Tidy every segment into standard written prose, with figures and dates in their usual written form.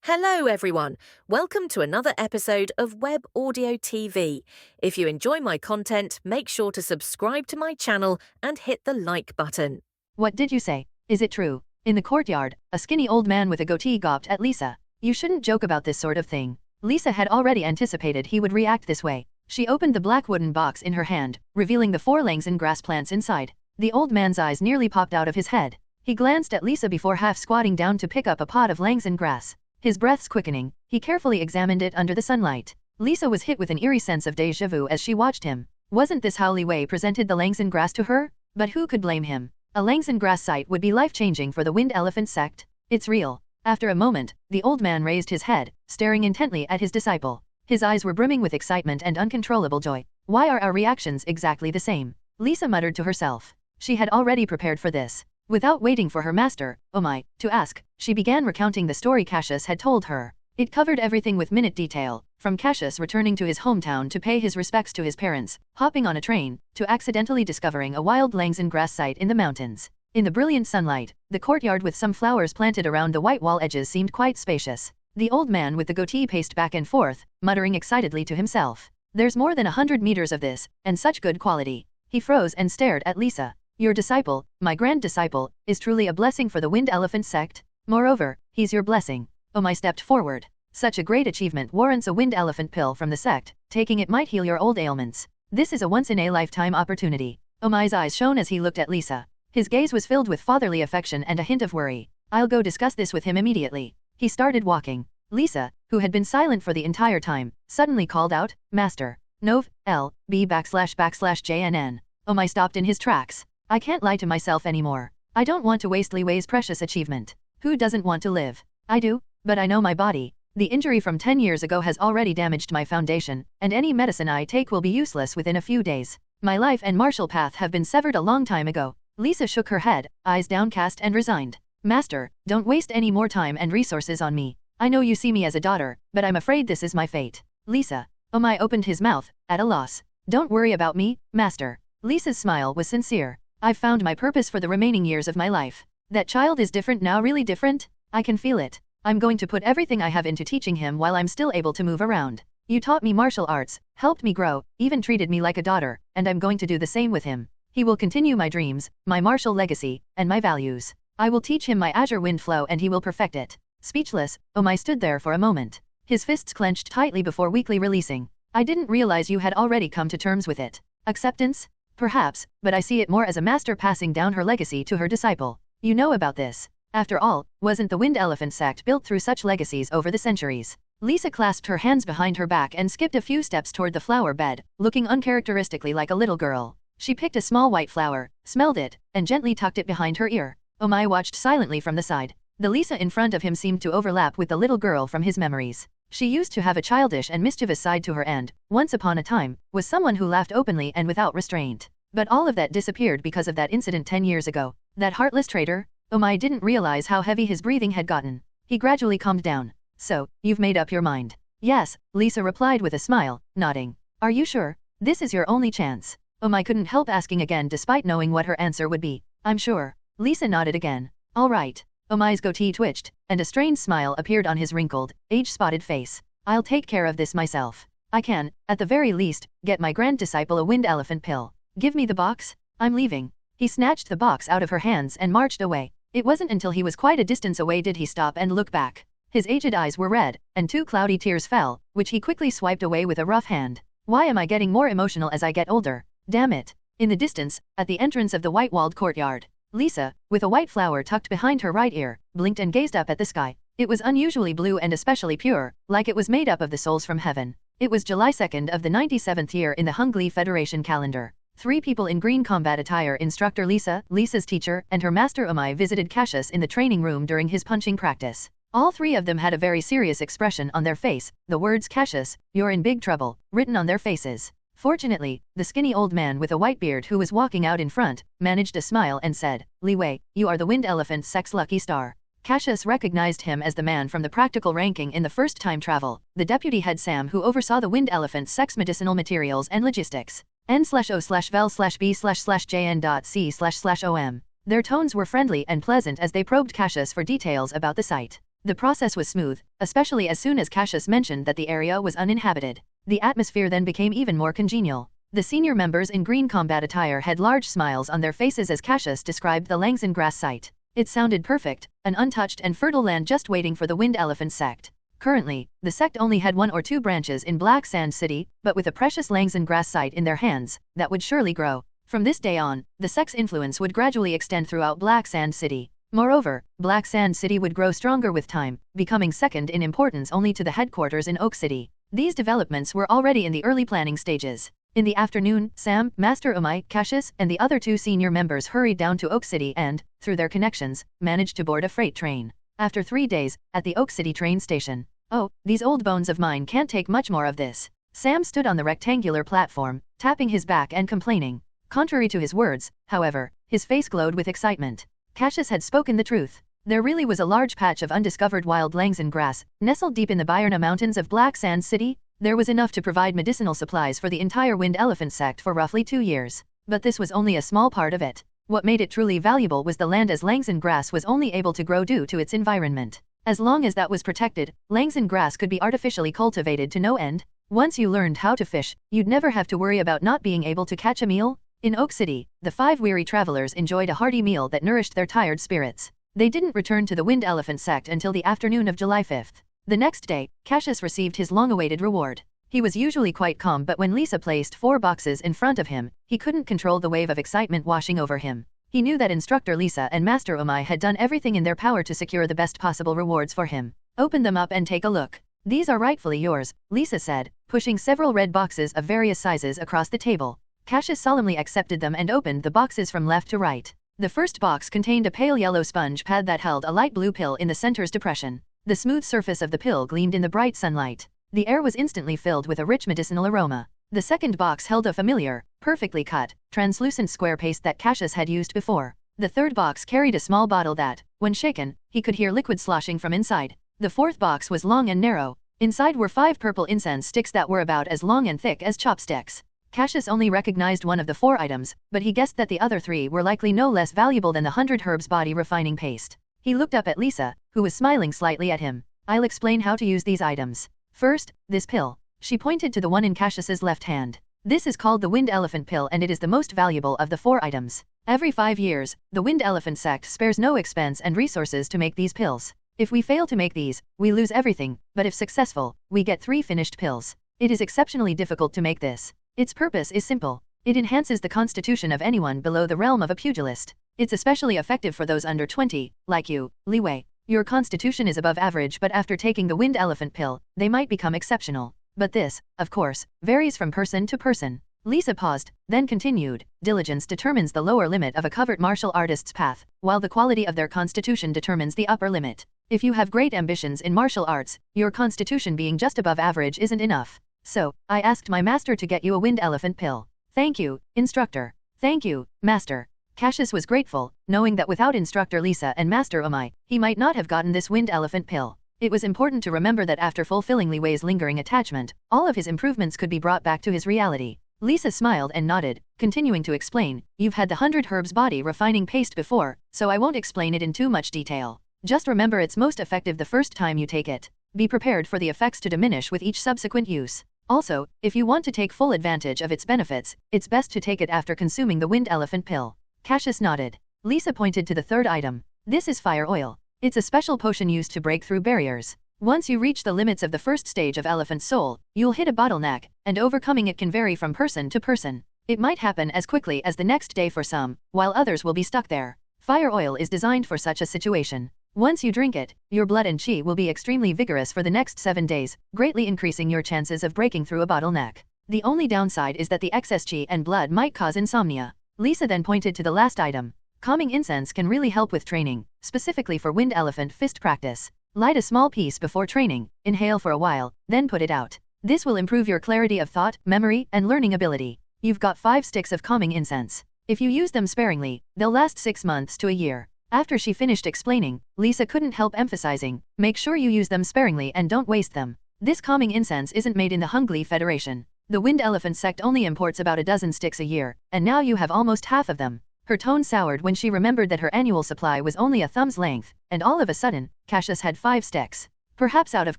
Hello, everyone. Welcome to another episode of Web Audio TV. If you enjoy my content, make sure to subscribe to my channel and hit the like button. What did you say? Is it true? In the courtyard, a skinny old man with a goatee gawped at Lisa. You shouldn't joke about this sort of thing. Lisa had already anticipated he would react this way. She opened the black wooden box in her hand, revealing the 4 Langshan grass plants inside. The old man's eyes nearly popped out of his head. He glanced at Lisa before half squatting down to pick up a pot of Langshan grass. His breaths quickening, he carefully examined it under the sunlight. Lisa was hit with an eerie sense of déjà vu as she watched him. Wasn't this how Li Wei presented the Langshan grass to her? But who could blame him? A Langshan grass site would be life-changing for the Wind Elephant Sect. It's real. After a moment, the old man raised his head, staring intently at his disciple. His eyes were brimming with excitement and uncontrollable joy. Why are our reactions exactly the same? Lisa muttered to herself. She had already prepared for this. Without waiting for her master, to ask, she began recounting the story Cassius had told her. It covered everything with minute detail, from Cassius returning to his hometown to pay his respects to his parents, hopping on a train, to accidentally discovering a wild Langshan grass site in the mountains. In the brilliant sunlight, the courtyard with some flowers planted around the white wall edges seemed quite spacious. The old man with the goatee paced back and forth, muttering excitedly to himself. There's more than 100 meters of this, and such good quality. He froze and stared at Lisa. Your disciple, my grand disciple, is truly a blessing for the Wind Elephant Sect. Moreover, he's your blessing. Stepped forward. Such a great achievement warrants a Wind Elephant pill from the sect. Taking it might heal your old ailments. This is a once-in-a-lifetime opportunity. Omai's eyes shone as he looked at Lisa. His gaze was filled with fatherly affection and a hint of worry. I'll go discuss this with him immediately. He started walking. Lisa, who had been silent for the entire time, suddenly called out, Master. Nov, L, B //JNN. Omai stopped in his tracks. I can't lie to myself anymore. I don't want to waste Li Wei's precious achievement. Who doesn't want to live? I do, but I know my body. The injury from 10 years ago has already damaged my foundation, and any medicine I take will be useless within a few days. My life and martial path have been severed a long time ago. Lisa shook her head, eyes downcast and resigned. Master, don't waste any more time and resources on me. I know you see me as a daughter, but I'm afraid this is my fate. Lisa. Omai opened his mouth, at a loss. Don't worry about me, Master. Lisa's smile was sincere. I've found my purpose for the remaining years of my life. That child is different now, really different? I can feel it. I'm going to put everything I have into teaching him while I'm still able to move around. You taught me martial arts, helped me grow, even treated me like a daughter, and I'm going to do the same with him. He will continue my dreams, my martial legacy, and my values. I will teach him my azure wind flow and he will perfect it. Speechless, Omai stood there for a moment. His fists clenched tightly before weakly releasing. I didn't realize you had already come to terms with it. Acceptance? Perhaps, but I see it more as a master passing down her legacy to her disciple. You know about this. After all, wasn't the Wind Elephant Sect built through such legacies over the centuries? Lisa clasped her hands behind her back and skipped a few steps toward the flower bed, looking uncharacteristically like a little girl. She picked a small white flower, smelled it, and gently tucked it behind her ear. Omai watched silently from the side. The Lisa in front of him seemed to overlap with the little girl from his memories. She used to have a childish and mischievous side to her and, once upon a time, was someone who laughed openly and without restraint. But all of that disappeared because of that incident 10 years ago. That heartless traitor? Omai didn't realize how heavy his breathing had gotten. He gradually calmed down. So, you've made up your mind? Yes, Lisa replied with a smile, nodding. Are you sure? This is your only chance. Omai couldn't help asking again despite knowing what her answer would be. I'm sure. Lisa nodded again. All right. Omai's goatee twitched, and a strained smile appeared on his wrinkled, age-spotted face. I'll take care of this myself. I can, at the very least, get my grand disciple a wind elephant pill. Give me the box. I'm leaving. He snatched the box out of her hands and marched away. It wasn't until he was quite a distance away did he stop and look back. His aged eyes were red, and 2 cloudy tears fell, which he quickly swiped away with a rough hand. Why am I getting more emotional as I get older? Damn it. In the distance, at the entrance of the white-walled courtyard, Lisa, with a white flower tucked behind her right ear, blinked and gazed up at the sky. It was unusually blue and especially pure, like it was made up of the souls from heaven. It was July 2nd of the 97th year in the Hungli Federation calendar. 3 people in green combat attire, instructor Lisa, Lisa's teacher, and her master Omai visited Cassius in the training room during his punching practice. All 3 of them had a very serious expression on their face, the words Cassius, you're in big trouble, written on their faces. Fortunately, the skinny old man with a white beard who was walking out in front, managed a smile and said, Li Wei, you are the Wind Elephant Sect's lucky star. Cassius recognized him as the man from the practical ranking in the first time travel, the deputy head Sam who oversaw the Wind Elephant Sect's medicinal materials and logistics. N/O/vel/B/jn.C//om. Their tones were friendly and pleasant as they probed Cassius for details about the site. The process was smooth, especially as soon as Cassius mentioned that the area was uninhabited. The atmosphere then became even more congenial. The senior members in green combat attire had large smiles on their faces as Cassius described the Langson grass site. It sounded perfect, an untouched and fertile land just waiting for the Wind Elephant Sect. Currently, the sect only had 1 or 2 branches in Black Sand City, but with a precious Langson grass site in their hands, that would surely grow. From this day on, the sect's influence would gradually extend throughout Black Sand City. Moreover, Black Sand City would grow stronger with time, becoming second in importance only to the headquarters in Oak City. These developments were already in the early planning stages. In the afternoon, Sam, Master Umai, Cassius, and the other 2 senior members hurried down to Oak City and, through their connections, managed to board a freight train. After 3 days, at the Oak City train station. Oh, these old bones of mine can't take much more of this. Sam stood on the rectangular platform, tapping his back and complaining. Contrary to his words, however, his face glowed with excitement. Cassius had spoken the truth. There really was a large patch of undiscovered wild Langson grass, nestled deep in the Bayerna Mountains of Black Sand City. There was enough to provide medicinal supplies for the entire Wind Elephant Sect for roughly 2 years. But this was only a small part of it. What made it truly valuable was the land, as Langson grass was only able to grow due to its environment. As long as that was protected, Langson grass could be artificially cultivated to no end. Once you learned how to fish, you'd never have to worry about not being able to catch a meal. In Oak City, the 5 weary travelers enjoyed a hearty meal that nourished their tired spirits. They didn't return to the Wind Elephant Sect until the afternoon of July 5th. The next day, Cassius received his long-awaited reward. He was usually quite calm, but when Lisa placed 4 boxes in front of him, he couldn't control the wave of excitement washing over him. He knew that Instructor Lisa and Master Umai had done everything in their power to secure the best possible rewards for him. Open them up and take a look. These are rightfully yours, Lisa said, pushing several red boxes of various sizes across the table. Cassius solemnly accepted them and opened the boxes from left to right. The first box contained a pale yellow sponge pad that held a light blue pill in the center's depression. The smooth surface of the pill gleamed in the bright sunlight. The air was instantly filled with a rich medicinal aroma. The second box held a familiar, perfectly cut, translucent square paste that Cassius had used before. The third box carried a small bottle that, when shaken, he could hear liquid sloshing from inside. The fourth box was long and narrow. Inside were 5 purple incense sticks that were about as long and thick as chopsticks. Cassius only recognized one of the 4 items, but he guessed that the other 3 were likely no less valuable than the 100 herbs body refining paste. He looked up at Lisa, who was smiling slightly at him. I'll explain how to use these items. First, this pill. She pointed to the one in Cassius's left hand. This is called the Wind Elephant Pill, and it is the most valuable of the 4 items. Every 5 years, the Wind Elephant Sect spares no expense and resources to make these pills. If we fail to make these, we lose everything, but if successful, we get 3 finished pills. It is exceptionally difficult to make this. Its purpose is simple. It enhances the constitution of anyone below the realm of a pugilist. It's especially effective for those under 20, like you, Li Wei. Your constitution is above average, but after taking the Wind Elephant Pill, they might become exceptional. But this, of course, varies from person to person. Lisa paused, then continued. Diligence determines the lower limit of a covert martial artist's path, while the quality of their constitution determines the upper limit. If you have great ambitions in martial arts, your constitution being just above average isn't enough. So, I asked my master to get you a Wind Elephant Pill. Thank you, instructor. Thank you, master. Cassius was grateful, knowing that without Instructor Lisa and Master Umai, he might not have gotten this Wind Elephant Pill. It was important to remember that after fulfilling Li Wei's lingering attachment, all of his improvements could be brought back to his reality. Lisa smiled and nodded, continuing to explain, you've had the 100 herbs body refining paste before, so I won't explain it in too much detail. Just remember it's most effective the first time you take it. Be prepared for the effects to diminish with each subsequent use. Also, if you want to take full advantage of its benefits, it's best to take it after consuming the Wind Elephant Pill. Cassius nodded. Lisa pointed to the third item. This is fire oil. It's a special potion used to break through barriers. Once you reach the limits of the first stage of Elephant Soul, you'll hit a bottleneck, and overcoming it can vary from person to person. It might happen as quickly as the next day for some, while others will be stuck there. Fire oil is designed for such a situation. Once you drink it, your blood and chi will be extremely vigorous for the next 7 days, greatly increasing your chances of breaking through a bottleneck. The only downside is that the excess chi and blood might cause insomnia. Lisa then pointed to the last item. Calming incense can really help with training, specifically for Wind Elephant fist practice. Light a small piece before training, inhale for a while, then put it out. This will improve your clarity of thought, memory, and learning ability. You've got 5 sticks of calming incense. If you use them sparingly, they'll last 6 months to a year. After she finished explaining, Lisa couldn't help emphasizing, make sure you use them sparingly and don't waste them. This calming incense isn't made in the Hungly Federation. The Wind Elephant Sect only imports about a dozen sticks a year, and now you have almost half of them. Her tone soured when she remembered that her annual supply was only a thumb's length. and all of a sudden, Cassius had 5 sticks. Perhaps out of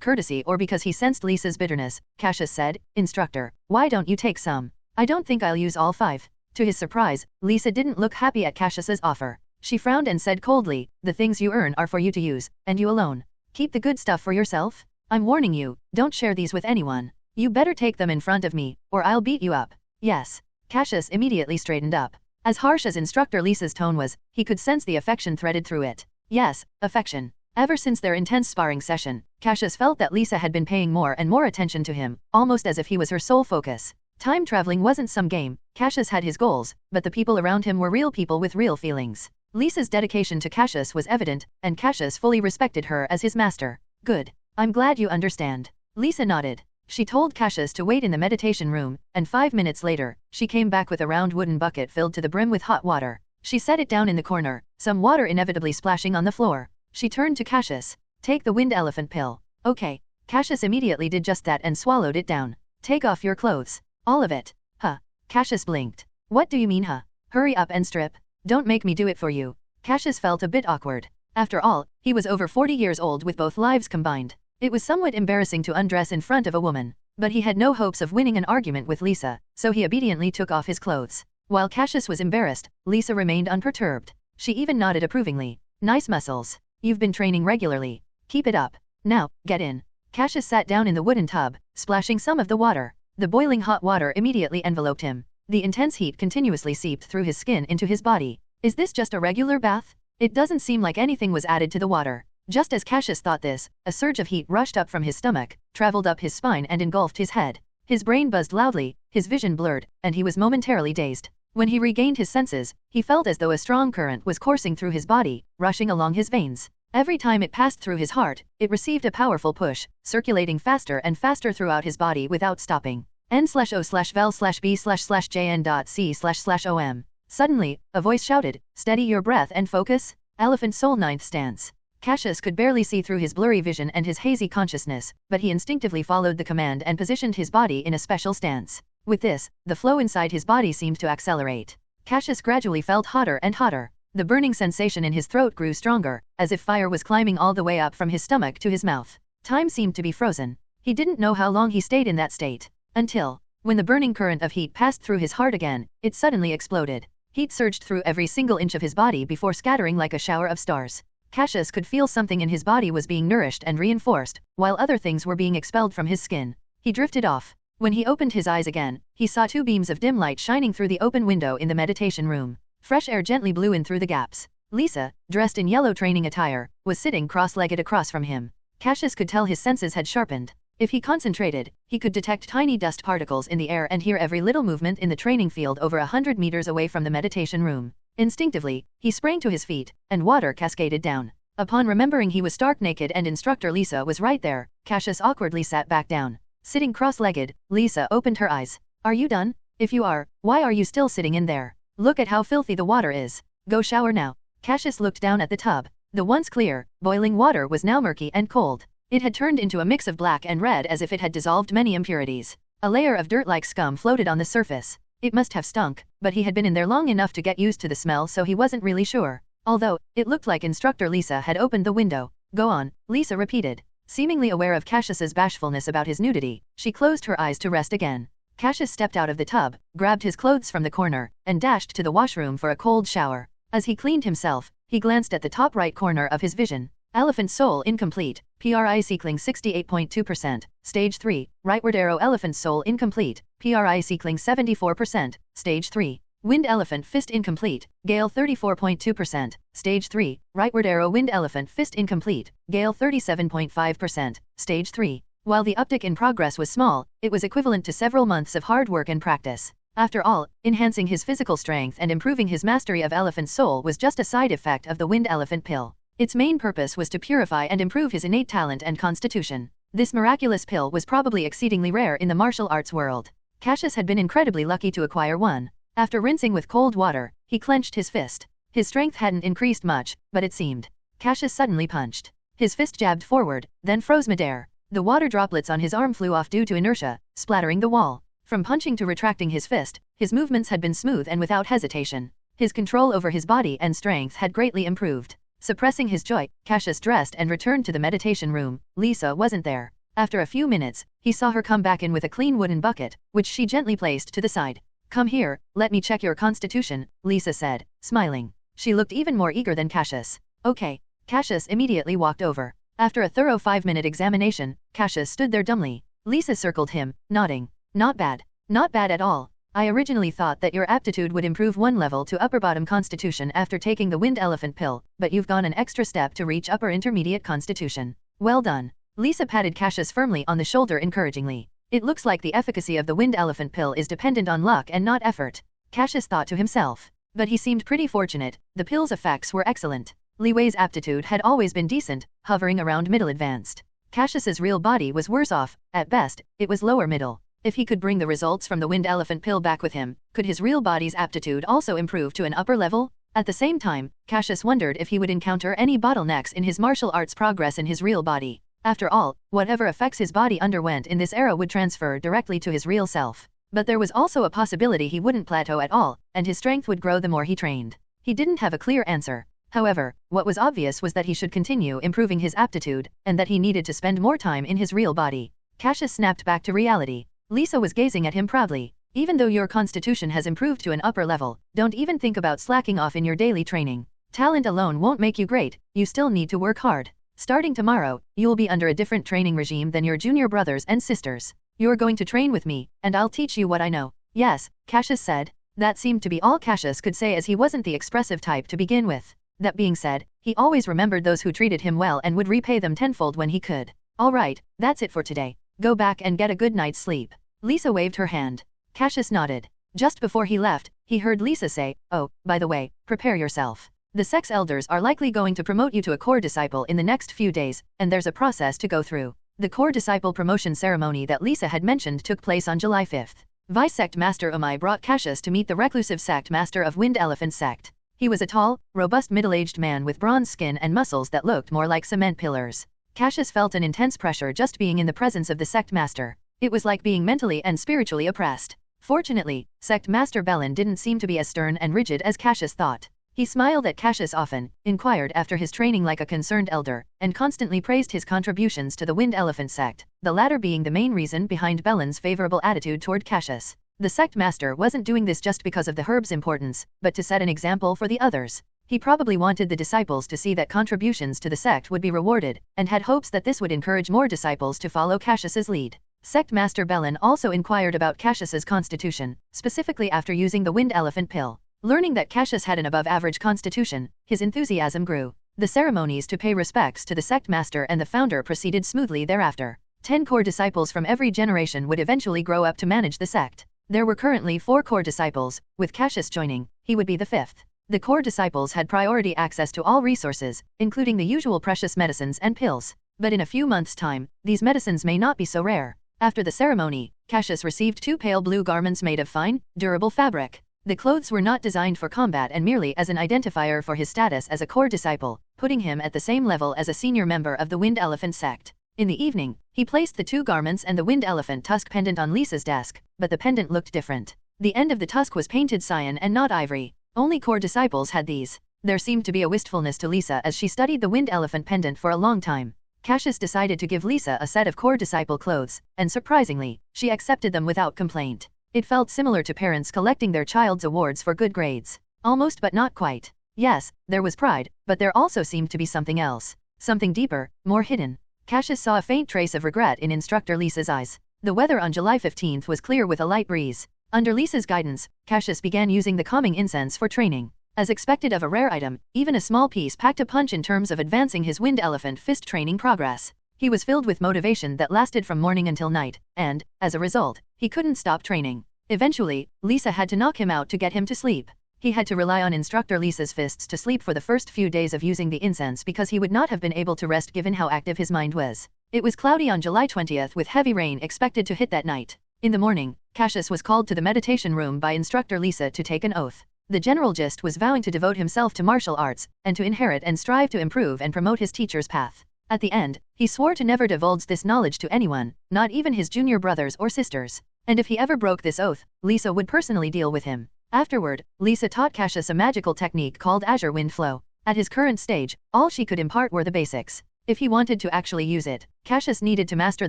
courtesy or because he sensed Lisa's bitterness, Cassius said, "Instructor, why don't you take some? I don't think I'll use all 5. To his surprise, Lisa didn't look happy at Cassius's offer. She frowned and said coldly, "The things you earn are for you to use, and you alone. Keep the good stuff for yourself. I'm warning you, don't share these with anyone. You better take them in front of me, or I'll beat you up." "Yes." Cassius immediately straightened up. As harsh as Instructor Lisa's tone was, he could sense the affection threaded through it. Yes, affection. Ever since their intense sparring session, Cassius felt that Lisa had been paying more and more attention to him, almost as if he was her sole focus. Time traveling wasn't some game. Cassius had his goals, but the people around him were real people with real feelings. Lisa's dedication to Cassius was evident, and Cassius fully respected her as his master. "Good. I'm glad you understand." Lisa nodded. She told Cassius to wait in the meditation room, and 5 minutes later, she came back with a round wooden bucket filled to the brim with hot water. She set it down in the corner, some water inevitably splashing on the floor. She turned to Cassius. "Take the Wind Elephant pill." "Okay." Cassius immediately did just that and swallowed it down. "Take off your clothes. All of it." "Huh?" Cassius blinked. "What do you mean, huh? Hurry up and strip. Don't make me do it for you." Cassius felt a bit awkward. After all, he was over 40 years old with both lives combined. It was somewhat embarrassing to undress in front of a woman, but he had no hopes of winning an argument with Lisa, so he obediently took off his clothes. While Cassius was embarrassed, Lisa remained unperturbed. She even nodded approvingly. "Nice muscles. You've been training regularly. Keep it up. Now, get in." Cassius sat down in the wooden tub, splashing some of the water. The boiling hot water immediately enveloped him. The intense heat continuously seeped through his skin into his body. Is this just a regular bath? It doesn't seem like anything was added to the water. Just as Cassius thought this, a surge of heat rushed up from his stomach, traveled up his spine and engulfed his head. His brain buzzed loudly, his vision blurred, and he was momentarily dazed. When he regained his senses, he felt as though a strong current was coursing through his body, rushing along his veins. Every time it passed through his heart, it received a powerful push, circulating faster and faster throughout his body without stopping. N/O/vel/B/jn.C//OM. Suddenly, a voice shouted, "Steady your breath and focus." Elephant Soul 9th Stance. Cassius could barely see through his blurry vision and his hazy consciousness, but he instinctively followed the command and positioned his body in a special stance. With this, the flow inside his body seemed to accelerate. Cassius gradually felt hotter and hotter. The burning sensation in his throat grew stronger, as if fire was climbing all the way up from his stomach to his mouth. Time seemed to be frozen. He didn't know how long he stayed in that state. Until, when the burning current of heat passed through his heart again, it suddenly exploded. Heat surged through every single inch of his body before scattering like a shower of stars. Cassius could feel something in his body was being nourished and reinforced, while other things were being expelled from his skin. He drifted off. When he opened his eyes again, he saw 2 beams of dim light shining through the open window in the meditation room. Fresh air gently blew in through the gaps. Lisa, dressed in yellow training attire, was sitting cross-legged across from him. Cassius could tell his senses had sharpened. If he concentrated, he could detect tiny dust particles in the air and hear every little movement in the training field over 100 meters away from the meditation room. Instinctively, he sprang to his feet, and water cascaded down. Upon remembering he was stark naked and Instructor Lisa was right there, Cassius awkwardly sat back down. Sitting cross-legged, Lisa opened her eyes. "Are you done? If you are, why are you still sitting in there? Look at how filthy the water is. Go shower now." Cassius looked down at the tub. The once clear, boiling water was now murky and cold. It had turned into a mix of black and red as if it had dissolved many impurities. A layer of dirt-like scum floated on the surface. It must have stunk, but he had been in there long enough to get used to the smell, so he wasn't really sure. Although, it looked like Instructor Lisa had opened the window. "Go on," Lisa repeated. Seemingly aware of Cassius's bashfulness about his nudity, she closed her eyes to rest again. Cassius stepped out of the tub, grabbed his clothes from the corner, and dashed to the washroom for a cold shower. As he cleaned himself, he glanced at the top right corner of his vision. Elephant Soul incomplete, PRIC cling 68.2%, Stage 3, rightward arrow Elephant Soul incomplete, PRIC cling 74%, Stage 3. Wind Elephant Fist incomplete, Gale 34.2%, Stage 3, rightward arrow Wind Elephant Fist incomplete, Gale 37.5%, Stage 3. While the uptick in progress was small, it was equivalent to several months of hard work and practice. After all, enhancing his physical strength and improving his mastery of Elephant Soul was just a side effect of the Wind Elephant pill. Its main purpose was to purify and improve his innate talent and constitution. This miraculous pill was probably exceedingly rare in the martial arts world. Cassius had been incredibly lucky to acquire one. After rinsing with cold water, he clenched his fist. His strength hadn't increased much, but it seemed. Cassius suddenly punched. His fist jabbed forward, then froze midair. The water droplets on his arm flew off due to inertia, splattering the wall. From punching to retracting his fist, his movements had been smooth and without hesitation. His control over his body and strength had greatly improved. Suppressing his joy, Cassius dressed and returned to the meditation room. Lisa wasn't there. After a few minutes, he saw her come back in with a clean wooden bucket, which she gently placed to the side. "Come here, let me check your constitution," Lisa said, smiling. She looked even more eager than Cassius. "Okay." Cassius immediately walked over. After a thorough 5-minute examination, Cassius stood there dumbly. Lisa circled him, nodding. "Not bad. Not bad at all. I originally thought that your aptitude would improve 1 level to upper bottom constitution after taking the Wind Elephant pill, but you've gone an extra step to reach upper intermediate constitution. Well done." Lisa patted Cassius firmly on the shoulder encouragingly. "It looks like the efficacy of the Wind Elephant pill is dependent on luck and not effort," Cassius thought to himself. But he seemed pretty fortunate. The pill's effects were excellent. Li Wei's aptitude had always been decent, hovering around middle advanced. Cassius's real body was worse off. At best, it was lower middle. If he could bring the results from the Wind Elephant pill back with him, could his real body's aptitude also improve to an upper level? At the same time, Cassius wondered if he would encounter any bottlenecks in his martial arts progress in his real body. After all, whatever effects his body underwent in this era would transfer directly to his real self. But there was also a possibility he wouldn't plateau at all, and his strength would grow the more he trained. He didn't have a clear answer. However, what was obvious was that he should continue improving his aptitude, and that he needed to spend more time in his real body. Cassius snapped back to reality. Lisa was gazing at him proudly. "Even though your constitution has improved to an upper level, don't even think about slacking off in your daily training. Talent alone won't make you great, you still need to work hard. Starting tomorrow, you'll be under a different training regime than your junior brothers and sisters. You're going to train with me, and I'll teach you what I know." "Yes," Cassius said. That seemed to be all Cassius could say, as he wasn't the expressive type to begin with. That being said, he always remembered those who treated him well and would repay them tenfold when he could. "All right, that's it for today. Go back and get a good night's sleep." Lisa waved her hand. Cassius nodded. Just before he left, he heard Lisa say, "Oh, by the way, prepare yourself. The sect's elders are likely going to promote you to a core disciple in the next few days, and there's a process to go through." The core disciple promotion ceremony that Lisa had mentioned took place on July 5th. Vice Sect Master Umai brought Cassius to meet the reclusive Sect Master of Wind Elephant Sect. He was a tall, robust middle-aged man with bronze skin and muscles that looked more like cement pillars. Cassius felt an intense pressure just being in the presence of the Sect Master. It was like being mentally and spiritually oppressed. Fortunately, Sect Master Bellin didn't seem to be as stern and rigid as Cassius thought. He smiled at Cassius often, inquired after his training like a concerned elder, and constantly praised his contributions to the Wind Elephant Sect, the latter being the main reason behind Bellin's favorable attitude toward Cassius. The Sect Master wasn't doing this just because of the herb's importance, but to set an example for the others. He probably wanted the disciples to see that contributions to the sect would be rewarded, and had hopes that this would encourage more disciples to follow Cassius's lead. Sect Master Bellin also inquired about Cassius's constitution, specifically after using the Wind Elephant pill. Learning that Cassius had an above-average constitution, his enthusiasm grew. The ceremonies to pay respects to the Sect Master and the founder proceeded smoothly thereafter. 10 core disciples from every generation would eventually grow up to manage the sect. There were currently 4 core disciples, with Cassius joining, he would be the 5th. The core disciples had priority access to all resources, including the usual precious medicines and pills. But in a few months' time, these medicines may not be so rare. After the ceremony, Cassius received 2 pale blue garments made of fine, durable fabric. The clothes were not designed for combat and merely as an identifier for his status as a core disciple, putting him at the same level as a senior member of the Wind Elephant Sect. In the evening, he placed the 2 garments and the Wind Elephant tusk pendant on Lisa's desk, but the pendant looked different. The end of the tusk was painted cyan and not ivory. Only core disciples had these. There seemed to be a wistfulness to Lisa as she studied the Wind Elephant pendant for a long time. Cassius decided to give Lisa a set of core disciple clothes, and surprisingly, she accepted them without complaint. It felt similar to parents collecting their child's awards for good grades. Almost, but not quite. Yes, there was pride, but there also seemed to be something else. Something deeper, more hidden. Cassius saw a faint trace of regret in instructor Lisa's eyes. The weather on July 15th was clear with a light breeze. Under Lisa's guidance, Cassius began using the calming incense for training. As expected of a rare item, even a small piece packed a punch in terms of advancing his Wind Elephant fist training progress. He was filled with motivation that lasted from morning until night, and, as a result, he couldn't stop training. Eventually, Lisa had to knock him out to get him to sleep. He had to rely on instructor Lisa's fists to sleep for the first few days of using the incense because he would not have been able to rest given how active his mind was. It was cloudy on July 20th with heavy rain expected to hit that night. In the morning, Cassius was called to the meditation room by instructor Lisa to take an oath. The general gist was vowing to devote himself to martial arts, and to inherit and strive to improve and promote his teacher's path. At the end, he swore to never divulge this knowledge to anyone, not even his junior brothers or sisters. And if he ever broke this oath, Lisa would personally deal with him. Afterward, Lisa taught Cassius a magical technique called Azure Wind Flow. At his current stage, all she could impart were the basics. If he wanted to actually use it, Cassius needed to master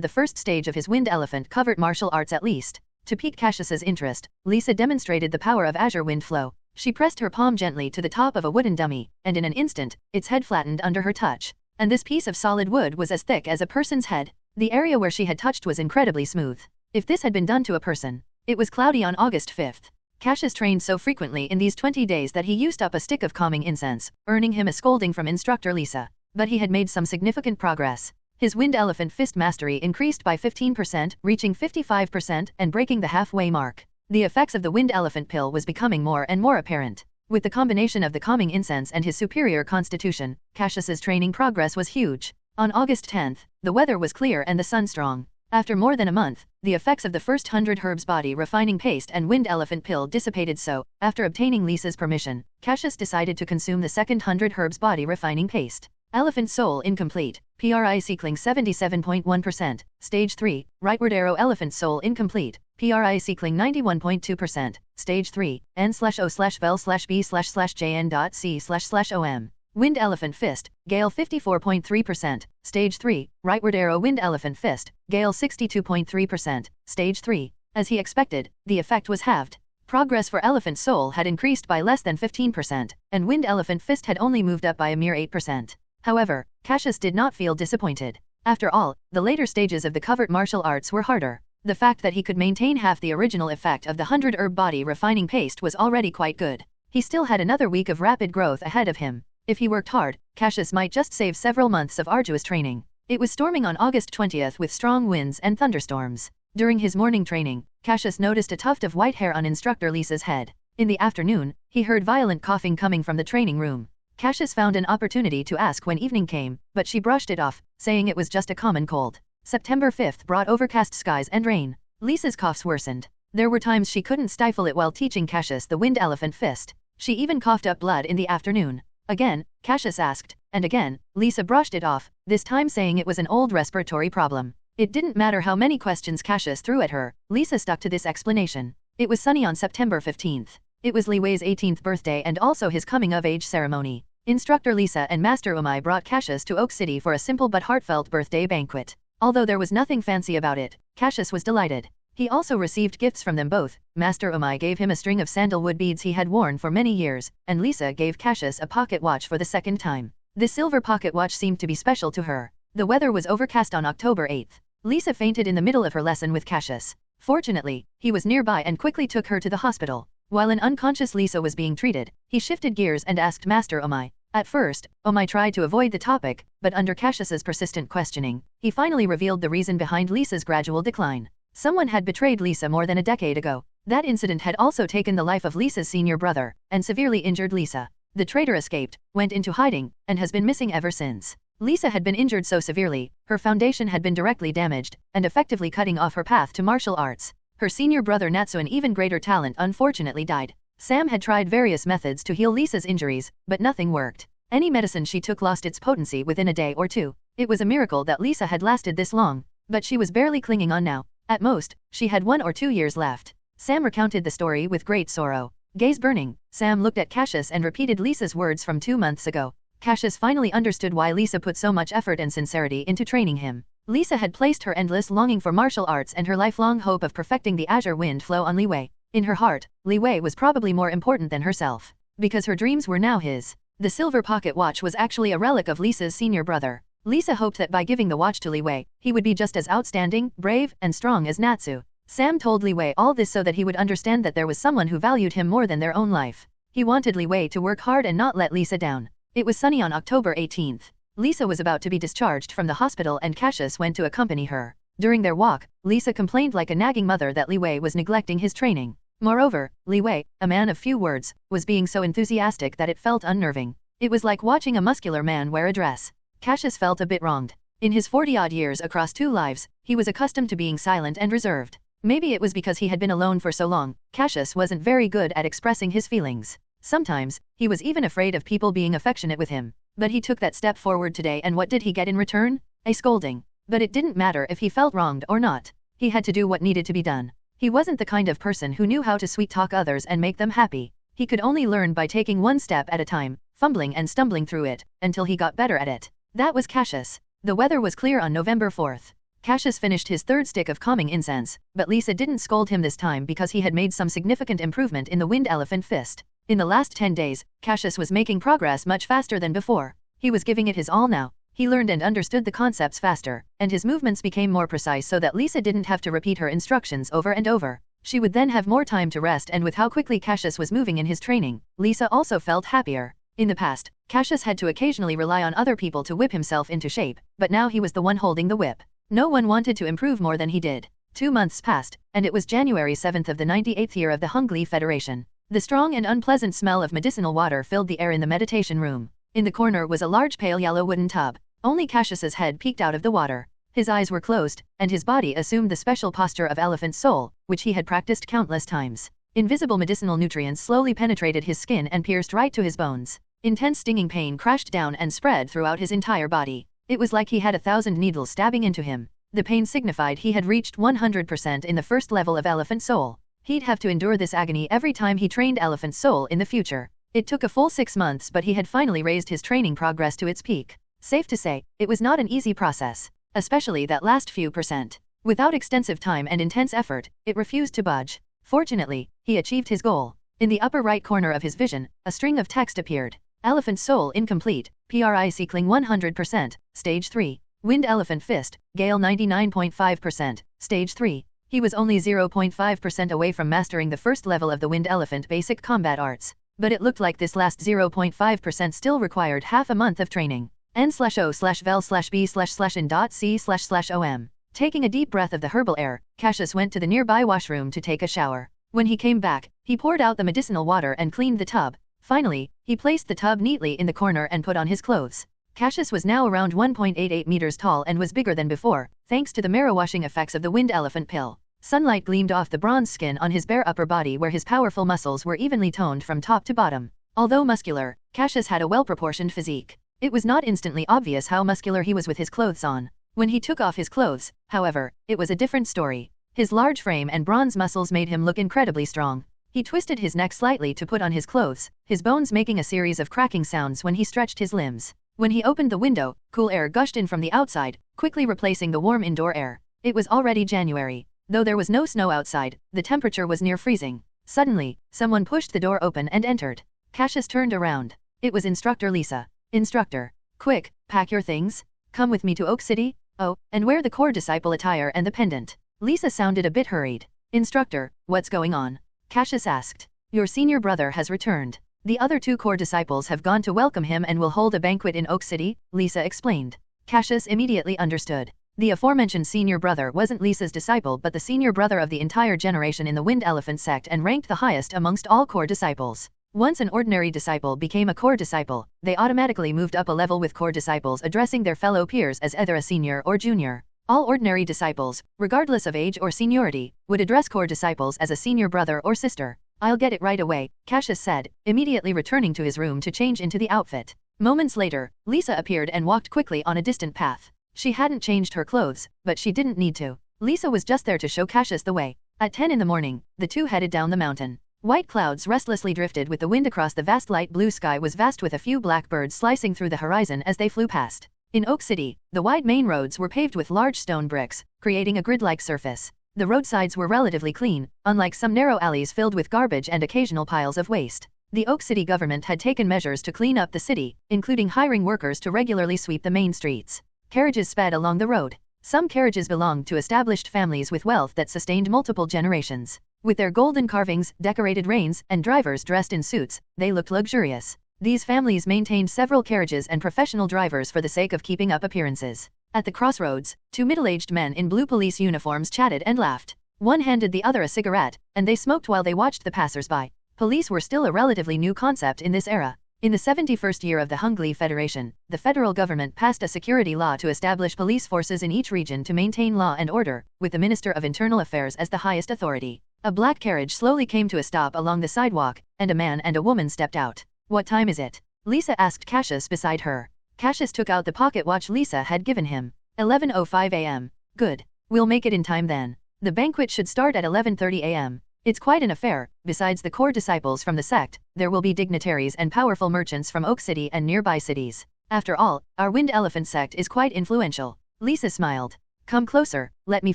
the first stage of his Wind Elephant Covert Martial Arts at least. To pique Cassius's interest, Lisa demonstrated the power of Azure Wind Flow. She pressed her palm gently to the top of a wooden dummy, and in an instant, its head flattened under her touch. And this piece of solid wood was as thick as a person's head. The area where she had touched was incredibly smooth. If this had been done to a person. It was cloudy on August 5th. Cassius trained so frequently in these 20 days that he used up a stick of calming incense, earning him a scolding from instructor Lisa. But he had made some significant progress. His Wind Elephant Fist mastery increased by 15%, reaching 55% and breaking the halfway mark. The effects of the Wind Elephant pill was becoming more and more apparent. With the combination of the calming incense and his superior constitution, Cassius's training progress was huge. On August 10th, the weather was clear and the sun strong. After more than a month, the effects of the first 100 herbs body refining paste and Wind Elephant pill dissipated, so, after obtaining Lisa's permission, Cassius decided to consume the second 100 herbs body refining paste. Elephant Soul Incomplete, PRI Cycling 77.1%, Stage 3, Rightward Arrow Elephant Soul Incomplete, PRI Cycling 91.2%, Stage 3, N/O/vel/B//JN.C//OM. Wind Elephant Fist, Gale 54.3%, Stage 3, Rightward Arrow Wind Elephant Fist, Gale 62.3%, Stage 3. As he expected, the effect was halved. Progress for Elephant Soul had increased by less than 15%, and Wind Elephant Fist had only moved up by a mere 8%. However, Cassius did not feel disappointed. After all, the later stages of the Covert Martial Arts were harder. The fact that he could maintain half the original effect of the 100 herb body refining paste was already quite good. He still had another week of rapid growth ahead of him. If he worked hard, Cassius might just save several months of arduous training. It was storming on August 20th with strong winds and thunderstorms. During his morning training, Cassius noticed a tuft of white hair on instructor Lisa's head. In the afternoon, he heard violent coughing coming from the training room. Cassius found an opportunity to ask when evening came, but she brushed it off, saying it was just a common cold. September 5th brought overcast skies and rain. Lisa's coughs worsened. There were times she couldn't stifle it while teaching Cassius the Wind Elephant Fist. She even coughed up blood in the afternoon. Again, Cassius asked, and again, Lisa brushed it off, this time saying it was an old respiratory problem. It didn't matter how many questions Cassius threw at her, Lisa stuck to this explanation. It was sunny on September 15th. It was Li Wei's 18th birthday and also his coming-of-age ceremony. Instructor Lisa and Master Umai brought Cassius to Oak City for a simple but heartfelt birthday banquet. Although there was nothing fancy about it, Cassius was delighted. He also received gifts from them both. Master Umai gave him a string of sandalwood beads he had worn for many years, and Lisa gave Cassius a pocket watch for the second time. This silver pocket watch seemed to be special to her. The weather was overcast on October 8th. Lisa fainted in the middle of her lesson with Cassius. Fortunately, he was nearby and quickly took her to the hospital. While an unconscious Lisa was being treated, he shifted gears and asked Master Umai. At first, Umai tried to avoid the topic, but under Cassius's persistent questioning, he finally revealed the reason behind Lisa's gradual decline. Someone had betrayed Lisa more than a decade ago. That incident had also taken the life of Lisa's senior brother, and severely injured Lisa. The traitor escaped, went into hiding, and has been missing ever since. Lisa had been injured so severely, her foundation had been directly damaged, and effectively cutting off her path to martial arts. Her senior brother Natsu, an even greater talent, unfortunately died. Sam had tried various methods to heal Lisa's injuries, but nothing worked. Any medicine she took lost its potency within a day or two. It was a miracle that Lisa had lasted this long, but she was barely clinging on now. At most, she had 1 or 2 years left. Sam recounted the story with great sorrow. Gaze burning, Sam looked at Cassius and repeated Lisa's words from 2 months ago. Cassius finally understood why Lisa put so much effort and sincerity into training him. Lisa had placed her endless longing for martial arts and her lifelong hope of perfecting the Azure Wind Flow on Li Wei. In her heart, Li Wei was probably more important than herself, because her dreams were now his. The silver pocket watch was actually a relic of Lisa's senior brother. Lisa hoped that by giving the watch to Li Wei, he would be just as outstanding, brave, and strong as Natsu. Sam told Li Wei all this so that he would understand that there was someone who valued him more than their own life. He wanted Li Wei to work hard and not let Lisa down. It was sunny on October 18th. Lisa was about to be discharged from the hospital and Cassius went to accompany her. During their walk, Lisa complained like a nagging mother that Li Wei was neglecting his training. Moreover, Li Wei, a man of few words, was being so enthusiastic that it felt unnerving. It was like watching a muscular man wear a dress. Cassius felt a bit wronged. In his 40-odd years across 2 lives, he was accustomed to being silent and reserved. Maybe it was because he had been alone for so long. Cassius wasn't very good at expressing his feelings. Sometimes, he was even afraid of people being affectionate with him. But he took that step forward today, and what did he get in return? A scolding. But it didn't matter if he felt wronged or not. He had to do what needed to be done. He wasn't the kind of person who knew how to sweet-talk others and make them happy. He could only learn by taking one step at a time. fumbling and stumbling through it, until he got better at it. That was Cassius. The weather was clear on November 4th. Cassius finished his third stick of calming incense, but Lisa didn't scold him this time because he had made some significant improvement in the Wind Elephant Fist. In the last 10 days, Cassius was making progress much faster than before. He was giving it his all now. He learned and understood the concepts faster, and his movements became more precise so that Lisa didn't have to repeat her instructions over and over. She would then have more time to rest, and with how quickly Cassius was moving in his training, Lisa also felt happier. In the past, Cassius had to occasionally rely on other people to whip himself into shape, but now he was the one holding the whip. No one wanted to improve more than he did. 2 months passed, and it was January 7th of the 98th year of the Hungly Federation. The strong and unpleasant smell of medicinal water filled the air in the meditation room. In the corner was a large pale yellow wooden tub. Only Cassius's head peeked out of the water. His eyes were closed, and his body assumed the special posture of elephant soul, which he had practiced countless times. Invisible medicinal nutrients slowly penetrated his skin and pierced right to his bones. Intense stinging pain crashed down and spread throughout his entire body. It was like he had 1,000 needles stabbing into him. The pain signified he had reached 100% in the first level of elephant soul. He'd have to endure this agony every time he trained elephant soul in the future. It took a full 6 months, but he had finally raised his training progress to its peak. Safe to say, it was not an easy process, especially that last few percent. Without extensive time and intense effort, it refused to budge. Fortunately, he achieved his goal. In the upper right corner of his vision, a string of text appeared. Elephant Soul Incomplete, Cycling 100%, Stage 3. Wind Elephant Fist, Gale 99.5%, Stage 3. He was only 0.5% away from mastering the first level of the Wind Elephant Basic Combat Arts, but it looked like this last 0.5% still required half a month of training. N/O/vel/b/in.c//om. Taking a deep breath of the herbal air, Cassius went to the nearby washroom to take a shower. When he came back, he poured out the medicinal water and cleaned the tub. Finally, he placed the tub neatly in the corner and put on his clothes. Cassius was now around 1.88 meters tall and was bigger than before, thanks to the marrow-washing effects of the Wind Elephant pill. Sunlight gleamed off the bronze skin on his bare upper body where his powerful muscles were evenly toned from top to bottom. Although muscular, Cassius had a well-proportioned physique. It was not instantly obvious how muscular he was with his clothes on. When he took off his clothes, however, it was a different story. His large frame and bronze muscles made him look incredibly strong. He twisted his neck slightly to put on his clothes, his bones making a series of cracking sounds when he stretched his limbs. When he opened the window, cool air gushed in from the outside, quickly replacing the warm indoor air. It was already January. Though there was no snow outside, the temperature was near freezing. Suddenly, someone pushed the door open and entered. Cassius turned around. It was Instructor Lisa. Instructor. Quick, pack your things. Come with me to Oak City. Oh, and wear the core disciple attire and the pendant. Lisa sounded a bit hurried. Instructor, what's going on? Cassius asked. Your senior brother has returned. The other 2 core disciples have gone to welcome him and will hold a banquet in Oak City, Lisa explained. Cassius immediately understood. The aforementioned senior brother wasn't Lisa's disciple but the senior brother of the entire generation in the Wind Elephant Sect and ranked the highest amongst all core disciples. Once an ordinary disciple became a core disciple, they automatically moved up a level with core disciples addressing their fellow peers as either a senior or junior. All ordinary disciples, regardless of age or seniority, would address core disciples as a senior brother or sister. I'll get it right away, Cassius said, immediately returning to his room to change into the outfit. Moments later, Lisa appeared and walked quickly on a distant path. She hadn't changed her clothes, but she didn't need to. Lisa was just there to show Cassius the way. At 10 in the morning, the two headed down the mountain. White clouds restlessly drifted with the wind across the vast. Light blue sky was vast with a few black birds slicing through the horizon as they flew past. In Oak City, the wide main roads were paved with large stone bricks, creating a grid-like surface. The roadsides were relatively clean, unlike some narrow alleys filled with garbage and occasional piles of waste. The Oak City government had taken measures to clean up the city, including hiring workers to regularly sweep the main streets. Carriages sped along the road. Some carriages belonged to established families with wealth that sustained multiple generations. With their golden carvings, decorated reins, and drivers dressed in suits, they looked luxurious. These families maintained several carriages and professional drivers for the sake of keeping up appearances. At the crossroads, two middle-aged men in blue police uniforms chatted and laughed. One handed the other a cigarette, and they smoked while they watched the passers-by. Police were still a relatively new concept in this era. In the 71st year of the Hungly Federation, the federal government passed a security law to establish police forces in each region to maintain law and order, with the Minister of Internal Affairs as the highest authority. A black carriage slowly came to a stop along the sidewalk, and a man and a woman stepped out. "What time is it?" Lisa asked Cassius beside her. Cassius took out the pocket watch Lisa had given him. 11:05 a.m. Good. We'll make it in time then. The banquet should start at 11:30 a.m. It's quite an affair. Besides the core disciples from the sect, there will be dignitaries and powerful merchants from Oak City and nearby cities. After all, our Wind Elephant Sect is quite influential. Lisa smiled. Come closer, let me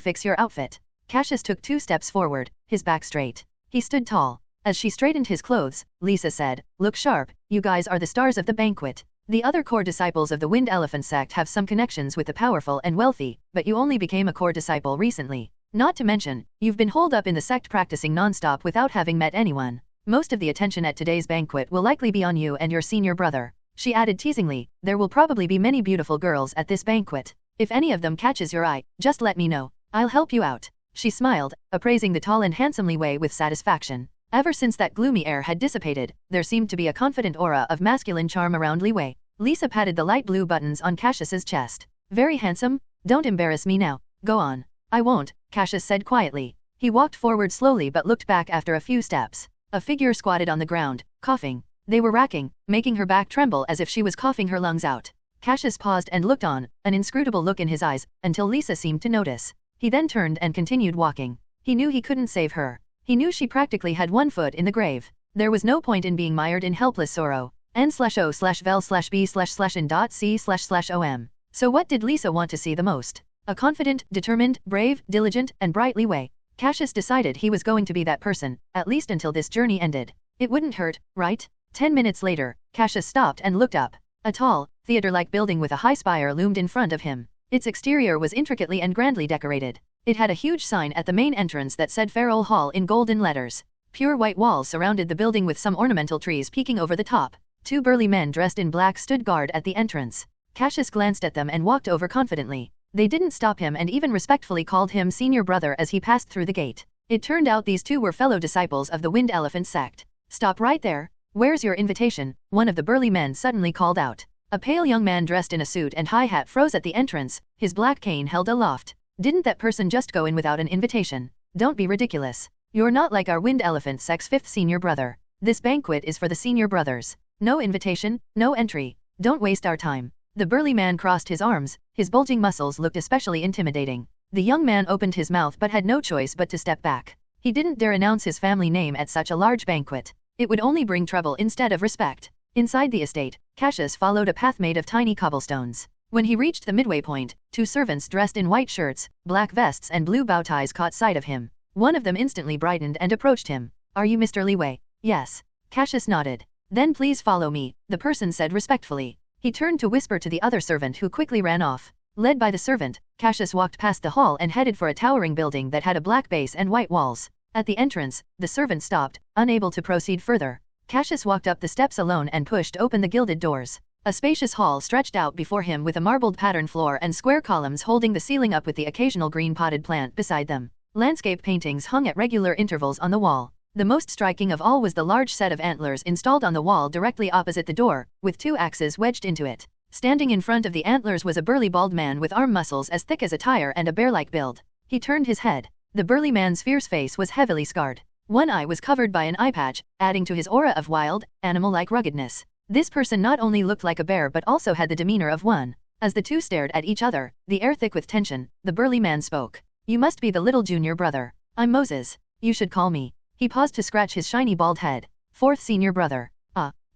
fix your outfit. Cassius took 2 steps forward, his back straight. He stood tall. As she straightened his clothes, Lisa said, look sharp, you guys are the stars of the banquet. The other core disciples of the Wind Elephant Sect have some connections with the powerful and wealthy, but you only became a core disciple recently. Not to mention, you've been holed up in the sect practicing non-stop without having met anyone. Most of the attention at today's banquet will likely be on you and your senior brother. She added teasingly, there will probably be many beautiful girls at this banquet. If any of them catches your eye, just let me know. I'll help you out. She smiled, appraising the tall and handsome Li Wei with satisfaction. Ever since that gloomy air had dissipated, there seemed to be a confident aura of masculine charm around Li Wei. Lisa patted the light blue buttons on Cassius's chest. Very handsome? Don't embarrass me now. Go on. I won't, Cassius said quietly. He walked forward slowly but looked back after a few steps. A figure squatted on the ground, coughing. They were racking, making her back tremble as if she was coughing her lungs out. Cassius paused and looked on, an inscrutable look in his eyes, until Lisa seemed to notice. He then turned and continued walking. He knew he couldn't save her. He knew she practically had one foot in the grave. There was no point in being mired in helpless sorrow. n/o/vel/b/in.c//om. So what did Lisa want to see the most? A confident, determined, brave, diligent, and bright Li Wei. Cassius decided he was going to be that person, at least until this journey ended. It wouldn't hurt, right? 10 minutes later, Cassius stopped and looked up. A tall, theater-like building with a high spire loomed in front of him. Its exterior was intricately and grandly decorated. It had a huge sign at the main entrance that said Farewell Hall in golden letters. Pure white walls surrounded the building with some ornamental trees peeking over the top. 2 burly men dressed in black stood guard at the entrance. Cassius glanced at them and walked over confidently. They didn't stop him and even respectfully called him senior brother as he passed through the gate. It turned out these 2 were fellow disciples of the Wind Elephant Sect. Stop right there. Where's your invitation? One of the burly men suddenly called out. A pale young man dressed in a suit and high hat froze at the entrance, his black cane held aloft. Didn't that person just go in without an invitation? Don't be ridiculous. You're not like our Wind Elephant Sect's 5th senior brother. This banquet is for the senior brothers. No invitation, no entry. Don't waste our time. The burly man crossed his arms, his bulging muscles looked especially intimidating. The young man opened his mouth but had no choice but to step back. He didn't dare announce his family name at such a large banquet. It would only bring trouble instead of respect. Inside the estate, Cassius followed a path made of tiny cobblestones. When he reached the midway point, 2 servants dressed in white shirts, black vests and blue bow ties caught sight of him. One of them instantly brightened and approached him. Are you Mr. Li Wei? Yes. Cassius nodded. Then please follow me, the person said respectfully. He turned to whisper to the other servant who quickly ran off. Led by the servant, Cassius walked past the hall and headed for a towering building that had a black base and white walls. At the entrance, the servant stopped, unable to proceed further. Cassius walked up the steps alone and pushed open the gilded doors. A spacious hall stretched out before him with a marbled pattern floor and square columns holding the ceiling up with the occasional green potted plant beside them. Landscape paintings hung at regular intervals on the wall. The most striking of all was the large set of antlers installed on the wall directly opposite the door, with 2 axes wedged into it. Standing in front of the antlers was a burly bald man with arm muscles as thick as a tire and a bear-like build. He turned his head. The burly man's fierce face was heavily scarred. One eye was covered by an eye patch, adding to his aura of wild, animal-like ruggedness. This person not only looked like a bear but also had the demeanor of one. As the 2 stared at each other, the air thick with tension, the burly man spoke. You must be the little junior brother. I'm Moses. You should call me. He paused to scratch his shiny bald head. 4th senior brother.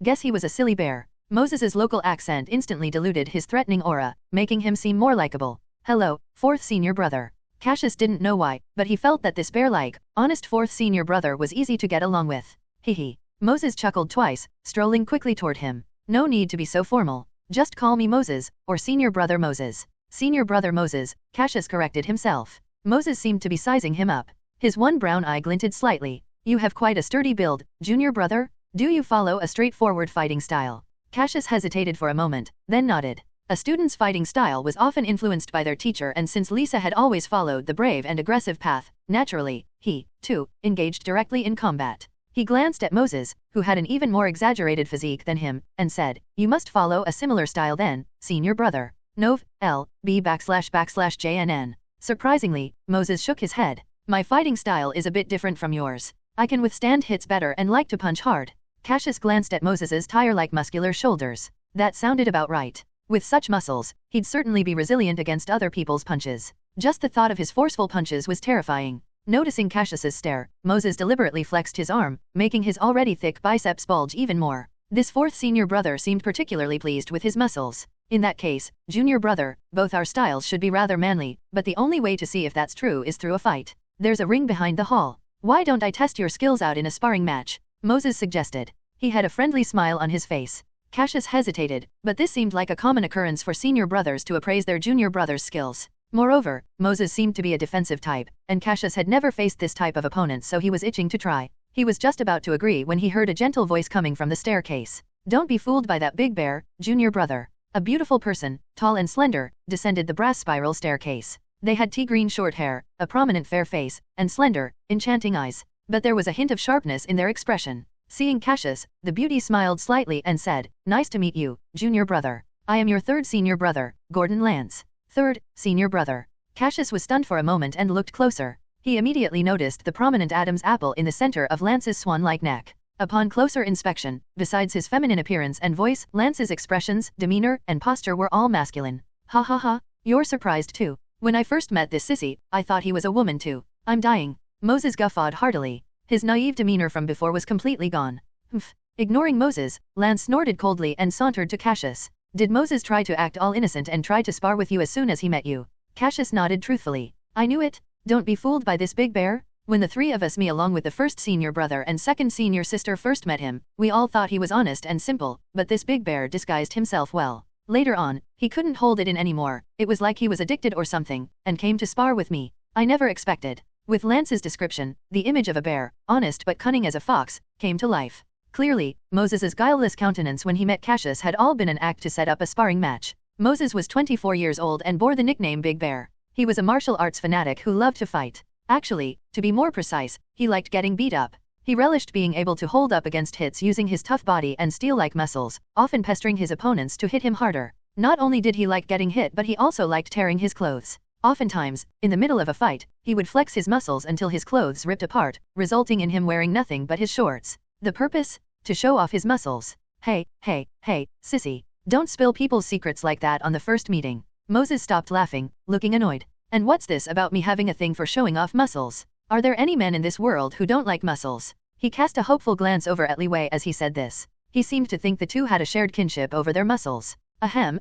Guess he was a silly bear. Moses's local accent instantly diluted his threatening aura, making him seem more likable. Hello, 4th senior brother. Cassius didn't know why, but he felt that this bear-like, honest 4th senior brother was easy to get along with. Hee. Moses chuckled twice, strolling quickly toward him. No need to be so formal. Just call me Moses, or senior brother Moses. Senior brother Moses, Cassius corrected himself. Moses seemed to be sizing him up. His one brown eye glinted slightly. You have quite a sturdy build, junior brother. Do you follow a straightforward fighting style? Cassius hesitated for a moment, then nodded. A student's fighting style was often influenced by their teacher, and since Lisa had always followed the brave and aggressive path, naturally, he, too, engaged directly in combat. He glanced at Moses, who had an even more exaggerated physique than him, and said, You must follow a similar style then, senior brother. Nov. L.B//JNN. Surprisingly, Moses shook his head. My fighting style is a bit different from yours. I can withstand hits better and like to punch hard. Cassius glanced at Moses's tire-like muscular shoulders. That sounded about right. With such muscles, he'd certainly be resilient against other people's punches. Just the thought of his forceful punches was terrifying. Noticing Cassius's stare, Moses deliberately flexed his arm, making his already thick biceps bulge even more. This fourth senior brother seemed particularly pleased with his muscles. In that case, junior brother, both our styles should be rather manly, but the only way to see if that's true is through a fight. There's a ring behind the hall. Why don't I test your skills out in a sparring match? Moses suggested. He had a friendly smile on his face. Cassius hesitated, but this seemed like a common occurrence for senior brothers to appraise their junior brother's skills. Moreover, Moses seemed to be a defensive type, and Cassius had never faced this type of opponent, so he was itching to try. He was just about to agree when he heard a gentle voice coming from the staircase. Don't be fooled by that big bear, junior brother. A beautiful person, tall and slender, descended the brass spiral staircase. They had tea-green short hair, a prominent fair face, and slender, enchanting eyes. But there was a hint of sharpness in their expression. Seeing Cassius, the beauty smiled slightly and said, "Nice to meet you, junior brother. I am your third senior brother, Gordon Lance." Third, senior brother. Cassius was stunned for a moment and looked closer. He immediately noticed the prominent Adam's apple in the center of Lance's swan-like neck. Upon closer inspection, besides his feminine appearance and voice, Lance's expressions, demeanor, and posture were all masculine. Ha ha ha, you're surprised too. When I first met this sissy, I thought he was a woman too. I'm dying. Moses guffawed heartily. His naive demeanor from before was completely gone. Humph. Ignoring Moses, Lance snorted coldly and sauntered to Cassius. Did Moses try to act all innocent and try to spar with you as soon as he met you? Cassius nodded truthfully. I knew it. Don't be fooled by this big bear. When the three of us, me along with the first senior brother and second senior sister, first met him, we all thought he was honest and simple, but this big bear disguised himself well. Later on, he couldn't hold it in anymore. It was like he was addicted or something, and came to spar with me. I never expected. With Lance's description, the image of a bear, honest but cunning as a fox, came to life. Clearly, Moses's guileless countenance when he met Cassius had all been an act to set up a sparring match. Moses was 24 years old and bore the nickname Big Bear. He was a martial arts fanatic who loved to fight. Actually, to be more precise, he liked getting beat up. He relished being able to hold up against hits using his tough body and steel-like muscles, often pestering his opponents to hit him harder. Not only did he like getting hit, but he also liked tearing his clothes. Oftentimes, in the middle of a fight, he would flex his muscles until his clothes ripped apart, resulting in him wearing nothing but his shorts. The purpose? To show off his muscles. Hey, sissy. Don't spill people's secrets like that on the first meeting. Moses stopped laughing, looking annoyed. And what's this about me having a thing for showing off muscles? Are there any men in this world who don't like muscles? He cast a hopeful glance over at Li Wei as he said this. He seemed to think the two had a shared kinship over their muscles. Ahem.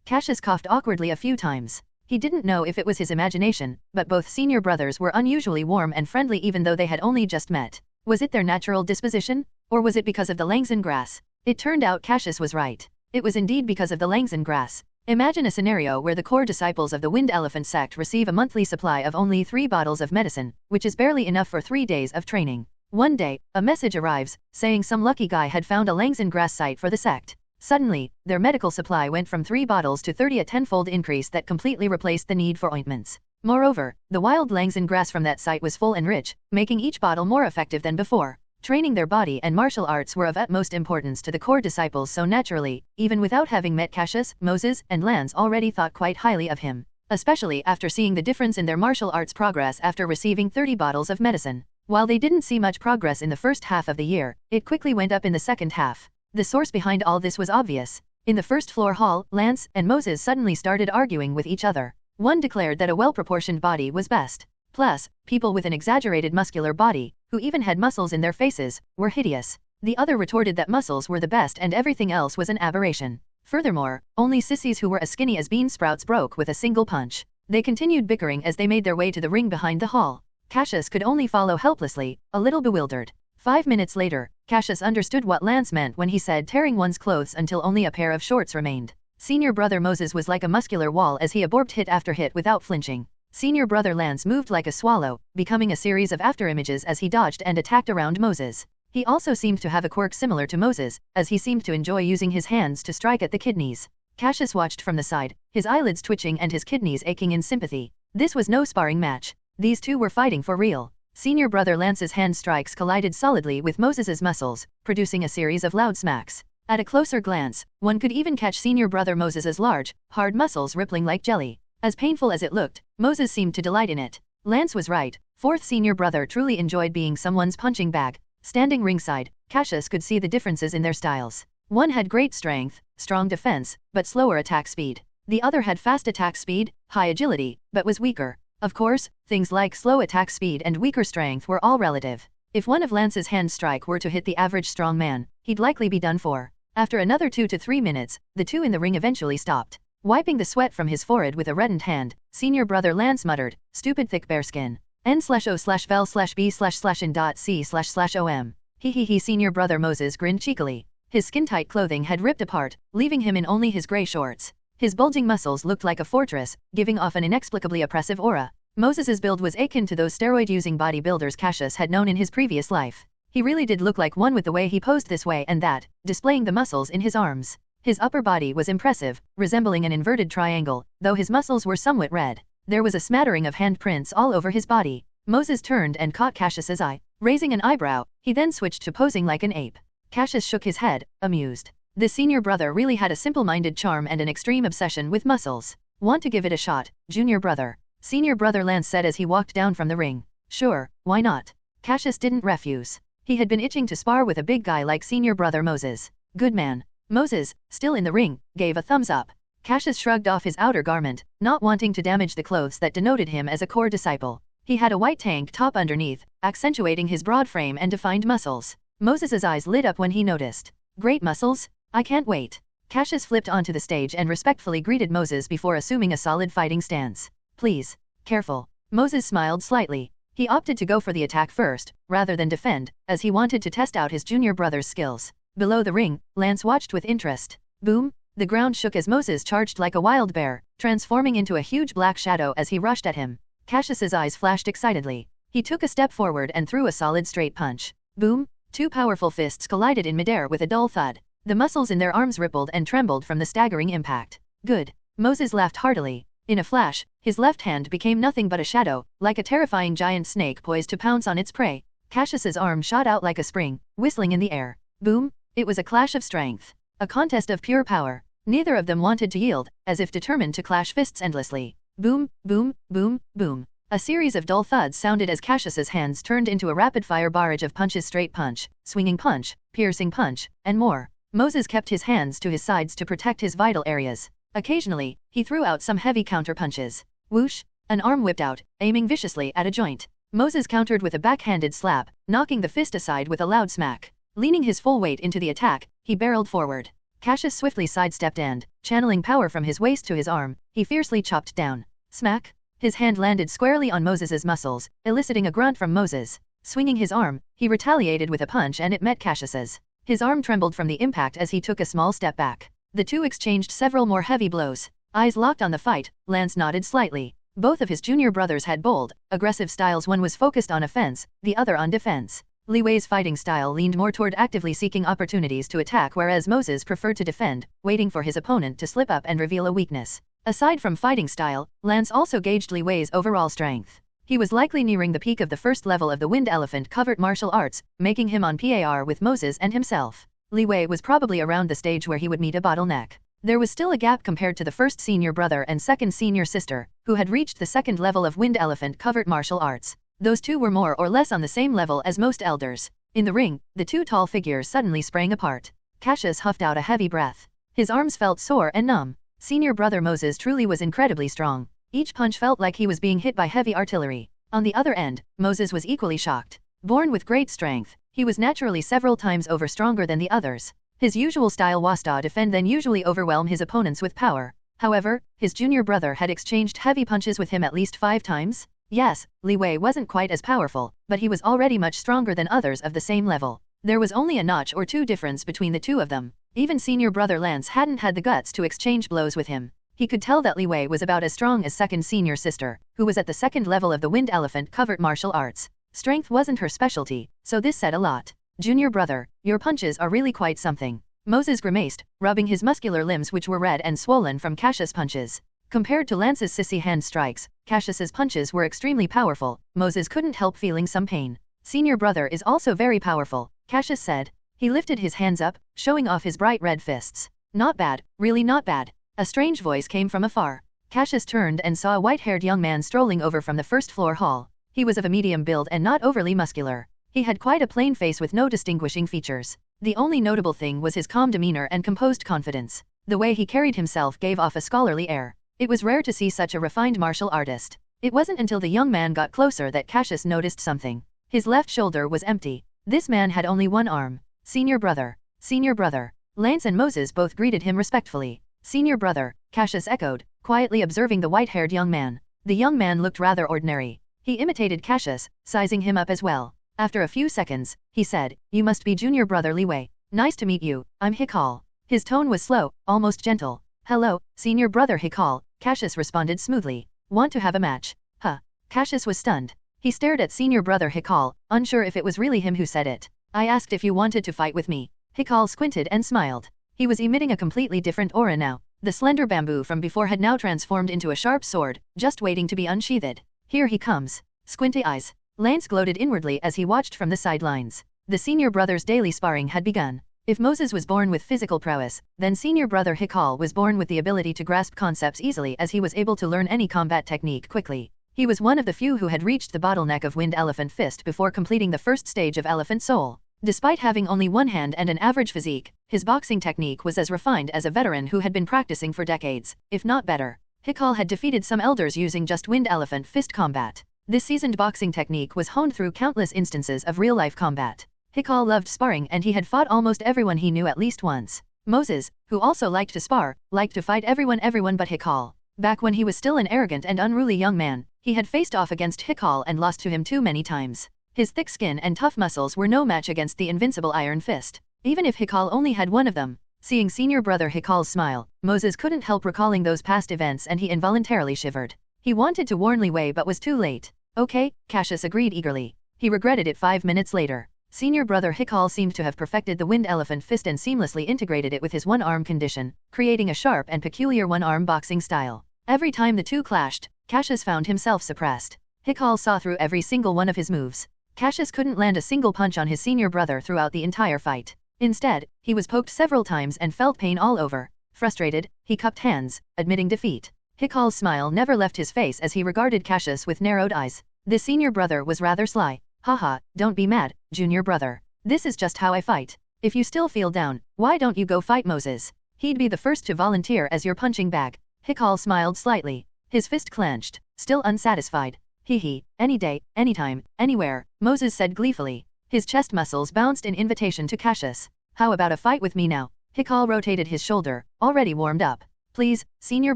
Cassius coughed awkwardly a few times. He didn't know if it was his imagination, but both senior brothers were unusually warm and friendly even though they had only just met. Was it their natural disposition? Or was it because of the Langzhen grass? It turned out Cassius was right. It was indeed because of the Langzhen grass. Imagine a scenario where the core disciples of the Wind Elephant Sect receive a monthly supply of only 3 bottles of medicine, which is barely enough for 3 days of training. One day, a message arrives, saying some lucky guy had found a Langzhen grass site for the sect. Suddenly, their medical supply went from 3 bottles to 30, a tenfold increase that completely replaced the need for ointments. Moreover, the wild Langzhen grass from that site was full and rich, making each bottle more effective than before. Training their body and martial arts were of utmost importance to the core disciples, so naturally, even without having met Cassius, Moses and Lance already thought quite highly of him. Especially after seeing the difference in their martial arts progress after receiving 30 bottles of medicine. While they didn't see much progress in the first half of the year, it quickly went up in the second half. The source behind all this was obvious. In the first floor hall, Lance and Moses suddenly started arguing with each other. One declared that a well-proportioned body was best. Plus, people with an exaggerated muscular body, who even had muscles in their faces, were hideous. The other retorted that muscles were the best and everything else was an aberration. Furthermore, only sissies who were as skinny as bean sprouts broke with a single punch. They continued bickering as they made their way to the ring behind the hall. Cassius could only follow helplessly, a little bewildered. 5 minutes later, Cassius understood what Lance meant when he said tearing one's clothes until only a pair of shorts remained. Senior brother Moses was like a muscular wall as he absorbed hit after hit without flinching. Senior brother Lance moved like a swallow, becoming a series of afterimages as he dodged and attacked around Moses. He also seemed to have a quirk similar to Moses, as he seemed to enjoy using his hands to strike at the kidneys. Cassius watched from the side, his eyelids twitching and his kidneys aching in sympathy. This was no sparring match. These two were fighting for real. Senior brother Lance's hand strikes collided solidly with Moses's muscles, producing a series of loud smacks. At a closer glance, one could even catch senior brother Moses's large, hard muscles rippling like jelly. As painful as it looked, Moses seemed to delight in it. Lance was right. Fourth senior brother truly enjoyed being someone's punching bag. Standing ringside, Cassius could see the differences in their styles. One had great strength, strong defense, but slower attack speed. The other had fast attack speed, high agility, but was weaker. Of course, things like slow attack speed and weaker strength were all relative. If one of Lance's hand strike were to hit the average strong man, he'd likely be done for. After another 2 to 3 minutes, the two in the ring eventually stopped. Wiping the sweat from his forehead with a reddened hand, senior brother Lance muttered, "Stupid thick bearskin. N/O/vel/b/in.c//om. He senior brother Moses grinned cheekily. His skin-tight clothing had ripped apart, leaving him in only his gray shorts. His bulging muscles looked like a fortress, giving off an inexplicably oppressive aura. Moses's build was akin to those steroid-using bodybuilders Cassius had known in his previous life. He really did look like one with the way he posed this way and that, displaying the muscles in his arms. His upper body was impressive, resembling an inverted triangle, though his muscles were somewhat red. There was a smattering of handprints all over his body. Moses turned and caught Cassius's eye. Raising an eyebrow, he then switched to posing like an ape. Cassius shook his head, amused. The senior brother really had a simple-minded charm and an extreme obsession with muscles. "Want to give it a shot, junior brother?" Senior brother Lance said as he walked down from the ring. "Sure, why not?" Cassius didn't refuse. He had been itching to spar with a big guy like senior brother Moses. "Good man." Moses, still in the ring, gave a thumbs up. Cassius shrugged off his outer garment, not wanting to damage the clothes that denoted him as a core disciple. He had a white tank top underneath, accentuating his broad frame and defined muscles. Moses's eyes lit up when he noticed. "Great muscles? I can't wait." Cassius flipped onto the stage and respectfully greeted Moses before assuming a solid fighting stance. "Please, careful." Moses smiled slightly. He opted to go for the attack first, rather than defend, as he wanted to test out his junior brother's skills. Below the ring, Lance watched with interest. Boom! The ground shook as Moses charged like a wild bear, transforming into a huge black shadow as he rushed at him. Cassius's eyes flashed excitedly. He took a step forward and threw a solid straight punch. Boom! Two powerful fists collided in midair with a dull thud. The muscles in their arms rippled and trembled from the staggering impact. "Good." Moses laughed heartily. In a flash, his left hand became nothing but a shadow, like a terrifying giant snake poised to pounce on its prey. Cassius's arm shot out like a spring, whistling in the air. Boom! It was a clash of strength. A contest of pure power. Neither of them wanted to yield, as if determined to clash fists endlessly. Boom, boom, boom, boom. A series of dull thuds sounded as Cassius's hands turned into a rapid-fire barrage of punches: straight punch, swinging punch, piercing punch, and more. Moses kept his hands to his sides to protect his vital areas. Occasionally, he threw out some heavy counter-punches. Whoosh! An arm whipped out, aiming viciously at a joint. Moses countered with a backhanded slap, knocking the fist aside with a loud smack. Leaning his full weight into the attack, he barreled forward. Cassius swiftly sidestepped and, channeling power from his waist to his arm, he fiercely chopped down. Smack! His hand landed squarely on Moses's muscles, eliciting a grunt from Moses. Swinging his arm, he retaliated with a punch and it met Cassius's. His arm trembled from the impact as he took a small step back. The two exchanged several more heavy blows. Eyes locked on the fight, Lance nodded slightly. Both of his junior brothers had bold, aggressive styles. One was focused on offense, the other on defense. Li Wei's fighting style leaned more toward actively seeking opportunities to attack, whereas Moses preferred to defend, waiting for his opponent to slip up and reveal a weakness. Aside from fighting style, Lance also gauged Li Wei's overall strength. He was likely nearing the peak of the first level of the Wind Elephant Covert Martial Arts, making him on par with Moses and himself. Li Wei was probably around the stage where he would meet a bottleneck. There was still a gap compared to the first senior brother and second senior sister, who had reached the second level of Wind Elephant Covert Martial Arts. Those two were more or less on the same level as most elders. In the ring, the two tall figures suddenly sprang apart. Cassius huffed out a heavy breath. His arms felt sore and numb. Senior brother Moses truly was incredibly strong. Each punch felt like he was being hit by heavy artillery. On the other end, Moses was equally shocked. Born with great strength, he was naturally several times over stronger than the others. His usual style was to defend, then usually overwhelm his opponents with power. However, his junior brother had exchanged heavy punches with him at least 5 times. Yes, Li Wei wasn't quite as powerful, but he was already much stronger than others of the same level. There was only a notch or two difference between the two of them. Even senior brother Lance hadn't had the guts to exchange blows with him. He could tell that Li Wei was about as strong as second senior sister, who was at the second level of the Wind Elephant Covert Martial Arts. Strength wasn't her specialty, so this said a lot. "Junior brother, your punches are really quite something." Moses grimaced, rubbing his muscular limbs which were red and swollen from Cassius' punches. Compared to Lance's sissy hand strikes, Cassius's punches were extremely powerful. Moses couldn't help feeling some pain. "Senior brother is also very powerful," Cassius said. He lifted his hands up, showing off his bright red fists. "Not bad, really not bad." A strange voice came from afar. Cassius turned and saw a white-haired young man strolling over from the first-floor hall. He was of a medium build and not overly muscular. He had quite a plain face with no distinguishing features. The only notable thing was his calm demeanor and composed confidence. The way he carried himself gave off a scholarly air. It was rare to see such a refined martial artist. It wasn't until the young man got closer that Cassius noticed something. His left shoulder was empty. This man had only one arm. Senior brother. Senior brother. Lance and Moses both greeted him respectfully. Senior brother, Cassius echoed, quietly observing the white-haired young man. The young man looked rather ordinary. He imitated Cassius, sizing him up as well. After a few seconds, he said, "You must be junior brother Li Wei. Nice to meet you, I'm Hikal." His tone was slow, almost gentle. "Hello, senior brother Hikal," Cassius responded smoothly. "Want to have a match?" Huh. Cassius was stunned. He stared at senior brother Hikal, unsure if it was really him who said it. "I asked if you wanted to fight with me." Hikal squinted and smiled. He was emitting a completely different aura now. The slender bamboo from before had now transformed into a sharp sword, just waiting to be unsheathed. "Here he comes." Squinty eyes. Lance gloated inwardly as he watched from the sidelines. The senior brother's daily sparring had begun. If Moses was born with physical prowess, then senior brother Hikal was born with the ability to grasp concepts easily, as he was able to learn any combat technique quickly. He was one of the few who had reached the bottleneck of Wind Elephant Fist before completing the first stage of Elephant Soul. Despite having only one hand and an average physique, his boxing technique was as refined as a veteran who had been practicing for decades, if not better. Hikal had defeated some elders using just Wind Elephant Fist combat. This seasoned boxing technique was honed through countless instances of real-life combat. Hikal loved sparring, and he had fought almost everyone he knew at least once. Moses, who also liked to spar, liked to fight everyone but Hikal. Back when he was still an arrogant and unruly young man, he had faced off against Hikal and lost to him too many times. His thick skin and tough muscles were no match against the invincible Iron Fist. Even if Hikal only had one of them. Seeing senior brother Hikal's smile, Moses couldn't help recalling those past events, and he involuntarily shivered. He wanted to warn Li Wei but was too late. "Okay," Cassius agreed eagerly. He regretted it 5 minutes later. Senior brother Hikal seemed to have perfected the Wind Elephant Fist and seamlessly integrated it with his one-arm condition, creating a sharp and peculiar one-arm boxing style. Every time the two clashed, Cassius found himself suppressed. Hikal saw through every single one of his moves. Cassius couldn't land a single punch on his senior brother throughout the entire fight. Instead, he was poked several times and felt pain all over. Frustrated, he cupped hands, admitting defeat. Hikal's smile never left his face as he regarded Cassius with narrowed eyes. The senior brother was rather sly. "Haha, don't be mad, junior brother. This is just how I fight. If you still feel down, why don't you go fight Moses? He'd be the first to volunteer as your punching bag." Hikal smiled slightly. His fist clenched, still unsatisfied. "Hee, any day, anytime, anywhere," Moses said gleefully. His chest muscles bounced in invitation to Cassius. "How about a fight with me now?" Hikal rotated his shoulder, already warmed up. "Please, senior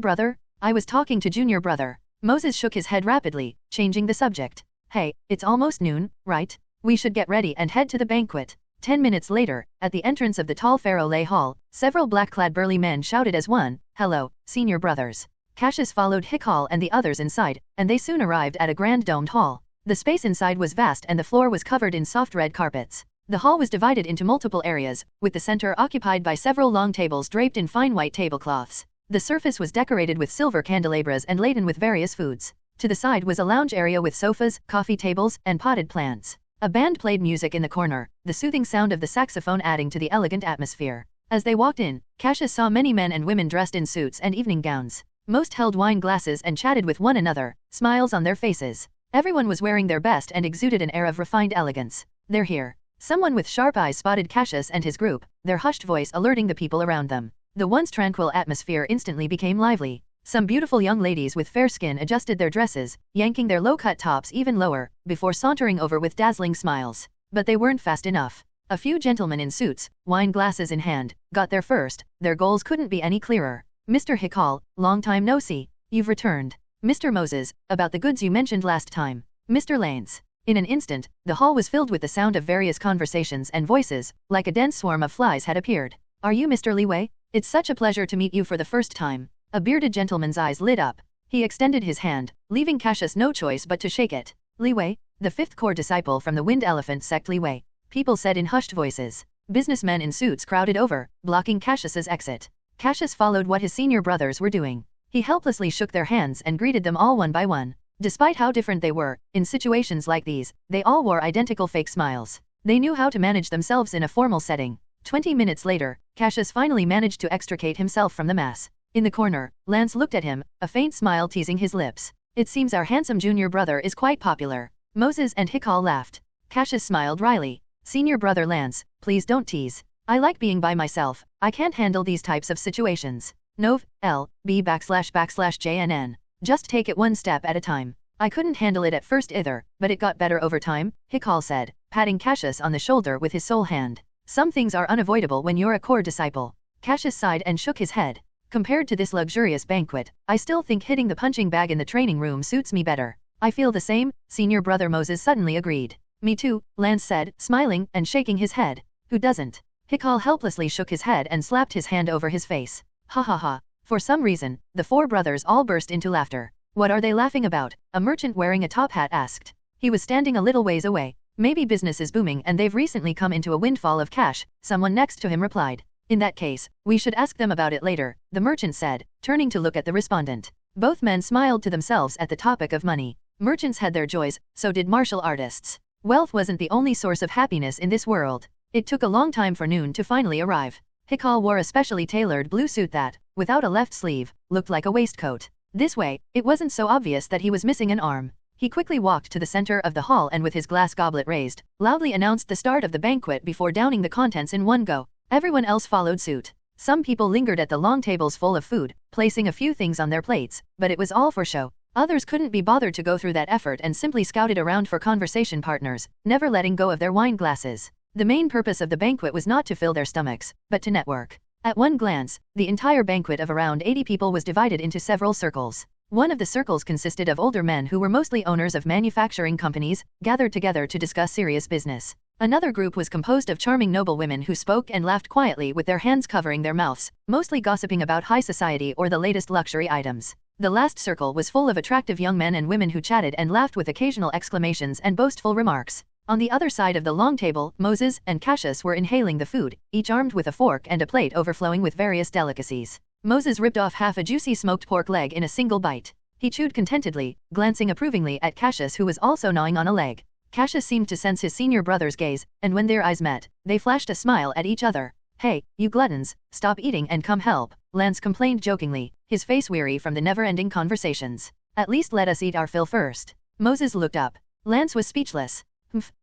brother? I was talking to junior brother." Moses shook his head rapidly, changing the subject. "Hey, it's almost noon, right? We should get ready and head to the banquet." 10 minutes later, at the entrance of the tall Pharaoh Lay Hall, several black-clad burly men shouted as one, "Hello, senior brothers." Cassius followed Hikal and the others inside, and they soon arrived at a grand domed hall. The space inside was vast and the floor was covered in soft red carpets. The hall was divided into multiple areas, with the center occupied by several long tables draped in fine white tablecloths. The surface was decorated with silver candelabras and laden with various foods. To the side was a lounge area with sofas, coffee tables, and potted plants. A band played music in the corner, the soothing sound of the saxophone adding to the elegant atmosphere. As they walked in, Cassius saw many men and women dressed in suits and evening gowns. Most held wine glasses and chatted with one another, smiles on their faces. Everyone was wearing their best and exuded an air of refined elegance. "They're here." Someone with sharp eyes spotted Cassius and his group, their hushed voice alerting the people around them. The once tranquil atmosphere instantly became lively. Some beautiful young ladies with fair skin adjusted their dresses, yanking their low-cut tops even lower, before sauntering over with dazzling smiles. But they weren't fast enough. A few gentlemen in suits, wine glasses in hand, got there first. Their goals couldn't be any clearer. "Mr. Hikal, long time no see. You've returned." "Mr. Moses, about the goods you mentioned last time." "Mr. Lance." In an instant, the hall was filled with the sound of various conversations and voices, like a dense swarm of flies had appeared. "Are you Mr. Li Wei? It's such a pleasure to meet you for the first time." A bearded gentleman's eyes lit up. He extended his hand, leaving Cassius no choice but to shake it. "Li Wei, the fifth core disciple from the Wind Elephant Sect. Li Wei," people said in hushed voices. Businessmen in suits crowded over, blocking Cassius's exit. Cassius followed what his senior brothers were doing. He helplessly shook their hands and greeted them all one by one. Despite how different they were, in situations like these, they all wore identical fake smiles. They knew how to manage themselves in a formal setting. 20 minutes later, Cassius finally managed to extricate himself from the mass. In the corner, Lance looked at him, a faint smile teasing his lips. "It seems our handsome junior brother is quite popular." Moses and Hikal laughed. Cassius smiled wryly. "Senior brother Lance, please don't tease. I like being by myself. I can't handle these types of situations. Nov. L. B //JNN. Just take it one step at a time." I couldn't handle it at first either, but it got better over time, Hikal said, patting Cassius on the shoulder with his sole hand. Some things are unavoidable when you're a core disciple. Cassius sighed and shook his head. Compared to this luxurious banquet, I still think hitting the punching bag in the training room suits me better. I feel the same, senior brother Moses suddenly agreed. Me too, Lance said, smiling and shaking his head. Who doesn't? Hikal helplessly shook his head and slapped his hand over his face. Ha ha ha. For some reason, the four brothers all burst into laughter. What are they laughing about? A merchant wearing a top hat asked. He was standing a little ways away. Maybe business is booming and they've recently come into a windfall of cash, someone next to him replied. In that case, we should ask them about it later, the merchant said, turning to look at the respondent. Both men smiled to themselves at the topic of money. Merchants had their joys, so did martial artists. Wealth wasn't the only source of happiness in this world. It took a long time for noon to finally arrive. Hikal wore a specially tailored blue suit that, without a left sleeve, looked like a waistcoat. This way, it wasn't so obvious that he was missing an arm. He quickly walked to the center of the hall and with his glass goblet raised, loudly announced the start of the banquet before downing the contents in one go. Everyone else followed suit. Some people lingered at the long tables full of food, placing a few things on their plates, but it was all for show. Others couldn't be bothered to go through that effort and simply scouted around for conversation partners, never letting go of their wine glasses. The main purpose of the banquet was not to fill their stomachs, but to network. At one glance, the entire banquet of around 80 people was divided into several circles. One of the circles consisted of older men who were mostly owners of manufacturing companies, gathered together to discuss serious business. Another group was composed of charming noble women who spoke and laughed quietly with their hands covering their mouths, mostly gossiping about high society or the latest luxury items. The last circle was full of attractive young men and women who chatted and laughed with occasional exclamations and boastful remarks. On the other side of the long table, Moses and Cassius were inhaling the food, each armed with a fork and a plate overflowing with various delicacies. Moses ripped off half a juicy smoked pork leg in a single bite. He chewed contentedly, glancing approvingly at Cassius who was also gnawing on a leg. Cassius seemed to sense his senior brother's gaze, and when their eyes met, they flashed a smile at each other. Hey, you gluttons, stop eating and come help, Lance complained jokingly, his face weary from the never-ending conversations. At least let us eat our fill first. Moses looked up. Lance was speechless.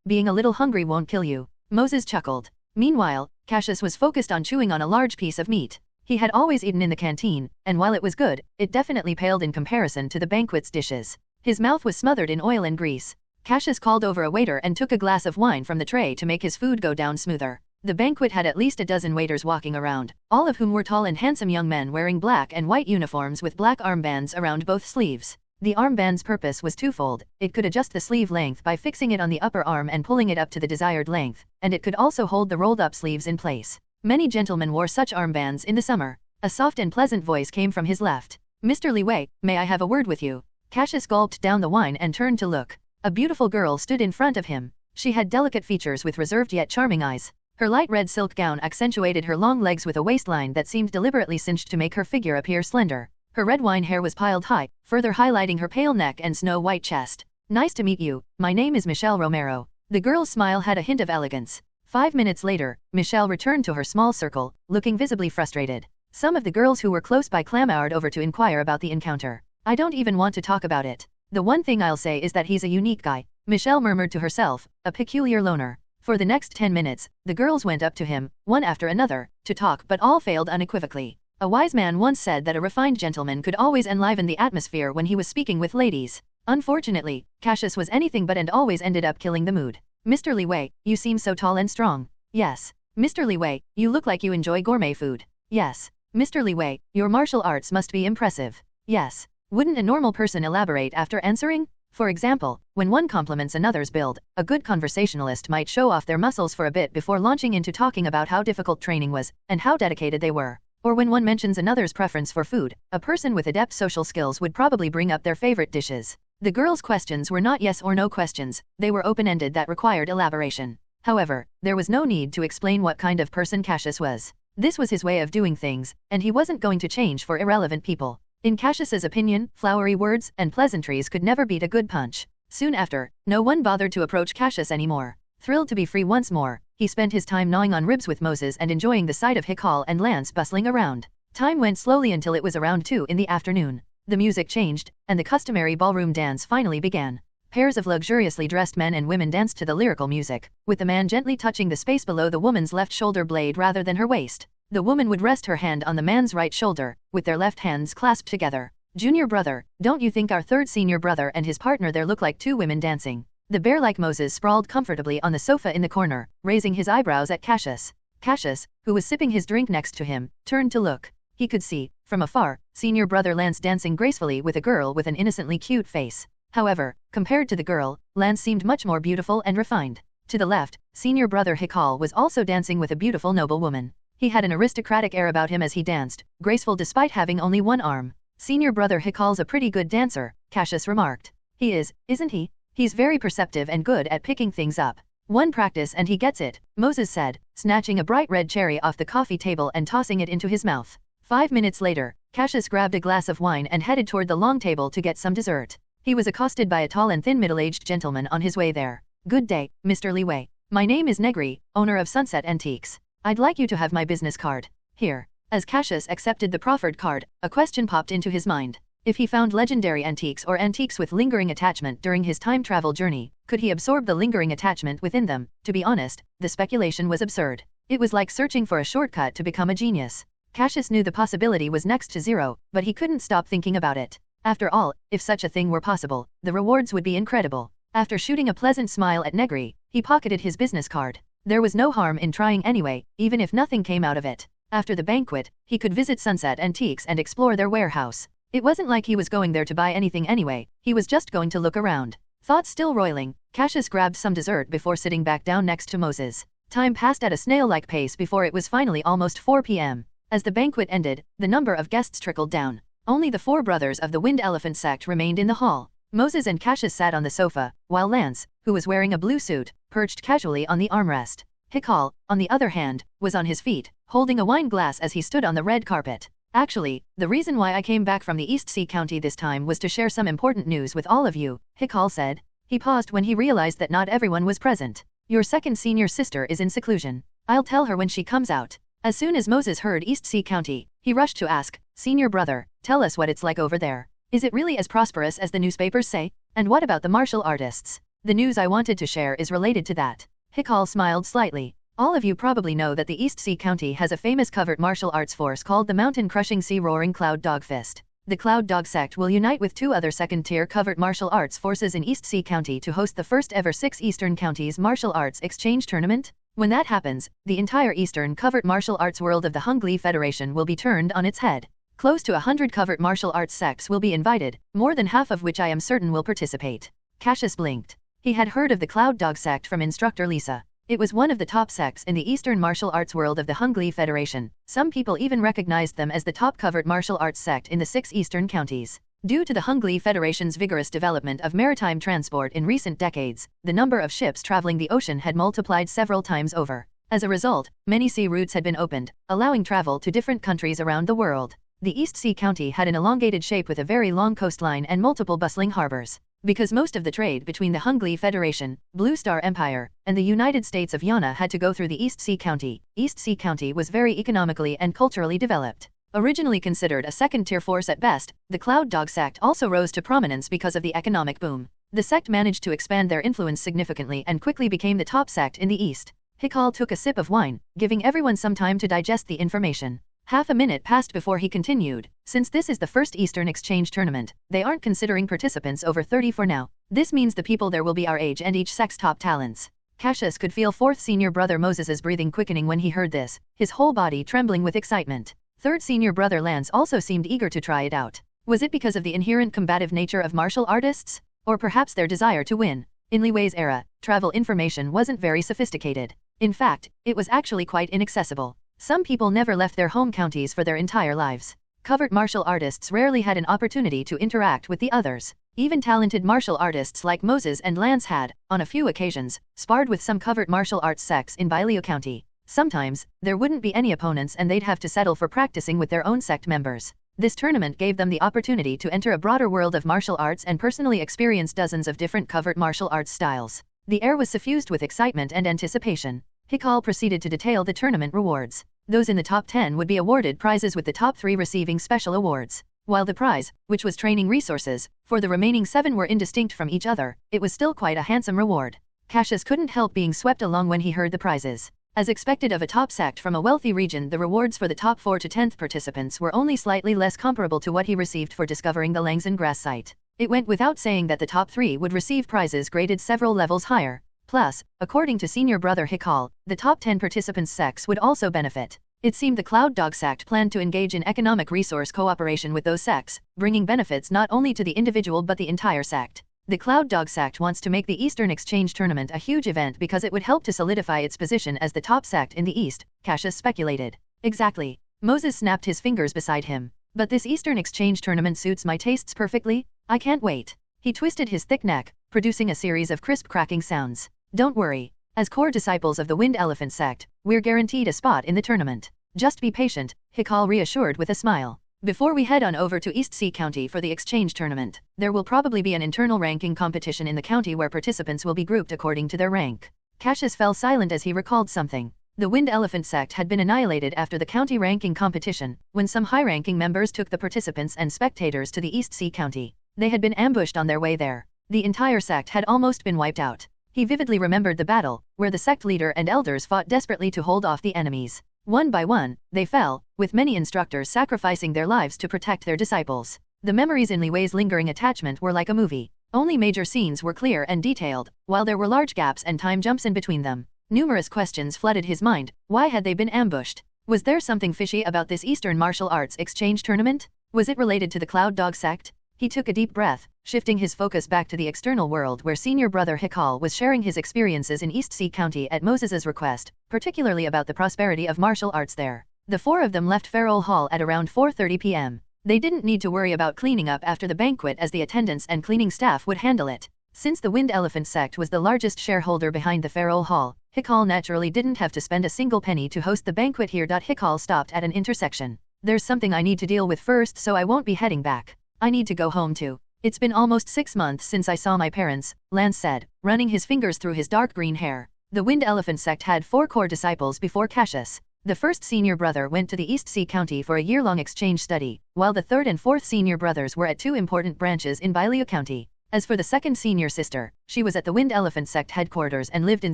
Being a little hungry won't kill you. Moses chuckled. Meanwhile, Cassius was focused on chewing on a large piece of meat. He had always eaten in the canteen, and while it was good, it definitely paled in comparison to the banquet's dishes. His mouth was smothered in oil and grease. Cassius called over a waiter and took a glass of wine from the tray to make his food go down smoother. The banquet had at least a dozen waiters walking around, all of whom were tall and handsome young men wearing black and white uniforms with black armbands around both sleeves. The armband's purpose was twofold. It could adjust the sleeve length by fixing it on the upper arm and pulling it up to the desired length, and it could also hold the rolled-up sleeves in place. Many gentlemen wore such armbands in the summer. A soft and pleasant voice came from his left. Mr. Li Wei, may I have a word with you? Cassius gulped down the wine and turned to look. A beautiful girl stood in front of him. She had delicate features with reserved yet charming eyes. Her light red silk gown accentuated her long legs with a waistline that seemed deliberately cinched to make her figure appear slender. Her red wine hair was piled high, further highlighting her pale neck and snow-white chest. Nice to meet you, my name is Michelle Romero. The girl's smile had a hint of elegance. 5 minutes later, Michelle returned to her small circle, looking visibly frustrated. Some of the girls who were close by clamored over to inquire about the encounter. I don't even want to talk about it. The one thing I'll say is that he's a unique guy, Michelle murmured to herself, a peculiar loner. For the next 10 minutes, the girls went up to him, one after another, to talk but all failed unequivocally. A wise man once said that a refined gentleman could always enliven the atmosphere when he was speaking with ladies. Unfortunately, Cassius was anything but and always ended up killing the mood. Mr. Li Wei, you seem so tall and strong. Yes. Mr. Li Wei, you look like you enjoy gourmet food. Yes. Mr. Li Wei, your martial arts must be impressive. Yes. Wouldn't a normal person elaborate after answering? For example, when one compliments another's build, a good conversationalist might show off their muscles for a bit before launching into talking about how difficult training was, and how dedicated they were. Or when one mentions another's preference for food, a person with adept social skills would probably bring up their favorite dishes. The girls' questions were not yes or no questions, they were open-ended that required elaboration. However, there was no need to explain what kind of person Cassius was. This was his way of doing things, and he wasn't going to change for irrelevant people. In Cassius's opinion, flowery words and pleasantries could never beat a good punch. Soon after, no one bothered to approach Cassius anymore. Thrilled to be free once more, he spent his time gnawing on ribs with Moses and enjoying the sight of Hikal and Lance bustling around. Time went slowly until it was around 2 in the afternoon. The music changed, and the customary ballroom dance finally began. Pairs of luxuriously dressed men and women danced to the lyrical music, with the man gently touching the space below the woman's left shoulder blade rather than her waist. The woman would rest her hand on the man's right shoulder, with their left hands clasped together. "Junior brother, don't you think our third senior brother and his partner there look like two women dancing?" The bear-like Moses sprawled comfortably on the sofa in the corner, raising his eyebrows at Cassius. Cassius, who was sipping his drink next to him, turned to look. He could see, from afar, senior brother Lance dancing gracefully with a girl with an innocently cute face. However, compared to the girl, Lance seemed much more beautiful and refined. To the left, senior brother Hikal was also dancing with a beautiful noble woman. He had an aristocratic air about him as he danced, graceful despite having only one arm. "Senior brother Hikal's a pretty good dancer," Cassius remarked. "He is, isn't he? He's very perceptive and good at picking things up. One practice and he gets it," Moses said, snatching a bright red cherry off the coffee table and tossing it into his mouth. 5 minutes later, Cassius grabbed a glass of wine and headed toward the long table to get some dessert. He was accosted by a tall and thin middle-aged gentleman on his way there. "Good day, Mr. Li Wei. My name is Negri, owner of Sunset Antiques. I'd like you to have my business card. Here." As Cassius accepted the proffered card, a question popped into his mind. If he found legendary antiques or antiques with lingering attachment during his time travel journey, could he absorb the lingering attachment within them? To be honest, the speculation was absurd. It was like searching for a shortcut to become a genius. Cassius knew the possibility was next to zero, but he couldn't stop thinking about it. After all, if such a thing were possible, the rewards would be incredible. After shooting a pleasant smile at Negri, he pocketed his business card. There was no harm in trying anyway, even if nothing came out of it. After the banquet, he could visit Sunset Antiques and explore their warehouse. It wasn't like he was going there to buy anything anyway, he was just going to look around. Thoughts still roiling, Cassius grabbed some dessert before sitting back down next to Moses. Time passed at a snail-like pace before it was finally almost 4 p.m. As the banquet ended, the number of guests trickled down. Only the 4 brothers of the Wind Elephant Sect remained in the hall. Moses and Cassius sat on the sofa, while Lance, who was wearing a blue suit, perched casually on the armrest. Hikal, on the other hand, was on his feet, holding a wine glass as he stood on the red carpet. "Actually, the reason why I came back from the East Sea County this time was to share some important news with all of you," Hikal said. He paused when he realized that not everyone was present. "Your second senior sister is in seclusion. I'll tell her when she comes out." As soon as Moses heard East Sea County, he rushed to ask, "Senior brother, tell us what it's like over there. Is it really as prosperous as the newspapers say? And what about the martial artists?" "The news I wanted to share is related to that." Hikal smiled slightly. "All of you probably know that the East Sea County has a famous covert martial arts force called the mountain-crushing sea-roaring Cloud Dog Fist. The Cloud Dog Sect will unite with 2 other second-tier covert martial arts forces in East Sea County to host the first ever 6 Eastern Counties Martial Arts Exchange Tournament. When that happens, the entire Eastern covert martial arts world of the Hungly Federation will be turned on its head. Close to 100 covert martial arts sects will be invited, more than half of which I am certain will participate." Cassius blinked. He had heard of the Cloud Dog Sect from instructor Lisa. It was one of the top sects in the Eastern martial arts world of the Hungly Federation. Some people even recognized them as the top covert martial arts sect in the 6 Eastern counties. Due to the Hungly Federation's vigorous development of maritime transport in recent decades, the number of ships traveling the ocean had multiplied several times over. As a result, many sea routes had been opened, allowing travel to different countries around the world. The East Sea County had an elongated shape with a very long coastline and multiple bustling harbors. Because most of the trade between the Hungly Federation, Blue Star Empire, and the United States of Yana had to go through the East Sea County was very economically and culturally developed. Originally considered a second-tier force at best, the Cloud Dog Sect also rose to prominence because of the economic boom. The sect managed to expand their influence significantly and quickly became the top sect in the East. Hikal took a sip of wine, giving everyone some time to digest the information. Half a minute passed before he continued. "Since this is the first Eastern Exchange Tournament, they aren't considering participants over 30 for now. This means the people there will be our age and each sect's top talents." Cassius could feel 4th senior brother Moses's breathing quickening when he heard this, his whole body trembling with excitement. 3rd senior brother Lance also seemed eager to try it out. Was it because of the inherent combative nature of martial artists? Or perhaps their desire to win? In Li Wei's era, travel information wasn't very sophisticated. In fact, it was actually quite inaccessible. Some people never left their home counties for their entire lives. Covert martial artists rarely had an opportunity to interact with the others. Even talented martial artists like Moses and Lance had, on a few occasions, sparred with some covert martial arts sects in Bailio County. Sometimes, there wouldn't be any opponents and they'd have to settle for practicing with their own sect members. This tournament gave them the opportunity to enter a broader world of martial arts and personally experience dozens of different covert martial arts styles. The air was suffused with excitement and anticipation. Hikal proceeded to detail the tournament rewards. Those in the top 10 would be awarded prizes with the top 3 receiving special awards. While the prize, which was training resources, for the remaining 7 were indistinct from each other, it was still quite a handsome reward. Cassius couldn't help being swept along when he heard the prizes. As expected of a top sect from a wealthy region, the rewards for the top 4 to 10th participants were only slightly less comparable to what he received for discovering the Langzen grass site. It went without saying that the top 3 would receive prizes graded several levels higher. Plus, according to senior brother Hikal, the top 10 participants' sects would also benefit. It seemed the Cloud Dog sect planned to engage in economic resource cooperation with those sects, bringing benefits not only to the individual but the entire sect. The Cloud Dog sect wants to make the Eastern Exchange Tournament a huge event because it would help to solidify its position as the top sect in the East, Cassius speculated. Exactly. Moses snapped his fingers beside him. But this Eastern Exchange Tournament suits my tastes perfectly. I can't wait. He twisted his thick neck, producing a series of crisp cracking sounds. Don't worry. As core disciples of the Wind Elephant Sect, we're guaranteed a spot in the tournament. Just be patient, Hikal reassured with a smile. Before we head on over to East Sea County for the exchange tournament, there will probably be an internal ranking competition in the county where participants will be grouped according to their rank. Cassius fell silent as he recalled something. The Wind Elephant Sect had been annihilated after the county ranking competition, when some high-ranking members took the participants and spectators to the East Sea County. They had been ambushed on their way there. The entire sect had almost been wiped out. He vividly remembered the battle, where the sect leader and elders fought desperately to hold off the enemies. One by one, they fell, with many instructors sacrificing their lives to protect their disciples. The memories in Li Wei's lingering attachment were like a movie. Only major scenes were clear and detailed, while there were large gaps and time jumps in between them. Numerous questions flooded his mind. Why had they been ambushed? Was there something fishy about this Eastern Martial Arts exchange tournament? Was it related to the Cloud Dog sect? He took a deep breath, shifting his focus back to the external world where senior brother Hikal was sharing his experiences in East Sea County at Moses's request, particularly about the prosperity of martial arts there. The 4 of them left Farrell Hall at around 4:30 p.m. They didn't need to worry about cleaning up after the banquet as the attendants and cleaning staff would handle it. Since the Wind Elephant Sect was the largest shareholder behind the Farrell Hall, Hikal naturally didn't have to spend a single penny to host the banquet here. Hikal stopped at an intersection. There's something I need to deal with first, so I won't be heading back. I need to go home too. It's been almost 6 months since I saw my parents, Lance said, running his fingers through his dark green hair. The Wind Elephant Sect had 4 core disciples before Cassius. The first senior brother went to the East Sea County for a year-long exchange study, while the 3rd and 4th senior brothers were at 2 important branches in Bailia County. As for the second senior sister, she was at the Wind Elephant Sect headquarters and lived in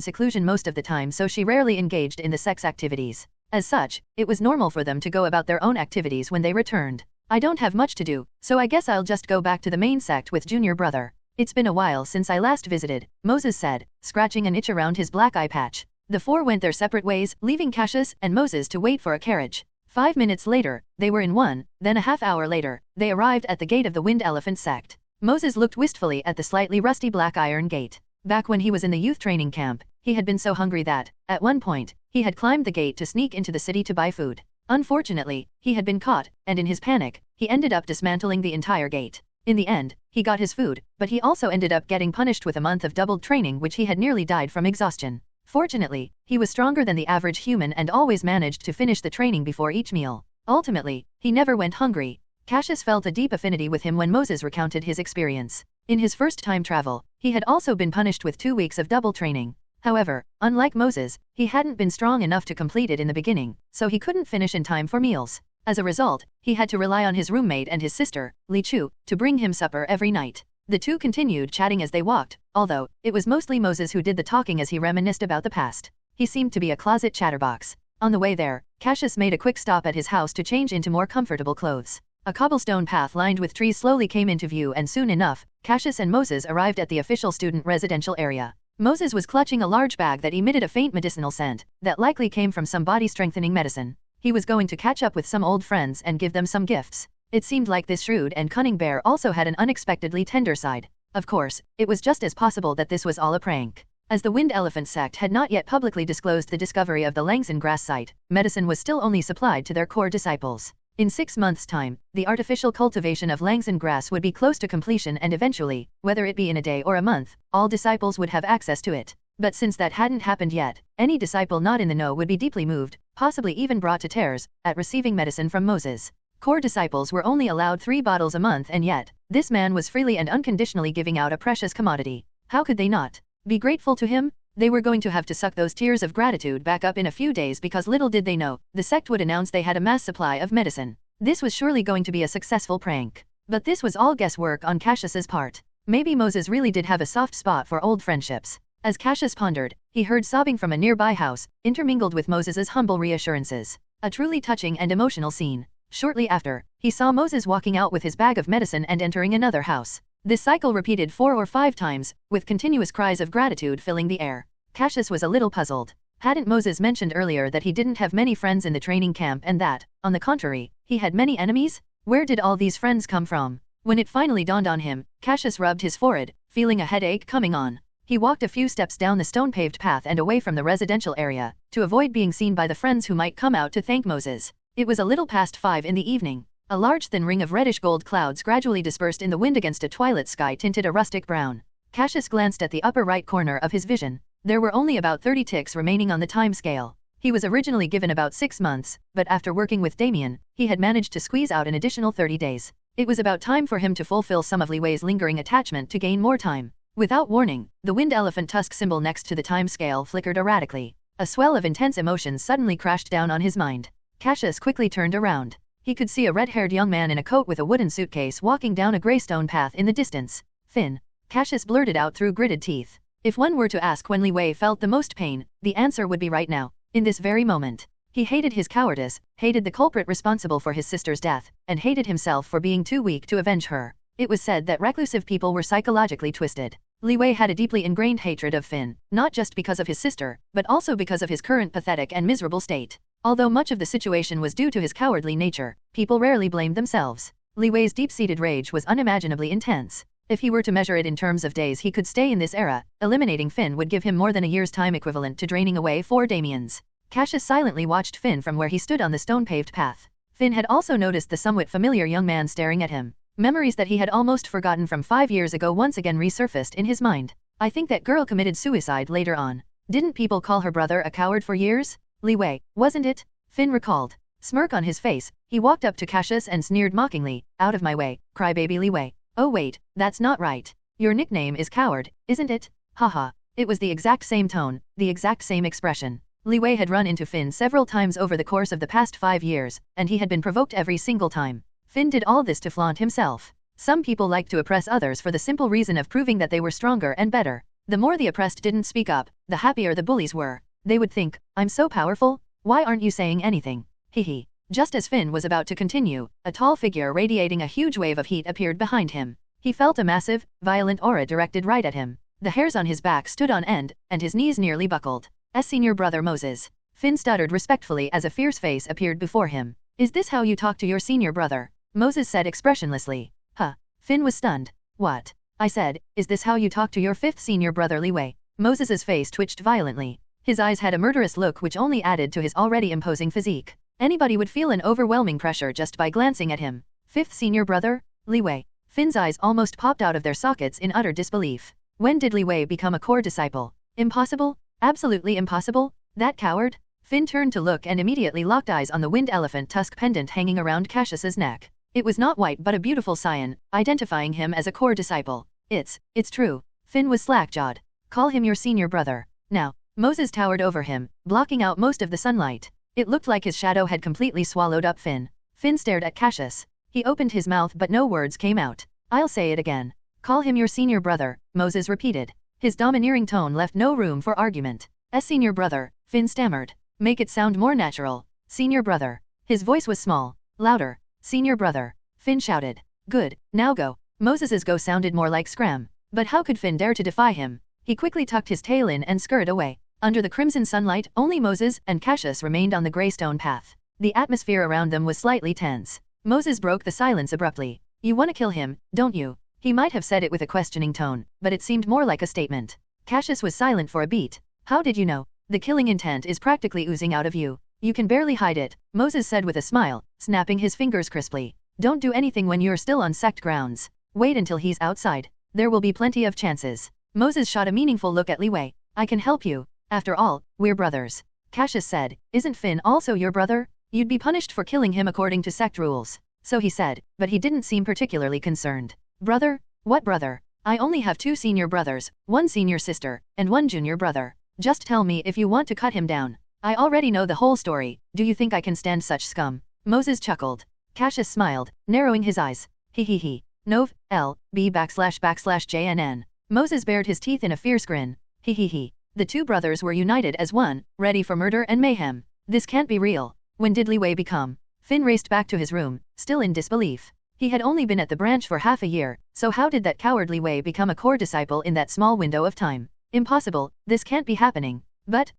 seclusion most of the time, so she rarely engaged in the sect's activities. As such, it was normal for them to go about their own activities when they returned. I don't have much to do, so I guess I'll just go back to the main sect with junior brother. It's been a while since I last visited, Moses said, scratching an itch around his black eye patch. The 4 went their separate ways, leaving Cassius and Moses to wait for a carriage. 5 minutes later, they were in one, then a half-hour later, they arrived at the gate of the Wind Elephant Sect. Moses looked wistfully at the slightly rusty black iron gate. Back when he was in the youth training camp, he had been so hungry that, at one point, he had climbed the gate to sneak into the city to buy food. Unfortunately, he had been caught, and in his panic, he ended up dismantling the entire gate. In the end, he got his food, but he also ended up getting punished with a month of doubled training, which he had nearly died from exhaustion. Fortunately, he was stronger than the average human and always managed to finish the training before each meal. Ultimately, he never went hungry. Cassius felt a deep affinity with him when Moses recounted his experience. In his first time travel, he had also been punished with 2 weeks of double training. However, unlike Moses, he hadn't been strong enough to complete it in the beginning, so he couldn't finish in time for meals. As a result, he had to rely on his roommate and his sister, Li Chu, to bring him supper every night. The two continued chatting as they walked, although it was mostly Moses who did the talking as he reminisced about the past. He seemed to be a closet chatterbox. On the way there, Cassius made a quick stop at his house to change into more comfortable clothes. A cobblestone path lined with trees slowly came into view, and soon enough, Cassius and Moses arrived at the official student residential area. Moses was clutching a large bag that emitted a faint medicinal scent that likely came from some body-strengthening medicine. He was going to catch up with some old friends and give them some gifts. It seemed like this shrewd and cunning bear also had an unexpectedly tender side. Of course, it was just as possible that this was all a prank. As the Wind Elephant Sect had not yet publicly disclosed the discovery of the Langzen grass site, medicine was still only supplied to their core disciples. In 6 months' time, the artificial cultivation of Langzen grass would be close to completion, and eventually, whether it be in a day or a month, all disciples would have access to it. But since that hadn't happened yet, any disciple not in the know would be deeply moved, possibly even brought to tears, at receiving medicine from Moses. Core disciples were only allowed 3 bottles a month, and yet, this man was freely and unconditionally giving out a precious commodity. How could they not be grateful to him? They were going to have to suck those tears of gratitude back up in a few days, because little did they know, the sect would announce they had a mass supply of medicine. This was surely going to be a successful prank. But this was all guesswork on Cassius's part. Maybe Moses really did have a soft spot for old friendships. As Cassius pondered, he heard sobbing from a nearby house, intermingled with Moses's humble reassurances. A truly touching and emotional scene. Shortly after, he saw Moses walking out with his bag of medicine and entering another house. This cycle repeated 4 or 5 times, with continuous cries of gratitude filling the air. Cassius was a little puzzled. Hadn't Moses mentioned earlier that he didn't have many friends in the training camp and that, on the contrary, he had many enemies? Where did all these friends come from? When it finally dawned on him, Cassius rubbed his forehead, feeling a headache coming on. He walked a few steps down the stone-paved path and away from the residential area, to avoid being seen by the friends who might come out to thank Moses. It was a little past 5 in the evening. A large thin ring of reddish-gold clouds gradually dispersed in the wind against a twilight sky tinted a rustic brown. Cassius glanced at the upper right corner of his vision. There were only about 30 ticks remaining on the time scale. He was originally given about 6 months, but after working with Damien, he had managed to squeeze out an additional 30 days. It was about time for him to fulfill some of Li Wei's lingering attachment to gain more time. Without warning, the wind elephant tusk symbol next to the time scale flickered erratically. A swell of intense emotions suddenly crashed down on his mind. Cassius quickly turned around. He could see a red-haired young man in a coat with a wooden suitcase walking down a grey stone path in the distance. Finn. Cassius blurted out through gritted teeth. If one were to ask when Li Wei felt the most pain, the answer would be right now, in this very moment. He hated his cowardice, hated the culprit responsible for his sister's death, and hated himself for being too weak to avenge her. It was said that reclusive people were psychologically twisted. Li Wei had a deeply ingrained hatred of Finn, not just because of his sister, but also because of his current pathetic and miserable state. Although much of the situation was due to his cowardly nature, people rarely blamed themselves. Li Wei's deep-seated rage was unimaginably intense. If he were to measure it in terms of days he could stay in this era, eliminating Finn would give him more than a year's time equivalent to draining away 4 Damiens. Cassius silently watched Finn from where he stood on the stone-paved path. Finn had also noticed the somewhat familiar young man staring at him. Memories that he had almost forgotten from 5 years ago once again resurfaced in his mind. I think that girl committed suicide later on. Didn't people call her brother a coward for years? Li Wei, wasn't it? Finn recalled. Smirk on his face, he walked up to Cassius and sneered mockingly, out of my way, crybaby Li Wei. Oh wait, that's not right. Your nickname is Coward, isn't it? Haha. It was the exact same tone, the exact same expression. Li Wei had run into Finn several times over the course of the past 5 years, and he had been provoked every single time. Finn did all this to flaunt himself. Some people like to oppress others for the simple reason of proving that they were stronger and better. The more the oppressed didn't speak up, the happier the bullies were. They would think, I'm so powerful, why aren't you saying anything? Hehe. Just as Finn was about to continue, a tall figure radiating a huge wave of heat appeared behind him. He felt a massive, violent aura directed right at him. The hairs on his back stood on end, and his knees nearly buckled. Senior brother Moses. Finn stuttered respectfully as a fierce face appeared before him. Is this how you talk to your senior brother? Moses said expressionlessly. Huh. Finn was stunned. What? I said, is this how you talk to your 5th senior brother Li Wei? Moses's face twitched violently. His eyes had a murderous look which only added to his already imposing physique. Anybody would feel an overwhelming pressure just by glancing at him. 5th senior brother? Li Wei. Finn's eyes almost popped out of their sockets in utter disbelief. When did Li Wei become a core disciple? Impossible? Absolutely impossible? That coward? Finn turned to look and immediately locked eyes on the wind elephant tusk pendant hanging around Cassius's neck. It was not white but a beautiful cyan, identifying him as a core disciple. It's true. Finn was slack-jawed. Call him your senior brother. Now. Moses towered over him, blocking out most of the sunlight. It looked like his shadow had completely swallowed up Finn. Finn stared at Cassius. He opened his mouth but no words came out. I'll say it again. Call him your senior brother, Moses repeated. His domineering tone left no room for argument. Senior brother, Finn stammered. Make it sound more natural. Senior brother. His voice was small. Louder. Senior brother. Finn shouted. Good, now go. Moses's go sounded more like scram. But how could Finn dare to defy him? He quickly tucked his tail in and scurried away. Under the crimson sunlight, only Moses and Cassius remained on the grey stone path. The atmosphere around them was slightly tense. Moses broke the silence abruptly. You wanna kill him, don't you? He might have said it with a questioning tone, but it seemed more like a statement. Cassius was silent for a beat. How did you know? The killing intent is practically oozing out of you. You can barely hide it, Moses said with a smile, snapping his fingers crisply. Don't do anything when you're still on sect grounds. Wait until he's outside. There will be plenty of chances. Moses shot a meaningful look at Li Wei. I can help you. After all, we're brothers. Cassius said, isn't Finn also your brother? You'd be punished for killing him according to sect rules. So he said, but he didn't seem particularly concerned. Brother? What brother? I only have 2 senior brothers, 1 senior sister, and 1 junior brother. Just tell me if you want to cut him down. I already know the whole story. Do you think I can stand such scum? Moses chuckled. Cassius smiled, narrowing his eyes. He. Nov. L. B //JNN. Moses bared his teeth in a fierce grin. He. The two brothers were united as one, ready for murder and mayhem. This can't be real. When did Li Wei become? Finn raced back to his room, still in disbelief. He had only been at the branch for half a year, so how did that coward Li Wei become a core disciple in that small window of time? Impossible, this can't be happening. But,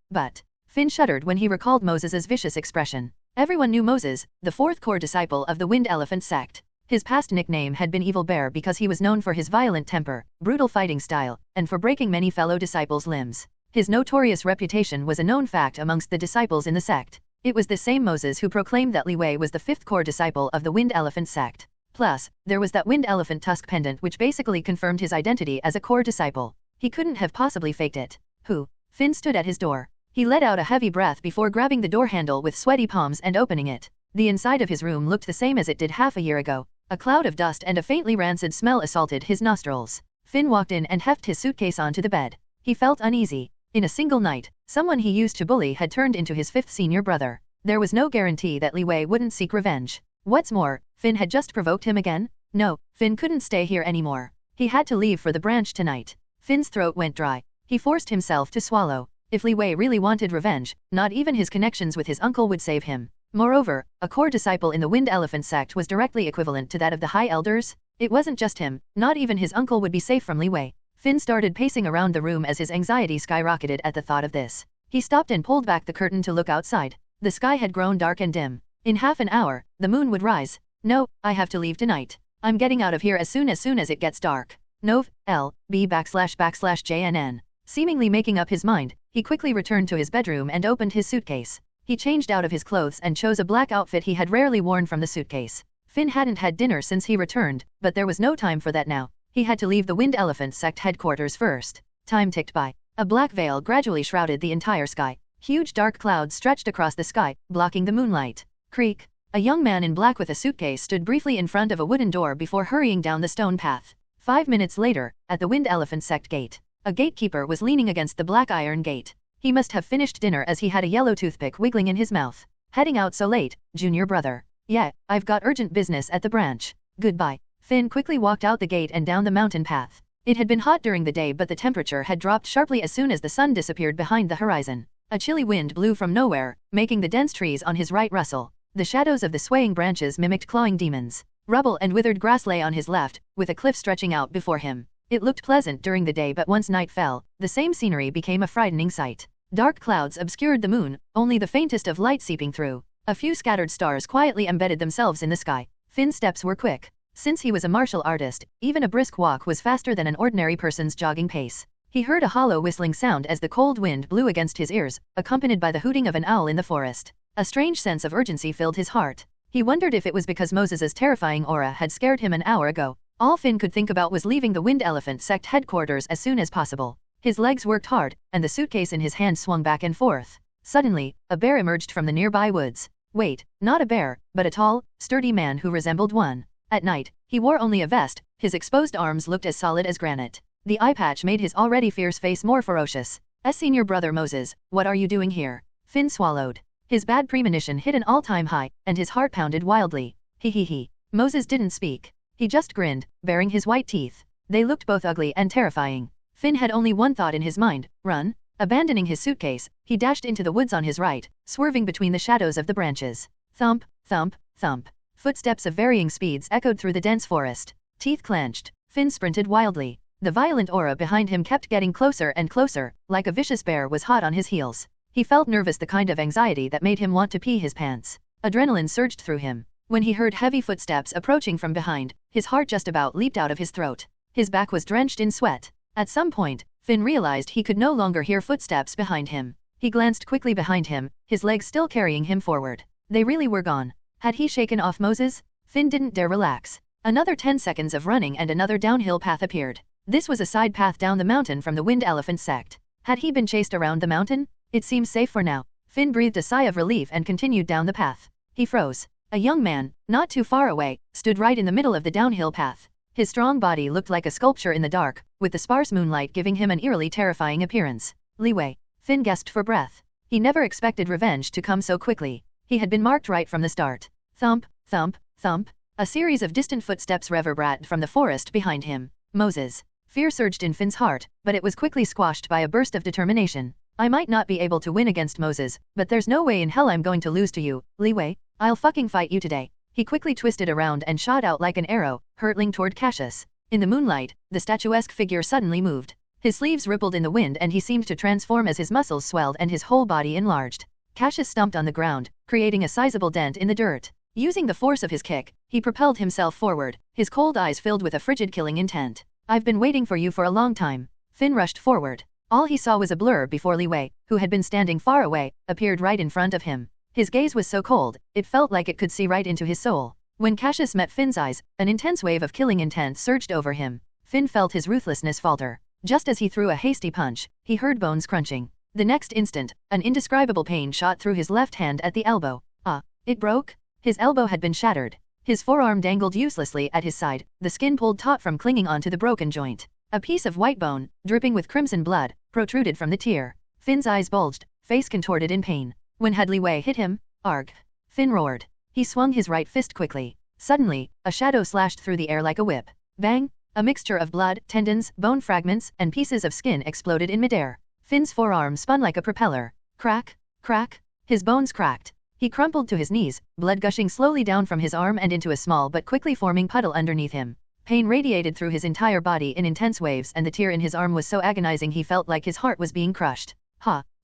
Finn shuddered when he recalled Moses's vicious expression. Everyone knew Moses, the fourth core disciple of the Wind Elephant Sect. His past nickname had been Evil Bear because he was known for his violent temper, brutal fighting style, and for breaking many fellow disciples' limbs. His notorious reputation was a known fact amongst the disciples in the sect. It was the same Moses who proclaimed that Li Wei was the fifth core disciple of the Wind Elephant Sect. Plus, there was that Wind Elephant tusk pendant which basically confirmed his identity as a core disciple. He couldn't have possibly faked it. Who? Finn stood at his door. He let out a heavy breath before grabbing the door handle with sweaty palms and opening it. The inside of his room looked the same as it did half a year ago. A cloud of dust and a faintly rancid smell assaulted his nostrils. Finn walked in and hefted his suitcase onto the bed. He felt uneasy. In a single night, someone he used to bully had turned into his fifth senior brother. There was no guarantee that Li Wei wouldn't seek revenge. What's more, Finn had just provoked him again? No, Finn couldn't stay here anymore. He had to leave for the branch tonight. Finn's throat went dry. He forced himself to swallow. If Li Wei really wanted revenge, not even his connections with his uncle would save him. Moreover, a core disciple in the Wind Elephant Sect was directly equivalent to that of the High Elders. It wasn't just him, not even his uncle would be safe from Li Wei. Finn started pacing around the room as his anxiety skyrocketed at the thought of this. He stopped and pulled back the curtain to look outside. The sky had grown dark and dim. In half an hour, the moon would rise. No, I have to leave tonight. I'm getting out of here as soon as it gets dark. Nov. L. B //JNN. Seemingly making up his mind, he quickly returned to his bedroom and opened his suitcase. He changed out of his clothes and chose a black outfit he had rarely worn from the suitcase. Finn hadn't had dinner since he returned, but there was no time for that now. He had to leave the Wind Elephant Sect headquarters first. Time ticked by. A black veil gradually shrouded the entire sky. Huge dark clouds stretched across the sky, blocking the moonlight. Creak. A young man in black with a suitcase stood briefly in front of a wooden door before hurrying down the stone path. 5 minutes later, at the Wind Elephant Sect gate, a gatekeeper was leaning against the black iron gate. He must have finished dinner as he had a yellow toothpick wiggling in his mouth. Heading out so late, junior brother. Yeah, I've got urgent business at the branch. Goodbye. Finn quickly walked out the gate and down the mountain path. It had been hot during the day, but the temperature had dropped sharply as soon as the sun disappeared behind the horizon. A chilly wind blew from nowhere, making the dense trees on his right rustle. The shadows of the swaying branches mimicked clawing demons. Rubble and withered grass lay on his left, with a cliff stretching out before him. It looked pleasant during the day, but once night fell, the same scenery became a frightening sight. Dark clouds obscured the moon, only the faintest of light seeping through. A few scattered stars quietly embedded themselves in the sky. Finn's steps were quick. Since he was a martial artist, even a brisk walk was faster than an ordinary person's jogging pace. He heard a hollow whistling sound as the cold wind blew against his ears, accompanied by the hooting of an owl in the forest. A strange sense of urgency filled his heart. He wondered if it was because Moses's terrifying aura had scared him an hour ago. All Finn could think about was leaving the Wind Elephant Sect headquarters as soon as possible. His legs worked hard, and the suitcase in his hand swung back and forth. Suddenly, a bear emerged from the nearby woods. Wait, not a bear, but a tall, sturdy man who resembled one. At night, he wore only a vest, his exposed arms looked as solid as granite. The eye patch made his already fierce face more ferocious. Senior brother Moses, what are you doing here? Finn swallowed. His bad premonition hit an all-time high, and his heart pounded wildly. He. Moses didn't speak. He just grinned, baring his white teeth. They looked both ugly and terrifying. Finn had only one thought in his mind, run. Abandoning his suitcase, he dashed into the woods on his right, swerving between the shadows of the branches. Thump, thump, thump. Footsteps of varying speeds echoed through the dense forest. Teeth clenched, Finn sprinted wildly. The violent aura behind him kept getting closer and closer, like a vicious bear was hot on his heels. He felt nervous, the kind of anxiety that made him want to pee his pants. Adrenaline surged through him. When he heard heavy footsteps approaching from behind, his heart just about leaped out of his throat. His back was drenched in sweat. At some point, Finn realized he could no longer hear footsteps behind him. He glanced quickly behind him, his legs still carrying him forward. They really were gone. Had he shaken off Moses? Finn didn't dare relax. Another 10 seconds of running and another downhill path appeared. This was a side path down the mountain from the Wind Elephant Sect. Had he been chased around the mountain? It seems safe for now. Finn breathed a sigh of relief and continued down the path. He froze. A young man, not too far away, stood right in the middle of the downhill path. His strong body looked like a sculpture in the dark, with the sparse moonlight giving him an eerily terrifying appearance. Li Wei. Finn gasped for breath. He never expected revenge to come so quickly. He had been marked right from the start. Thump, thump, thump. A series of distant footsteps reverberated from the forest behind him. Moses. Fear surged in Finn's heart, but it was quickly squashed by a burst of determination. I might not be able to win against Moses, but there's no way in hell I'm going to lose to you, Li Wei. I'll fucking fight you today. He quickly twisted around and shot out like an arrow, hurtling toward Cassius. In the moonlight, the statuesque figure suddenly moved. His sleeves rippled in the wind and he seemed to transform as his muscles swelled and his whole body enlarged. Cassius stomped on the ground, creating a sizable dent in the dirt. Using the force of his kick, he propelled himself forward, his cold eyes filled with a frigid killing intent. I've been waiting for you for a long time. Finn rushed forward. All he saw was a blur before Li Wei, who had been standing far away, appeared right in front of him. His gaze was so cold, it felt like it could see right into his soul. When Cassius met Finn's eyes, an intense wave of killing intent surged over him. Finn felt his ruthlessness falter. Just as he threw a hasty punch, he heard bones crunching. The next instant, an indescribable pain shot through his left hand at the elbow. It broke? His elbow had been shattered. His forearm dangled uselessly at his side, the skin pulled taut from clinging onto the broken joint. A piece of white bone, dripping with crimson blood, protruded from the tear. Finn's eyes bulged, face contorted in pain. When had Li Wei hit him? Arg! Finn roared. He swung his right fist quickly. Suddenly, a shadow slashed through the air like a whip. Bang! A mixture of blood, tendons, bone fragments, and pieces of skin exploded in midair. Finn's forearm spun like a propeller. Crack! Crack! His bones cracked. He crumpled to his knees, blood gushing slowly down from his arm and into a small but quickly forming puddle underneath him. Pain radiated through his entire body in intense waves and the tear in his arm was so agonizing he felt like his heart was being crushed.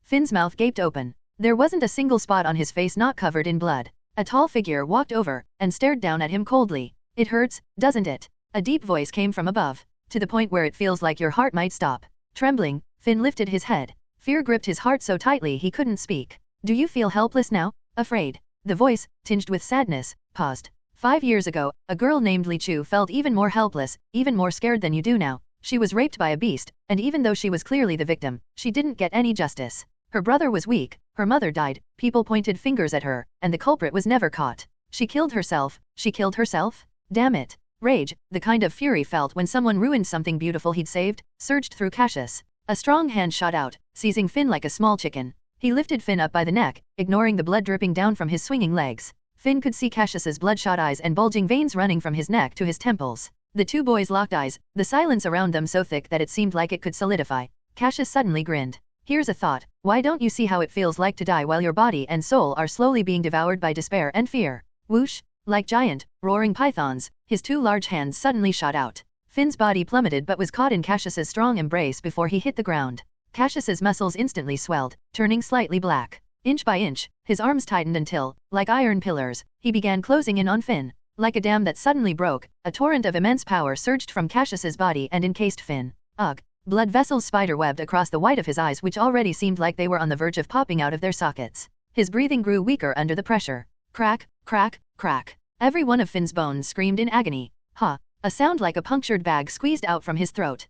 Finn's mouth gaped open. There wasn't a single spot on his face not covered in blood. A tall figure walked over and stared down at him coldly. It hurts, doesn't it? A deep voice came from above, to the point where it feels like your heart might stop. Trembling, Finn lifted his head. Fear gripped his heart so tightly he couldn't speak. Do you feel helpless now? Afraid? The voice, tinged with sadness, paused. 5 years ago, a girl named Li Chu felt even more helpless, even more scared than you do now. She was raped by a beast, and even though she was clearly the victim, she didn't get any justice. Her brother was weak, her mother died, people pointed fingers at her, and the culprit was never caught. She killed herself. She killed herself? Damn it. Rage, the kind of fury felt when someone ruined something beautiful he'd saved, surged through Cassius. A strong hand shot out, seizing Finn like a small chicken. He lifted Finn up by the neck, ignoring the blood dripping down from his swinging legs. Finn could see Cassius's bloodshot eyes and bulging veins running from his neck to his temples. The two boys locked eyes, the silence around them so thick that it seemed like it could solidify. Cassius suddenly grinned. Here's a thought. Why don't you see how it feels like to die while your body and soul are slowly being devoured by despair and fear? Whoosh! Like giant, roaring pythons, his two large hands suddenly shot out. Finn's body plummeted but was caught in Cassius's strong embrace before he hit the ground. Cassius's muscles instantly swelled, turning slightly black. Inch by inch, his arms tightened until, like iron pillars, he began closing in on Finn. Like a dam that suddenly broke, a torrent of immense power surged from Cassius's body and encased Finn. Ugh! Blood vessels spider-webbed across the white of his eyes which already seemed like they were on the verge of popping out of their sockets. His breathing grew weaker under the pressure. Crack, crack, crack. Every one of Finn's bones screamed in agony. A sound like a punctured bag squeezed out from his throat.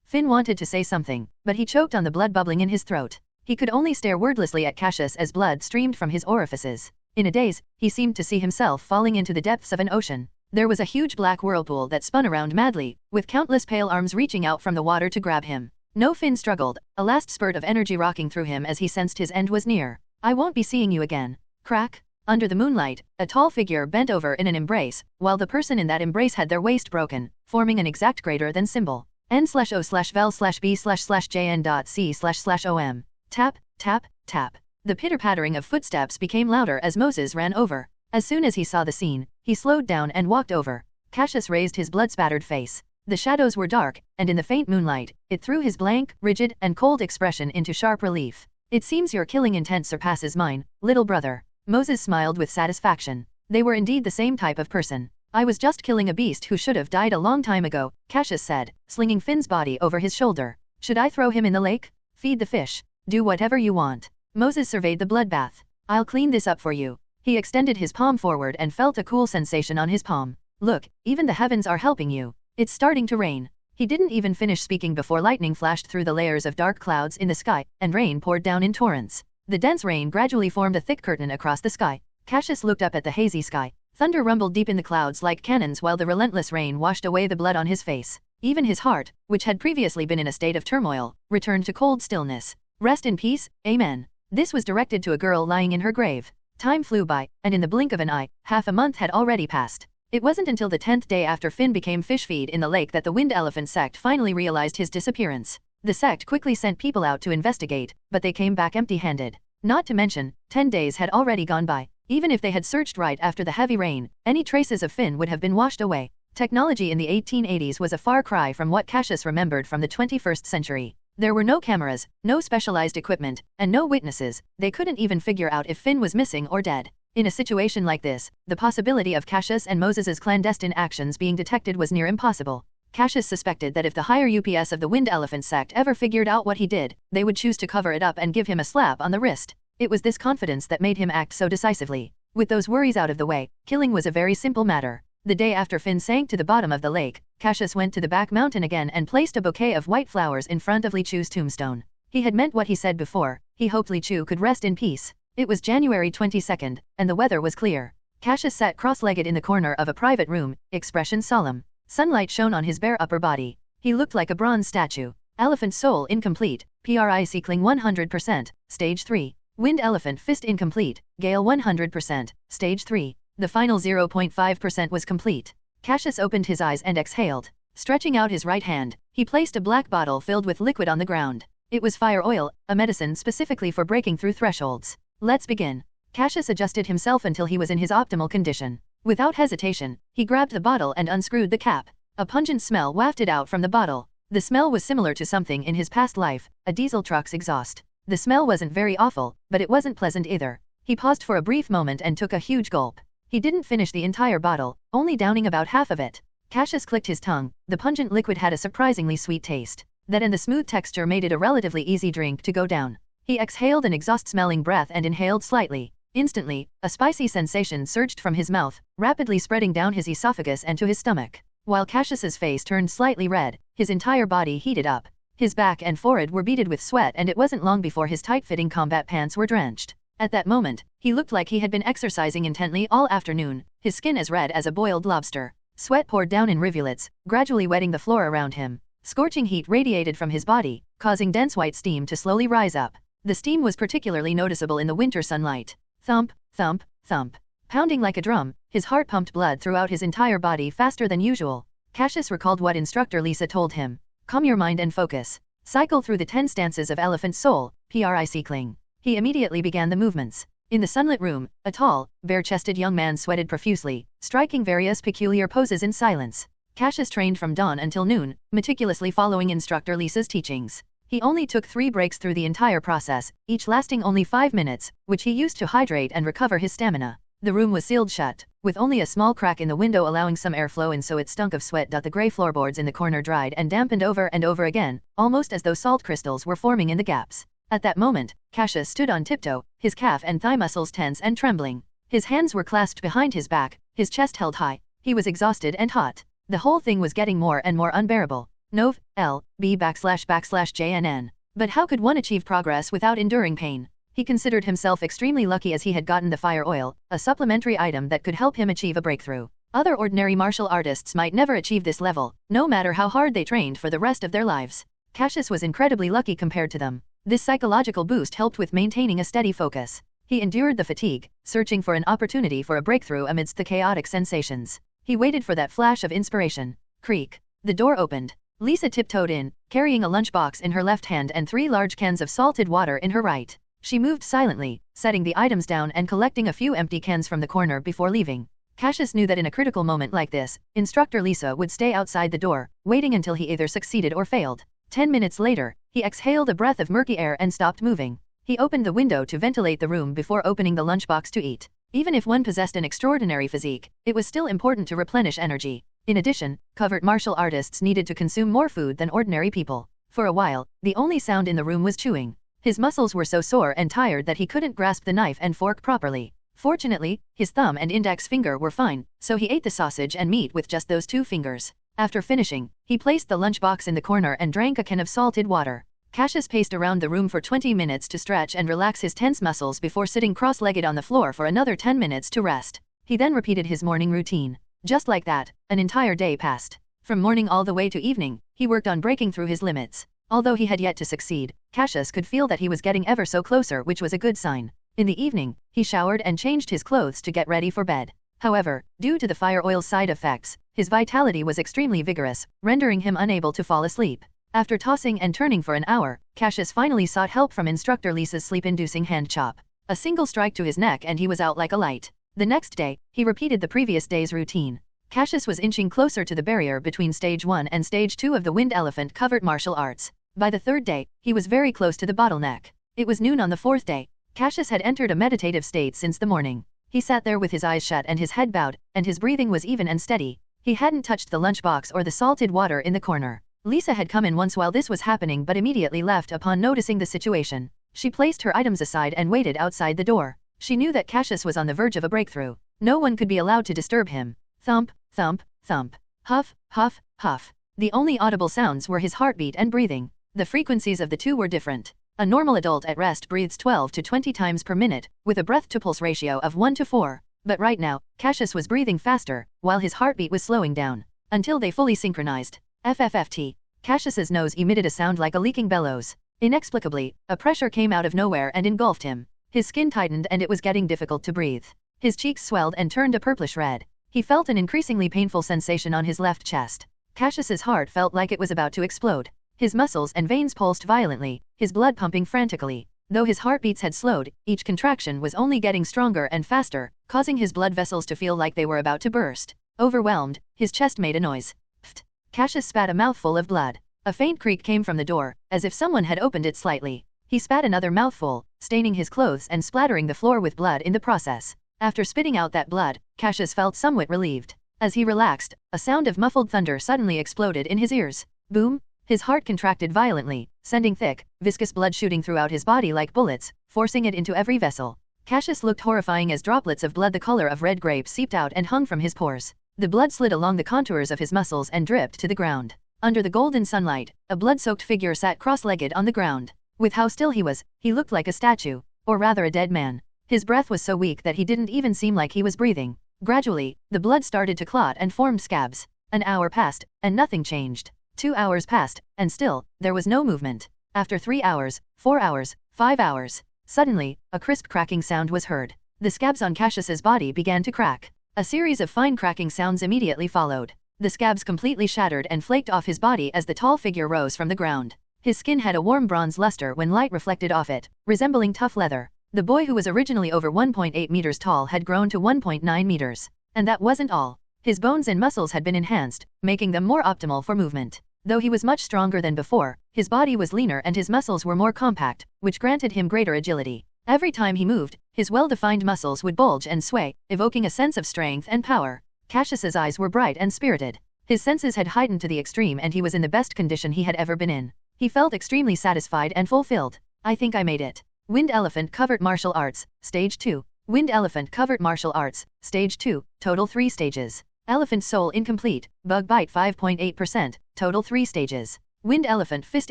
Finn wanted to say something, but he choked on the blood bubbling in his throat. He could only stare wordlessly at Cassius as blood streamed from his orifices. In a daze, he seemed to see himself falling into the depths of an ocean. There was a huge black whirlpool that spun around madly, with countless pale arms reaching out from the water to grab him. No, Finn struggled, a last spurt of energy rocking through him as he sensed his end was near. I won't be seeing you again. Crack. Under the moonlight, a tall figure bent over in an embrace, while the person in that embrace had their waist broken, forming an exact greater than symbol. N/O/vel/B/JN.C//OM. Tap, tap, tap. The pitter-pattering of footsteps became louder as Moses ran over. As soon as he saw the scene, he slowed down and walked over. Cassius raised his blood-spattered face. The shadows were dark, and in the faint moonlight, it threw his blank, rigid, and cold expression into sharp relief. It seems your killing intent surpasses mine, little brother. Moses smiled with satisfaction. They were indeed the same type of person. I was just killing a beast who should have died a long time ago, Cassius said, slinging Finn's body over his shoulder. Should I throw him in the lake? Feed the fish. Do whatever you want. Moses surveyed the bloodbath. I'll clean this up for you. He extended his palm forward and felt a cool sensation on his palm. Look, even the heavens are helping you. It's starting to rain. He didn't even finish speaking before lightning flashed through the layers of dark clouds in the sky, and rain poured down in torrents. The dense rain gradually formed a thick curtain across the sky. Cassius looked up at the hazy sky. Thunder rumbled deep in the clouds like cannons while the relentless rain washed away the blood on his face. Even his heart, which had previously been in a state of turmoil, returned to cold stillness. Rest in peace, amen. This was directed to a girl lying in her grave. Time flew by, and in the blink of an eye, half a month had already passed. It wasn't until the 10th day after Finn became fish feed in the lake that the Wind Elephant Sect finally realized his disappearance. The sect quickly sent people out to investigate, but they came back empty-handed. Not to mention, 10 days had already gone by. Even if they had searched right after the heavy rain, any traces of Finn would have been washed away. Technology in the 1880s was a far cry from what Cassius remembered from the 21st century. There were no cameras, no specialized equipment, and no witnesses. They couldn't even figure out if Finn was missing or dead. In a situation like this, the possibility of Cassius and Moses's clandestine actions being detected was near impossible. Cassius suspected that if the higher UPS of the Wind Elephant Sect ever figured out what he did, they would choose to cover it up and give him a slap on the wrist. It was this confidence that made him act so decisively. With those worries out of the way, killing was a very simple matter. The day after Finn sank to the bottom of the lake, Cassius went to the back mountain again and placed a bouquet of white flowers in front of Li Chu's tombstone. He had meant what he said before. He hoped Li Chu could rest in peace. It was January 22nd, and the weather was clear. Cassius sat cross-legged in the corner of a private room, expression solemn. Sunlight shone on his bare upper body. He looked like a bronze statue. Elephant soul incomplete, relic 100%, stage 3. Wind elephant fist incomplete, gale 100%, stage 3. The final 0.5% was complete. Cassius opened his eyes and exhaled. Stretching out his right hand, he placed a black bottle filled with liquid on the ground. It was fire oil, a medicine specifically for breaking through thresholds. Let's begin. Cassius adjusted himself until he was in his optimal condition. Without hesitation, he grabbed the bottle and unscrewed the cap. A pungent smell wafted out from the bottle. The smell was similar to something in his past life, a diesel truck's exhaust. The smell wasn't very awful, but it wasn't pleasant either. He paused for a brief moment and took a huge gulp. He didn't finish the entire bottle, only downing about half of it. Cassius clicked his tongue. The pungent liquid had a surprisingly sweet taste. That and the smooth texture made it a relatively easy drink to go down. He exhaled an exhaust-smelling breath and inhaled slightly. Instantly, a spicy sensation surged from his mouth, rapidly spreading down his esophagus and to his stomach. While Cassius's face turned slightly red, his entire body heated up. His back and forehead were beaded with sweat, and it wasn't long before his tight-fitting combat pants were drenched. At that moment, he looked like he had been exercising intently all afternoon, his skin as red as a boiled lobster. Sweat poured down in rivulets, gradually wetting the floor around him. Scorching heat radiated from his body, causing dense white steam to slowly rise up. The steam was particularly noticeable in the winter sunlight. Thump, thump, thump. Pounding like a drum, his heart pumped blood throughout his entire body faster than usual. Cassius recalled what instructor Lisa told him. Calm your mind and focus. Cycle through the 10 stances of Elephant Soul, relic. He immediately began the movements. In the sunlit room, a tall, bare-chested young man sweated profusely, striking various peculiar poses in silence. Cassius trained from dawn until noon, meticulously following instructor Lisa's teachings. He only took 3 breaks through the entire process, each lasting only 5 minutes, which he used to hydrate and recover his stamina. The room was sealed shut, with only a small crack in the window allowing some airflow in, so it stunk of sweat. The gray floorboards in the corner dried and dampened over and over again, almost as though salt crystals were forming in the gaps. At that moment, Cassius stood on tiptoe, his calf and thigh muscles tense and trembling. His hands were clasped behind his back, his chest held high. He was exhausted and hot. The whole thing was getting more and more unbearable. Nov. L. B /JNN. But how could one achieve progress without enduring pain? He considered himself extremely lucky as he had gotten the fire oil, a supplementary item that could help him achieve a breakthrough. Other ordinary martial artists might never achieve this level, no matter how hard they trained for the rest of their lives. Cassius was incredibly lucky compared to them. This psychological boost helped with maintaining a steady focus. He endured the fatigue, searching for an opportunity for a breakthrough amidst the chaotic sensations. He waited for that flash of inspiration. Creak. The door opened. Lisa tiptoed in, carrying a lunchbox in her left hand and 3 large cans of salted water in her right. She moved silently, setting the items down and collecting a few empty cans from the corner before leaving. Cassius knew that in a critical moment like this, instructor Lisa would stay outside the door, waiting until he either succeeded or failed. 10 minutes later, he exhaled a breath of murky air and stopped moving. He opened the window to ventilate the room before opening the lunchbox to eat. Even if one possessed an extraordinary physique, it was still important to replenish energy. In addition, covert martial artists needed to consume more food than ordinary people. For a while, the only sound in the room was chewing. His muscles were so sore and tired that he couldn't grasp the knife and fork properly. Fortunately, his thumb and index finger were fine, so he ate the sausage and meat with just those 2 fingers. After finishing, he placed the lunchbox in the corner and drank a can of salted water. Cassius paced around the room for 20 minutes to stretch and relax his tense muscles before sitting cross-legged on the floor for another 10 minutes to rest. He then repeated his morning routine. Just like that, an entire day passed. From morning all the way to evening, he worked on breaking through his limits. Although he had yet to succeed, Cassius could feel that he was getting ever so closer, which was a good sign. In the evening, he showered and changed his clothes to get ready for bed. However, due to the fire oil's side effects, his vitality was extremely vigorous, rendering him unable to fall asleep. After tossing and turning for an hour, Cassius finally sought help from instructor Lisa's sleep-inducing hand chop. A single strike to his neck and he was out like a light. The next day, he repeated the previous day's routine. Cassius was inching closer to the barrier between Stage 1 and Stage 2 of the Wind Elephant Covert Martial Arts. By the third day, he was very close to the bottleneck. It was noon on the fourth day. Cassius had entered a meditative state since the morning. He sat there with his eyes shut and his head bowed, and his breathing was even and steady. He hadn't touched the lunchbox or the salted water in the corner. Lisa had come in once while this was happening but immediately left upon noticing the situation. She placed her items aside and waited outside the door. She knew that Cassius was on the verge of a breakthrough. No one could be allowed to disturb him. Thump, thump, thump. Huff, huff, huff. The only audible sounds were his heartbeat and breathing. The frequencies of the two were different. A normal adult at rest breathes 12 to 20 times per minute, with a breath-to-pulse ratio of 1 to 4. But right now, Cassius was breathing faster, while his heartbeat was slowing down. Until they fully synchronized. FFFT. Cassius's nose emitted a sound like a leaking bellows. Inexplicably, a pressure came out of nowhere and engulfed him. His skin tightened and it was getting difficult to breathe. His cheeks swelled and turned a purplish red. He felt an increasingly painful sensation on his left chest. Cassius's heart felt like it was about to explode. His muscles and veins pulsed violently, his blood pumping frantically. Though his heartbeats had slowed, each contraction was only getting stronger and faster, causing his blood vessels to feel like they were about to burst. Overwhelmed, his chest made a noise. Pfft! Cassius spat a mouthful of blood. A faint creak came from the door, as if someone had opened it slightly. He spat another mouthful, staining his clothes and splattering the floor with blood in the process. After spitting out that blood, Cassius felt somewhat relieved. As he relaxed, a sound of muffled thunder suddenly exploded in his ears. Boom! His heart contracted violently, sending thick, viscous blood shooting throughout his body like bullets, forcing it into every vessel. Cassius looked horrifying as droplets of blood the color of red grape seeped out and hung from his pores. The blood slid along the contours of his muscles and dripped to the ground. Under the golden sunlight, a blood-soaked figure sat cross-legged on the ground. With how still he was, he looked like a statue, or rather a dead man. His breath was so weak that he didn't even seem like he was breathing. Gradually, the blood started to clot and formed scabs. An hour passed, and nothing changed. 2 hours passed, and still, there was no movement. After 3 hours, 4 hours, 5 hours, suddenly, a crisp cracking sound was heard. The scabs on Cassius's body began to crack. A series of fine cracking sounds immediately followed. The scabs completely shattered and flaked off his body as the tall figure rose from the ground. His skin had a warm bronze luster when light reflected off it, resembling tough leather. The boy who was originally over 1.8 meters tall had grown to 1.9 meters. And that wasn't all. His bones and muscles had been enhanced, making them more optimal for movement. Though he was much stronger than before, his body was leaner and his muscles were more compact, which granted him greater agility. Every time he moved, his well-defined muscles would bulge and sway, evoking a sense of strength and power. Cassius's eyes were bright and spirited. His senses had heightened to the extreme and he was in the best condition he had ever been in. He felt extremely satisfied and fulfilled. I think I made it. Wind Elephant Covert Martial Arts, Stage 2. Wind Elephant Covert Martial Arts, Stage 2, total 3 stages. Elephant Soul incomplete, Bug Bite 5.8%, total 3 stages. Wind Elephant Fist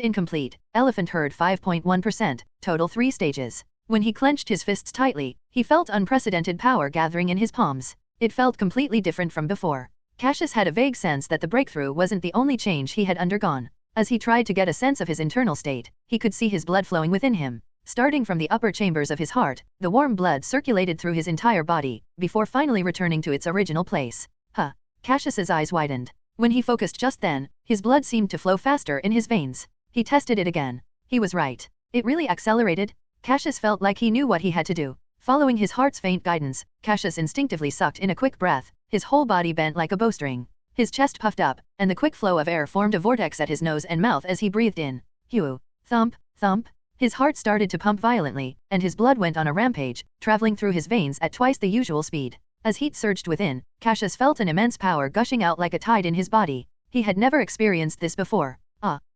incomplete, Elephant Herd 5.1%, total 3 stages. When he clenched his fists tightly, he felt unprecedented power gathering in his palms. It felt completely different from before. Cassius had a vague sense that the breakthrough wasn't the only change he had undergone. As he tried to get a sense of his internal state, he could see his blood flowing within him. Starting from the upper chambers of his heart, the warm blood circulated through his entire body, before finally returning to its original place. Cassius's eyes widened. When he focused just then, his blood seemed to flow faster in his veins. He tested it again. He was right. It really accelerated. Cassius felt like he knew what he had to do. Following his heart's faint guidance, Cassius instinctively sucked in a quick breath, his whole body bent like a bowstring. His chest puffed up, and the quick flow of air formed a vortex at his nose and mouth as he breathed in. Hew. Thump, thump. His heart started to pump violently, and his blood went on a rampage, traveling through his veins at twice the usual speed. As heat surged within, Cassius felt an immense power gushing out like a tide in his body. He had never experienced this before.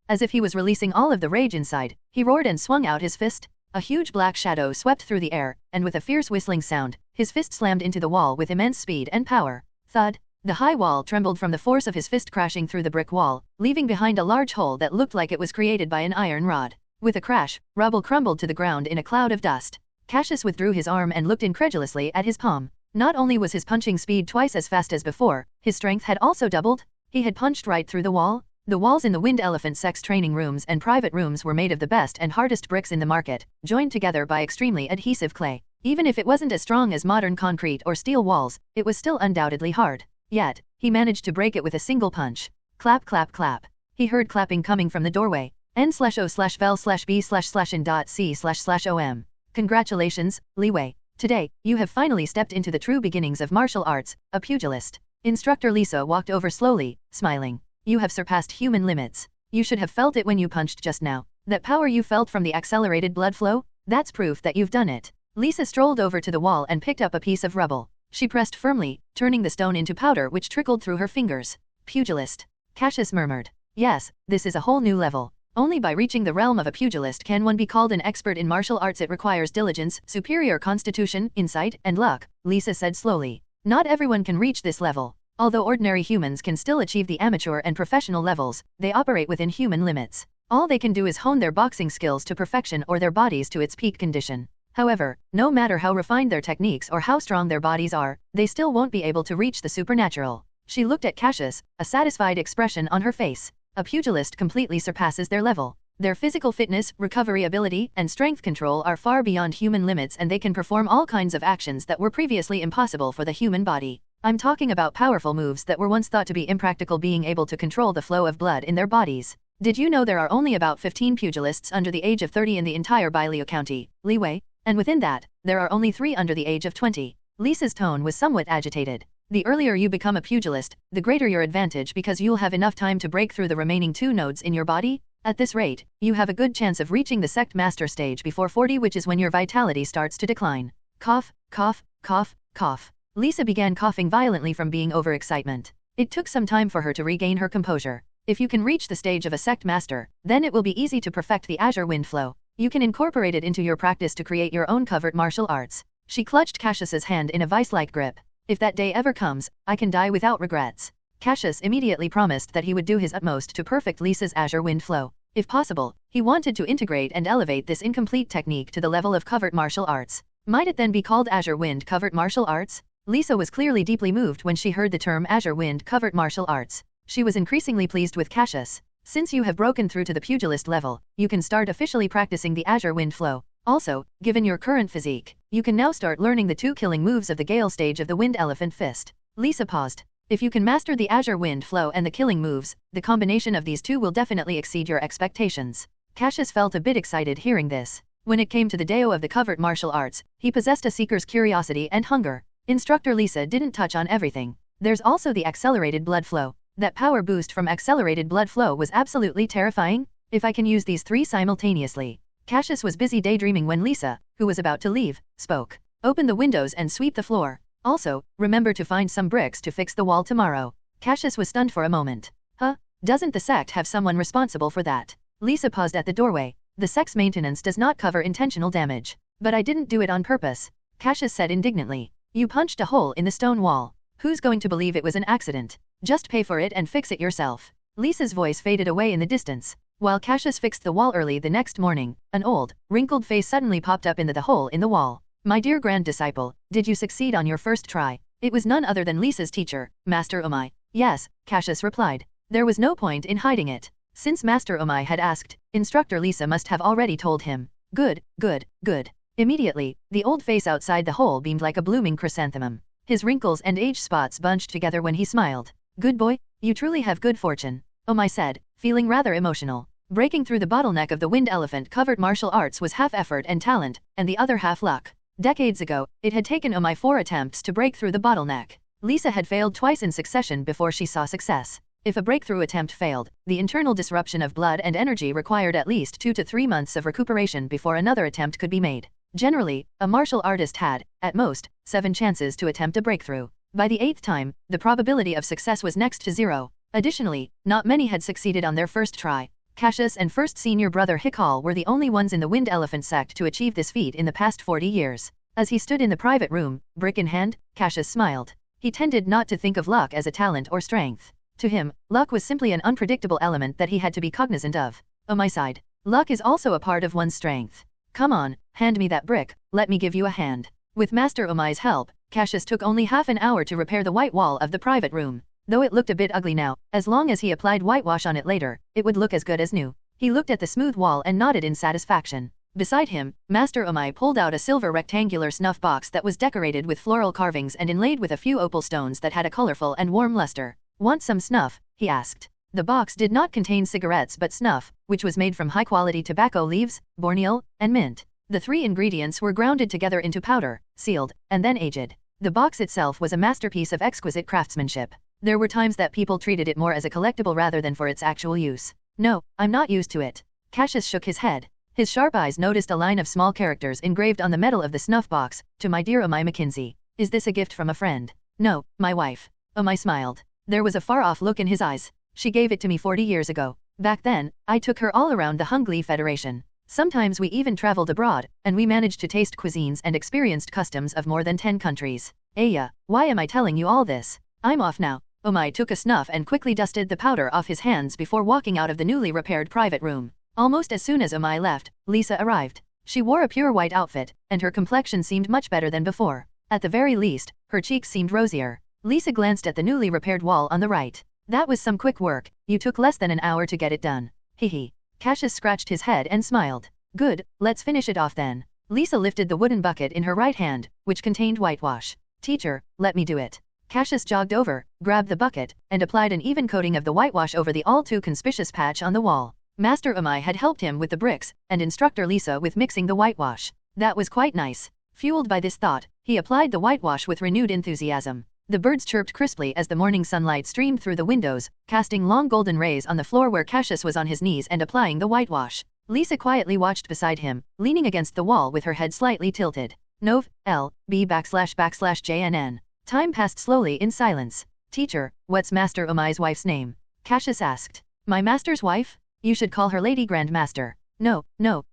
As if he was releasing all of the rage inside, he roared and swung out his fist. A huge black shadow swept through the air, and with a fierce whistling sound, his fist slammed into the wall with immense speed and power. Thud! The high wall trembled from the force of his fist crashing through the brick wall, leaving behind a large hole that looked like it was created by an iron rod. With a crash, rubble crumbled to the ground in a cloud of dust. Cassius withdrew his arm and looked incredulously at his palm. Not only was his punching speed twice as fast as before, his strength had also doubled. He had punched right through the wall. The walls in the Wind Elephant Sect's training rooms and private rooms were made of the best and hardest bricks in the market, joined together by extremely adhesive clay. Even if it wasn't as strong as modern concrete or steel walls, it was still undoubtedly hard. Yet, he managed to break it with a single punch. Clap clap clap. He heard clapping coming from the doorway. n/o/vel/b/in.c//om. Congratulations, Li Wei. Today, you have finally stepped into the true beginnings of martial arts, a pugilist. Instructor Lisa walked over slowly, smiling. You have surpassed human limits. You should have felt it when you punched just now. That power you felt from the accelerated blood flow? That's proof that you've done it. Lisa strolled over to the wall and picked up a piece of rubble. She pressed firmly, turning the stone into powder which trickled through her fingers. Pugilist. Cassius murmured. Yes, this is a whole new level. Only by reaching the realm of a pugilist can one be called an expert in martial arts. It requires diligence, superior constitution, insight, and luck, Lisa said slowly. Not everyone can reach this level. Although ordinary humans can still achieve the amateur and professional levels, they operate within human limits. All they can do is hone their boxing skills to perfection or their bodies to its peak condition. However, no matter how refined their techniques or how strong their bodies are, they still won't be able to reach the supernatural. She looked at Cassius, a satisfied expression on her face. A pugilist completely surpasses their level. Their physical fitness, recovery ability, and strength control are far beyond human limits, and they can perform all kinds of actions that were previously impossible for the human body. I'm talking about powerful moves that were once thought to be impractical, being able to control the flow of blood in their bodies. Did you know there are only about 15 pugilists under the age of 30 in the entire Bailiu County, Li Wei? And within that, there are only 3 under the age of 20. Lisa's tone was somewhat agitated. The earlier you become a pugilist, the greater your advantage, because you'll have enough time to break through the remaining 2 nodes in your body. At this rate, you have a good chance of reaching the sect master stage before 40, which is when your vitality starts to decline. Cough, cough, cough, cough. Lisa began coughing violently from being overexcitement. It took some time for her to regain her composure. If you can reach the stage of a sect master, then it will be easy to perfect the azure wind flow. You can incorporate it into your practice to create your own covert martial arts. She clutched Cassius's hand in a vice-like grip. If that day ever comes, I can die without regrets. Cassius immediately promised that he would do his utmost to perfect Lisa's azure wind flow. If possible, he wanted to integrate and elevate this incomplete technique to the level of covert martial arts. Might it then be called azure wind covert martial arts? Lisa was clearly deeply moved when she heard the term azure wind covert martial arts. She was increasingly pleased with Cassius. Since you have broken through to the pugilist level, you can start officially practicing the azure wind flow. Also, given your current physique, you can now start learning the 2 killing moves of the Gale stage of the Wind Elephant Fist. Lisa paused. If you can master the azure wind flow and the killing moves, the combination of these 2 will definitely exceed your expectations. Cassius felt a bit excited hearing this. When it came to the Dao of the covert martial arts, he possessed a seeker's curiosity and hunger. Instructor Lisa didn't touch on everything. There's also the accelerated blood flow. That power boost from accelerated blood flow was absolutely terrifying. If I can use these 3 simultaneously. Cassius was busy daydreaming when Lisa, who was about to leave, spoke. Open the windows and sweep the floor. Also, remember to find some bricks to fix the wall tomorrow. Cassius was stunned for a moment. Huh? Doesn't the sect have someone responsible for that? Lisa paused at the doorway. The sect's maintenance does not cover intentional damage. But I didn't do it on purpose, Cassius said indignantly. You punched a hole in the stone wall. Who's going to believe it was an accident? Just pay for it and fix it yourself. Lisa's voice faded away in the distance. While Cassius fixed the wall early the next morning, an old, wrinkled face suddenly popped up in the hole in the wall. My dear grand disciple, did you succeed on your first try? It was none other than Lisa's teacher, Master Omai. Yes, Cassius replied. There was no point in hiding it. Since Master Omai had asked, Instructor Lisa must have already told him. Good, good, good. Immediately, the old face outside the hole beamed like a blooming chrysanthemum. His wrinkles and age spots bunched together when he smiled. Good boy, you truly have good fortune, Omai said, feeling rather emotional. Breaking through the bottleneck of the Wind Elephant covert martial arts was half effort and talent, and the other half luck. Decades ago, it had taken Omai 4 attempts to break through the bottleneck. Lisa had failed twice in succession before she saw success. If a breakthrough attempt failed, the internal disruption of blood and energy required at least 2 to 3 months of recuperation before another attempt could be made. Generally, a martial artist had, at most, 7 chances to attempt a breakthrough. By the 8th time, the probability of success was next to 0. Additionally, not many had succeeded on their first try. Cassius and first senior brother Hikal were the only ones in the Wind Elephant Sect to achieve this feat in the past 40 years. As he stood in the private room, brick in hand, Cassius smiled. He tended not to think of luck as a talent or strength. To him, luck was simply an unpredictable element that he had to be cognizant of. On my side, luck is also a part of one's strength. Come on, hand me that brick, let me give you a hand. With Master Omai's help, Cassius took only half an hour to repair the white wall of the private room. Though it looked a bit ugly now, as long as he applied whitewash on it later, it would look as good as new. He looked at the smooth wall and nodded in satisfaction. Beside him, Master Omai pulled out a silver rectangular snuff box that was decorated with floral carvings and inlaid with a few opal stones that had a colorful and warm luster. "Want some snuff?" he asked. The box did not contain cigarettes but snuff, which was made from high-quality tobacco leaves, borneal, and mint. The 3 ingredients were grounded together into powder, sealed, and then aged. The box itself was a masterpiece of exquisite craftsmanship. There were times that people treated it more as a collectible rather than for its actual use. "No, I'm not used to it." Cassius shook his head. His sharp eyes noticed a line of small characters engraved on the metal of the snuff box, "To my dear Omai Mackenzie. Is this a gift from a friend?" "No, my wife." Omai smiled. There was a far-off look in his eyes. "She gave it to me 40 years ago. Back then, I took her all around the Hungly Federation. Sometimes we even traveled abroad, and we managed to taste cuisines and experienced customs of more than 10 countries. Aya, why am I telling you all this? I'm off now." Omai took a snuff and quickly dusted the powder off his hands before walking out of the newly repaired private room. Almost as soon as Omai left, Lisa arrived. She wore a pure white outfit, and her complexion seemed much better than before. At the very least, her cheeks seemed rosier. Lisa glanced at the newly repaired wall on the right. "That was some quick work. You took less than an hour to get it done." "Hehe." Cassius scratched his head and smiled. "Good, let's finish it off then." Lisa lifted the wooden bucket in her right hand, which contained whitewash. "Teacher, let me do it." Cassius jogged over, grabbed the bucket, and applied an even coating of the whitewash over the all-too-conspicuous patch on the wall. Master Omai had helped him with the bricks, and Instructor Lisa with mixing the whitewash. That was quite nice. Fueled by this thought, he applied the whitewash with renewed enthusiasm. The birds chirped crisply as the morning sunlight streamed through the windows, casting long golden rays on the floor where Cassius was on his knees and applying the whitewash. Lisa quietly watched beside him, leaning against the wall with her head slightly tilted. Nov. L. B //JNN. Time passed slowly in silence. "Teacher, what's Master Omai's wife's name?" Cassius asked. "My master's wife? You should call her Lady Grandmaster." No,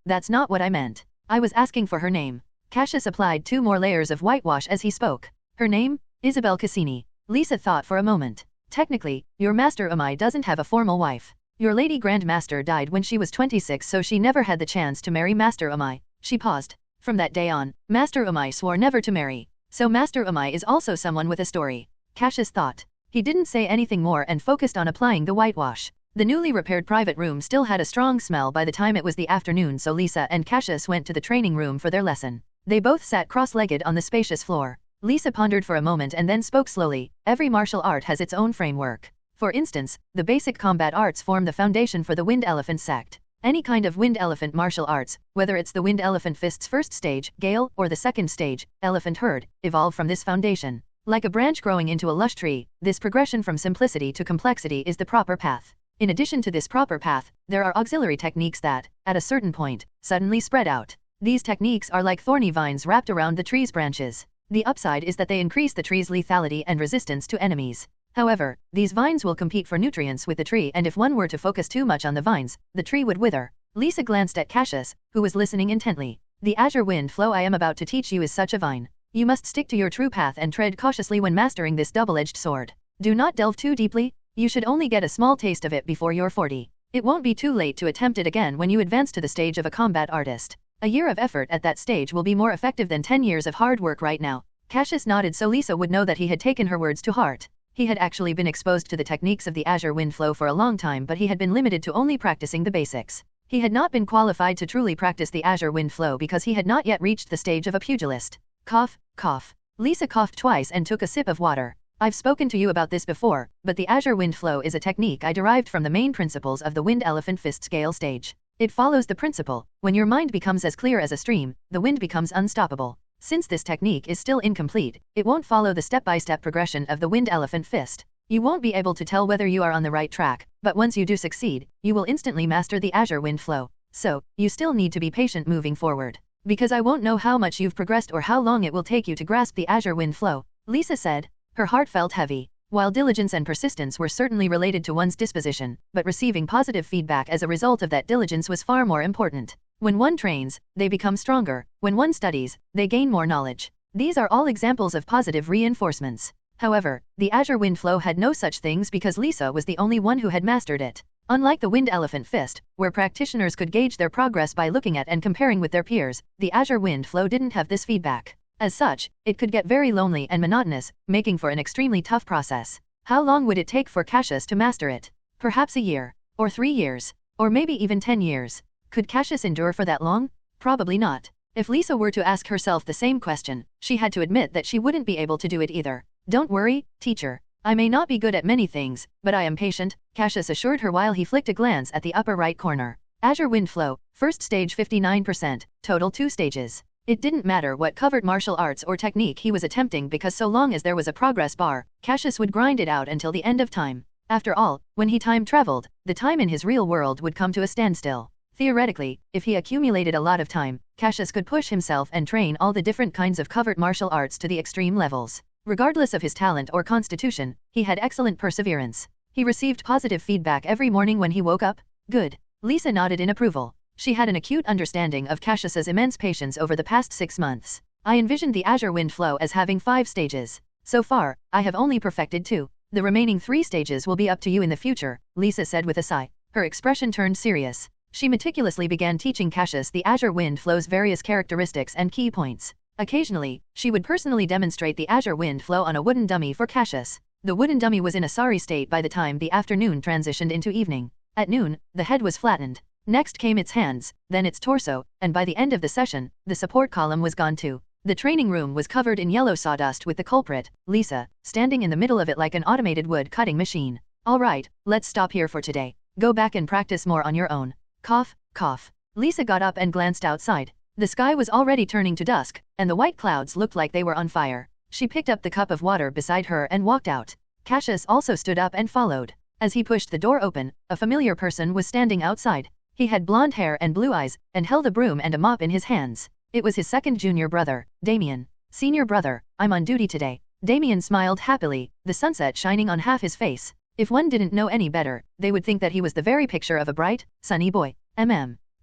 that's not what I meant. I was asking for her name." Cassius applied 2 more layers of whitewash as he spoke. "Her name? Isabel Cassini." Lisa thought for a moment. "Technically, your Master Omai doesn't have a formal wife. Your Lady Grandmaster died when she was 26, so she never had the chance to marry Master Omai." She paused. From that day on, Master Omai swore never to marry. So Master Omai is also someone with a story. Cassius thought. He didn't say anything more and focused on applying the whitewash. The newly repaired private room still had a strong smell by the time it was the afternoon, so Lisa and Cassius went to the training room for their lesson. They both sat cross-legged on the spacious floor. Lisa pondered for a moment and then spoke slowly. "Every martial art has its own framework. For instance, the basic combat arts form the foundation for the Wind Elephant Sect. Any kind of Wind Elephant Martial Arts, whether it's the Wind Elephant Fist's first stage, Gale, or the second stage, Elephant Herd, evolve from this foundation. Like a branch growing into a lush tree, this progression from simplicity to complexity is the proper path. In addition to this proper path, there are auxiliary techniques that, at a certain point, suddenly spread out. These techniques are like thorny vines wrapped around the tree's branches. The upside is that they increase the tree's lethality and resistance to enemies. However, these vines will compete for nutrients with the tree, and if one were to focus too much on the vines, the tree would wither." Lisa glanced at Cassius, who was listening intently. "The azure wind flow I am about to teach you is such a vine. You must stick to your true path and tread cautiously when mastering this double-edged sword. Do not delve too deeply. You should only get a small taste of it before you're 40. It won't be too late to attempt it again when you advance to the stage of a combat artist. A year of effort at that stage will be more effective than 10 years of hard work right now." Cassius nodded so Lisa would know that he had taken her words to heart. He had actually been exposed to the techniques of the azure wind flow for a long time, but he had been limited to only practicing the basics. He had not been qualified to truly practice the azure wind flow because he had not yet reached the stage of a pugilist. Cough, cough. Lisa coughed twice and took a sip of water. "I've spoken to you about this before, but the azure wind flow is a technique I derived from the main principles of the Wind Elephant Fist scale stage. It follows the principle, when your mind becomes as clear as a stream, the wind becomes unstoppable. Since this technique is still incomplete, it won't follow the step-by-step progression of the Wind Elephant Fist. You won't be able to tell whether you are on the right track, but once you do succeed, you will instantly master the azure wind flow. So, you still need to be patient moving forward. Because I won't know how much you've progressed or how long it will take you to grasp the azure wind flow," Lisa said. Her heart felt heavy. While diligence and persistence were certainly related to one's disposition, but receiving positive feedback as a result of that diligence was far more important. When one trains, they become stronger. When one studies, they gain more knowledge. These are all examples of positive reinforcements. However, the azure wind flow had no such things because Lisa was the only one who had mastered it. Unlike the Wind Elephant Fist, where practitioners could gauge their progress by looking at and comparing with their peers, the azure wind flow didn't have this feedback. As such, it could get very lonely and monotonous, making for an extremely tough process. How long would it take for Cassius to master it? Perhaps a year. Or 3 years. Or maybe even 10 years. Could Cassius endure for that long? Probably not. If Lisa were to ask herself the same question, she had to admit that she wouldn't be able to do it either. Don't worry, teacher. I may not be good at many things, but I am patient, Cassius assured her while he flicked a glance at the upper right corner. Azure Wind Flow, first stage 59%, total 2 stages. It didn't matter what covert martial arts or technique he was attempting because so long as there was a progress bar, Cassius would grind it out until the end of time. After all, when he time traveled, the time in his real world would come to a standstill. Theoretically, if he accumulated a lot of time, Cassius could push himself and train all the different kinds of covert martial arts to the extreme levels. Regardless of his talent or constitution, he had excellent perseverance. He received positive feedback every morning when he woke up. Good. Lisa nodded in approval. She had an acute understanding of Cassius's immense patience over the past 6 months. I envisioned the Azure Wind Flow as having 5 stages. So far, I have only perfected 2. The remaining 3 stages will be up to you in the future, Lisa said with a sigh. Her expression turned serious. She meticulously began teaching Cassius the Azure Wind Flow's various characteristics and key points. Occasionally, she would personally demonstrate the Azure Wind Flow on a wooden dummy for Cassius. The wooden dummy was in a sorry state by the time the afternoon transitioned into evening. At noon, the head was flattened. Next came its hands, then its torso, and by the end of the session, the support column was gone too. The training room was covered in yellow sawdust with the culprit, Lisa, standing in the middle of it like an automated wood-cutting machine. All right, let's stop here for today. Go back and practice more on your own. Cough, cough. Lisa got up and glanced outside. The sky was already turning to dusk, and the white clouds looked like they were on fire. She picked up the cup of water beside her and walked out. Cassius also stood up and followed. As he pushed the door open, a familiar person was standing outside. He had blonde hair and blue eyes, and held a broom and a mop in his hands. It was his second junior brother, Damien. Senior brother, I'm on duty today. Damien smiled happily, the sunset shining on half his face. If one didn't know any better, they would think that he was the very picture of a bright, sunny boy.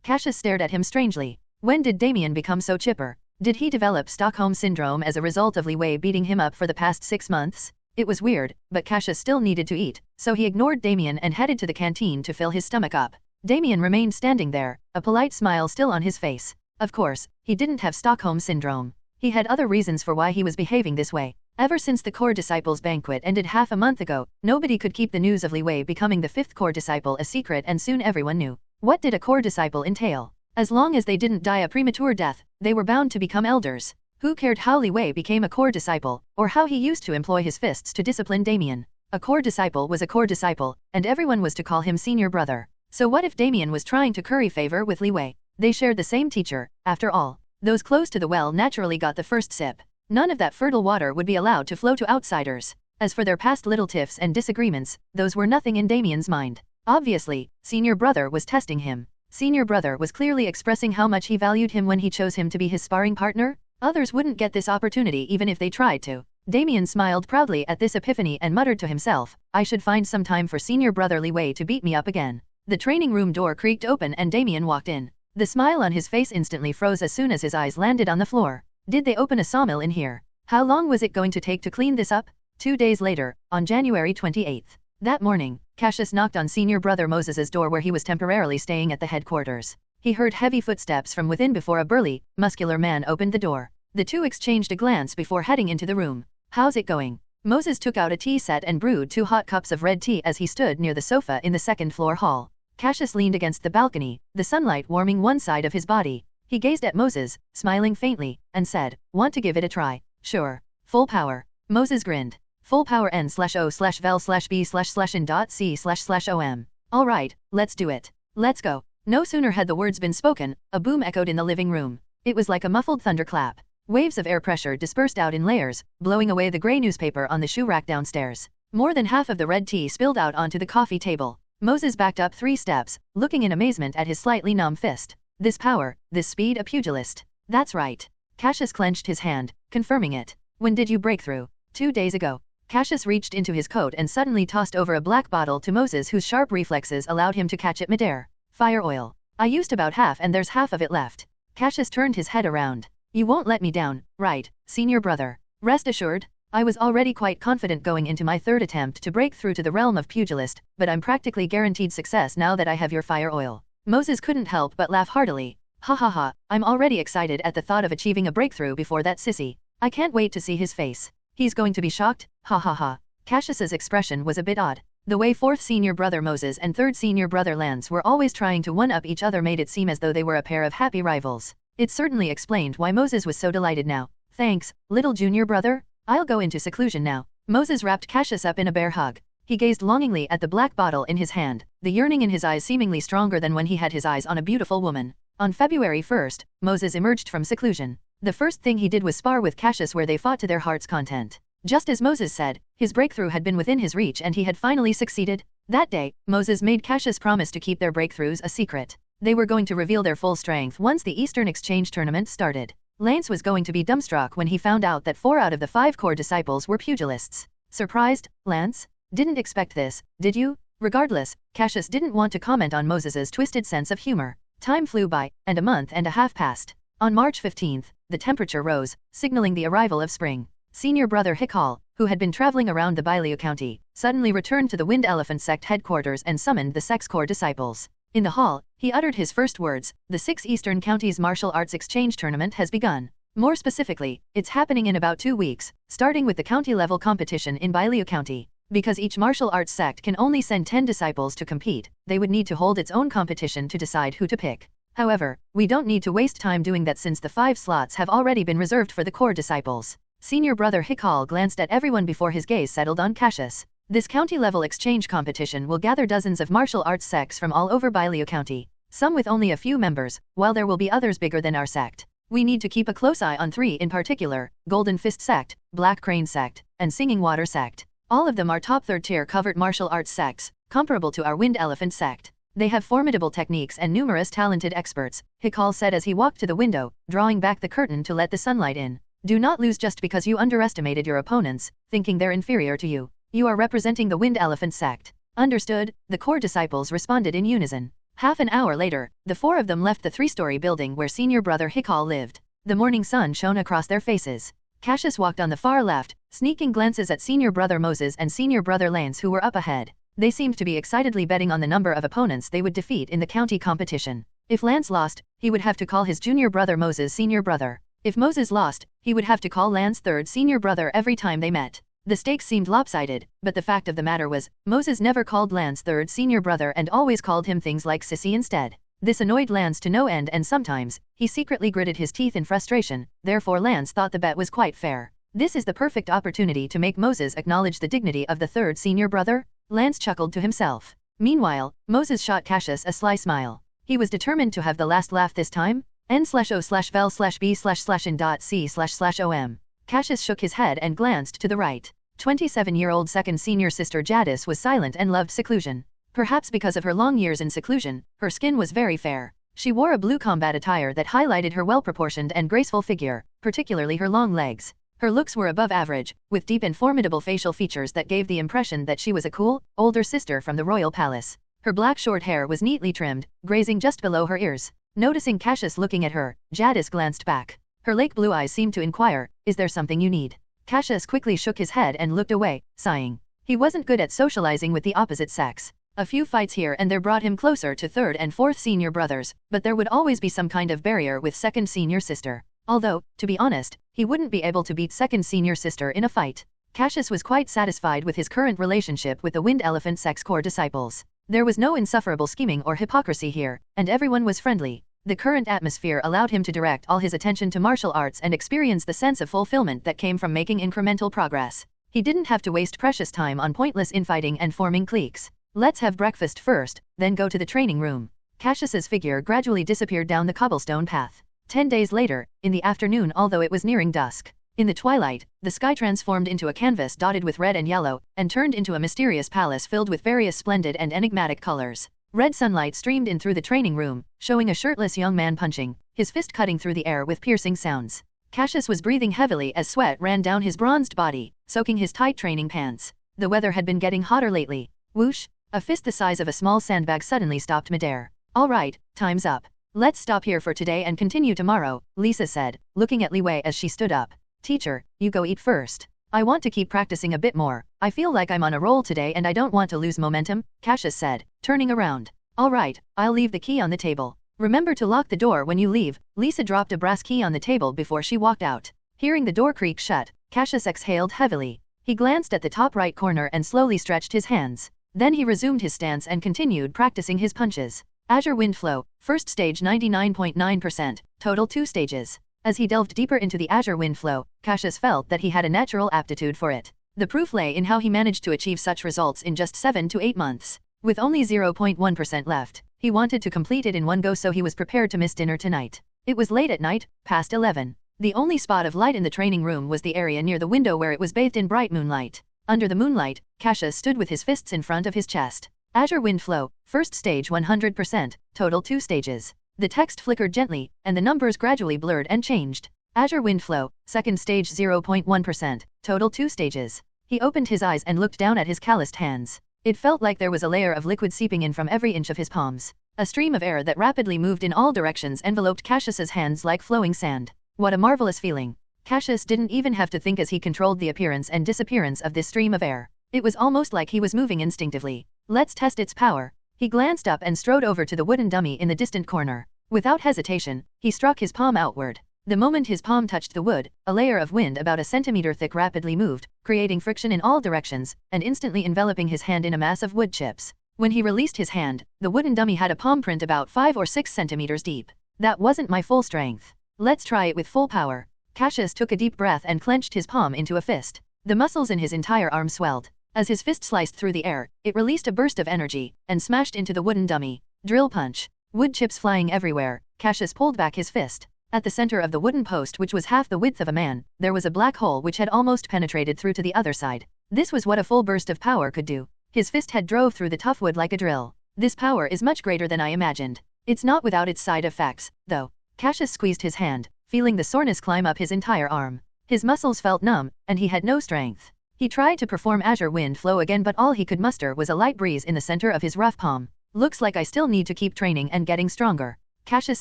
Cassius stared at him strangely. When did Damien become so chipper? Did he develop Stockholm Syndrome as a result of Li Wei beating him up for the past 6 months? It was weird, but Cassius still needed to eat, so he ignored Damien and headed to the canteen to fill his stomach up. Damien remained standing there, a polite smile still on his face. Of course, he didn't have Stockholm Syndrome. He had other reasons for why he was behaving this way. Ever since the core disciples banquet ended half a month ago, nobody could keep the news of Li Wei becoming the 5th core disciple a secret, and soon everyone knew. What did a core disciple entail? As long as they didn't die a premature death, they were bound to become elders. Who cared how Li Wei became a core disciple, or how he used to employ his fists to discipline Damien? A core disciple was a core disciple, and everyone was to call him senior brother. So what if Damien was trying to curry favor with Li Wei? They shared the same teacher, after all. Those close to the well naturally got the first sip. None of that fertile water would be allowed to flow to outsiders. As for their past little tiffs and disagreements, those were nothing in Damien's mind. Obviously, senior brother was testing him. Senior brother was clearly expressing how much he valued him when he chose him to be his sparring partner. Others wouldn't get this opportunity even if they tried to. Damien smiled proudly at this epiphany and muttered to himself, I should find some time for senior brother Li Wei to beat me up again. The training room door creaked open and Damien walked in. The smile on his face instantly froze as soon as his eyes landed on the floor. Did they open a sawmill in here? How long was it going to take to clean this up? 2 days later, on January 28th. That morning, Cassius knocked on senior brother Moses's door where he was temporarily staying at the headquarters. He heard heavy footsteps from within before a burly, muscular man opened the door. The two exchanged a glance before heading into the room. How's it going? Moses took out a tea set and brewed 2 hot cups of red tea as he stood near the sofa in the second-floor hall. Cassius leaned against the balcony, the sunlight warming one side of his body. He gazed at Moses, smiling faintly, and said, Want to give it a try? Sure. Full power. Moses grinned. Full power n/o/vel/b/in.c//om. All right, let's do it. Let's go. No sooner had the words been spoken, a boom echoed in the living room. It was like a muffled thunderclap. Waves of air pressure dispersed out in layers, blowing away the gray newspaper on the shoe rack downstairs. More than half of the red tea spilled out onto the coffee table. Moses backed up 3 steps, looking in amazement at his slightly numb fist. This power, this speed, a pugilist. That's right. Cassius clenched his hand, confirming it. When did you break through? 2 days ago. Cassius reached into his coat and suddenly tossed over a black bottle to Moses, whose sharp reflexes allowed him to catch it midair. Fire oil. I used about half and there's half of it left. Cassius turned his head around. You won't let me down, right, senior brother? Rest assured. I was already quite confident going into my 3rd attempt to break through to the realm of pugilist, but I'm practically guaranteed success now that I have your fire oil. Moses couldn't help but laugh heartily. Ha ha ha, I'm already excited at the thought of achieving a breakthrough before that sissy. I can't wait to see his face. He's going to be shocked, ha ha ha. Cassius's expression was a bit odd. The way 4th senior brother Moses and 3rd senior brother Lance were always trying to one-up each other made it seem as though they were a pair of happy rivals. It certainly explained why Moses was so delighted now. Thanks, little junior brother. I'll go into seclusion now. Moses wrapped Cassius up in a bear hug. He gazed longingly at the black bottle in his hand, the yearning in his eyes seemingly stronger than when he had his eyes on a beautiful woman. On February 1st, Moses emerged from seclusion. The first thing he did was spar with Cassius, where they fought to their heart's content. Just as Moses said, his breakthrough had been within his reach and he had finally succeeded. That day, Moses made Cassius promise to keep their breakthroughs a secret. They were going to reveal their full strength once the Eastern Exchange Tournament started. Lance was going to be dumbstruck when he found out that 4 out of the 5 core disciples were pugilists. Surprised, Lance? Didn't expect this, did you? Regardless, Cassius didn't want to comment on Moses's twisted sense of humor. Time flew by, and a month and a half passed. On March 15th, the temperature rose, signaling the arrival of spring. Senior brother Hikal, who had been traveling around the Bailiu County, suddenly returned to the Wind Elephant Sect headquarters and summoned the sect's core disciples. In the hall, he uttered his first words: the 6 Eastern Counties Martial Arts Exchange Tournament has begun. More specifically, it's happening in about 2 weeks, starting with the county-level competition in Bailiu County. Because each martial arts sect can only send 10 disciples to compete, they would need to hold its own competition to decide who to pick. However, we don't need to waste time doing that since the 5 slots have already been reserved for the core disciples. Senior brother Hikal glanced at everyone before his gaze settled on Cassius. This county-level exchange competition will gather dozens of martial arts sects from all over Bailiu County, some with only a few members, while there will be others bigger than our sect. We need to keep a close eye on 3 in particular: Golden Fist Sect, Black Crane Sect, and Singing Water Sect. All of them are top 3rd-tier covert martial arts sects, comparable to our Wind Elephant Sect. They have formidable techniques and numerous talented experts, Hikal said as he walked to the window, drawing back the curtain to let the sunlight in. Do not lose just because you underestimated your opponents, thinking they're inferior to you. You are representing the Wind Elephant Sect. Understood, the core disciples responded in unison. Half an hour later, the 4 of them left the 3-story building where senior brother Hikal lived. The morning sun shone across their faces. Cassius walked on the far left, sneaking glances at senior brother Moses and senior brother Lance, who were up ahead. They seemed to be excitedly betting on the number of opponents they would defeat in the county competition. If Lance lost, he would have to call his junior brother Moses senior brother. If Moses lost, he would have to call Lance 3rd senior brother every time they met. The stakes seemed lopsided, but the fact of the matter was, Moses never called Lance 3rd senior brother and always called him things like sissy instead. This annoyed Lance to no end, and sometimes, he secretly gritted his teeth in frustration, therefore Lance thought the bet was quite fair. This is the perfect opportunity to make Moses acknowledge the dignity of the 3rd senior brother? Lance chuckled to himself. Meanwhile, Moses shot Cassius a sly smile. He was determined to have the last laugh this time. N/O/vel/b/in.c//om. Cassius shook his head and glanced to the right. 27-year-old second senior sister Jadis was silent and loved seclusion. Perhaps because of her long years in seclusion, her skin was very fair. She wore a blue combat attire that highlighted her well-proportioned and graceful figure, particularly her long legs. Her looks were above average, with deep and formidable facial features that gave the impression that she was a cool, older sister from the royal palace. Her black short hair was neatly trimmed, grazing just below her ears. Noticing Cassius looking at her, Jadis glanced back. Her lake blue eyes seemed to inquire, "Is there something you need?" Cassius quickly shook his head and looked away, sighing. He wasn't good at socializing with the opposite sex. A few fights here and there brought him closer to 3rd and 4th senior brothers, but there would always be some kind of barrier with 2nd senior sister. Although, to be honest, he wouldn't be able to beat 2nd senior sister in a fight. Cassius was quite satisfied with his current relationship with the Wind Elephant Sect's core disciples. There was no insufferable scheming or hypocrisy here, and everyone was friendly. The current atmosphere allowed him to direct all his attention to martial arts and experience the sense of fulfillment that came from making incremental progress. He didn't have to waste precious time on pointless infighting and forming cliques. Let's have breakfast first, then go to the training room. Cassius's figure gradually disappeared down the cobblestone path. 10 days later, in the afternoon, although it was nearing dusk, in the twilight, the sky transformed into a canvas dotted with red and yellow, and turned into a mysterious palace filled with various splendid and enigmatic colors. Red sunlight streamed in through the training room, showing a shirtless young man punching, his fist cutting through the air with piercing sounds. Cassius was breathing heavily as sweat ran down his bronzed body, soaking his tight training pants. The weather had been getting hotter lately. Whoosh! A fist the size of a small sandbag suddenly stopped midair. "All right, time's up. Let's stop here for today and continue tomorrow," Lisa said, looking at Li Wei as she stood up. "Teacher, you go eat first. I want to keep practicing a bit more. I feel like I'm on a roll today and I don't want to lose momentum," Cassius said, turning around. "All right, I'll leave the key on the table. Remember to lock the door when you leave." Lisa dropped a brass key on the table before she walked out. Hearing the door creak shut, Cassius exhaled heavily. He glanced at the top right corner and slowly stretched his hands. Then he resumed his stance and continued practicing his punches. Azure Wind Flow, first stage 99.9%, total 2 stages. As he delved deeper into the Azure Wind Flow, Cassius felt that he had a natural aptitude for it. The proof lay in how he managed to achieve such results in just 7 to 8 months. With only 0.1% left, he wanted to complete it in one go, so he was prepared to miss dinner tonight. It was late at night, past 11. The only spot of light in the training room was the area near the window where it was bathed in bright moonlight. Under the moonlight, Cassius stood with his fists in front of his chest. Azure Wind Flow, first stage 100%, total 2 stages. The text flickered gently, and the numbers gradually blurred and changed. Azure Wind Flow, second stage 0.1%, total 2 stages. He opened his eyes and looked down at his calloused hands. It felt like there was a layer of liquid seeping in from every inch of his palms. A stream of air that rapidly moved in all directions enveloped Cassius's hands like flowing sand. What a marvelous feeling. Cassius didn't even have to think as he controlled the appearance and disappearance of this stream of air. It was almost like he was moving instinctively. Let's test its power. He glanced up and strode over to the wooden dummy in the distant corner. Without hesitation, he struck his palm outward. The moment his palm touched the wood, a layer of wind about a centimeter thick rapidly moved, creating friction in all directions, and instantly enveloping his hand in a mass of wood chips. When he released his hand, the wooden dummy had a palm print about 5 or 6 centimeters deep. That wasn't my full strength. Let's try it with full power. Cassius took a deep breath and clenched his palm into a fist. The muscles in his entire arm swelled. As his fist sliced through the air, it released a burst of energy, and smashed into the wooden dummy. Drill punch. Wood chips flying everywhere, Cassius pulled back his fist. At the center of the wooden post, which was half the width of a man, there was a black hole which had almost penetrated through to the other side. This was what a full burst of power could do. His fist had drove through the tough wood like a drill. This power is much greater than I imagined. It's not without its side effects, though. Cassius squeezed his hand, feeling the soreness climb up his entire arm. His muscles felt numb, and he had no strength. He tried to perform Azure Wind Flow again, but all he could muster was a light breeze in the center of his rough palm. Looks like I still need to keep training and getting stronger. Cassius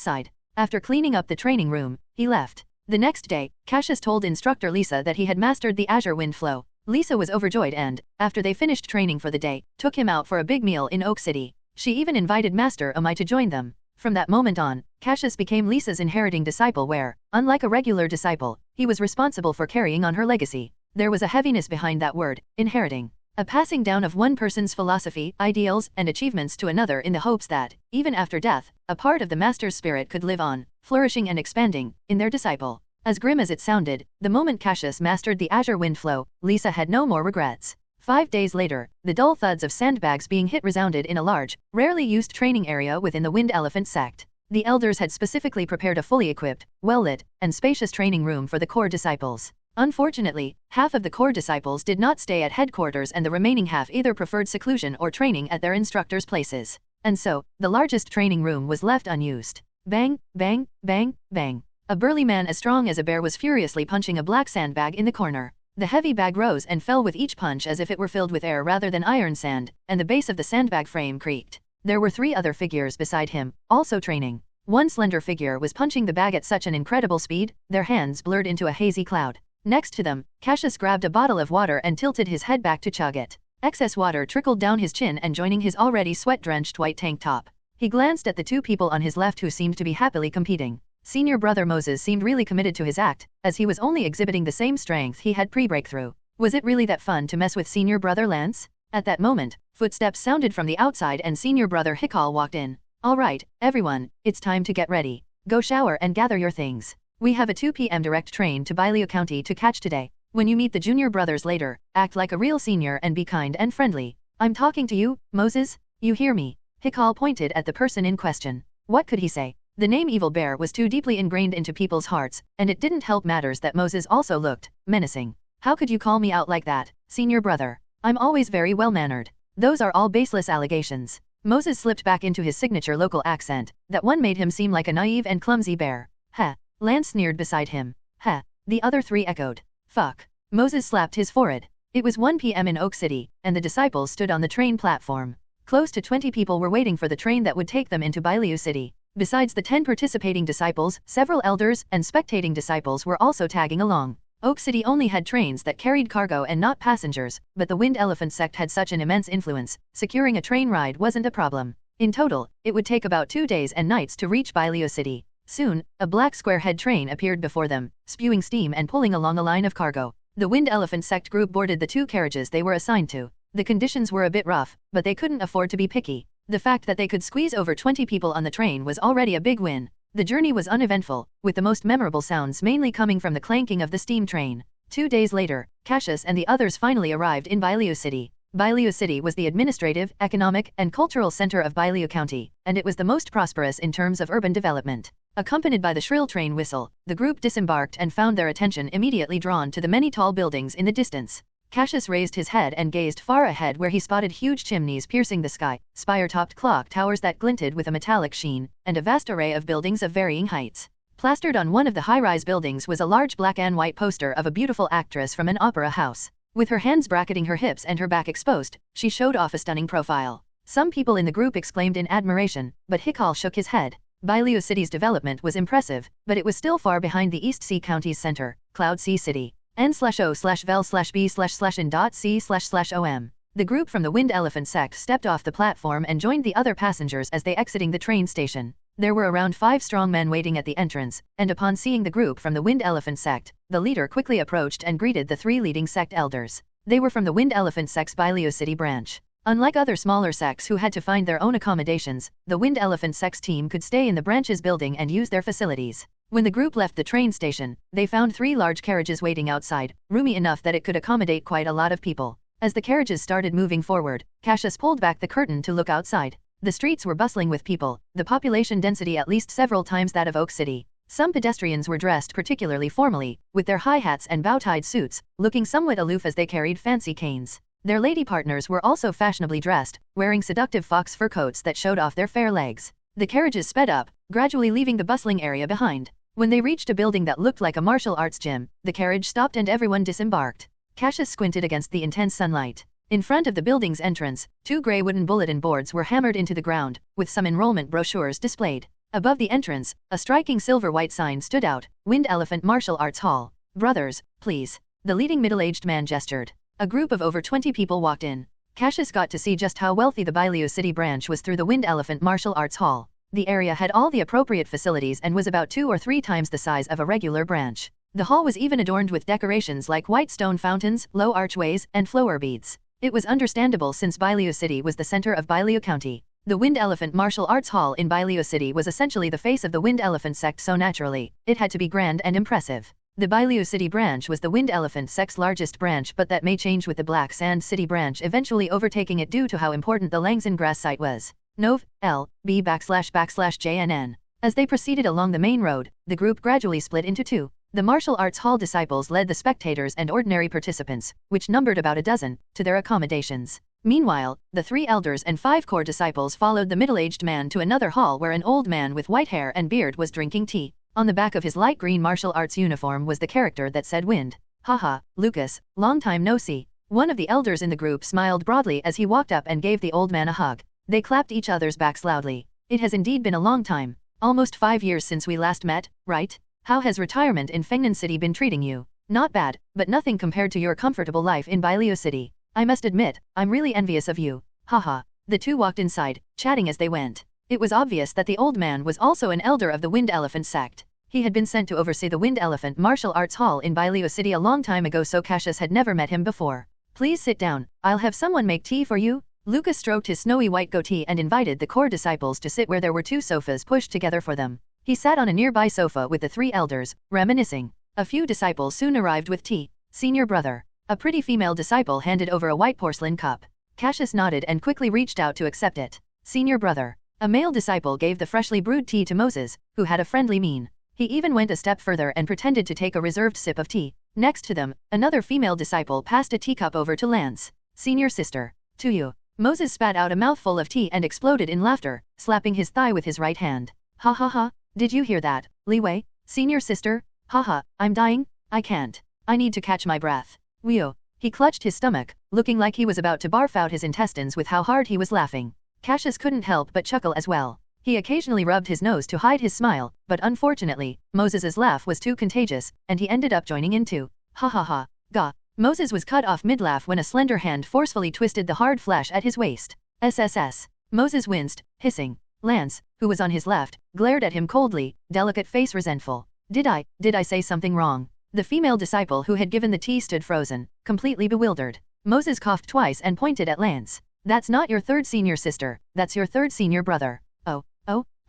sighed. After cleaning up the training room, he left. The next day, Cassius told instructor Lisa that he had mastered the Azure Wind Flow. Lisa was overjoyed and, after they finished training for the day, took him out for a big meal in Oak City. She even invited Master Amai to join them. From that moment on, Cassius became Lisa's inheriting disciple where, unlike a regular disciple, he was responsible for carrying on her legacy. There was a heaviness behind that word, inheriting. A passing down of one person's philosophy, ideals, and achievements to another in the hopes that, even after death, a part of the master's spirit could live on, flourishing and expanding, in their disciple. As grim as it sounded, the moment Cassius mastered the Azure Wind Flow, Lisa had no more regrets. 5 days later, the dull thuds of sandbags being hit resounded in a large, rarely used training area within the Wind Elephant Sect. The elders had specifically prepared a fully equipped, well-lit, and spacious training room for the core disciples. Unfortunately, half of the core disciples did not stay at headquarters and the remaining half either preferred seclusion or training at their instructors' places. And so, the largest training room was left unused. Bang, bang, bang, bang. A burly man as strong as a bear was furiously punching a black sandbag in the corner. The heavy bag rose and fell with each punch as if it were filled with air rather than iron sand, and the base of the sandbag frame creaked. There were 3 other figures beside him, also training. One slender figure was punching the bag at such an incredible speed, their hands blurred into a hazy cloud. Next to them, Cassius grabbed a bottle of water and tilted his head back to chug it. Excess water trickled down his chin and joining his already sweat-drenched white tank top. He glanced at the 2 people on his left who seemed to be happily competing. Senior brother Moses seemed really committed to his act, as he was only exhibiting the same strength he had pre-breakthrough. Was it really that fun to mess with senior brother Lance? At that moment, footsteps sounded from the outside and senior brother Hikal walked in. All right, everyone, it's time to get ready. Go shower and gather your things. We have a 2 p.m. direct train to Baileo County to catch today. When you meet the junior brothers later, act like a real senior and be kind and friendly. I'm talking to you, Moses, you hear me? Hikal pointed at the person in question. What could he say? The name Evil Bear was too deeply ingrained into people's hearts, and it didn't help matters that Moses also looked menacing. How could you call me out like that, senior brother? I'm always very well-mannered. Those are all baseless allegations. Moses slipped back into his signature local accent. That one made him seem like a naive and clumsy bear. Heh. Lance sneered beside him. Heh. The other 3 echoed. Fuck. Moses slapped his forehead. It was 1 p.m. in Oak City, and the disciples stood on the train platform. Close to 20 people were waiting for the train that would take them into Baileo City. Besides the 10 participating disciples, several elders and spectating disciples were also tagging along. Oak City only had trains that carried cargo and not passengers, but the Wind Elephant Sect had such an immense influence, securing a train ride wasn't a problem. In total, it would take about 2 days and nights to reach Baileo City. Soon, a black square-head train appeared before them, spewing steam and pulling along a line of cargo. The Wind Elephant Sect group boarded the 2 carriages they were assigned to. The conditions were a bit rough, but they couldn't afford to be picky. The fact that they could squeeze over 20 people on the train was already a big win. The journey was uneventful, with the most memorable sounds mainly coming from the clanking of the steam train. 2 days later, Cassius and the others finally arrived in Bailiu City. Bailiu City was the administrative, economic, and cultural center of Bailiu County, and it was the most prosperous in terms of urban development. Accompanied by the shrill train whistle, the group disembarked and found their attention immediately drawn to the many tall buildings in the distance. Cassius raised his head and gazed far ahead where he spotted huge chimneys piercing the sky, spire-topped clock towers that glinted with a metallic sheen, and a vast array of buildings of varying heights. Plastered on one of the high-rise buildings was a large black and white poster of a beautiful actress from an opera house. With her hands bracketing her hips and her back exposed, she showed off a stunning profile. Some people in the group exclaimed in admiration, but Hikal shook his head. Bailiu City's development was impressive, but it was still far behind the East Sea County's center, Cloud Sea City. N/O/vel/b/c/in.c//om. The group from the Wind Elephant Sect stepped off the platform and joined the other passengers as they exiting the train station. There were around 5 strong men waiting at the entrance, and upon seeing the group from the Wind Elephant Sect, the leader quickly approached and greeted the 3 leading sect elders. They were from the Wind Elephant Sect's Bailiu City branch. Unlike other smaller sects who had to find their own accommodations, the Wind Elephant Sect's team could stay in the branch's building and use their facilities. When the group left the train station, they found 3 large carriages waiting outside, roomy enough that it could accommodate quite a lot of people. As the carriages started moving forward, Cassius pulled back the curtain to look outside. The streets were bustling with people, the population density at least several times that of Oak City. Some pedestrians were dressed particularly formally, with their high hats and bow-tied suits, looking somewhat aloof as they carried fancy canes. Their lady partners were also fashionably dressed, wearing seductive fox fur coats that showed off their fair legs. The carriages sped up, gradually leaving the bustling area behind. When they reached a building that looked like a martial arts gym, the carriage stopped and everyone disembarked. Cassius squinted against the intense sunlight. In front of the building's entrance, 2 gray wooden bulletin boards were hammered into the ground, with some enrollment brochures displayed. Above the entrance, a striking silver-white sign stood out, Wind Elephant Martial Arts Hall. Brothers, please. The leading middle-aged man gestured. A group of over 20 people walked in. Cassius got to see just how wealthy the Bailiu City branch was through the Wind Elephant Martial Arts Hall. The area had all the appropriate facilities and was about 2 or 3 times the size of a regular branch. The hall was even adorned with decorations like white stone fountains, low archways, and flower beads. It was understandable since Bailiu City was the center of Bailiu County. The Wind Elephant Martial Arts Hall in Bailiu City was essentially the face of the Wind Elephant Sect, so naturally, it had to be grand and impressive. The Bailiu City branch was the Wind Elephant Sect's largest branch, but that may change with the Black Sand City branch eventually overtaking it due to how important the Langzhen grass site was. Nov. L.B//JNN. As they proceeded along the main road, the group gradually split into 2. The martial arts hall disciples led the spectators and ordinary participants, which numbered about a dozen, to their accommodations. Meanwhile, the 3 elders and 5 core disciples followed the middle-aged man to another hall where an old man with white hair and beard was drinking tea. On the back of his light green martial arts uniform was the character that said Wind. Haha, Lucas, long time no see. One of the elders in the group smiled broadly as he walked up and gave the old man a hug. They clapped each other's backs loudly. It has indeed been a long time. Almost 5 years since we last met, right? How has retirement in Fengnan City been treating you? Not bad, but nothing compared to your comfortable life in Bailiu City. I must admit, I'm really envious of you. Haha. The 2 walked inside, chatting as they went. It was obvious that the old man was also an elder of the Wind Elephant Sect. He had been sent to oversee the Wind Elephant Martial Arts Hall in Bailiu City a long time ago, so Cassius had never met him before. Please sit down, I'll have someone make tea for you. Lucas stroked his snowy white goatee and invited the core disciples to sit where there were 2 sofas pushed together for them. He sat on a nearby sofa with the 3 elders, reminiscing. A few disciples soon arrived with tea. Senior brother. A pretty female disciple handed over a white porcelain cup. Cassius nodded and quickly reached out to accept it. Senior brother. A male disciple gave the freshly brewed tea to Moses, who had a friendly mien. He even went a step further and pretended to take a reserved sip of tea. Next to them, another female disciple passed a teacup over to Lance. Senior sister. To you. Moses spat out a mouthful of tea and exploded in laughter, slapping his thigh with his right hand. Ha ha ha, did you hear that, Li Wei? Senior sister? Haha, I'm dying, I can't. I need to catch my breath. Whew. He clutched his stomach, looking like he was about to barf out his intestines with how hard he was laughing. Cassius couldn't help but chuckle as well. He occasionally rubbed his nose to hide his smile, but unfortunately, Moses's laugh was too contagious, and he ended up joining in too. Ha ha ha. Gah. Moses was cut off mid-laugh when a slender hand forcefully twisted the hard flesh at his waist. SSS. Moses winced, hissing. Lance, who was on his left, glared at him coldly, delicate face resentful. Did I say something wrong? The female disciple who had given the tea stood frozen, completely bewildered. Moses coughed twice and pointed at Lance. That's not your third senior sister, that's your third senior brother. Oh,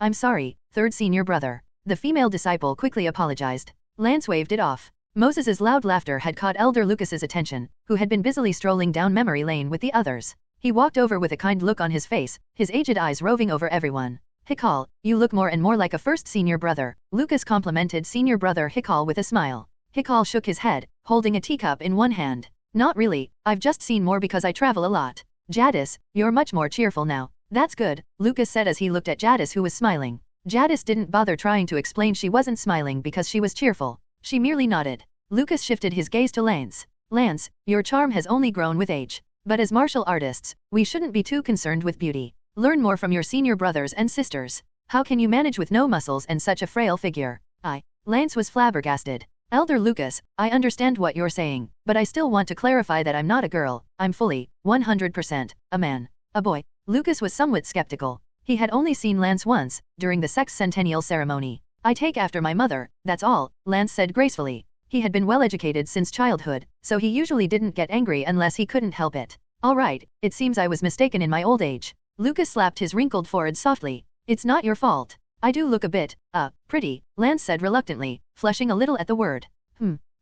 I'm sorry, third senior brother. The female disciple quickly apologized. Lance waved it off. Moses's loud laughter had caught Elder Lucas's attention, who had been busily strolling down memory lane with the others. He walked over with a kind look on his face, his aged eyes roving over everyone. Hikal, you look more and more like a first senior brother, Lucas complimented senior brother Hikal with a smile. Hikal shook his head, holding a teacup in one hand. Not really, I've just seen more because I travel a lot. Jadis, you're much more cheerful now. That's good, Lucas said as he looked at Jadis who was smiling. Jadis didn't bother trying to explain she wasn't smiling because she was cheerful. She merely nodded. Lucas shifted his gaze to Lance. Lance, your charm has only grown with age. But as martial artists, we shouldn't be too concerned with beauty. Learn more from your senior brothers and sisters. How can you manage with no muscles and such a frail figure? Lance was flabbergasted. Elder Lucas, I understand what you're saying, but I still want to clarify that I'm not a girl, I'm fully, 100%, a man. A boy. Lucas was somewhat skeptical. He had only seen Lance once, during the sex centennial ceremony. I take after my mother, that's all, Lance said gracefully. He had been well educated since childhood, so he usually didn't get angry unless he couldn't help it. All right, it seems I was mistaken in my old age. Lucas slapped his wrinkled forehead softly. It's not your fault. I do look a bit, pretty, Lance said reluctantly, flushing a little at the word.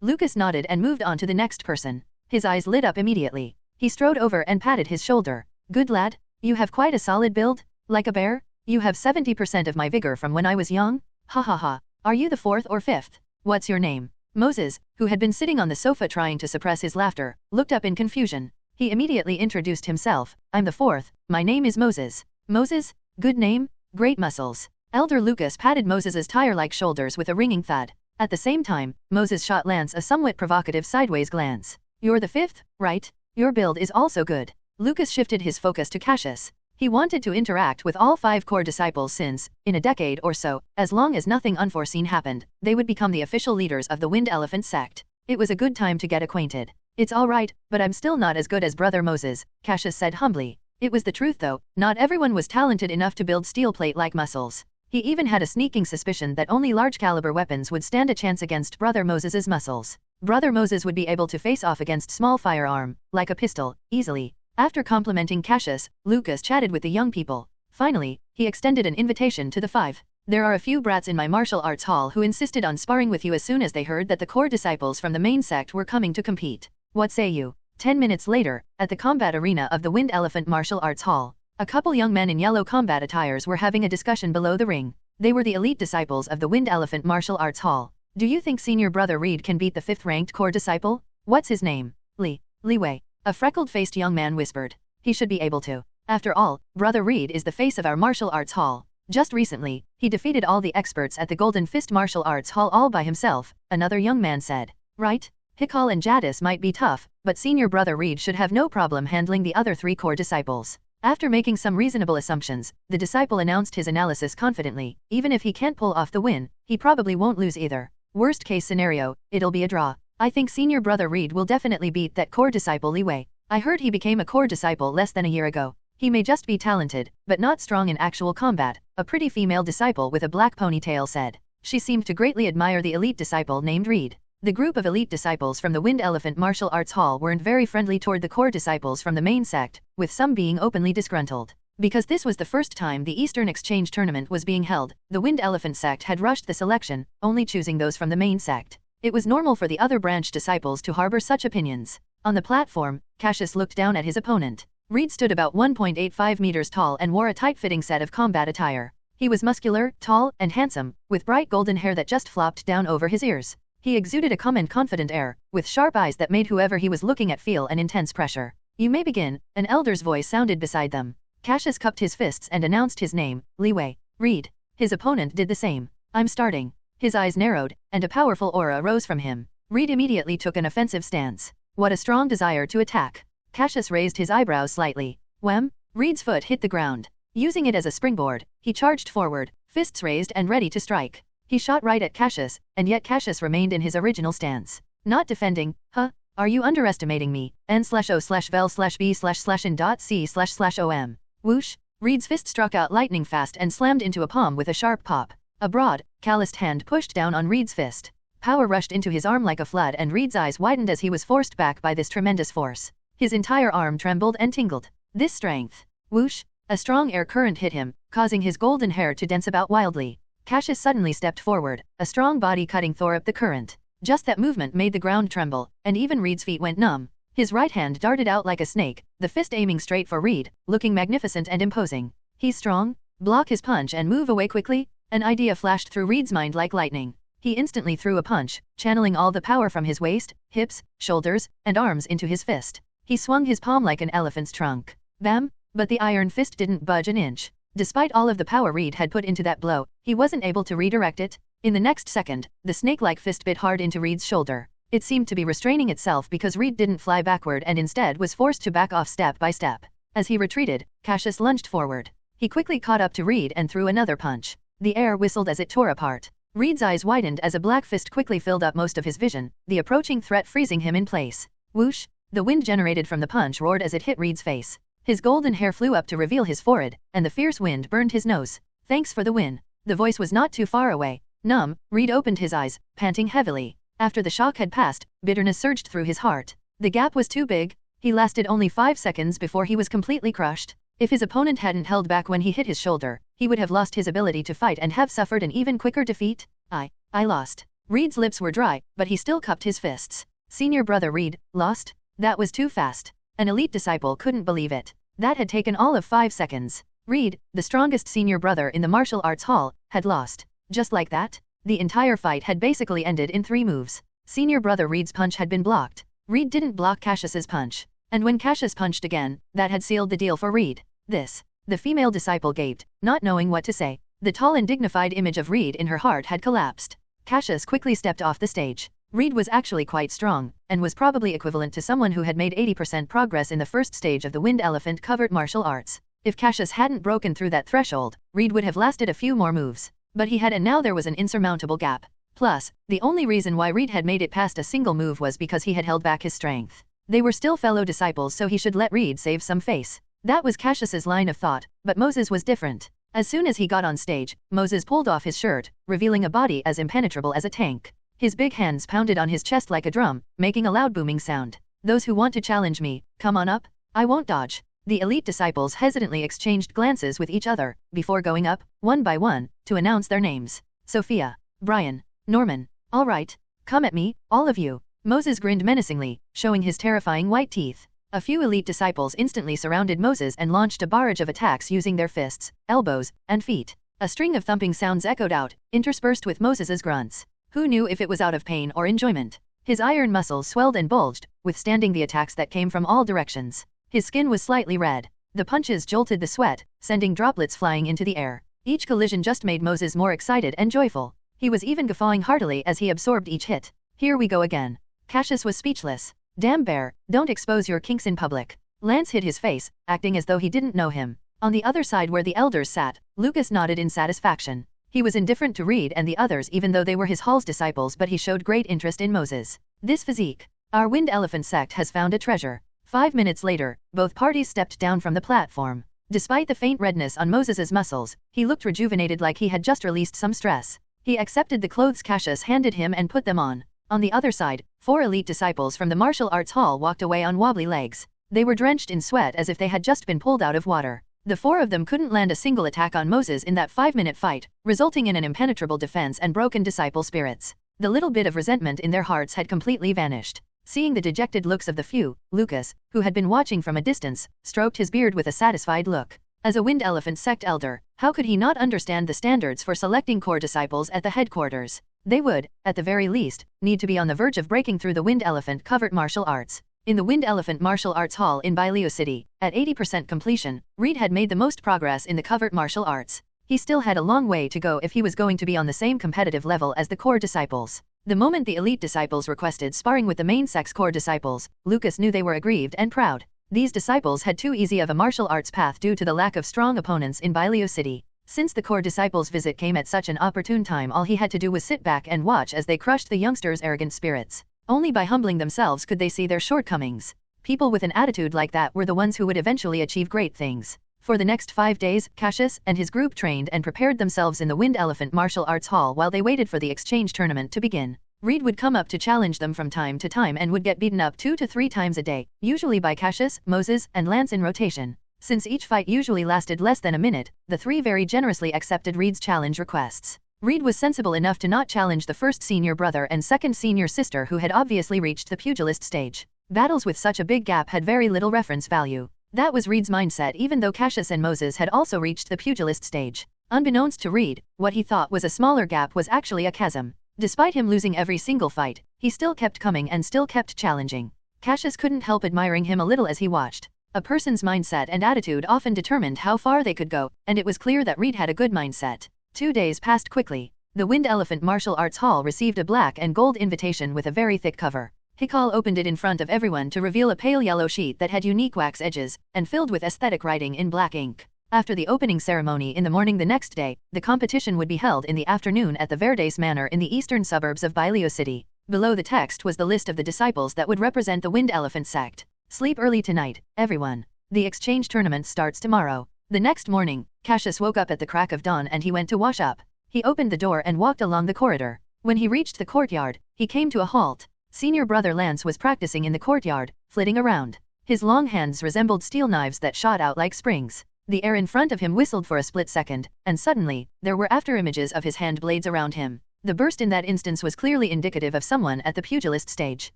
Lucas nodded and moved on to the next person. His eyes lit up immediately. He strode over and patted his shoulder. Good lad. You have quite a solid build. Like a bear? You have 70% of my vigor from when I was young? Ha ha ha. Are you the fourth or fifth? What's your name? Moses, who had been sitting on the sofa trying to suppress his laughter, looked up in confusion. He immediately introduced himself. I'm the fourth. My name is Moses. Moses? Good name? Great muscles. Elder Lucas patted Moses's tire-like shoulders with a ringing thud. At the same time, Moses shot Lance a somewhat provocative sideways glance. You're the fifth, right? Your build is also good. Lucas shifted his focus to Cassius. He wanted to interact with all 5 core disciples since, in a decade or so, as long as nothing unforeseen happened, they would become the official leaders of the Wind Elephant Sect. It was a good time to get acquainted. It's alright, but I'm still not as good as Brother Moses, Cassius said humbly. It was the truth though, not everyone was talented enough to build steel plate-like muscles. He even had a sneaking suspicion that only large-caliber weapons would stand a chance against Brother Moses's muscles. Brother Moses would be able to face off against small firearm, like a pistol, easily. After complimenting Cassius, Lucas chatted with the young people. Finally, he extended an invitation to the 5. There are a few brats in my martial arts hall who insisted on sparring with you as soon as they heard that the core disciples from the main sect were coming to compete. What say you? 10 minutes later, at the combat arena of the Wind Elephant Martial Arts Hall, a couple young men in yellow combat attires were having a discussion below the ring. They were the elite disciples of the Wind Elephant Martial Arts Hall. Do you think senior brother Reed can beat the 5th-ranked core disciple? What's his name? Li Wei. A freckled-faced young man whispered. He should be able to. After all, Brother Reed is the face of our martial arts hall. Just recently, he defeated all the experts at the Golden Fist Martial Arts Hall all by himself, another young man said. Right? Hikal and Jadis might be tough, but senior brother Reed should have no problem handling the other 3 core disciples. After making some reasonable assumptions, the disciple announced his analysis confidently. Even if he can't pull off the win, he probably won't lose either. Worst case scenario, it'll be a draw. I think senior brother Reed will definitely beat that core disciple Li Wei. I heard he became a core disciple less than a year ago. He may just be talented, but not strong in actual combat, a pretty female disciple with a black ponytail said. She seemed to greatly admire the elite disciple named Reed. The group of elite disciples from the Wind Elephant Martial Arts Hall weren't very friendly toward the core disciples from the main sect, with some being openly disgruntled. Because this was the first time the Eastern Exchange Tournament was being held, the Wind Elephant Sect had rushed the selection, only choosing those from the main sect. It was normal for the other branch disciples to harbor such opinions. On the platform, Cassius looked down at his opponent. Reed stood about 1.85 meters tall and wore a tight-fitting set of combat attire. He was muscular, tall, and handsome, with bright golden hair that just flopped down over his ears. He exuded a calm and confident air, with sharp eyes that made whoever he was looking at feel an intense pressure. You may begin, an elder's voice sounded beside them. Cassius cupped his fists and announced his name, Li Wei. Reed. His opponent did the same. I'm starting. His eyes narrowed, and a powerful aura rose from him. Reed immediately took an offensive stance. What a strong desire to attack. Cassius raised his eyebrows slightly. Wham! Reed's foot hit the ground. Using it as a springboard, he charged forward, fists raised and ready to strike. He shot right at Cassius, and yet Cassius remained in his original stance. Not defending. Huh? Are you underestimating me? N/O/vel/B//in.C//OM. Whoosh! Reed's fist struck out lightning fast and slammed into a palm with a sharp pop. A broad, calloused hand pushed down on Reed's fist. Power rushed into his arm like a flood and Reed's eyes widened as he was forced back by this tremendous force. His entire arm trembled and tingled. This strength. Whoosh! A strong air current hit him, causing his golden hair to dance about wildly. Cassius suddenly stepped forward, a strong body cutting through up the current. Just that movement made the ground tremble, and even Reed's feet went numb. His right hand darted out like a snake, the fist aiming straight for Reed, looking magnificent and imposing. He's strong? Block his punch and move away quickly? An idea flashed through Reed's mind like lightning. He instantly threw a punch, channeling all the power from his waist, hips, shoulders, and arms into his fist. He swung his palm like an elephant's trunk. Bam! But the iron fist didn't budge an inch. Despite all of the power Reed had put into that blow, he wasn't able to redirect it. In the next second, the snake-like fist bit hard into Reed's shoulder. It seemed to be restraining itself because Reed didn't fly backward and instead was forced to back off step by step. As he retreated, Cassius lunged forward. He quickly caught up to Reed and threw another punch. The air whistled as it tore apart. Reed's eyes widened as a black fist quickly filled up most of his vision, the approaching threat freezing him in place. Whoosh! The wind generated from the punch roared as it hit Reed's face. His golden hair flew up to reveal his forehead, and the fierce wind burned his nose. Thanks for the win. The voice was not too far away. Numb, Reed opened his eyes, panting heavily. After the shock had passed, bitterness surged through his heart. The gap was too big. He lasted only 5 seconds before he was completely crushed. If his opponent hadn't held back when he hit his shoulder, he would have lost his ability to fight and have suffered an even quicker defeat. I lost. Reed's lips were dry, but he still cupped his fists. Senior brother Reed, lost? That was too fast. An elite disciple couldn't believe it. That had taken all of 5 seconds. Reed, the strongest senior brother in the martial arts hall, had lost. Just like that? The entire fight had basically ended in 3 moves. Senior brother Reed's punch had been blocked. Reed didn't block Cassius's punch. And when Cassius punched again, that had sealed the deal for Reed. The female disciple gaped, not knowing what to say. The tall and dignified image of Reed in her heart had collapsed. Cassius quickly stepped off the stage. Reed was actually quite strong, and was probably equivalent to someone who had made 80% progress in the first stage of the Wind Elephant Covert Martial Arts. If Cassius hadn't broken through that threshold, Reed would have lasted a few more moves. But he had, and now there was an insurmountable gap. Plus, the only reason why Reed had made it past a single move was because he had held back his strength. They were still fellow disciples, so he should let Reed save some face. That was Cassius's line of thought, but Moses was different. As soon as he got on stage, Moses pulled off his shirt, revealing a body as impenetrable as a tank. His big hands pounded on his chest like a drum, making a loud booming sound. Those who want to challenge me, come on up. I won't dodge. The elite disciples hesitantly exchanged glances with each other, before going up, one by one, to announce their names. Sophia, Brian, Norman. All right. Come at me, all of you. Moses grinned menacingly, showing his terrifying white teeth. A few elite disciples instantly surrounded Moses and launched a barrage of attacks using their fists, elbows, and feet. A string of thumping sounds echoed out, interspersed with Moses's grunts. Who knew if it was out of pain or enjoyment? His iron muscles swelled and bulged, withstanding the attacks that came from all directions. His skin was slightly red. The punches jolted the sweat, sending droplets flying into the air. Each collision just made Moses more excited and joyful. He was even guffawing heartily as he absorbed each hit. Here we go again. Cassius was speechless. Damn bear, don't expose your kinks in public. Lance hid his face, acting as though he didn't know him. On the other side where the elders sat, Lucas nodded in satisfaction. He was indifferent to Reed and the others even though they were his hall's disciples, but he showed great interest in Moses. This physique. Our Wind Elephant Sect has found a treasure. 5 minutes later, both parties stepped down from the platform. Despite the faint redness on Moses's muscles, he looked rejuvenated like he had just released some stress. He accepted the clothes Cassius handed him and put them on. On the other side, 4 elite disciples from the martial arts hall walked away on wobbly legs. They were drenched in sweat as if they had just been pulled out of water. The 4 of them couldn't land a single attack on Moses in that 5-minute fight, resulting in an impenetrable defense and broken disciple spirits. The little bit of resentment in their hearts had completely vanished. Seeing the dejected looks of the few, Lucas, who had been watching from a distance, stroked his beard with a satisfied look. As a Wind Elephant Sect elder, how could he not understand the standards for selecting core disciples at the headquarters? They would, at the very least, need to be on the verge of breaking through the Wind Elephant Covert Martial Arts. In the Wind Elephant Martial Arts Hall in Bailuo City, at 80% completion, Reed had made the most progress in the Covert Martial Arts. He still had a long way to go if he was going to be on the same competitive level as the core disciples. The moment the elite disciples requested sparring with the main sect's core disciples, Lucas knew they were aggrieved and proud. These disciples had too easy of a martial arts path due to the lack of strong opponents in Bailuo City. Since the core disciples' visit came at such an opportune time, all he had to do was sit back and watch as they crushed the youngsters' arrogant spirits. Only by humbling themselves could they see their shortcomings. People with an attitude like that were the ones who would eventually achieve great things. For the next 5 days, Cassius and his group trained and prepared themselves in the Wind Elephant Martial Arts Hall while they waited for the exchange tournament to begin. Reed would come up to challenge them from time to time and would get beaten up 2 to 3 times a day, usually by Cassius, Moses, and Lance in rotation. Since each fight usually lasted less than a minute, the three very generously accepted Reed's challenge requests. Reed was sensible enough to not challenge the first senior brother and second senior sister who had obviously reached the pugilist stage. Battles with such a big gap had very little reference value. That was Reed's mindset even though Cassius and Moses had also reached the pugilist stage. Unbeknownst to Reed, what he thought was a smaller gap was actually a chasm. Despite him losing every single fight, he still kept coming and still kept challenging. Cassius couldn't help admiring him a little as he watched. A person's mindset and attitude often determined how far they could go, and it was clear that Reed had a good mindset. 2 days passed quickly. The Wind Elephant Martial Arts Hall received a black and gold invitation with a very thick cover. Hikal opened it in front of everyone to reveal a pale yellow sheet that had unique wax edges, and filled with aesthetic writing in black ink. After the opening ceremony in the morning the next day, the competition would be held in the afternoon at the Verdes Manor in the eastern suburbs of Baileo City. Below the text was the list of the disciples that would represent the Wind Elephant Sect. Sleep early tonight, everyone. The exchange tournament starts tomorrow. The next morning, Cassius woke up at the crack of dawn and he went to wash up. He opened the door and walked along the corridor. When he reached the courtyard, he came to a halt. Senior brother Lance was practicing in the courtyard, flitting around. His long hands resembled steel knives that shot out like springs. The air in front of him whistled for a split second, and suddenly, there were afterimages of his hand blades around him. The burst in that instance was clearly indicative of someone at the pugilist stage.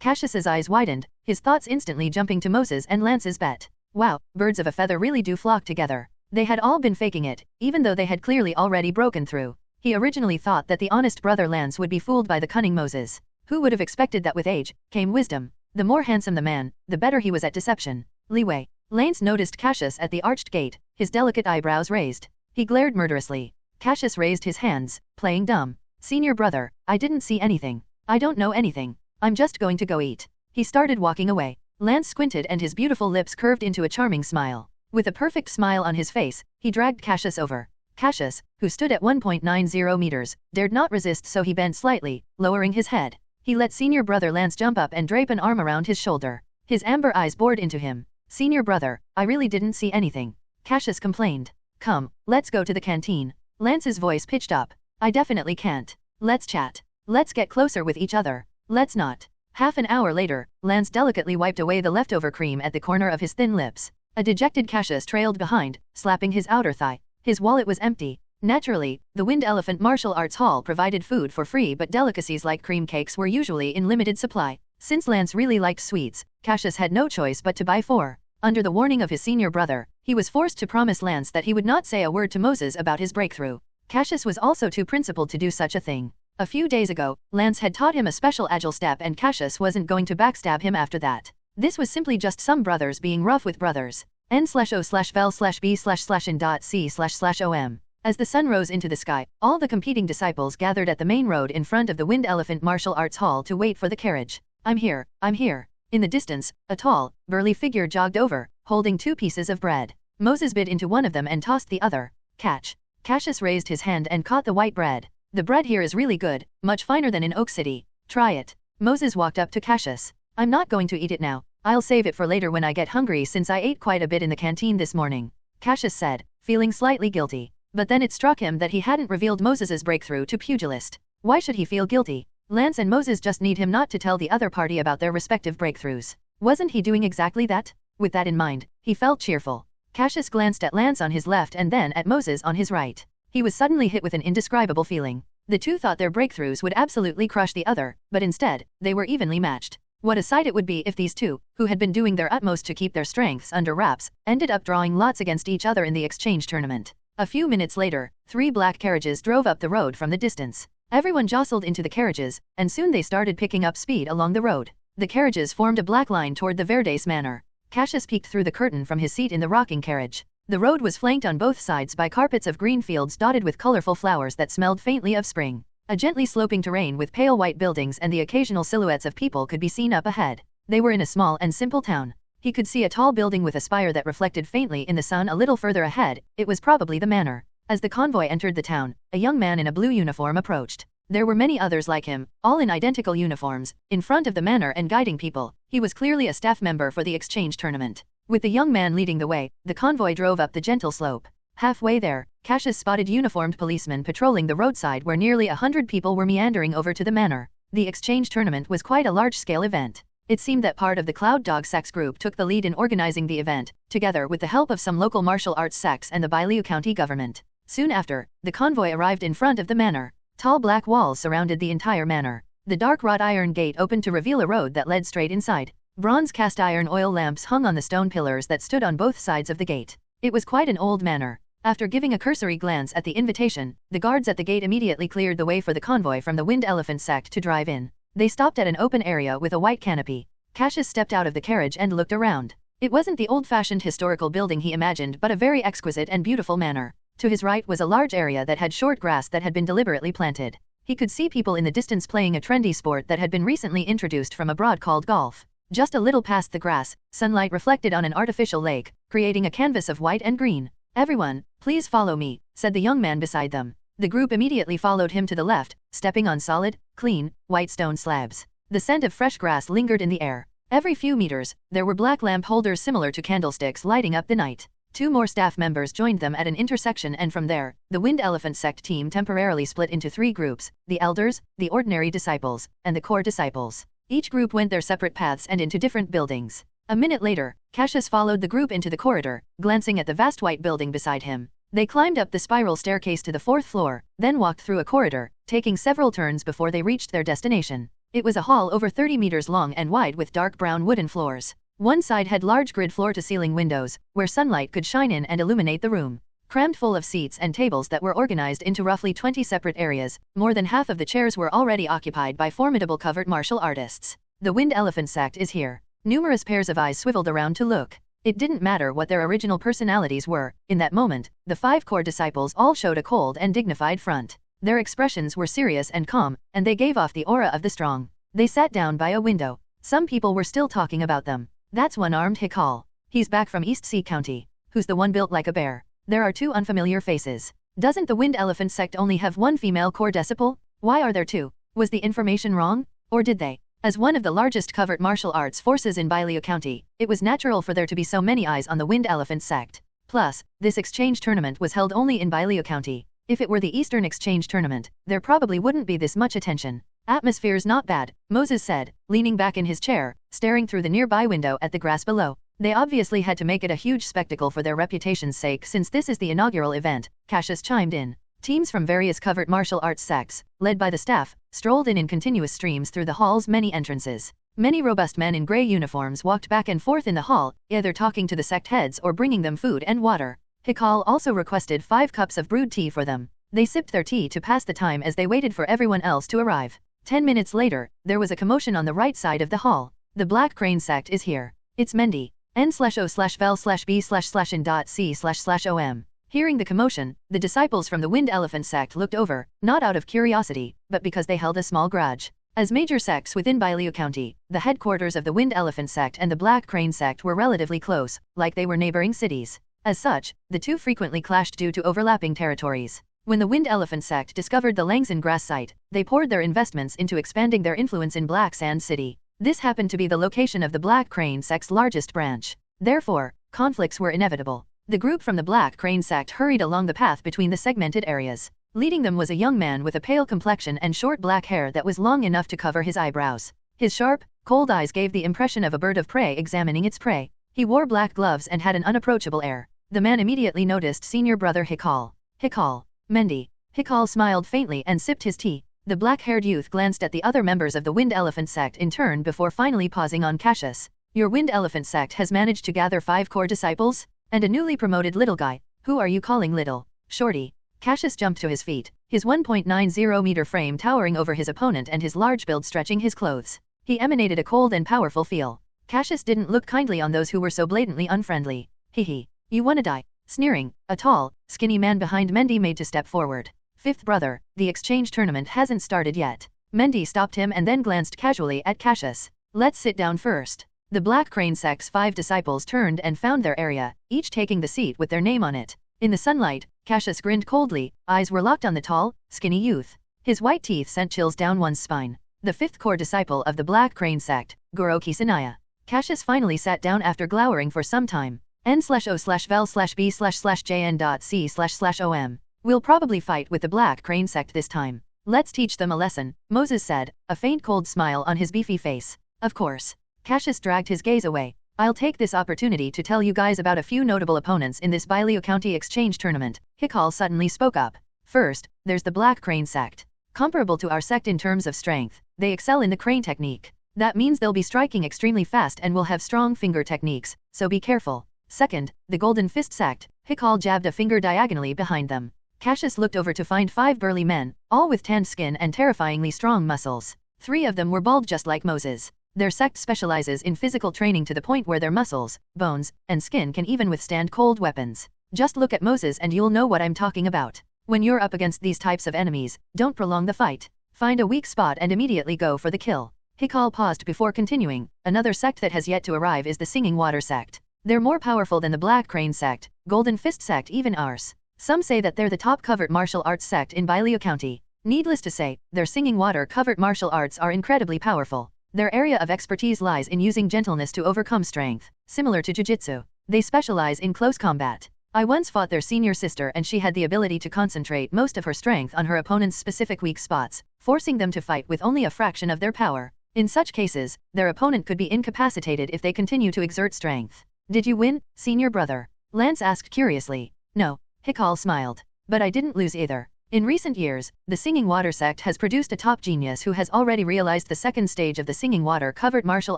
Cassius's eyes widened, his thoughts instantly jumping to Moses and Lance's bet. Wow, birds of a feather really do flock together. They had all been faking it, even though they had clearly already broken through. He originally thought that the honest brother Lance would be fooled by the cunning Moses. Who would have expected that with age came wisdom? The more handsome the man, the better he was at deception. Li Wei. Lance noticed Cassius at the arched gate, his delicate eyebrows raised. He glared murderously. Cassius raised his hands, playing dumb. Senior brother, I didn't see anything. I don't know anything. I'm just going to go eat. He started walking away. Lance squinted and his beautiful lips curved into a charming smile. With a perfect smile on his face, he dragged Cassius over. Cassius, who stood at 1.90 meters, dared not resist so he bent slightly, lowering his head. He let senior brother Lance jump up and drape an arm around his shoulder. His amber eyes bored into him. Senior brother, I really didn't see anything. Cassius complained. Come, let's go to the canteen. Lance's voice pitched up. I definitely can't. Let's chat. Let's get closer with each other. Let's not. Half an hour later, Lance delicately wiped away the leftover cream at the corner of his thin lips. A dejected Cassius trailed behind, slapping his outer thigh. His wallet was empty. Naturally, the Wind Elephant Martial Arts Hall provided food for free, but delicacies like cream cakes were usually in limited supply. Since Lance really liked sweets, Cassius had no choice but to buy 4. Under the warning of his senior brother, he was forced to promise Lance that he would not say a word to Moses about his breakthrough. Cassius was also too principled to do such a thing. A few days ago, Lance had taught him a special agile step and Cassius wasn't going to backstab him after that. This was simply just some brothers being rough with brothers. N/O/vel/b/in.c//om. As the sun rose into the sky, all the competing disciples gathered at the main road in front of the Wind Elephant Martial Arts Hall to wait for the carriage. I'm here, I'm here. In the distance, a tall, burly figure jogged over, holding 2 pieces of bread. Moses bit into one of them and tossed the other. Catch. Cassius raised his hand and caught the white bread. The bread here is really good, much finer than in Oak City. Try it. Moses walked up to Cassius. I'm not going to eat it now. I'll save it for later when I get hungry since I ate quite a bit in the canteen this morning. Cassius said, feeling slightly guilty. But then it struck him that he hadn't revealed Moses's breakthrough to pugilist. Why should he feel guilty? Lance and Moses just need him not to tell the other party about their respective breakthroughs. Wasn't he doing exactly that? With that in mind, he felt cheerful. Cassius glanced at Lance on his left and then at Moses on his right. He was suddenly hit with an indescribable feeling. The two thought their breakthroughs would absolutely crush the other, but instead, they were evenly matched. What a sight it would be if these two, who had been doing their utmost to keep their strengths under wraps, ended up drawing lots against each other in the exchange tournament. A few minutes later, 3 black carriages drove up the road from the distance. Everyone jostled into the carriages, and soon they started picking up speed along the road. The carriages formed a black line toward the Verdes Manor. Cassius peeked through the curtain from his seat in the rocking carriage. The road was flanked on both sides by carpets of green fields dotted with colorful flowers that smelled faintly of spring. A gently sloping terrain with pale white buildings and the occasional silhouettes of people could be seen up ahead. They were in a small and simple town. He could see a tall building with a spire that reflected faintly in the sun a little further ahead. It was probably the manor. As the convoy entered the town, a young man in a blue uniform approached. There were many others like him, all in identical uniforms, in front of the manor and guiding people. He was clearly a staff member for the exchange tournament. With the young man leading the way, the convoy drove up the gentle slope. Halfway there, Cassius spotted uniformed policemen patrolling the roadside where nearly 100 people were meandering over to the manor. The exchange tournament was quite a large-scale event. It seemed that part of the Cloud Dog Sects group took the lead in organizing the event, together with the help of some local martial arts sects and the Bailiu County government. Soon after, the convoy arrived in front of the manor. Tall black walls surrounded the entire manor. The dark wrought iron gate opened to reveal a road that led straight inside. Bronze cast iron oil lamps hung on the stone pillars that stood on both sides of the gate. It was quite an old manor. After giving a cursory glance at the invitation, the guards at the gate immediately cleared the way for the convoy from the Wind Elephant Sect to drive in. They stopped at an open area with a white canopy. Cassius stepped out of the carriage and looked around. It wasn't the old-fashioned historical building he imagined, but a very exquisite and beautiful manor. To his right was a large area that had short grass that had been deliberately planted. He could see people in the distance playing a trendy sport that had been recently introduced from abroad called golf. Just a little past the grass, sunlight reflected on an artificial lake, creating a canvas of white and green. "Everyone, please follow me," said the young man beside them. The group immediately followed him to the left, stepping on solid, clean, white stone slabs. The scent of fresh grass lingered in the air. Every few meters, there were black lamp holders similar to candlesticks lighting up the night. 2 more staff members joined them at an intersection, and from there, the Wind Elephant Sect team temporarily split into 3 groups: the elders, the ordinary disciples, and the core disciples. Each group went their separate paths and into different buildings. A minute later, Cassius followed the group into the corridor, glancing at the vast white building beside him. They climbed up the spiral staircase to the 4th floor, then walked through a corridor, taking several turns before they reached their destination. It was a hall over 30 meters long and wide with dark brown wooden floors. One side had large grid floor-to-ceiling windows, where sunlight could shine in and illuminate the room. Crammed full of seats and tables that were organized into roughly 20 separate areas, more than half of the chairs were already occupied by formidable covert martial artists. The Wind Elephant Sect is here. Numerous pairs of eyes swiveled around to look. It didn't matter what their original personalities were. In that moment, the 5 core disciples all showed a cold and dignified front. Their expressions were serious and calm, and they gave off the aura of the strong. They sat down by a window. Some people were still talking about them. "That's one-armed Hikal. He's back from East Sea County. Who's the one built like a bear? There are 2 unfamiliar faces. Doesn't the Wind Elephant Sect only have 1 female core disciple? Why are there 2? Was the information wrong? Or did they?" As one of the largest covert martial arts forces in Bailiu County, it was natural for there to be so many eyes on the Wind Elephant Sect. Plus, this exchange tournament was held only in Bailiu County. If it were the Eastern Exchange Tournament, there probably wouldn't be this much attention. "Atmosphere's not bad," Moses said, leaning back in his chair, staring through the nearby window at the grass below. "They obviously had to make it a huge spectacle for their reputation's sake since this is the inaugural event," Cassius chimed in. Teams from various covert martial arts sects, led by the staff, strolled in continuous streams through the hall's many entrances. Many robust men in gray uniforms walked back and forth in the hall, either talking to the sect heads or bringing them food and water. Hikal also requested 5 cups of brewed tea for them. They sipped their tea to pass the time as they waited for everyone else to arrive. 10 minutes later, there was a commotion on the right side of the hall. "The Black Crane Sect is here. It's Mendy. N/O/vel/b/in.c//om." Hearing the commotion, the disciples from the Wind Elephant Sect looked over, not out of curiosity, but because they held a small grudge. As major sects within Bailiu County, the headquarters of the Wind Elephant Sect and the Black Crane Sect were relatively close, like they were neighboring cities. As such, the 2 frequently clashed due to overlapping territories. When the Wind Elephant Sect discovered the Langson grass site, they poured their investments into expanding their influence in Black Sand City. This happened to be the location of the Black Crane Sect's largest branch. Therefore, conflicts were inevitable. The group from the Black Crane Sect hurried along the path between the segmented areas. Leading them was a young man with a pale complexion and short black hair that was long enough to cover his eyebrows. His sharp, cold eyes gave the impression of a bird of prey examining its prey. He wore black gloves and had an unapproachable air. The man immediately noticed senior brother Hikal. "Hikal. Mendy." Hikal smiled faintly and sipped his tea. The black-haired youth glanced at the other members of the Wind Elephant Sect in turn before finally pausing on Cassius. "Your Wind Elephant Sect has managed to gather 5 core disciples? And a newly promoted little guy. Who are you calling little?" "Shorty." Cassius jumped to his feet, his 1.90-meter frame towering over his opponent and his large build stretching his clothes. He emanated a cold and powerful feel. Cassius didn't look kindly on those who were so blatantly unfriendly. "Hee. You wanna die?" Sneering, a tall, skinny man behind Mendy made to step forward. "Fifth brother, the exchange tournament hasn't started yet." Mendy stopped him and then glanced casually at Cassius. "Let's sit down first." The Black Crane Sect's 5 disciples turned and found their area, each taking the seat with their name on it. In the sunlight, Cassius grinned coldly, eyes were locked on the tall, skinny youth. His white teeth sent chills down one's spine. The 5th core disciple of the Black Crane Sect, Goro Kisanaya. Cassius finally sat down after glowering for some time. N/O/vel/b/jn.c//om. "We'll probably fight with the Black Crane Sect this time. Let's teach them a lesson, Moses said, a faint cold smile on his beefy face. Of course. Cassius dragged his gaze away. I'll take this opportunity to tell you guys about a few notable opponents in this Byleo County exchange tournament, Hikal suddenly spoke up. First, there's the Black Crane Sect. Comparable to our sect in terms of strength, they excel in the crane technique. That means they'll be striking extremely fast and will have strong finger techniques, so be careful. Second, the Golden Fist Sect. Hikal jabbed a finger diagonally behind them. Cassius looked over to find 5 burly men, all with tanned skin and terrifyingly strong muscles. 3 of them were bald just like Moses. Their sect specializes in physical training to the point where their muscles, bones, and skin can even withstand cold weapons. Just look at Moses and you'll know what I'm talking about. When you're up against these types of enemies, don't prolong the fight. Find a weak spot and immediately go for the kill. Hikal paused before continuing. Another sect that has yet to arrive is the Singing Water Sect. They're more powerful than the Black Crane Sect, Golden Fist Sect, even ours. Some say that they're the top Covert Martial Arts sect in Byleo County. Needless to say, their Singing Water Covert Martial Arts are incredibly powerful. Their area of expertise lies in using gentleness to overcome strength, similar to jiu-jitsu. They specialize in close combat. I once fought their senior sister and she had the ability to concentrate most of her strength on her opponent's specific weak spots, forcing them to fight with only a fraction of their power. In such cases, their opponent could be incapacitated if they continue to exert strength. Did you win, senior brother? Lance asked curiously. No, Hikal smiled. But I didn't lose either. In recent years, the Singing Water Sect has produced a top genius who has already realized the second stage of the Singing Water Covert Martial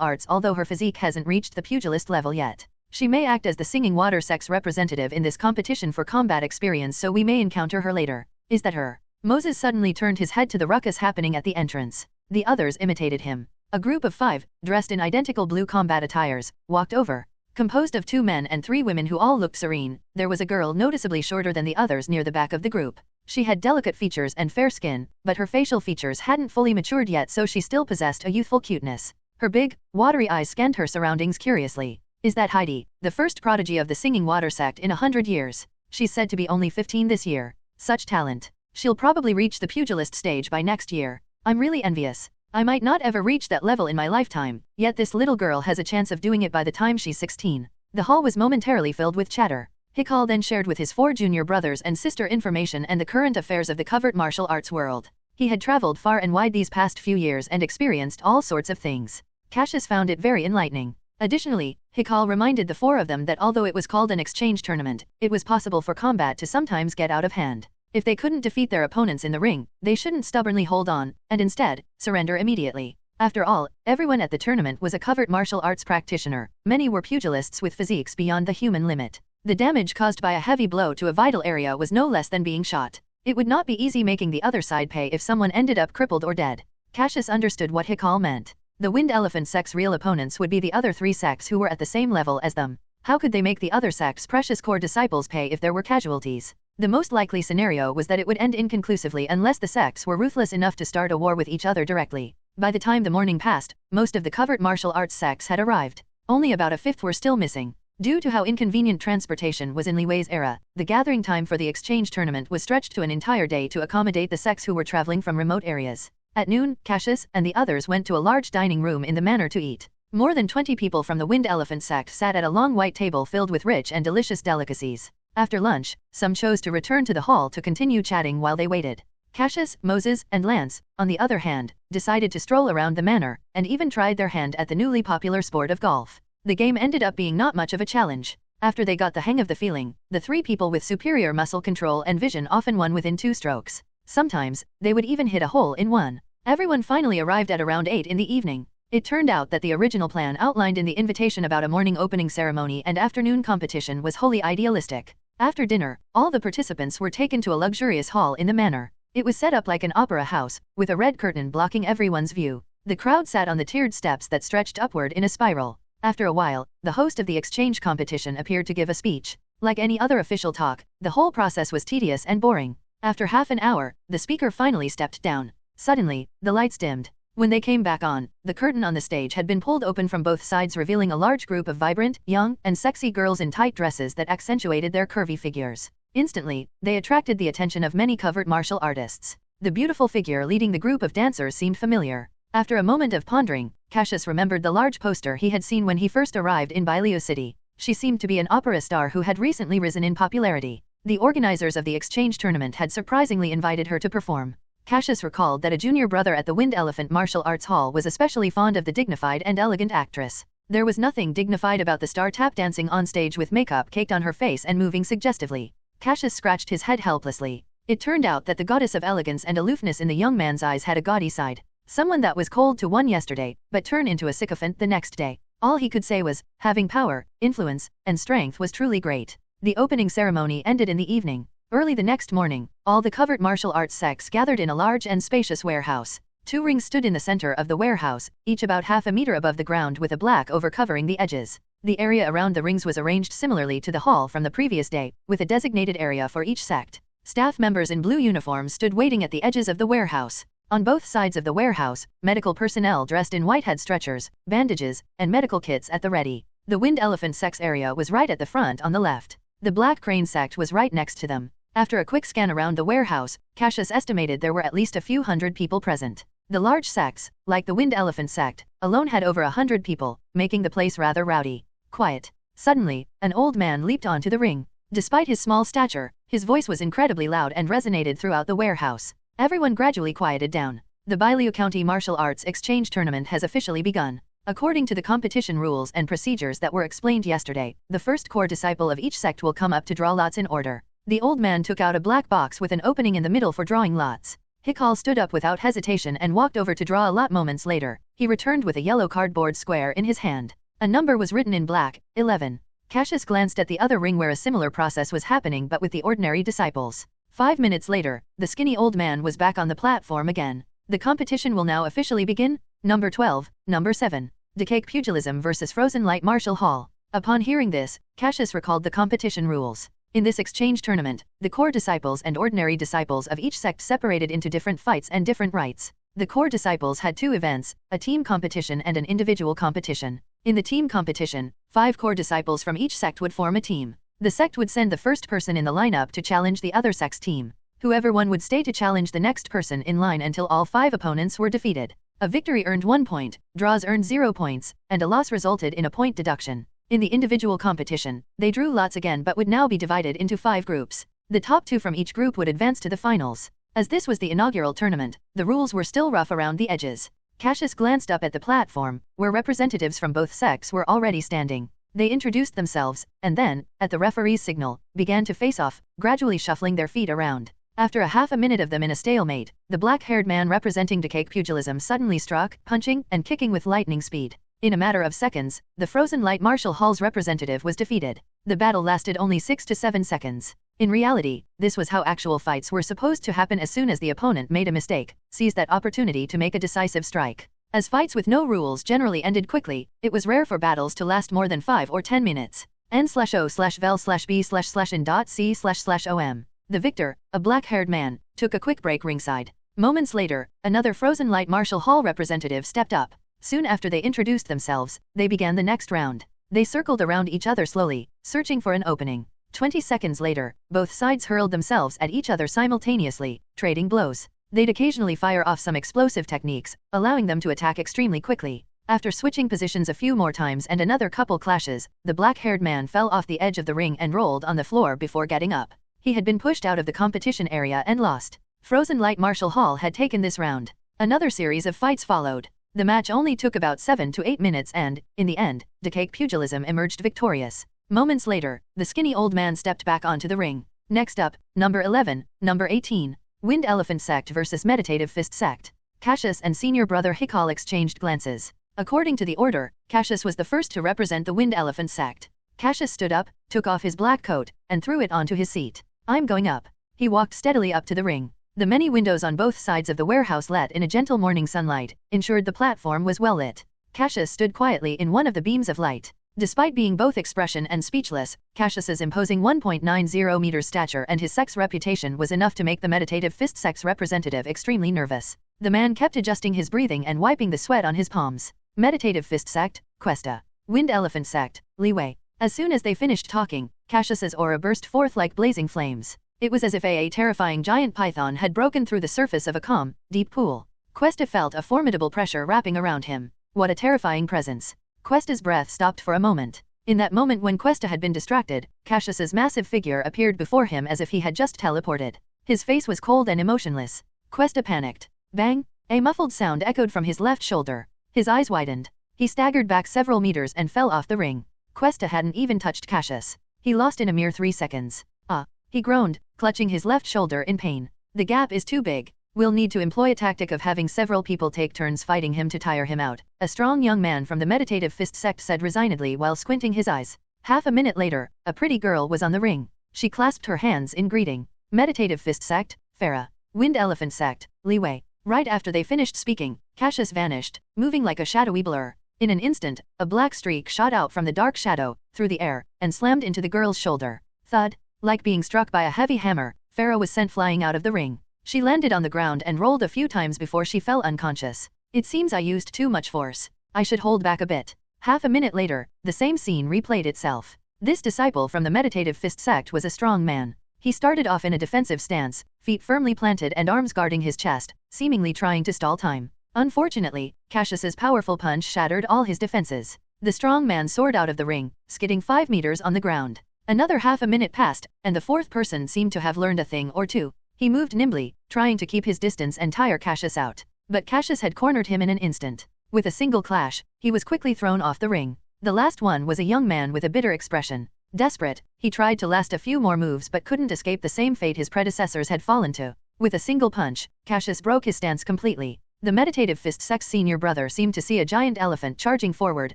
Arts, although her physique hasn't reached the pugilist level yet. She may act as the Singing Water Sect's representative in this competition for combat experience, so we may encounter her later. Is that her? Moses suddenly turned his head to the ruckus happening at the entrance. The others imitated him. A group of 5, dressed in identical blue combat attires, walked over. Composed of 2 men and 3 women who all looked serene, there was a girl noticeably shorter than the others near the back of the group. She had delicate features and fair skin, but her facial features hadn't fully matured yet, so she still possessed a youthful cuteness. Her big, watery eyes scanned her surroundings curiously. Is that Heidi, the first prodigy of the Singing Water Sect in 100 years? She's said to be only 15 this year. Such talent. She'll probably reach the pugilist stage by next year. I'm really envious. I might not ever reach that level in my lifetime, yet this little girl has a chance of doing it by the time she's 16. The hall was momentarily filled with chatter. Hikal then shared with his 4 junior brothers and sister information and the current affairs of the Covert Martial Arts world. He had traveled far and wide these past few years and experienced all sorts of things. Cassius found it very enlightening. Additionally, Hikal reminded the 4 of them that although it was called an exchange tournament, it was possible for combat to sometimes get out of hand. If they couldn't defeat their opponents in the ring, they shouldn't stubbornly hold on, and instead, surrender immediately. After all, everyone at the tournament was a Covert Martial Arts practitioner. Many were pugilists with physiques beyond the human limit. The damage caused by a heavy blow to a vital area was no less than being shot. It would not be easy making the other side pay if someone ended up crippled or dead. Cassius understood what Hikal meant. The Wind Elephant Sect's real opponents would be the other 3 sects who were at the same level as them. How could they make the other sect's precious core disciples pay if there were casualties? The most likely scenario was that it would end inconclusively unless the sects were ruthless enough to start a war with each other directly. By the time the morning passed, most of the Covert Martial Arts sects had arrived. Only about a fifth were still missing. Due to how inconvenient transportation was in Li Wei's era, the gathering time for the exchange tournament was stretched to an entire day to accommodate the sects who were traveling from remote areas. At noon, Cassius and the others went to a large dining room in the manor to eat. More than 20 people from the Wind Elephant Sect sat at a long white table filled with rich and delicious delicacies. After lunch, some chose to return to the hall to continue chatting while they waited. Cassius, Moses, and Lance, on the other hand, decided to stroll around the manor, and even tried their hand at the newly popular sport of golf. The game ended up being not much of a challenge. After they got the hang of the feeling, the 3 people with superior muscle control and vision often won within 2 strokes. Sometimes, they would even hit a hole in one. Everyone finally arrived at around 8 in the evening. It turned out that the original plan outlined in the invitation about a morning opening ceremony and afternoon competition was wholly idealistic. After dinner, all the participants were taken to a luxurious hall in the manor. It was set up like an opera house, with a red curtain blocking everyone's view. The crowd sat on the tiered steps that stretched upward in a spiral. After a while, the host of the exchange competition appeared to give a speech. Like any other official talk, the whole process was tedious and boring. After half an hour, the speaker finally stepped down. Suddenly, the lights dimmed. When they came back on, the curtain on the stage had been pulled open from both sides, revealing a large group of vibrant, young, and sexy girls in tight dresses that accentuated their curvy figures. Instantly, they attracted the attention of many covert martial artists. The beautiful figure leading the group of dancers seemed familiar. After a moment of pondering, Cassius remembered the large poster he had seen when he first arrived in Byleo City. She seemed to be an opera star who had recently risen in popularity. The organizers of the exchange tournament had surprisingly invited her to perform. Cassius recalled that a junior brother at the Wind Elephant Martial Arts Hall was especially fond of the dignified and elegant actress. There was nothing dignified about the star tap dancing on stage with makeup caked on her face and moving suggestively. Cassius scratched his head helplessly. It turned out that the goddess of elegance and aloofness in the young man's eyes had a gaudy side. Someone that was cold to one yesterday, but turned into a sycophant the next day. All he could say was, having power, influence, and strength was truly great. The opening ceremony ended in the evening. Early the next morning, all the Covert Martial Arts sects gathered in a large and spacious warehouse. 2 rings stood in the center of the warehouse, each about half a meter above the ground with a black over covering the edges. The area around the rings was arranged similarly to the hall from the previous day, with a designated area for each sect. Staff members in blue uniforms stood waiting at the edges of the warehouse. On both sides of the warehouse, medical personnel dressed in white had stretchers, bandages, and medical kits at the ready. The Wind Elephant Sect's area was right at the front on the left. The Black Crane sect was right next to them. After a quick scan around the warehouse, Cassius estimated there were at least a few hundred people present. The large sects, like the Wind Elephant Sect, alone had over 100 people, making the place rather rowdy. Quiet. Suddenly, an old man leaped onto the ring. Despite his small stature, his voice was incredibly loud and resonated throughout the warehouse. Everyone gradually quieted down. The Bailu County Martial Arts Exchange Tournament has officially begun. According to the competition rules and procedures that were explained yesterday, the first core disciple of each sect will come up to draw lots in order. The old man took out a black box with an opening in the middle for drawing lots. Hikal stood up without hesitation and walked over to draw a lot. Moments later, he returned with a yellow cardboard square in his hand. A number was written in black, 11. Cassius glanced at the other ring where a similar process was happening but with the ordinary disciples. 5 minutes later, the skinny old man was back on the platform again. The competition will now officially begin. Number 12, Number 7. Decake Pugilism vs Frozen Light Martial Hall. Upon hearing this, Cassius recalled the competition rules. In this exchange tournament, the core disciples and ordinary disciples of each sect separated into different fights and different rights. The core disciples had 2 events, a team competition and an individual competition. In the team competition, 5 core disciples from each sect would form a team. The sect would send the first person in the lineup to challenge the other sect's team. Whoever won would stay to challenge the next person in line until all 5 opponents were defeated. A victory earned 1 point, draws earned 0 points, and a loss resulted in a point deduction. In the individual competition, they drew lots again but would now be divided into 5 groups. The top 2 from each group would advance to the finals. As this was the inaugural tournament, the rules were still rough around the edges. Cassius glanced up at the platform, where representatives from both sects were already standing. They introduced themselves, and then, at the referee's signal, began to face off, gradually shuffling their feet around. After a half a minute of them in a stalemate, the black-haired man representing Decake Pugilism suddenly struck, punching and kicking with lightning speed. In a matter of seconds, the Frozen Light Martial Hall's representative was defeated. The battle lasted only 6 to 7 seconds. In reality, this was how actual fights were supposed to happen. As soon as the opponent made a mistake, seized that opportunity to make a decisive strike. As fights with no rules generally ended quickly, it was rare for battles to last more than 5 or 10 minutes. N/O/vel/b/in.c//om. The victor, a black-haired man, took a quick break ringside. Moments later, another Frozen Light Martial Hall representative stepped up. Soon after they introduced themselves, they began the next round. They circled around each other slowly, searching for an opening. 20 seconds later, both sides hurled themselves at each other simultaneously, trading blows. They'd occasionally fire off some explosive techniques, allowing them to attack extremely quickly. After switching positions a few more times and another couple clashes, the black-haired man fell off the edge of the ring and rolled on the floor before getting up. He had been pushed out of the competition area and lost. Frozen Light Martial Hall had taken this round. Another series of fights followed. The match only took about 7 to 8 minutes and, in the end, Decake Pugilism emerged victorious. Moments later, the skinny old man stepped back onto the ring. Next up, Number 11, Number 18. Wind Elephant Sect vs Meditative Fist Sect. Cassius and senior brother Hikal exchanged glances. According to the order, Cassius was the first to represent the Wind Elephant Sect. Cassius stood up, took off his black coat, and threw it onto his seat. I'm going up. He walked steadily up to the ring. The many windows on both sides of the warehouse let in a gentle morning sunlight, ensured the platform was well lit. Cassius stood quietly in one of the beams of light. Despite being both expression and speechless, Cassius's imposing 1.90 meters stature and his sect's reputation was enough to make the Meditative Fist Sect's representative extremely nervous. The man kept adjusting his breathing and wiping the sweat on his palms. Meditative Fist Sect, Questa. Wind Elephant Sect, Li Wei. As soon as they finished talking, Cassius's aura burst forth like blazing flames. It was as if a terrifying giant python had broken through the surface of a calm, deep pool. Questa felt a formidable pressure wrapping around him. What a terrifying presence. Questa's breath stopped for a moment. In that moment when Questa had been distracted, Cassius's massive figure appeared before him as if he had just teleported. His face was cold and emotionless. Cuesta panicked. Bang! A muffled sound echoed from his left shoulder. His eyes widened. He staggered back several meters and fell off the ring. Cuesta hadn't even touched Cassius. He lost in a mere 3 seconds. Ah! He groaned, clutching his left shoulder in pain. The gap is too big. We'll need to employ a tactic of having several people take turns fighting him to tire him out, a strong young man from the Meditative Fist sect said resignedly while squinting his eyes. Half a minute later, a pretty girl was on the ring. She clasped her hands in greeting. Meditative Fist Sect, Farah. Wind Elephant Sect, Li Wei. Right after they finished speaking, Cassius vanished, moving like a shadowy blur. In an instant, a black streak shot out from the dark shadow, through the air, and slammed into the girl's shoulder. Thud! Like being struck by a heavy hammer, Farah was sent flying out of the ring. She landed on the ground and rolled a few times before she fell unconscious. It seems I used too much force. I should hold back a bit. Half a minute later, the same scene replayed itself. This disciple from the Meditative Fist sect was a strong man. He started off in a defensive stance, feet firmly planted and arms guarding his chest, seemingly trying to stall time. Unfortunately, Cassius's powerful punch shattered all his defenses. The strong man soared out of the ring, skidding 5 meters on the ground. Another half a minute passed, and the fourth person seemed to have learned a thing or two. He moved nimbly, trying to keep his distance and tire Cassius out. But Cassius had cornered him in an instant. With a single clash, he was quickly thrown off the ring. The last one was a young man with a bitter expression. Desperate, he tried to last a few more moves but couldn't escape the same fate his predecessors had fallen to. With a single punch, Cassius broke his stance completely. The Meditative Fist sect's senior brother seemed to see a giant elephant charging forward,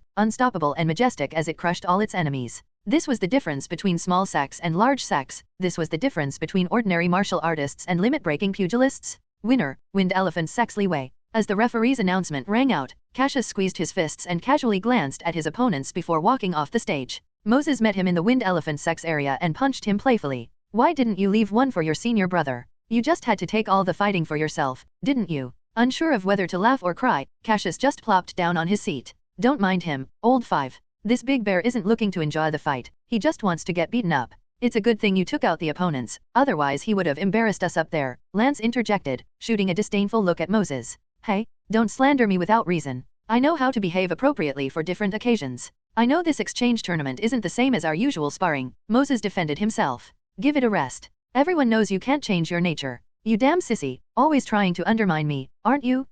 unstoppable and majestic as it crushed all its enemies. This was the difference between small sects and large sects. This was the difference between ordinary martial artists and limit-breaking pugilists. Winner, Wind Elephant Sect's Li Wei. As the referee's announcement rang out, Cassius squeezed his fists and casually glanced at his opponents before walking off the stage. Moses met him in the Wind Elephant Sect's area and punched him playfully. Why didn't you leave one for your senior brother? You just had to take all the fighting for yourself, didn't you? Unsure of whether to laugh or cry, Cassius just plopped down on his seat. Don't mind him, old 5. This big bear isn't looking to enjoy the fight, he just wants to get beaten up. It's a good thing you took out the opponents, otherwise he would have embarrassed us up there, Lance interjected, shooting a disdainful look at Moses. Hey, don't slander me without reason. I know how to behave appropriately for different occasions. I know this exchange tournament isn't the same as our usual sparring, Moses defended himself. Give it a rest. Everyone knows you can't change your nature. You damn sissy, always trying to undermine me, aren't you?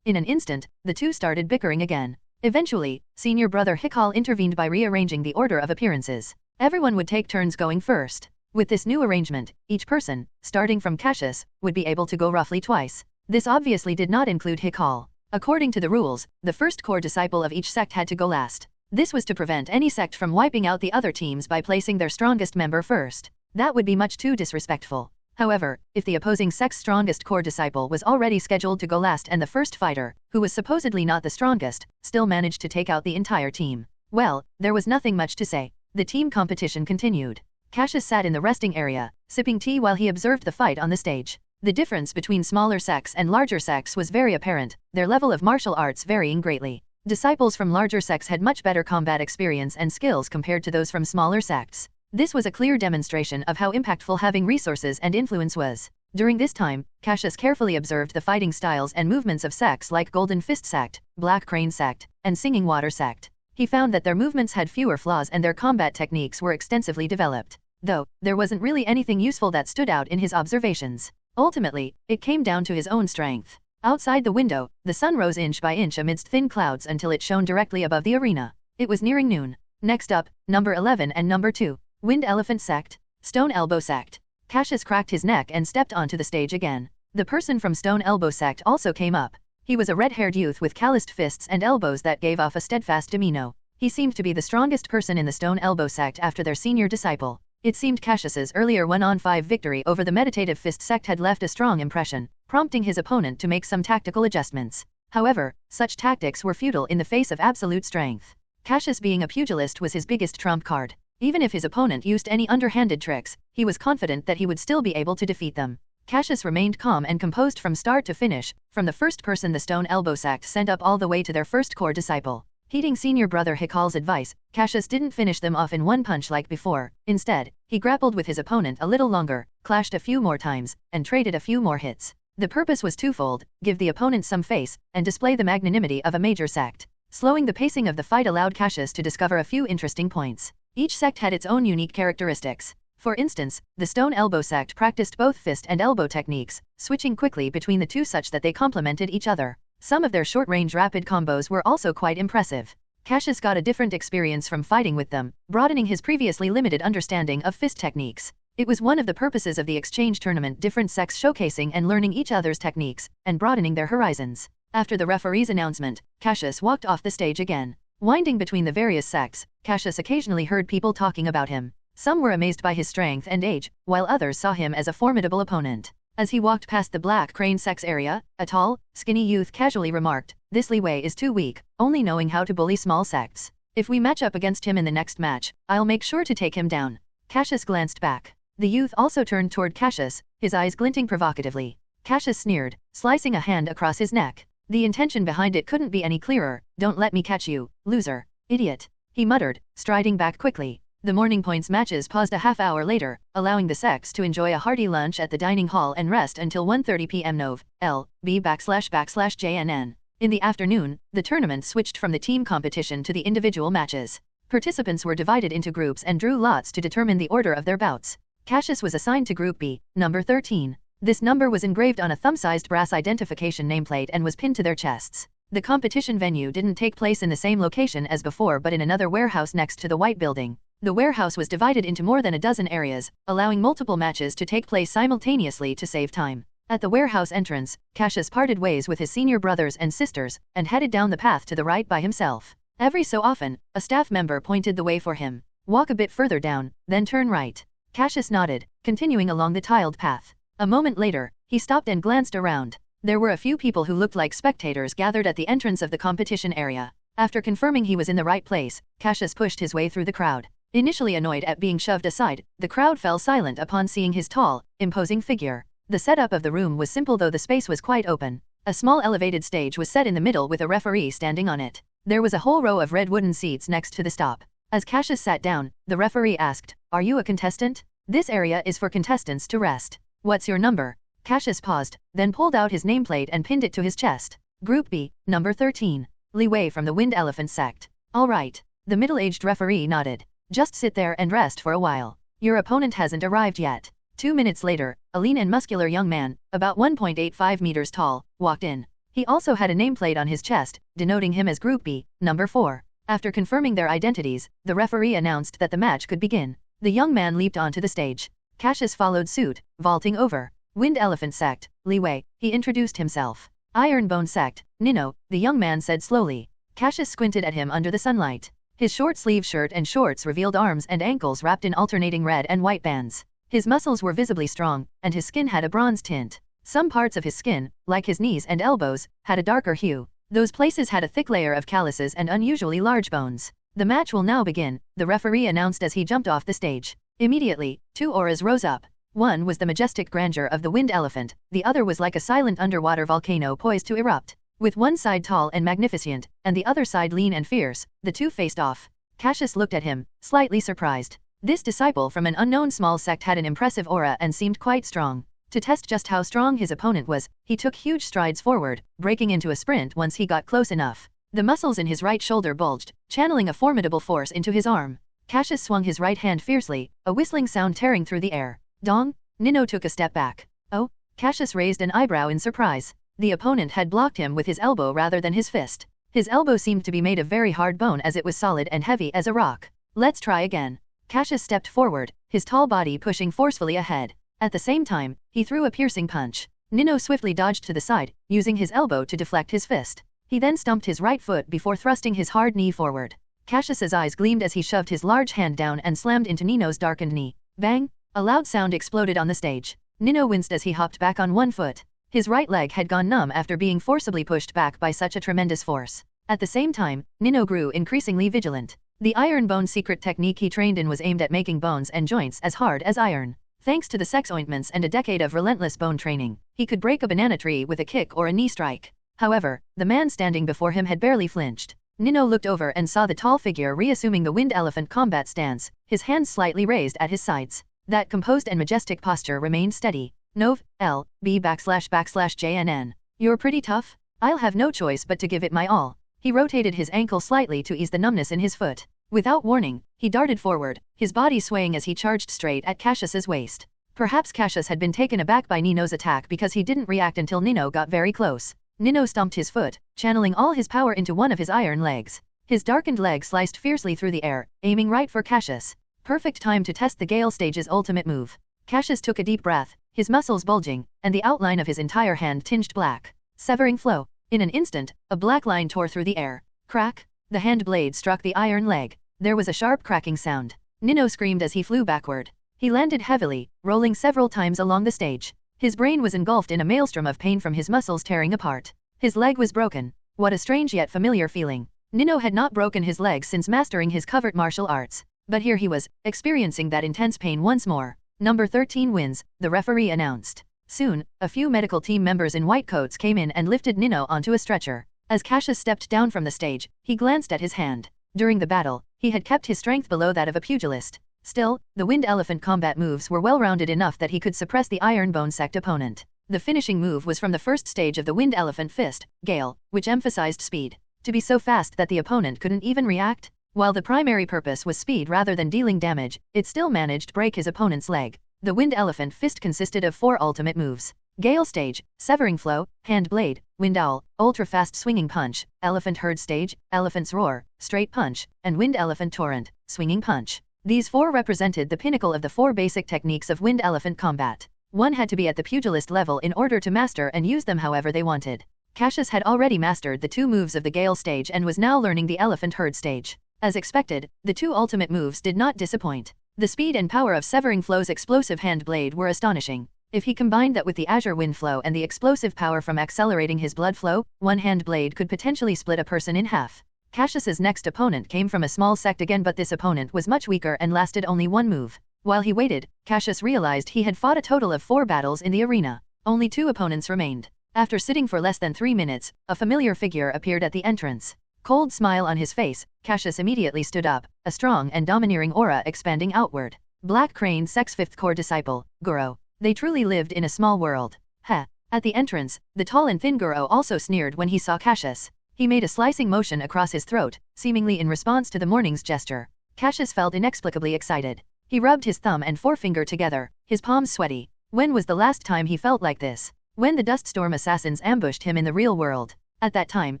In an instant, the two started bickering again. Eventually, senior brother Hikal intervened by rearranging the order of appearances. Everyone would take turns going first. With this new arrangement, each person, starting from Cassius, would be able to go roughly twice. This obviously did not include Hikal. According to the rules, the first core disciple of each sect had to go last. This was to prevent any sect from wiping out the other teams by placing their strongest member first. That would be much too disrespectful. However, if the opposing sect's strongest core disciple was already scheduled to go last and the first fighter, who was supposedly not the strongest, still managed to take out the entire team, well, there was nothing much to say. The team competition continued. Cassius sat in the resting area, sipping tea while he observed the fight on the stage. The difference between smaller sects and larger sects was very apparent, their level of martial arts varying greatly. Disciples from larger sects had much better combat experience and skills compared to those from smaller sects. This was a clear demonstration of how impactful having resources and influence was. During this time, Cassius carefully observed the fighting styles and movements of sects like Golden Fist Sect, Black Crane Sect, and Singing Water Sect. He found that their movements had fewer flaws and their combat techniques were extensively developed. Though, there wasn't really anything useful that stood out in his observations. Ultimately, it came down to his own strength. Outside the window, the sun rose inch by inch amidst thin clouds until it shone directly above the arena. It was nearing noon. Next up, number 11 and number 2. Wind Elephant Sect, Stone Elbow Sect. Cassius cracked his neck and stepped onto the stage again. The person from Stone Elbow Sect also came up. He was a red-haired youth with calloused fists and elbows that gave off a steadfast demeanor. He seemed to be the strongest person in the Stone Elbow Sect after their senior disciple. It seemed Cassius's earlier 1-on-5 victory over the Meditative Fist Sect had left a strong impression, prompting his opponent to make some tactical adjustments. However, such tactics were futile in the face of absolute strength. Cassius being a pugilist was his biggest trump card. Even if his opponent used any underhanded tricks, he was confident that he would still be able to defeat them. Cassius remained calm and composed from start to finish, from the first person the Stone Elbow Sect sent up all the way to their first core disciple. Heeding senior brother Hikal's advice, Cassius didn't finish them off in one punch like before. Instead, he grappled with his opponent a little longer, clashed a few more times, and traded a few more hits. The purpose was twofold: give the opponent some face, and display the magnanimity of a major sect. Slowing the pacing of the fight allowed Cassius to discover a few interesting points. Each sect had its own unique characteristics. For instance, the Stone Elbow sect practiced both fist and elbow techniques, switching quickly between the two such that they complemented each other. Some of their short-range rapid combos were also quite impressive. Cassius got a different experience from fighting with them, broadening his previously limited understanding of fist techniques. It was one of the purposes of the exchange tournament, different sects showcasing and learning each other's techniques, and broadening their horizons. After the referee's announcement, Cassius walked off the stage again. Winding between the various sects, Cassius occasionally heard people talking about him. Some were amazed by his strength and age, while others saw him as a formidable opponent. As he walked past the Black Crane Sect's area, a tall, skinny youth casually remarked, "This Li Wei is too weak, only knowing how to bully small sects. If we match up against him in the next match, I'll make sure to take him down." Cassius glanced back. The youth also turned toward Cassius, his eyes glinting provocatively. Cassius sneered, slicing a hand across his neck. The intention behind it couldn't be any clearer. "Don't let me catch you, loser. Idiot," he muttered, striding back quickly. The Morning Points matches paused a half-hour later, allowing the sects to enjoy a hearty lunch at the dining hall and rest until 1:30 p.m. Nov. L.B//JNN. In the afternoon, the tournament switched from the team competition to the individual matches. Participants were divided into groups and drew lots to determine the order of their bouts. Cassius was assigned to Group B, number 13. This number was engraved on a thumb-sized brass identification nameplate and was pinned to their chests. The competition venue didn't take place in the same location as before but in another warehouse next to the White Building. The warehouse was divided into more than a dozen areas, allowing multiple matches to take place simultaneously to save time. At the warehouse entrance, Cassius parted ways with his senior brothers and sisters, and headed down the path to the right by himself. Every so often, a staff member pointed the way for him. "Walk a bit further down, then turn right." Cassius nodded, continuing along the tiled path. A moment later, he stopped and glanced around. There were a few people who looked like spectators gathered at the entrance of the competition area. After confirming he was in the right place, Cassius pushed his way through the crowd. Initially annoyed at being shoved aside, the crowd fell silent upon seeing his tall, imposing figure. The setup of the room was simple though the space was quite open. A small elevated stage was set in the middle with a referee standing on it. There was a whole row of red wooden seats next to the stop. As Cassius sat down, the referee asked, "Are you a contestant? This area is for contestants to rest. What's your number?" Cassius paused, then pulled out his nameplate and pinned it to his chest. "Group B, number 13. Li Wei from the Wind Elephant Sect." "All right." The middle-aged referee nodded. "Just sit there and rest for a while. Your opponent hasn't arrived yet." 2 minutes later, a lean and muscular young man, about 1.85 meters tall, walked in. He also had a nameplate on his chest, denoting him as Group B, number 4. After confirming their identities, the referee announced that the match could begin. The young man leaped onto the stage. Cassius followed suit, vaulting over. "Wind Elephant Sect, Li Wei," he introduced himself. "Ironbone Sect, Nino," the young man said slowly. Cassius squinted at him under the sunlight. His short-sleeved shirt and shorts revealed arms and ankles wrapped in alternating red and white bands. His muscles were visibly strong, and his skin had a bronze tint. Some parts of his skin, like his knees and elbows, had a darker hue. Those places had a thick layer of calluses and unusually large bones. "The match will now begin," the referee announced as he jumped off the stage. Immediately, 2 auras rose up. One was the majestic grandeur of the wind elephant, the other was like a silent underwater volcano poised to erupt. With one side tall and magnificent, and the other side lean and fierce, the two faced off. Cassius looked at him, slightly surprised. This disciple from an unknown small sect had an impressive aura and seemed quite strong. To test just how strong his opponent was, he took huge strides forward, breaking into a sprint once he got close enough. The muscles in his right shoulder bulged, channeling a formidable force into his arm. Cassius swung his right hand fiercely, a whistling sound tearing through the air. "Dong!" Nino took a step back. "Oh?" Cassius raised an eyebrow in surprise. The opponent had blocked him with his elbow rather than his fist. His elbow seemed to be made of very hard bone as it was solid and heavy as a rock. "Let's try again." Cassius stepped forward, his tall body pushing forcefully ahead. At the same time, he threw a piercing punch. Nino swiftly dodged to the side, using his elbow to deflect his fist. He then stumped his right foot before thrusting his hard knee forward. Cassius's eyes gleamed as he shoved his large hand down and slammed into Nino's darkened knee. Bang! A loud sound exploded on the stage. Nino winced as he hopped back on one foot. His right leg had gone numb after being forcibly pushed back by such a tremendous force. At the same time, Nino grew increasingly vigilant. The iron bone secret technique he trained in was aimed at making bones and joints as hard as iron. Thanks to the sex ointments and a decade of relentless bone training, he could break a banana tree with a kick or a knee strike. However, the man standing before him had barely flinched. Nino looked over and saw the tall figure reassuming the wind elephant combat stance, his hands slightly raised at his sides. That composed and majestic posture remained steady. Nov. L.B//JNN. "You're pretty tough? I'll have no choice but to give it my all." He rotated his ankle slightly to ease the numbness in his foot. Without warning, he darted forward, his body swaying as he charged straight at Cassius's waist. Perhaps Cassius had been taken aback by Nino's attack because he didn't react until Nino got very close. Nino stomped his foot, channeling all his power into one of his iron legs. His darkened leg sliced fiercely through the air, aiming right for Cassius. Perfect time to test the Gale Stage's ultimate move. Cassius took a deep breath, his muscles bulging, and the outline of his entire hand tinged black. Severing flow. In an instant, a black line tore through the air. Crack! The hand blade struck the iron leg. There was a sharp cracking sound. Nino screamed as he flew backward. He landed heavily, rolling several times along the stage. His brain was engulfed in a maelstrom of pain from his muscles tearing apart. His leg was broken. What a strange yet familiar feeling. Nino had not broken his leg since mastering his covert martial arts. But here he was, experiencing that intense pain once more. Number 13 wins, the referee announced. Soon, a few medical team members in white coats came in and lifted Nino onto a stretcher. As Cassius stepped down from the stage, he glanced at his hand. During the battle, he had kept his strength below that of a pugilist. Still, the Wind Elephant combat moves were well-rounded enough that he could suppress the Iron Bone Sect opponent. The finishing move was from the first stage of the Wind Elephant Fist, Gale, which emphasized speed. To be so fast that the opponent couldn't even react? While the primary purpose was speed rather than dealing damage, it still managed to break his opponent's leg. The Wind Elephant Fist consisted of 4 ultimate moves. Gale Stage, Severing Flow, Hand Blade, Wind Owl, Ultra Fast Swinging Punch, Elephant Herd Stage, Elephant's Roar, Straight Punch, and Wind Elephant Torrent, Swinging Punch. These 4 represented the pinnacle of the 4 basic techniques of Wind Elephant combat. One had to be at the pugilist level in order to master and use them however they wanted. Cassius had already mastered the 2 moves of the Gale Stage and was now learning the Elephant Herd Stage. As expected, the 2 ultimate moves did not disappoint. The speed and power of Severing Flow's explosive hand blade were astonishing. If he combined that with the Azure Wind Flow and the explosive power from accelerating his blood flow, one hand blade could potentially split a person in half. Cassius's next opponent came from a small sect again, but this opponent was much weaker and lasted only 1 move. While he waited, Cassius realized he had fought a total of 4 battles in the arena. Only 2 opponents remained. After sitting for less than 3 minutes, a familiar figure appeared at the entrance. Cold smile on his face, Cassius immediately stood up, a strong and domineering aura expanding outward. Black Crane Sect's 5th core disciple, Guro. They truly lived in a small world. Heh. At the entrance, the tall and thin Guro also sneered when he saw Cassius. He made a slicing motion across his throat, seemingly in response to the morning's gesture. Cassius felt inexplicably excited. He rubbed his thumb and forefinger together, his palms sweaty. When was the last time he felt like this? When the Duststorm assassins ambushed him in the real world. At that time,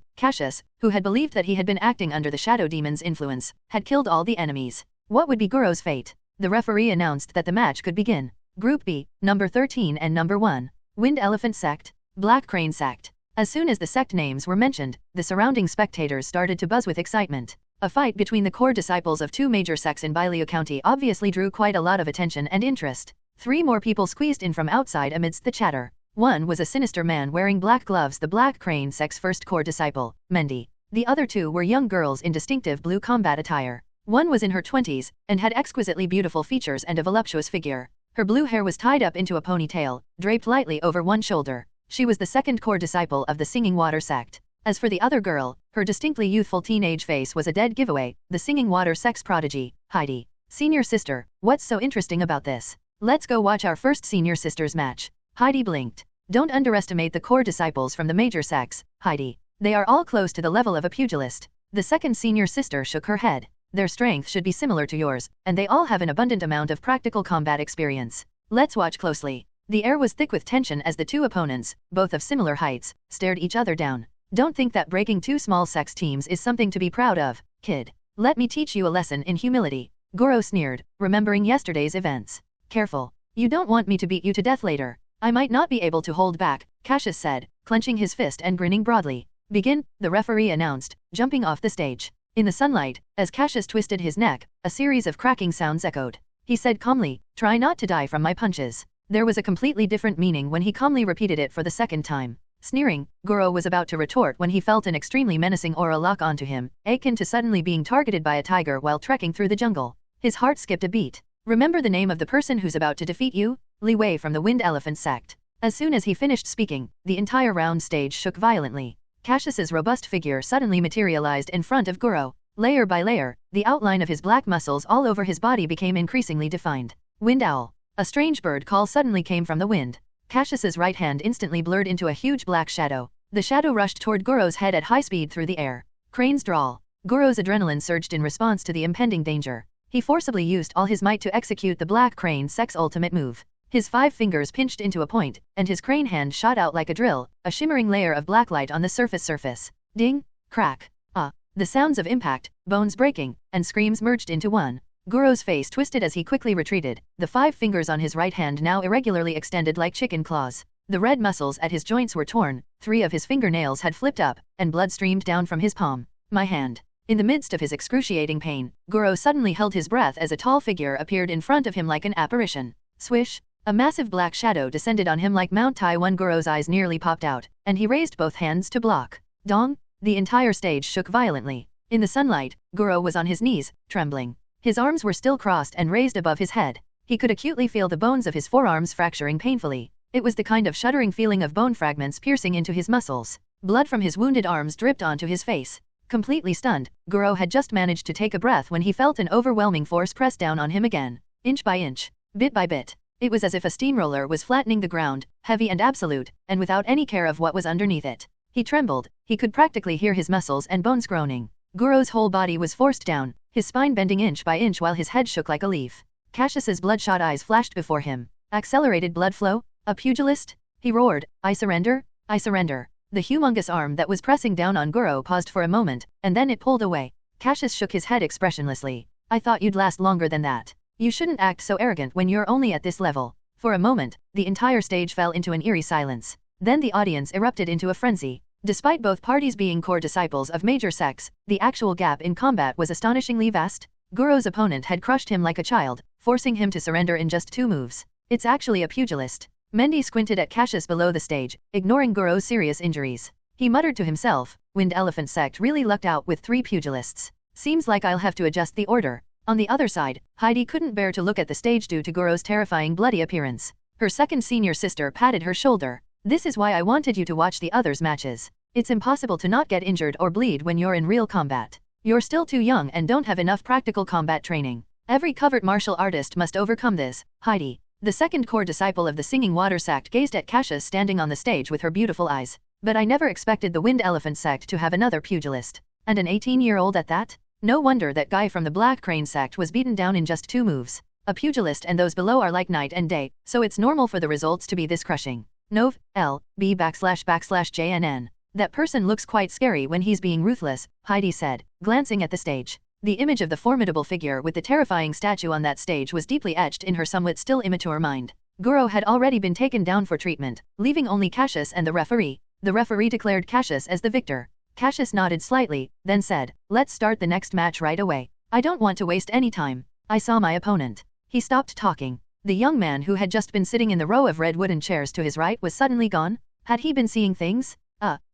Cassius, who had believed that he had been acting under the Shadow Demon's influence, had killed all the enemies. What would be Guro's fate? The referee announced that the match could begin. Group B, number 13 and number 1. Wind Elephant Sect, Black Crane Sect. As soon as the sect names were mentioned, the surrounding spectators started to buzz with excitement. A fight between the core disciples of 2 major sects in Bailiu County obviously drew quite a lot of attention and interest. 3 more people squeezed in from outside amidst the chatter. One was a sinister man wearing black gloves, the Black Crane Sect's 1st core disciple, Mendy. The other 2 were young girls in distinctive blue combat attire. One was in her 20s, and had exquisitely beautiful features and a voluptuous figure. Her blue hair was tied up into a ponytail, draped lightly over one shoulder. She was the 2nd core disciple of the Singing Water Sect. As for the other girl, her distinctly youthful teenage face was a dead giveaway, the Singing Water Sect's prodigy, Heidi. Senior sister, what's so interesting about this? Let's go watch our first senior sisters match. Heidi blinked. Don't underestimate the core disciples from the major sects, Heidi. They are all close to the level of a pugilist. The 2nd senior sister shook her head. Their strength should be similar to yours, and they all have an abundant amount of practical combat experience. Let's watch closely. The air was thick with tension as the 2 opponents, both of similar heights, stared each other down. Don't think that breaking 2 small sects teams is something to be proud of, kid. Let me teach you a lesson in humility. Goro sneered, remembering yesterday's events. Careful. You don't want me to beat you to death later. I might not be able to hold back, Cassius said, clenching his fist and grinning broadly. Begin, the referee announced, jumping off the stage. In the sunlight, as Cassius twisted his neck, a series of cracking sounds echoed. He said calmly, try not to die from my punches. There was a completely different meaning when he calmly repeated it for the 2nd time. Sneering, Goro was about to retort when he felt an extremely menacing aura lock onto him, akin to suddenly being targeted by a tiger while trekking through the jungle. His heart skipped a beat. Remember the name of the person who's about to defeat you? Li Wei from the Wind Elephant Sect. As soon as he finished speaking, the entire round stage shook violently. Cassius's robust figure suddenly materialized in front of Guro. Layer by layer, the outline of his black muscles all over his body became increasingly defined. Wind Owl. A strange bird call suddenly came from the wind. Cassius's right hand instantly blurred into a huge black shadow. The shadow rushed toward Guro's head at high speed through the air. Crane's drawl. Goro's adrenaline surged in response to the impending danger. He forcibly used all his might to execute the Black Crane Sect's ultimate move. His 5 fingers pinched into a point, and his crane hand shot out like a drill, a shimmering layer of black light on the surface. Ding! Crack! Ah! The sounds of impact, bones breaking, and screams merged into one. Goro's face twisted as he quickly retreated, the 5 fingers on his right hand now irregularly extended like chicken claws. The red muscles at his joints were torn, 3 of his fingernails had flipped up, and blood streamed down from his palm. My hand. In the midst of his excruciating pain, Goro suddenly held his breath as a tall figure appeared in front of him like an apparition. Swish! A massive black shadow descended on him like Mount Taiwan. Goro's eyes nearly popped out, and he raised both hands to block. Dong! The entire stage shook violently. In the sunlight, Goro was on his knees, trembling. His arms were still crossed and raised above his head. He could acutely feel the bones of his forearms fracturing painfully. It was the kind of shuddering feeling of bone fragments piercing into his muscles. Blood from his wounded arms dripped onto his face. Completely stunned, Goro had just managed to take a breath when he felt an overwhelming force press down on him again. Inch by inch, bit by bit. It was as if a steamroller was flattening the ground, heavy and absolute, and without any care of what was underneath it. He trembled, he could practically hear his muscles and bones groaning. Goro's whole body was forced down, his spine bending inch by inch while his head shook like a leaf. Cassius's bloodshot eyes flashed before him. Accelerated blood flow? A pugilist? He roared, I surrender, I surrender. The humongous arm that was pressing down on Goro paused for a moment, and then it pulled away. Cassius shook his head expressionlessly. I thought you'd last longer than that. You shouldn't act so arrogant when you're only at this level. For a moment, the entire stage fell into an eerie silence. Then the audience erupted into a frenzy. Despite both parties being core disciples of major sects, the actual gap in combat was astonishingly vast. Goro's opponent had crushed him like a child, forcing him to surrender in just 2 moves. It's actually a pugilist. Mendy squinted at Cassius below the stage, ignoring Goro's serious injuries. He muttered to himself, Wind Elephant Sect really lucked out with 3 pugilists. Seems like I'll have to adjust the order. On the other side, Heidi couldn't bear to look at the stage due to Goro's terrifying bloody appearance. Her second senior sister patted her shoulder. This is why I wanted you to watch the others' matches. It's impossible to not get injured or bleed when you're in real combat. You're still too young and don't have enough practical combat training. Every covert martial artist must overcome this, Heidi. The second core disciple of the Singing Water Sect gazed at Cassius standing on the stage with her beautiful eyes. But I never expected the Wind Elephant Sect to have another pugilist. And an 18-year-old at that? No wonder that guy from the Black Crane Sect was beaten down in just 2 moves. A pugilist and those below are like night and day, so it's normal for the results to be this crushing. Nov. L. B /JNN. That person looks quite scary when he's being ruthless, Heidi said, glancing at the stage. The image of the formidable figure with the terrifying statue on that stage was deeply etched in her somewhat still immature mind. Goro had already been taken down for treatment, leaving only Cassius and the referee. The referee declared Cassius as the victor. Cassius nodded slightly, then said, let's start the next match right away. I don't want to waste any time. I saw my opponent. He stopped talking. The young man who had just been sitting in the row of red wooden chairs to his right was suddenly gone. Had he been seeing things?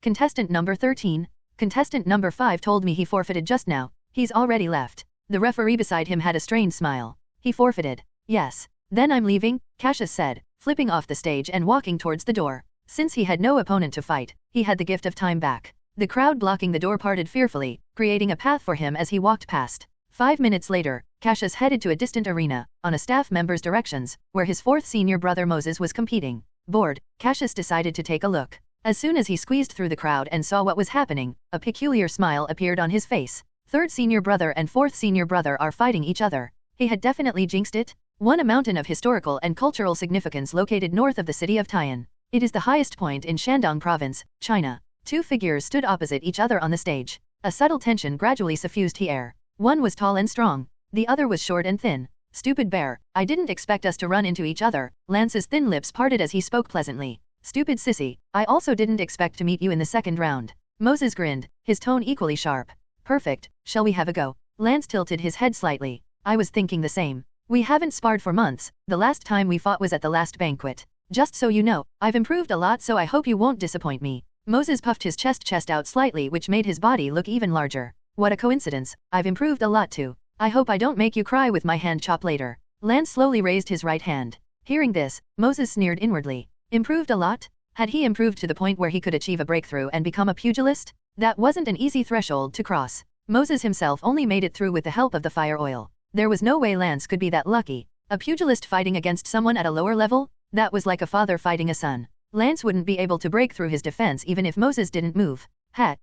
Contestant number 13. Contestant number 5 told me he forfeited just now. He's already left. The referee beside him had a strained smile. He forfeited. Yes. Then I'm leaving, Cassius said, flipping off the stage and walking towards the door. Since he had no opponent to fight, he had the gift of time back. The crowd blocking the door parted fearfully, creating a path for him as he walked past. 5 minutes later, Cassius headed to a distant arena, on a staff member's directions, where his 4th senior brother Moses was competing. Bored, Cassius decided to take a look. As soon as he squeezed through the crowd and saw what was happening, a peculiar smile appeared on his face. 3rd senior brother and 4th senior brother are fighting each other. He had definitely jinxed it. One, a mountain of historical and cultural significance located north of the city of Taiyan. It is the highest point in Shandong province, China. 2 figures stood opposite each other on the stage. A subtle tension gradually suffused the air. One was tall and strong. The other was short and thin. Stupid bear, I didn't expect us to run into each other. Lance's thin lips parted as he spoke pleasantly. Stupid sissy, I also didn't expect to meet you in the 2nd round. Moses grinned, his tone equally sharp. Perfect, shall we have a go? Lance tilted his head slightly. I was thinking the same. We haven't sparred for months, the last time we fought was at the last banquet. Just so you know, I've improved a lot, so I hope you won't disappoint me. Moses puffed his chest out slightly, which made his body look even larger. What a coincidence, I've improved a lot too. I hope I don't make you cry with my hand chop later. Lance slowly raised his right hand. Hearing this, Moses sneered inwardly. Improved a lot? Had he improved to the point where he could achieve a breakthrough and become a pugilist? That wasn't an easy threshold to cross. Moses himself only made it through with the help of the fire oil. There was no way Lance could be that lucky. A pugilist fighting against someone at a lower level? That was like a father fighting a son. Lance wouldn't be able to break through his defense even if Moses didn't move.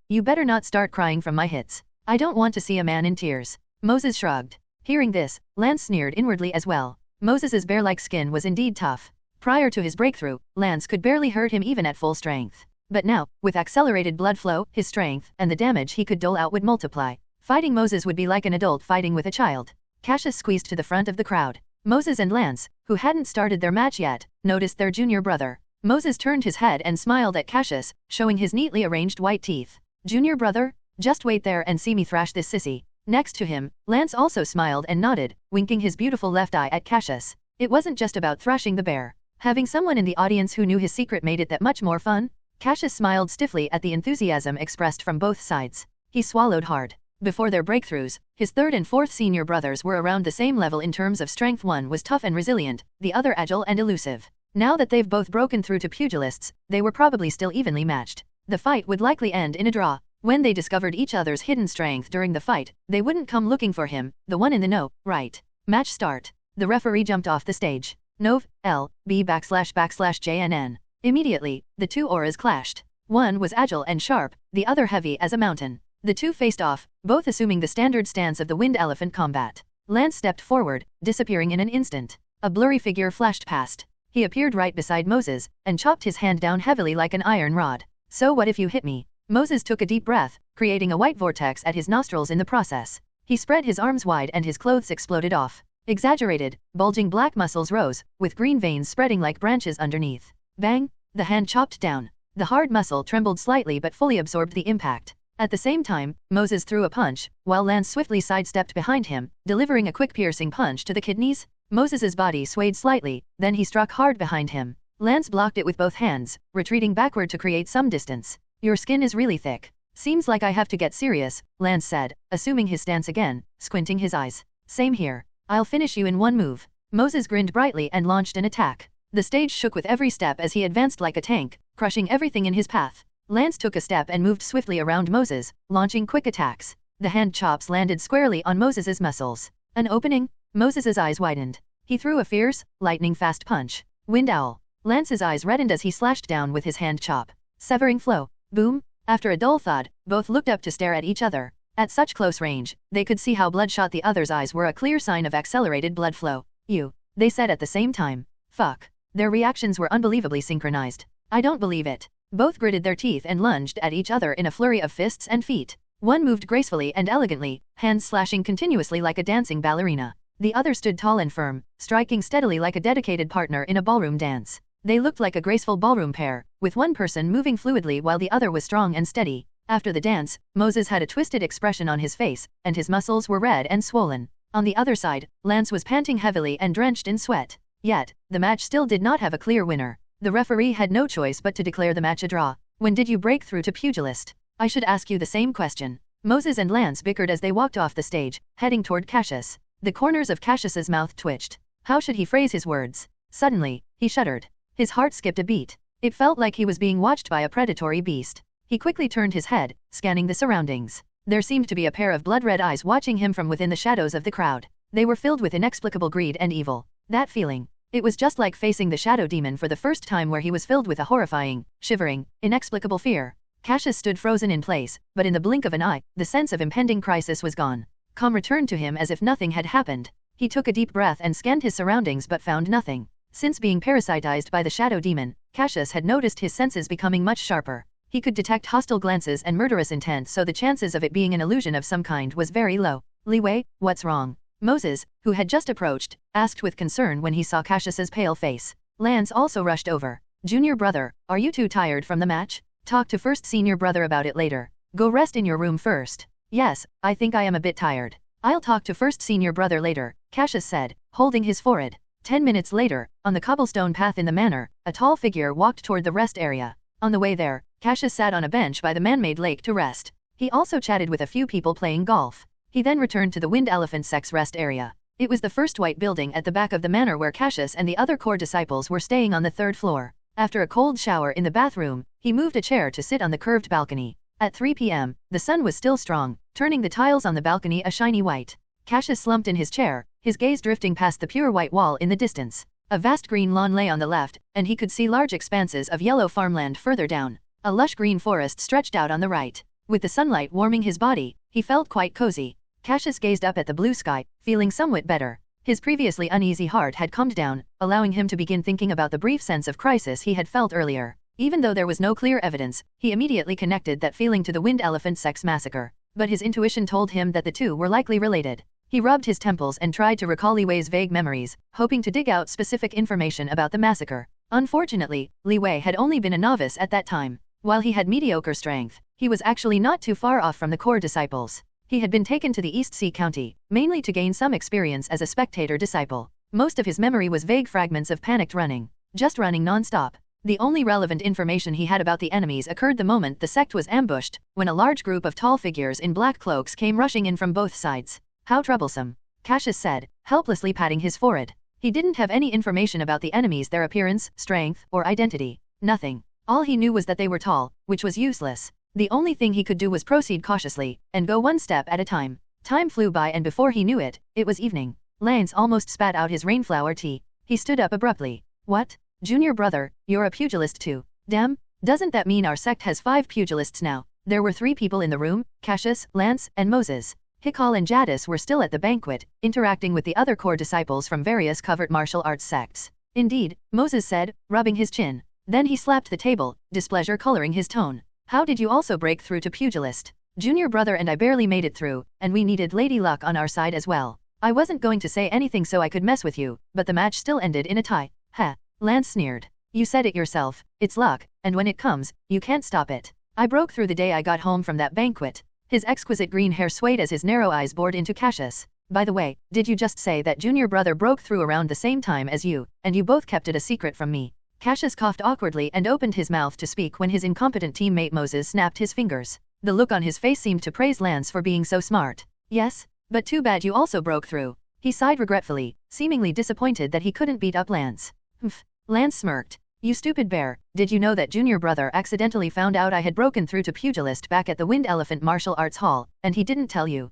You better not start crying from my hits. I don't want to see a man in tears. Moses shrugged. Hearing this, Lance sneered inwardly as well. Moses's bear-like skin was indeed tough. Prior to his breakthrough, Lance could barely hurt him even at full strength. But now, with accelerated blood flow, his strength, and the damage he could dole out would multiply. Fighting Moses would be like an adult fighting with a child. Cassius squeezed to the front of the crowd. Moses and Lance, who hadn't started their match yet, noticed their junior brother. Moses turned his head and smiled at Cassius, showing his neatly arranged white teeth. Junior brother? Just wait there and see me thrash this sissy. Next to him, Lance also smiled and nodded, winking his beautiful left eye at Cassius. It wasn't just about thrashing the bear. Having someone in the audience who knew his secret made it that much more fun. Cassius smiled stiffly at the enthusiasm expressed from both sides. He swallowed hard. Before their breakthroughs, his third and fourth senior brothers were around the same level in terms of strength. One was tough and resilient, the other agile and elusive. Now that they've both broken through to pugilists, they were probably still evenly matched. The fight would likely end in a draw. When they discovered each other's hidden strength during the fight, they wouldn't come looking for him, the one in the know, right? Match start. The referee jumped off the stage. Nov. L. B /JNN. Immediately, the two auras clashed. One was agile and sharp, the other heavy as a mountain. The two faced off, both assuming the standard stance of the Wind Elephant combat. Lance stepped forward, disappearing in an instant. A blurry figure flashed past. He appeared right beside Moses, and chopped his hand down heavily like an iron rod. So what if you hit me? Moses took a deep breath, creating a white vortex at his nostrils in the process. He spread his arms wide and his clothes exploded off. Exaggerated, bulging black muscles rose, with green veins spreading like branches underneath. Bang! The hand chopped down. The hard muscle trembled slightly but fully absorbed the impact. At the same time, Moses threw a punch, while Lance swiftly sidestepped behind him, delivering a quick piercing punch to the kidneys. Moses's body swayed slightly, then he struck hard behind him. Lance blocked it with both hands, retreating backward to create some distance. Your skin is really thick. Seems like I have to get serious, Lance said, assuming his stance again, squinting his eyes. Same here. I'll finish you in one move. Moses grinned brightly and launched an attack. The stage shook with every step as he advanced like a tank, crushing everything in his path. Lance took a step and moved swiftly around Moses, launching quick attacks. The hand chops landed squarely on Moses's muscles. An opening? Moses's eyes widened. He threw a fierce, lightning-fast punch. Wind owl. Lance's eyes reddened as he slashed down with his hand chop. Severing flow. Boom. After a dull thud, both looked up to stare at each other. At such close range, they could see how bloodshot the other's eyes were, a clear sign of accelerated blood flow. You. They said at the same time. Fuck. Their reactions were unbelievably synchronized. I don't believe it. Both gritted their teeth and lunged at each other in a flurry of fists and feet. One moved gracefully and elegantly, hands slashing continuously like a dancing ballerina. The other stood tall and firm, striking steadily like a dedicated partner in a ballroom dance. They looked like a graceful ballroom pair, with one person moving fluidly while the other was strong and steady. After the dance, Moses had a twisted expression on his face, and his muscles were red and swollen. On the other side, Lance was panting heavily and drenched in sweat. Yet, the match still did not have a clear winner. The referee had no choice but to declare the match a draw. When did you break through to pugilist? I should ask you the same question. Moses and Lance bickered as they walked off the stage, heading toward Cassius. The corners of Cassius's mouth twitched. How should he phrase his words? Suddenly, he shuddered. His heart skipped a beat. It felt like he was being watched by a predatory beast. He quickly turned his head, scanning the surroundings. There seemed to be a pair of blood-red eyes watching him from within the shadows of the crowd. They were filled with inexplicable greed and evil. That feeling. It was just like facing the shadow demon for the first time, where he was filled with a horrifying, shivering, inexplicable fear. Cassius stood frozen in place, but in the blink of an eye, the sense of impending crisis was gone. Calm returned to him as if nothing had happened. He took a deep breath and scanned his surroundings but found nothing. Since being parasitized by the shadow demon, Cassius had noticed his senses becoming much sharper. He could detect hostile glances and murderous intent, so the chances of it being an illusion of some kind was very low. Li Wei, what's wrong? Moses, who had just approached, asked with concern when he saw Cassius's pale face. Lance also rushed over. Junior brother, are you too tired from the match? Talk to first senior brother about it later. Go rest in your room first. Yes, I think I am a bit tired. I'll talk to first senior brother later, Cassius said, holding his forehead. 10 minutes later, on the cobblestone path in the manor, a tall figure walked toward the rest area. On the way there, Cassius sat on a bench by the man-made lake to rest. He also chatted with a few people playing golf. He then returned to the Wind Elephant Sect's rest area. It was the first white building at the back of the manor, where Cassius and the other core disciples were staying on the third floor. After a cold shower in the bathroom, he moved a chair to sit on the curved balcony. At 3 p.m., the sun was still strong, turning the tiles on the balcony a shiny white. Cassius slumped in his chair, his gaze drifting past the pure white wall in the distance. A vast green lawn lay on the left, and he could see large expanses of yellow farmland further down. A lush green forest stretched out on the right. With the sunlight warming his body, he felt quite cozy. Cassius gazed up at the blue sky, feeling somewhat better. His previously uneasy heart had calmed down, allowing him to begin thinking about the brief sense of crisis he had felt earlier. Even though there was no clear evidence, he immediately connected that feeling to the Wind Elephant Sect's massacre. But his intuition told him that the two were likely related. He rubbed his temples and tried to recall Li Wei's vague memories, hoping to dig out specific information about the massacre. Unfortunately, Li Wei had only been a novice at that time. While he had mediocre strength, he was actually not too far off from the core disciples. He had been taken to the East Sea County, mainly to gain some experience as a spectator disciple. Most of his memory was vague fragments of panicked running, just running non-stop. The only relevant information he had about the enemies occurred the moment the sect was ambushed, when a large group of tall figures in black cloaks came rushing in from both sides. How troublesome, Cassius said, helplessly patting his forehead. He didn't have any information about the enemies, their appearance, strength, or identity. Nothing. All he knew was that they were tall, which was useless. The only thing he could do was proceed cautiously, and go one step at a time. Time flew by and before he knew it, it was evening. Lance almost spat out his rainflower tea. He stood up abruptly. What? Junior brother, you're a pugilist too. Damn, doesn't that mean our sect has 5 pugilists now? There were 3 people in the room, Cassius, Lance, and Moses. Hikal and Jadis were still at the banquet, interacting with the other core disciples from various covert martial arts sects. Indeed, Moses said, rubbing his chin. Then he slapped the table, displeasure coloring his tone. How did you also break through to pugilist? Junior brother and I barely made it through, and we needed Lady Luck on our side as well. I wasn't going to say anything so I could mess with you, but the match still ended in a tie. Heh. Lance sneered. You said it yourself, it's luck, and when it comes, you can't stop it. I broke through the day I got home from that banquet. His exquisite green hair swayed as his narrow eyes bored into Cassius. By the way, did you just say that junior brother broke through around the same time as you, and you both kept it a secret from me? Cassius coughed awkwardly and opened his mouth to speak when his incompetent teammate Moses snapped his fingers. The look on his face seemed to praise Lance for being so smart. Yes, but too bad you also broke through. He sighed regretfully, seemingly disappointed that he couldn't beat up Lance. Humph. Lance smirked. You stupid bear, did you know that junior brother accidentally found out I had broken through to pugilist back at the Wind Elephant Martial Arts Hall, and he didn't tell you?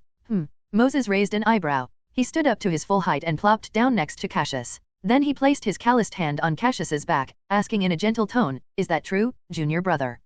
Moses raised an eyebrow. He stood up to his full height and plopped down next to Cassius. Then he placed his calloused hand on Cassius's back, asking in a gentle tone, is that true, junior brother?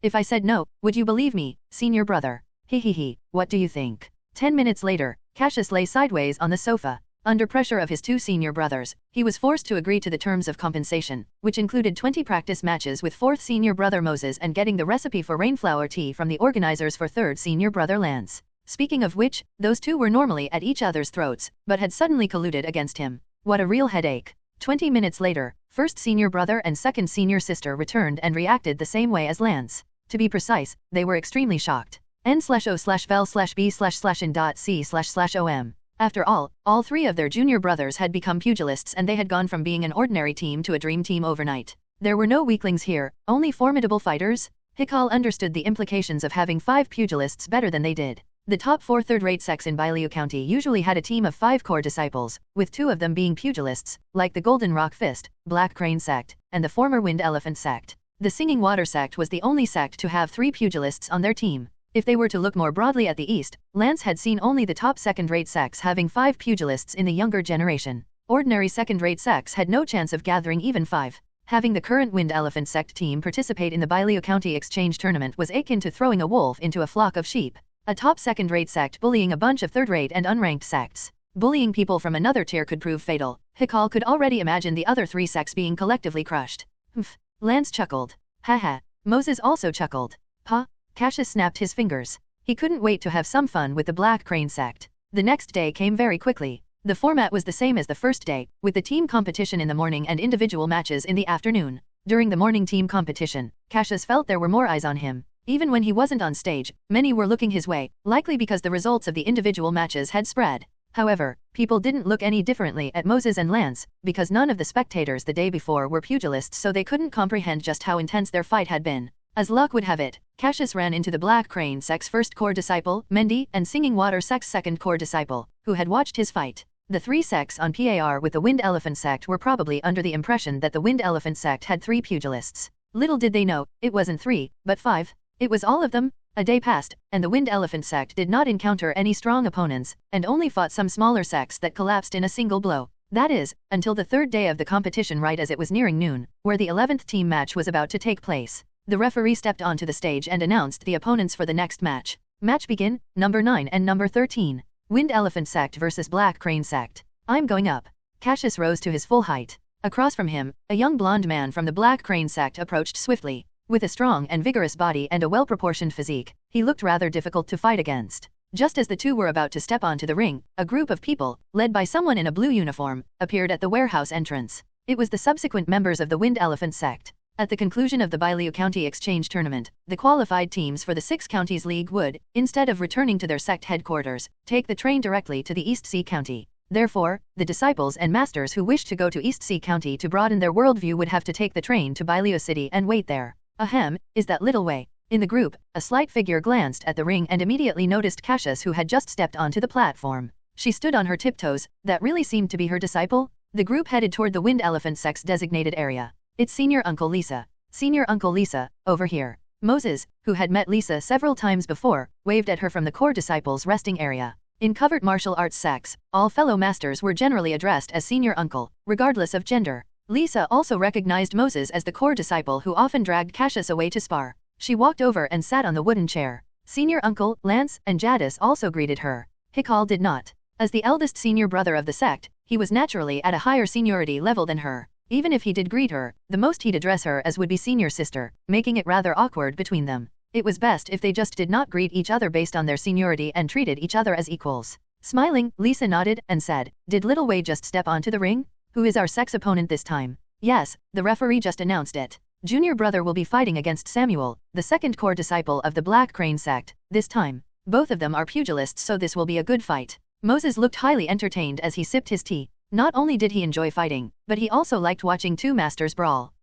If I said no, would you believe me, senior brother? He, what do you think? 10 minutes later, Cassius lay sideways on the sofa. Under pressure of his 2 senior brothers, he was forced to agree to the terms of compensation, which included 20 practice matches with 4th senior brother Moses and getting the recipe for rainflower tea from the organizers for 3rd senior brother Lance. Speaking of which, those 2 were normally at each other's throats, but had suddenly colluded against him. What a real headache. 20 minutes later, 1st senior brother and 2nd senior sister returned and reacted the same way as Lance. To be precise, they were extremely shocked. N/O/vel/b/in.c//om. After all 3 of their junior brothers had become pugilists and they had gone from being an ordinary team to a dream team overnight. There were no weaklings here, only formidable fighters. Hikal understood the implications of having 5 pugilists better than they did. The top 4 third-rate sects in Bailiu County usually had a team of 5 core disciples, with 2 of them being pugilists, like the Golden Rock Fist, Black Crane Sect, and the former Wind Elephant Sect. The Singing Water Sect was the only sect to have 3 pugilists on their team. If they were to look more broadly at the East, Lance had seen only the top second-rate sects having 5 pugilists in the younger generation. Ordinary second-rate sects had no chance of gathering even 5. Having the current Wind Elephant Sect team participate in the Bailiu County Exchange Tournament was akin to throwing a wolf into a flock of sheep. A top second-rate sect bullying a bunch of third-rate and unranked sects. Bullying people from another tier could prove fatal. Hikal could already imagine the other 3 sects being collectively crushed. Lance chuckled. Haha. Moses also chuckled. Cassius snapped his fingers. He couldn't wait to have some fun with the Black Crane Sect. The next day came very quickly. The format was the same as the first day, with the team competition in the morning and individual matches in the afternoon. During the morning team competition, Cassius felt there were more eyes on him. Even when he wasn't on stage, many were looking his way, likely because the results of the individual matches had spread. However, people didn't look any differently at Moses and Lance, because none of the spectators the day before were pugilists, so they couldn't comprehend just how intense their fight had been. As luck would have it, Cassius ran into the Black Crane Sect's 1st core disciple, Mendy, and Singing Water Sect's 2nd core disciple, who had watched his fight. The 3 sects on par with the Wind Elephant Sect were probably under the impression that the Wind Elephant Sect had 3 pugilists. Little did they know, it wasn't 3, but 5. It was all of them. A day passed, and the Wind Elephant Sect did not encounter any strong opponents, and only fought some smaller sects that collapsed in a single blow. That is, until the 3rd day of the competition right as it was nearing noon, where the 11th team match was about to take place. The referee stepped onto the stage and announced the opponents for the next match. Match begin, number 9 and number 13. Wind Elephant Sect versus Black Crane Sect. I'm going up. Cassius rose to his full height. Across from him, a young blonde man from the Black Crane Sect approached swiftly. With a strong and vigorous body and a well-proportioned physique, he looked rather difficult to fight against. Just as the two were about to step onto the ring, a group of people, led by someone in a blue uniform, appeared at the warehouse entrance. It was the subsequent members of the Wind Elephant Sect. At the conclusion of the Bailu County Exchange Tournament, the qualified teams for the 6 Counties League would, instead of returning to their sect headquarters, take the train directly to the East Sea County. Therefore, the disciples and masters who wished to go to East Sea County to broaden their worldview would have to take the train to Bailu City and wait there. Ahem, is that Li Wei? In the group, a slight figure glanced at the ring and immediately noticed Cassius, who had just stepped onto the platform. She stood on her tiptoes. That really seemed to be her disciple. The group headed toward the Wind Elephant Sect's designated area. It's Senior Uncle Lisa. Senior Uncle Lisa, over here. Moses, who had met Lisa several times before, waved at her from the core disciples' resting area. In Covert Martial Arts sects, all fellow masters were generally addressed as Senior Uncle, regardless of gender. Lisa also recognized Moses as the core disciple who often dragged Cassius away to spar. She walked over and sat on the wooden chair. Senior Uncle, Lance, and Jadis also greeted her. Hikal did not. As the eldest senior brother of the sect, he was naturally at a higher seniority level than her. Even if he did greet her, the most he'd address her as would be senior sister, making it rather awkward between them. It was best if they just did not greet each other based on their seniority and treated each other as equals. Smiling, Lisa nodded and said, "Did Li Wei just step onto the ring? Who is our sex opponent this time?" "Yes, the referee just announced it. Junior brother will be fighting against Samuel, the second core disciple of the Black Crane Sect, this time. Both of them are pugilists, so this will be a good fight." Moses looked highly entertained as he sipped his tea. Not only did he enjoy fighting, but he also liked watching two masters brawl.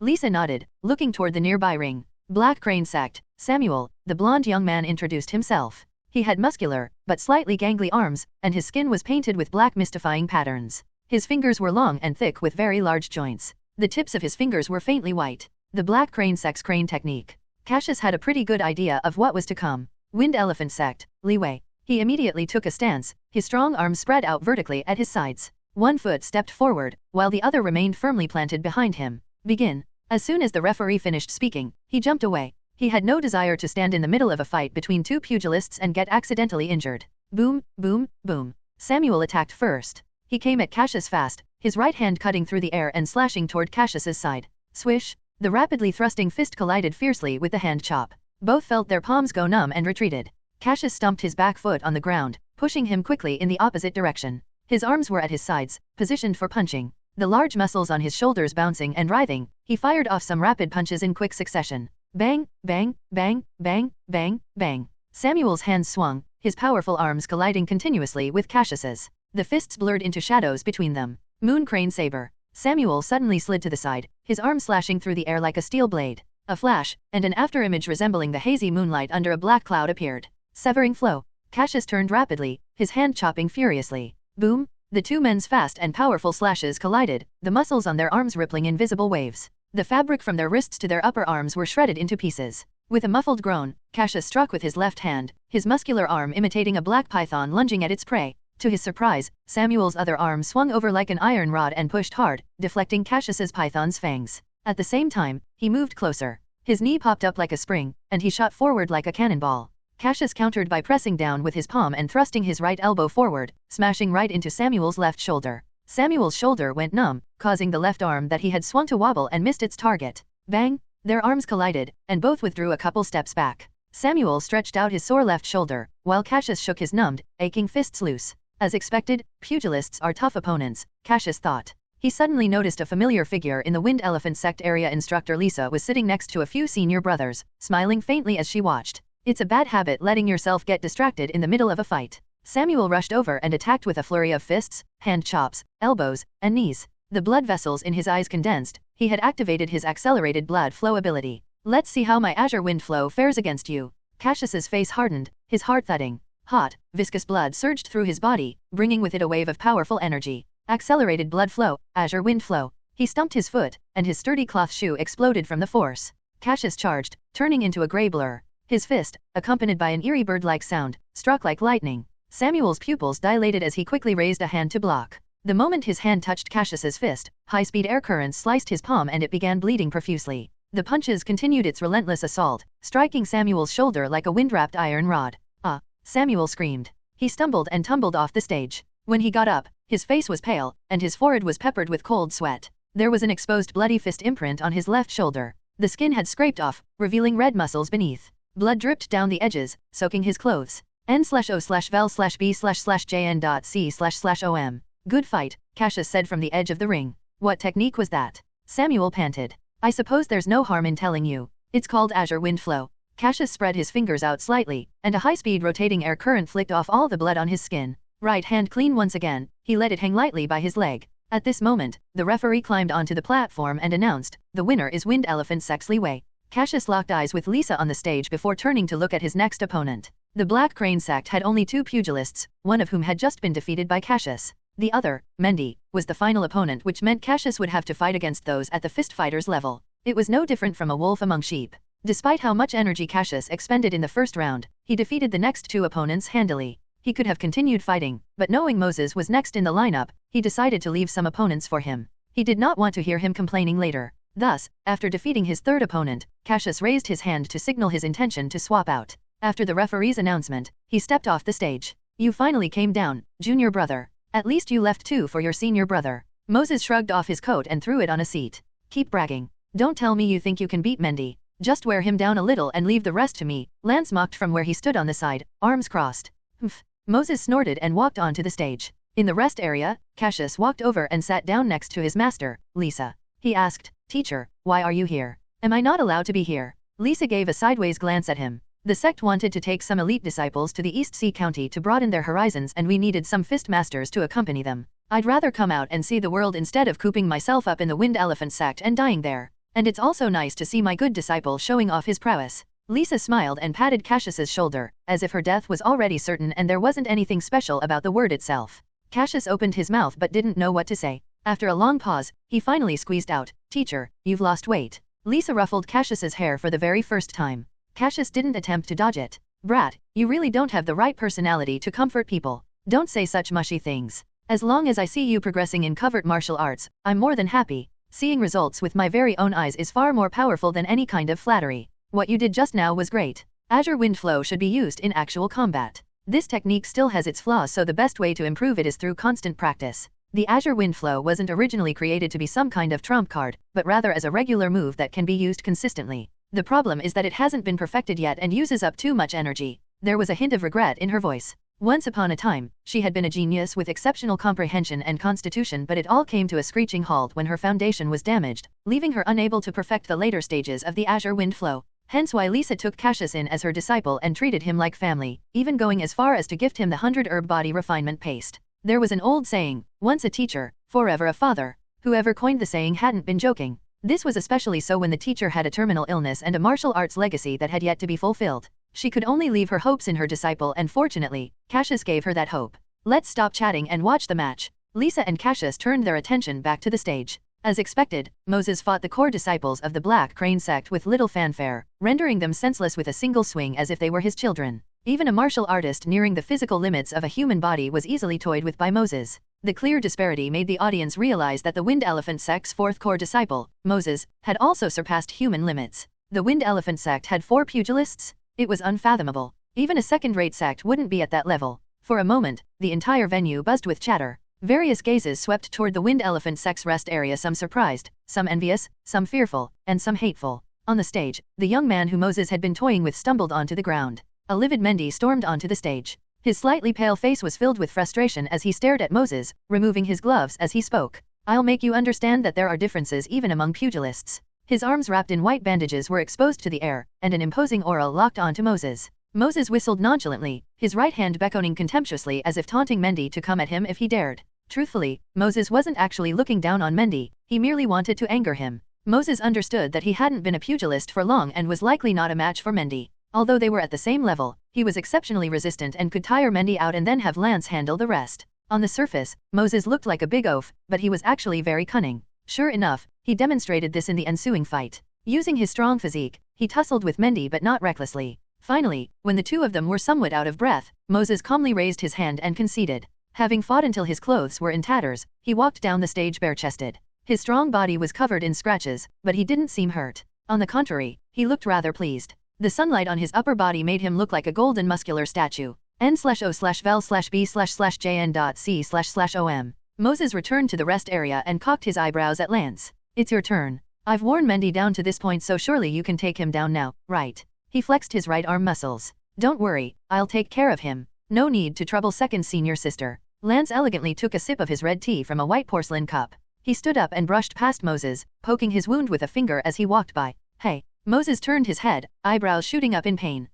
Lisa nodded, looking toward the nearby ring. Black Crane Sect, Samuel, the blonde young man introduced himself. He had muscular, but slightly gangly arms, and his skin was painted with black mystifying patterns. His fingers were long and thick with very large joints. The tips of his fingers were faintly white. The Black Crane Sect's crane technique. Cassius had a pretty good idea of what was to come. Wind Elephant Sect, Li Wei. He immediately took a stance, his strong arms spread out vertically at his sides. One foot stepped forward, while the other remained firmly planted behind him. Begin. As soon as the referee finished speaking, he jumped away. He had no desire to stand in the middle of a fight between two pugilists and get accidentally injured. Boom, boom, boom. Samuel attacked first. He came at Cassius fast, his right hand cutting through the air and slashing toward Cassius's side. Swish! The rapidly thrusting fist collided fiercely with the hand chop. Both felt their palms go numb and retreated. Cassius stumped his back foot on the ground, pushing him quickly in the opposite direction. His arms were at his sides, positioned for punching. The large muscles on his shoulders bouncing and writhing, he fired off some rapid punches in quick succession. Bang, bang, bang, bang, bang, bang. Samuel's hands swung, his powerful arms colliding continuously with Cassius's. The fists blurred into shadows between them. Moon Crane Saber. Samuel suddenly slid to the side, his arm slashing through the air like a steel blade. A flash, and an afterimage resembling the hazy moonlight under a black cloud appeared. Severing flow. Cassius turned rapidly, his hand chopping furiously. Boom! The two men's fast and powerful slashes collided, the muscles on their arms rippling in visible waves. The fabric from their wrists to their upper arms were shredded into pieces. With a muffled groan, Cassius struck with his left hand, his muscular arm imitating a black python lunging at its prey. To his surprise, Samuel's other arm swung over like an iron rod and pushed hard, deflecting Cassius's python's fangs. At the same time, he moved closer. His knee popped up like a spring, and he shot forward like a cannonball. Cassius countered by pressing down with his palm and thrusting his right elbow forward, smashing right into Samuel's left shoulder. Samuel's shoulder went numb, causing the left arm that he had swung to wobble and missed its target. Bang! Their arms collided, and both withdrew a couple steps back. Samuel stretched out his sore left shoulder, while Cassius shook his numbed, aching fists loose. As expected, pugilists are tough opponents, Cassius thought. He suddenly noticed a familiar figure in the Wind Elephant Sect area. Instructor Lisa was sitting next to a few senior brothers, smiling faintly as she watched. It's a bad habit letting yourself get distracted in the middle of a fight. Samuel rushed over and attacked with a flurry of fists, hand chops, elbows, and knees. The blood vessels in his eyes condensed. He had activated his accelerated blood flow ability. Let's see how my Azure Wind Flow fares against you. Cassius's face hardened, his heart thudding. Hot, viscous blood surged through his body, bringing with it a wave of powerful energy. Accelerated blood flow, Azure Wind Flow. He stumped his foot, and his sturdy cloth shoe exploded from the force. Cassius charged, turning into a gray blur. His fist, accompanied by an eerie bird-like sound, struck like lightning. Samuel's pupils dilated as he quickly raised a hand to block. The moment his hand touched Cassius's fist, high-speed air currents sliced his palm and it began bleeding profusely. The punches continued its relentless assault, striking Samuel's shoulder like a wind-wrapped iron rod. Ah! Samuel screamed. He stumbled and tumbled off the stage. When he got up, his face was pale, and his forehead was peppered with cold sweat. There was an exposed bloody fist imprint on his left shoulder. The skin had scraped off, revealing red muscles beneath. Blood dripped down the edges, soaking his clothes. N/O/vel/B/JN.C//OM. Good fight, Cassius said from the edge of the ring. What technique was that? Samuel panted. I suppose there's no harm in telling you. It's called Azure Wind Flow. Cassius spread his fingers out slightly, and a high-speed rotating air current flicked off all the blood on his skin. Right hand clean once again, he let it hang lightly by his leg. At this moment, the referee climbed onto the platform and announced, the winner is Wind Elephant Sect's Li Wei. Cassius locked eyes with Lisa on the stage before turning to look at his next opponent. The Black Crane Sect had only 2 pugilists, one of whom had just been defeated by Cassius. The other, Mendy, was the final opponent, which meant Cassius would have to fight against those at the fist fighters level. It was no different from a wolf among sheep. Despite how much energy Cassius expended in the first round, he defeated the next 2 opponents handily. He could have continued fighting, but knowing Moses was next in the lineup, he decided to leave some opponents for him. He did not want to hear him complaining later. Thus, after defeating his third opponent, Cassius raised his hand to signal his intention to swap out. After the referee's announcement, he stepped off the stage. You finally came down, junior brother. At least you left 2 for your senior brother. Moses shrugged off his coat and threw it on a seat. Keep bragging. Don't tell me you think you can beat Mendy. Just wear him down a little and leave the rest to me, Lance mocked from where he stood on the side, arms crossed. Humph. Moses snorted and walked onto the stage. In the rest area, Cassius walked over and sat down next to his master, Lisa. He asked, Teacher, why are you here? Am I not allowed to be here? Lisa gave a sideways glance at him. The sect wanted to take some elite disciples to the East Sea County to broaden their horizons, and we needed some fist masters to accompany them. I'd rather come out and see the world instead of cooping myself up in the Wind Elephant Sect and dying there. And it's also nice to see my good disciple showing off his prowess. Lisa smiled and patted Cassius's shoulder, as if her death was already certain and there wasn't anything special about the word itself. Cassius opened his mouth but didn't know what to say. After a long pause, he finally squeezed out, Teacher, you've lost weight. Lisa ruffled Cassius's hair for the very first time. Cassius didn't attempt to dodge it. Brat, you really don't have the right personality to comfort people. Don't say such mushy things. As long as I see you progressing in Covert Martial Arts, I'm more than happy. Seeing results with my very own eyes is far more powerful than any kind of flattery. What you did just now was great. Azure Wind Flow should be used in actual combat. This technique still has its flaws, so the best way to improve it is through constant practice. The Azure Wind Flow wasn't originally created to be some kind of trump card, but rather as a regular move that can be used consistently. The problem is that it hasn't been perfected yet and uses up too much energy. There was a hint of regret in her voice. Once upon a time, she had been a genius with exceptional comprehension and constitution, but it all came to a screeching halt when her foundation was damaged, leaving her unable to perfect the later stages of the Azure Wind Flow. Hence why Lisa took Cassius in as her disciple and treated him like family, even going as far as to gift him the 100-herb body refinement paste. There was an old saying, once a teacher, forever a father. Whoever coined the saying hadn't been joking. This was especially so when the teacher had a terminal illness and a martial arts legacy that had yet to be fulfilled. She could only leave her hopes in her disciple, and fortunately, Cassius gave her that hope. Let's stop chatting and watch the match. Lisa and Cassius turned their attention back to the stage. As expected, Moses fought the core disciples of the Black Crane Sect with little fanfare, rendering them senseless with a single swing as if they were his children. Even a martial artist nearing the physical limits of a human body was easily toyed with by Moses. The clear disparity made the audience realize that the Wind Elephant Sect's 4th core disciple, Moses, had also surpassed human limits. The Wind Elephant Sect had 4 pugilists? It was unfathomable. Even a second-rate sect wouldn't be at that level. For a moment, the entire venue buzzed with chatter. Various gazes swept toward the Wind Elephant Sect's rest area, some surprised, some envious, some fearful, and some hateful. On the stage, the young man who Moses had been toying with stumbled onto the ground. A livid Mendy stormed onto the stage. His slightly pale face was filled with frustration as he stared at Moses, removing his gloves as he spoke. I'll make you understand that there are differences even among pugilists. His arms wrapped in white bandages were exposed to the air, and an imposing aura locked onto Moses. Moses whistled nonchalantly, his right hand beckoning contemptuously as if taunting Mendy to come at him if he dared. Truthfully, Moses wasn't actually looking down on Mendy, he merely wanted to anger him. Moses understood that he hadn't been a pugilist for long and was likely not a match for Mendy. Although they were at the same level, he was exceptionally resistant and could tire Mendy out and then have Lance handle the rest. On the surface, Moses looked like a big oaf, but he was actually very cunning. Sure enough, he demonstrated this in the ensuing fight. Using his strong physique, he tussled with Mendy but not recklessly. Finally, when the two of them were somewhat out of breath, Moses calmly raised his hand and conceded. Having fought until his clothes were in tatters, he walked down the stage bare-chested. His strong body was covered in scratches, but he didn't seem hurt. On the contrary, he looked rather pleased. The sunlight on his upper body made him look like a golden muscular statue. N/O/vel/B/JN.C//OM. Moses returned to the rest area and cocked his eyebrows at Lance. It's your turn. I've worn Mendy down to this point, so surely you can take him down now, right? He flexed his right arm muscles. Don't worry, I'll take care of him. No need to trouble second senior sister. Lance elegantly took a sip of his red tea from a white porcelain cup. He stood up and brushed past Moses, poking his wound with a finger as he walked by. Hey. Moses turned his head, eyebrows shooting up in pain.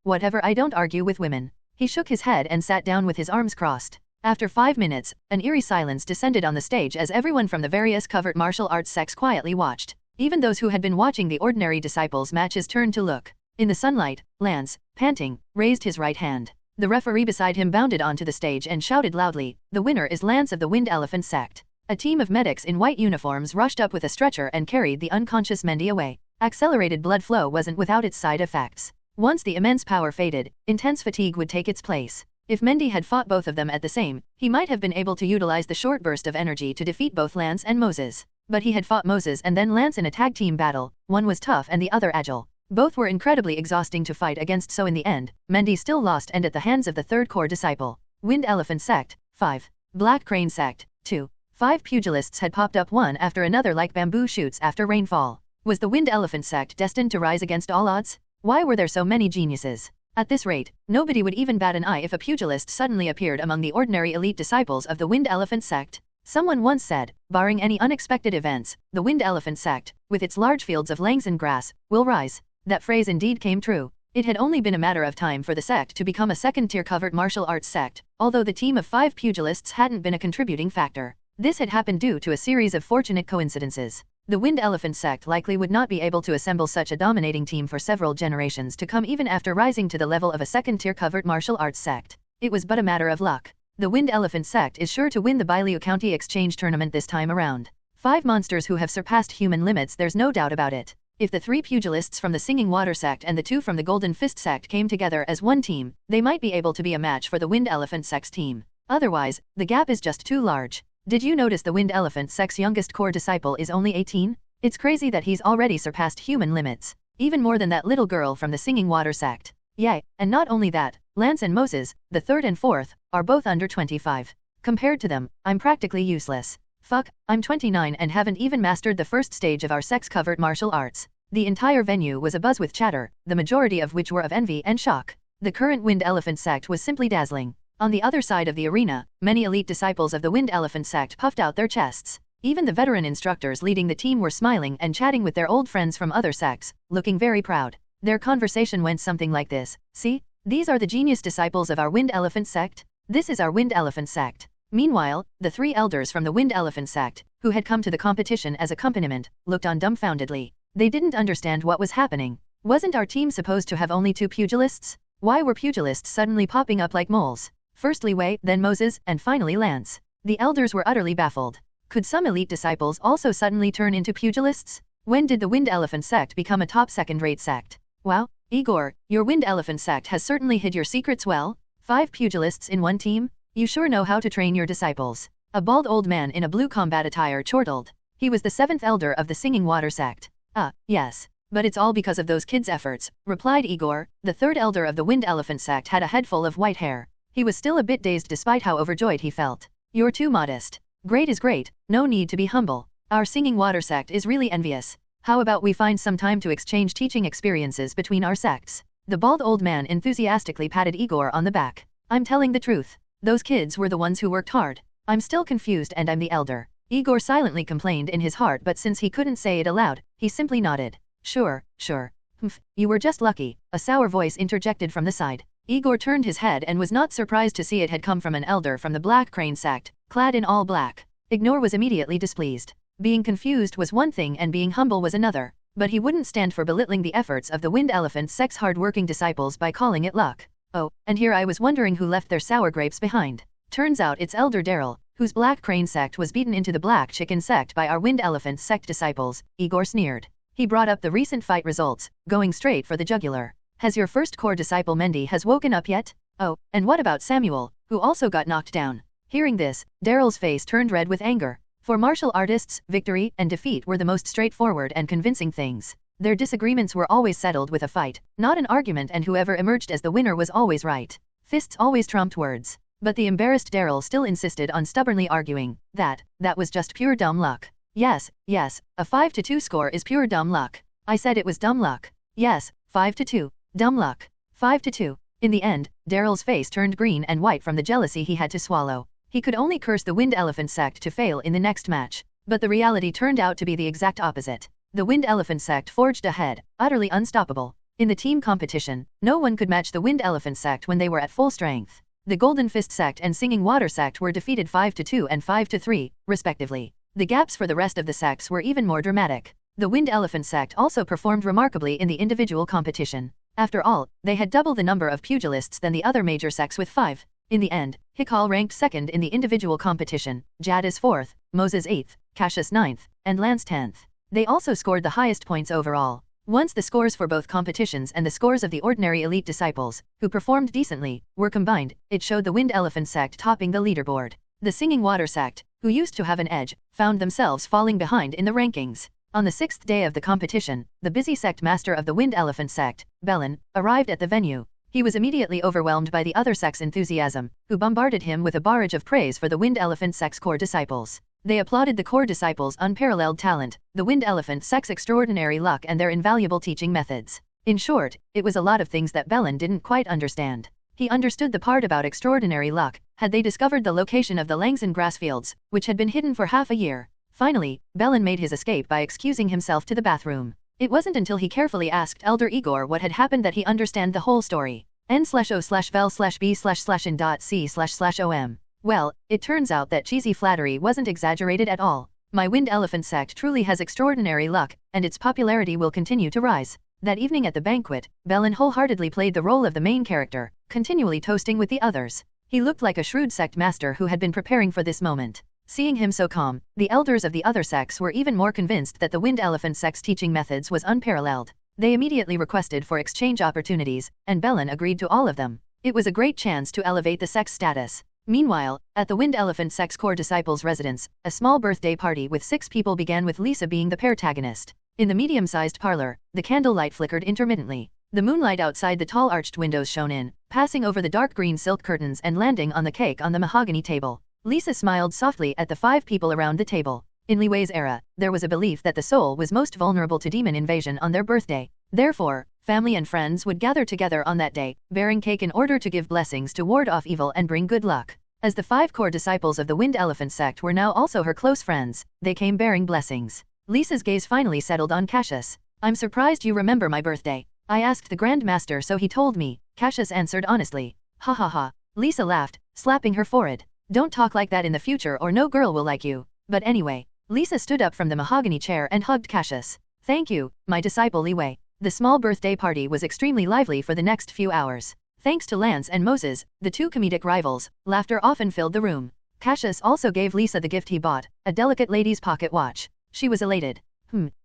Whatever, I don't argue with women. He shook his head and sat down with his arms crossed. After 5 minutes, an eerie silence descended on the stage as everyone from the various covert martial arts sects quietly watched. Even those who had been watching the ordinary disciples' matches turned to look. In the sunlight, Lance, panting, raised his right hand. The referee beside him bounded onto the stage and shouted loudly, "The winner is Lance of the Wind Elephant Sect." A team of medics in white uniforms rushed up with a stretcher and carried the unconscious Mendy away. Accelerated blood flow wasn't without its side effects. Once the immense power faded, intense fatigue would take its place. If Mendy had fought both of them at the same, he might have been able to utilize the short burst of energy to defeat both Lance and Moses. But he had fought Moses and then Lance in a tag team battle. One was tough and the other agile. Both were incredibly exhausting to fight against, so in the end, Mendy still lost, and at the hands of the third core disciple. Wind Elephant Sect, 5. Black Crane Sect, 2. 5 pugilists had popped up one after another like bamboo shoots after rainfall. Was the Wind Elephant Sect destined to rise against all odds? Why were there so many geniuses? At this rate, nobody would even bat an eye if a pugilist suddenly appeared among the ordinary elite disciples of the Wind Elephant Sect. Someone once said, barring any unexpected events, the Wind Elephant Sect, with its large fields of Langson grass, will rise. That phrase indeed came true. It had only been a matter of time for the sect to become a second-tier covert martial arts sect, although the team of 5 pugilists hadn't been a contributing factor. This had happened due to a series of fortunate coincidences. The Wind Elephant Sect likely would not be able to assemble such a dominating team for several generations to come, even after rising to the level of a second-tier covert martial arts sect. It was but a matter of luck. The Wind Elephant Sect is sure to win the Bailiu County Exchange Tournament this time around. 5 monsters who have surpassed human limits, there's no doubt about it. If the 3 pugilists from the Singing Water Sect and the 2 from the Golden Fist Sect came together as one team, they might be able to be a match for the Wind Elephant Sect's team. Otherwise, the gap is just too large. Did you notice the Wind Elephant Sect's youngest core disciple is only 18? It's crazy that he's already surpassed human limits. Even more than that little girl from the Singing Water Sect. Yay, and not only that, Lance and Moses, the 3rd and 4th, are both under 25. Compared to them, I'm practically useless. Fuck, I'm 29 and haven't even mastered the first stage of our sect's covert martial arts. The entire venue was abuzz with chatter, the majority of which were of envy and shock. The current Wind Elephant Sect was simply dazzling. On the other side of the arena, many elite disciples of the Wind Elephant Sect puffed out their chests. Even the veteran instructors leading the team were smiling and chatting with their old friends from other sects, looking very proud. Their conversation went something like this: "See? These are the genius disciples of our Wind Elephant Sect. This is our Wind Elephant Sect." Meanwhile, the 3 elders from the Wind Elephant Sect, who had come to the competition as accompaniment, looked on dumbfoundedly. They didn't understand what was happening. Wasn't our team supposed to have only 2 pugilists? Why were pugilists suddenly popping up like moles? First Li Wei, then Moses, and finally Lance. The elders were utterly baffled. Could some elite disciples also suddenly turn into pugilists? When did the Wind Elephant Sect become a top second-rate sect? Wow, Igor, your Wind Elephant Sect has certainly hid your secrets well. 5 pugilists in one team? You sure know how to train your disciples. A bald old man in a blue combat attire chortled. He was the 7th elder of the Singing Water Sect. Yes. But it's all because of those kids' efforts, replied Igor. The 3rd elder of the Wind Elephant Sect had a head full of white hair. He was still a bit dazed despite how overjoyed he felt. You're too modest. Great is great, no need to be humble. Our Singing Water Sect is really envious. How about we find some time to exchange teaching experiences between our sects? The bald old man enthusiastically patted Igor on the back. I'm telling the truth. Those kids were the ones who worked hard. I'm still confused and I'm the elder. Igor silently complained in his heart, but since he couldn't say it aloud, he simply nodded. Sure. You were just lucky, a sour voice interjected from the side. Igor turned his head and was not surprised to see it had come from an elder from the Black Crane Sect, clad in all black. Ignore was immediately displeased. Being confused was one thing and being humble was another, but he wouldn't stand for belittling the efforts of the Wind Elephant Sect's hard-working disciples by calling it luck. Oh, and here I was wondering who left their sour grapes behind. Turns out it's Elder Daryl, whose Black Crane Sect was beaten into the Black Chicken Sect by our Wind Elephant Sect disciples, Igor sneered. He brought up the recent fight results, going straight for the jugular. Has your first core disciple Mendy has woken up yet? Oh, and what about Samuel, who also got knocked down? Hearing this, Daryl's face turned red with anger. For martial artists, victory and defeat were the most straightforward and convincing things. Their disagreements were always settled with a fight, not an argument, and whoever emerged as the winner was always right. Fists always trumped words. But the embarrassed Daryl still insisted on stubbornly arguing that was just pure dumb luck. Yes, a 5-2 score is pure dumb luck. I said it was dumb luck. Yes, 5-2. Dumb luck. 5-2. In the end, Daryl's face turned green and white from the jealousy he had to swallow. He could only curse the Wind Elephant Sect to fail in the next match. But the reality turned out to be the exact opposite. The Wind Elephant Sect forged ahead, utterly unstoppable. In the team competition, no one could match the Wind Elephant Sect when they were at full strength. The Golden Fist Sect and Singing Water Sect were defeated 5-2 and 5-3, respectively. The gaps for the rest of the sects were even more dramatic. The Wind Elephant Sect also performed remarkably in the individual competition. After all, they had double the number of pugilists than the other major sects with 5. In the end, Hikal ranked second in the individual competition, Jadis 4th, Moses 8th, Cassius 9th, and Lance 10th. They also scored the highest points overall. Once the scores for both competitions and the scores of the ordinary elite disciples, who performed decently, were combined, it showed the Wind Elephant Sect topping the leaderboard. The Singing Water Sect, who used to have an edge, found themselves falling behind in the rankings. On the 6th day of the competition, the busy sect master of the Wind Elephant Sect, Belen, arrived at the venue. He was immediately overwhelmed by the other sect's enthusiasm, who bombarded him with a barrage of praise for the Wind Elephant Sect's core disciples. They applauded the core disciples' unparalleled talent, the Wind Elephant Sect's extraordinary luck, and their invaluable teaching methods. In short, it was a lot of things that Belen didn't quite understand. He understood the part about extraordinary luck, had they discovered the location of the Langson grassfields, which had been hidden for half a year. Finally, Belen made his escape by excusing himself to the bathroom. It wasn't until he carefully asked Elder Igor what had happened that he understood the whole story. n/o/vel/b/in.c//om. Well, it turns out that cheesy flattery wasn't exaggerated at all. My Wind Elephant Sect truly has extraordinary luck, and its popularity will continue to rise. That evening at the banquet, Belen wholeheartedly played the role of the main character, continually toasting with the others. He looked like a shrewd sect master who had been preparing for this moment. Seeing him so calm, the elders of the other sects were even more convinced that the Wind Elephant Sect's teaching methods was unparalleled. They immediately requested for exchange opportunities, and Belen agreed to all of them. It was a great chance to elevate the sect's status. Meanwhile, at the Wind Elephant Sect's core disciples' residence, a small birthday party with 6 people began, with Lisa being the protagonist. In the medium-sized parlor, the candlelight flickered intermittently. The moonlight outside the tall arched windows shone in, passing over the dark green silk curtains and landing on the cake on the mahogany table. Lisa smiled softly at the 5 people around the table. In Li Wei's era, there was a belief that the soul was most vulnerable to demon invasion on their birthday. Therefore, family and friends would gather together on that day, bearing cake in order to give blessings to ward off evil and bring good luck. As the 5 core disciples of the Wind Elephant Sect were now also her close friends, they came bearing blessings. Lisa's gaze finally settled on Cassius. "I'm surprised you remember my birthday. I asked the Grand Master, so he told me," Cassius answered honestly. "Ha ha ha." Lisa laughed, slapping her forehead. "Don't talk like that in the future or no girl will like you. But anyway." Lisa stood up from the mahogany chair and hugged Cassius. "Thank you, my disciple Li Wei." The small birthday party was extremely lively for the next few hours. Thanks to Lance and Moses, the 2 comedic rivals, laughter often filled the room. Cassius also gave Lisa the gift he bought, a delicate lady's pocket watch. She was elated.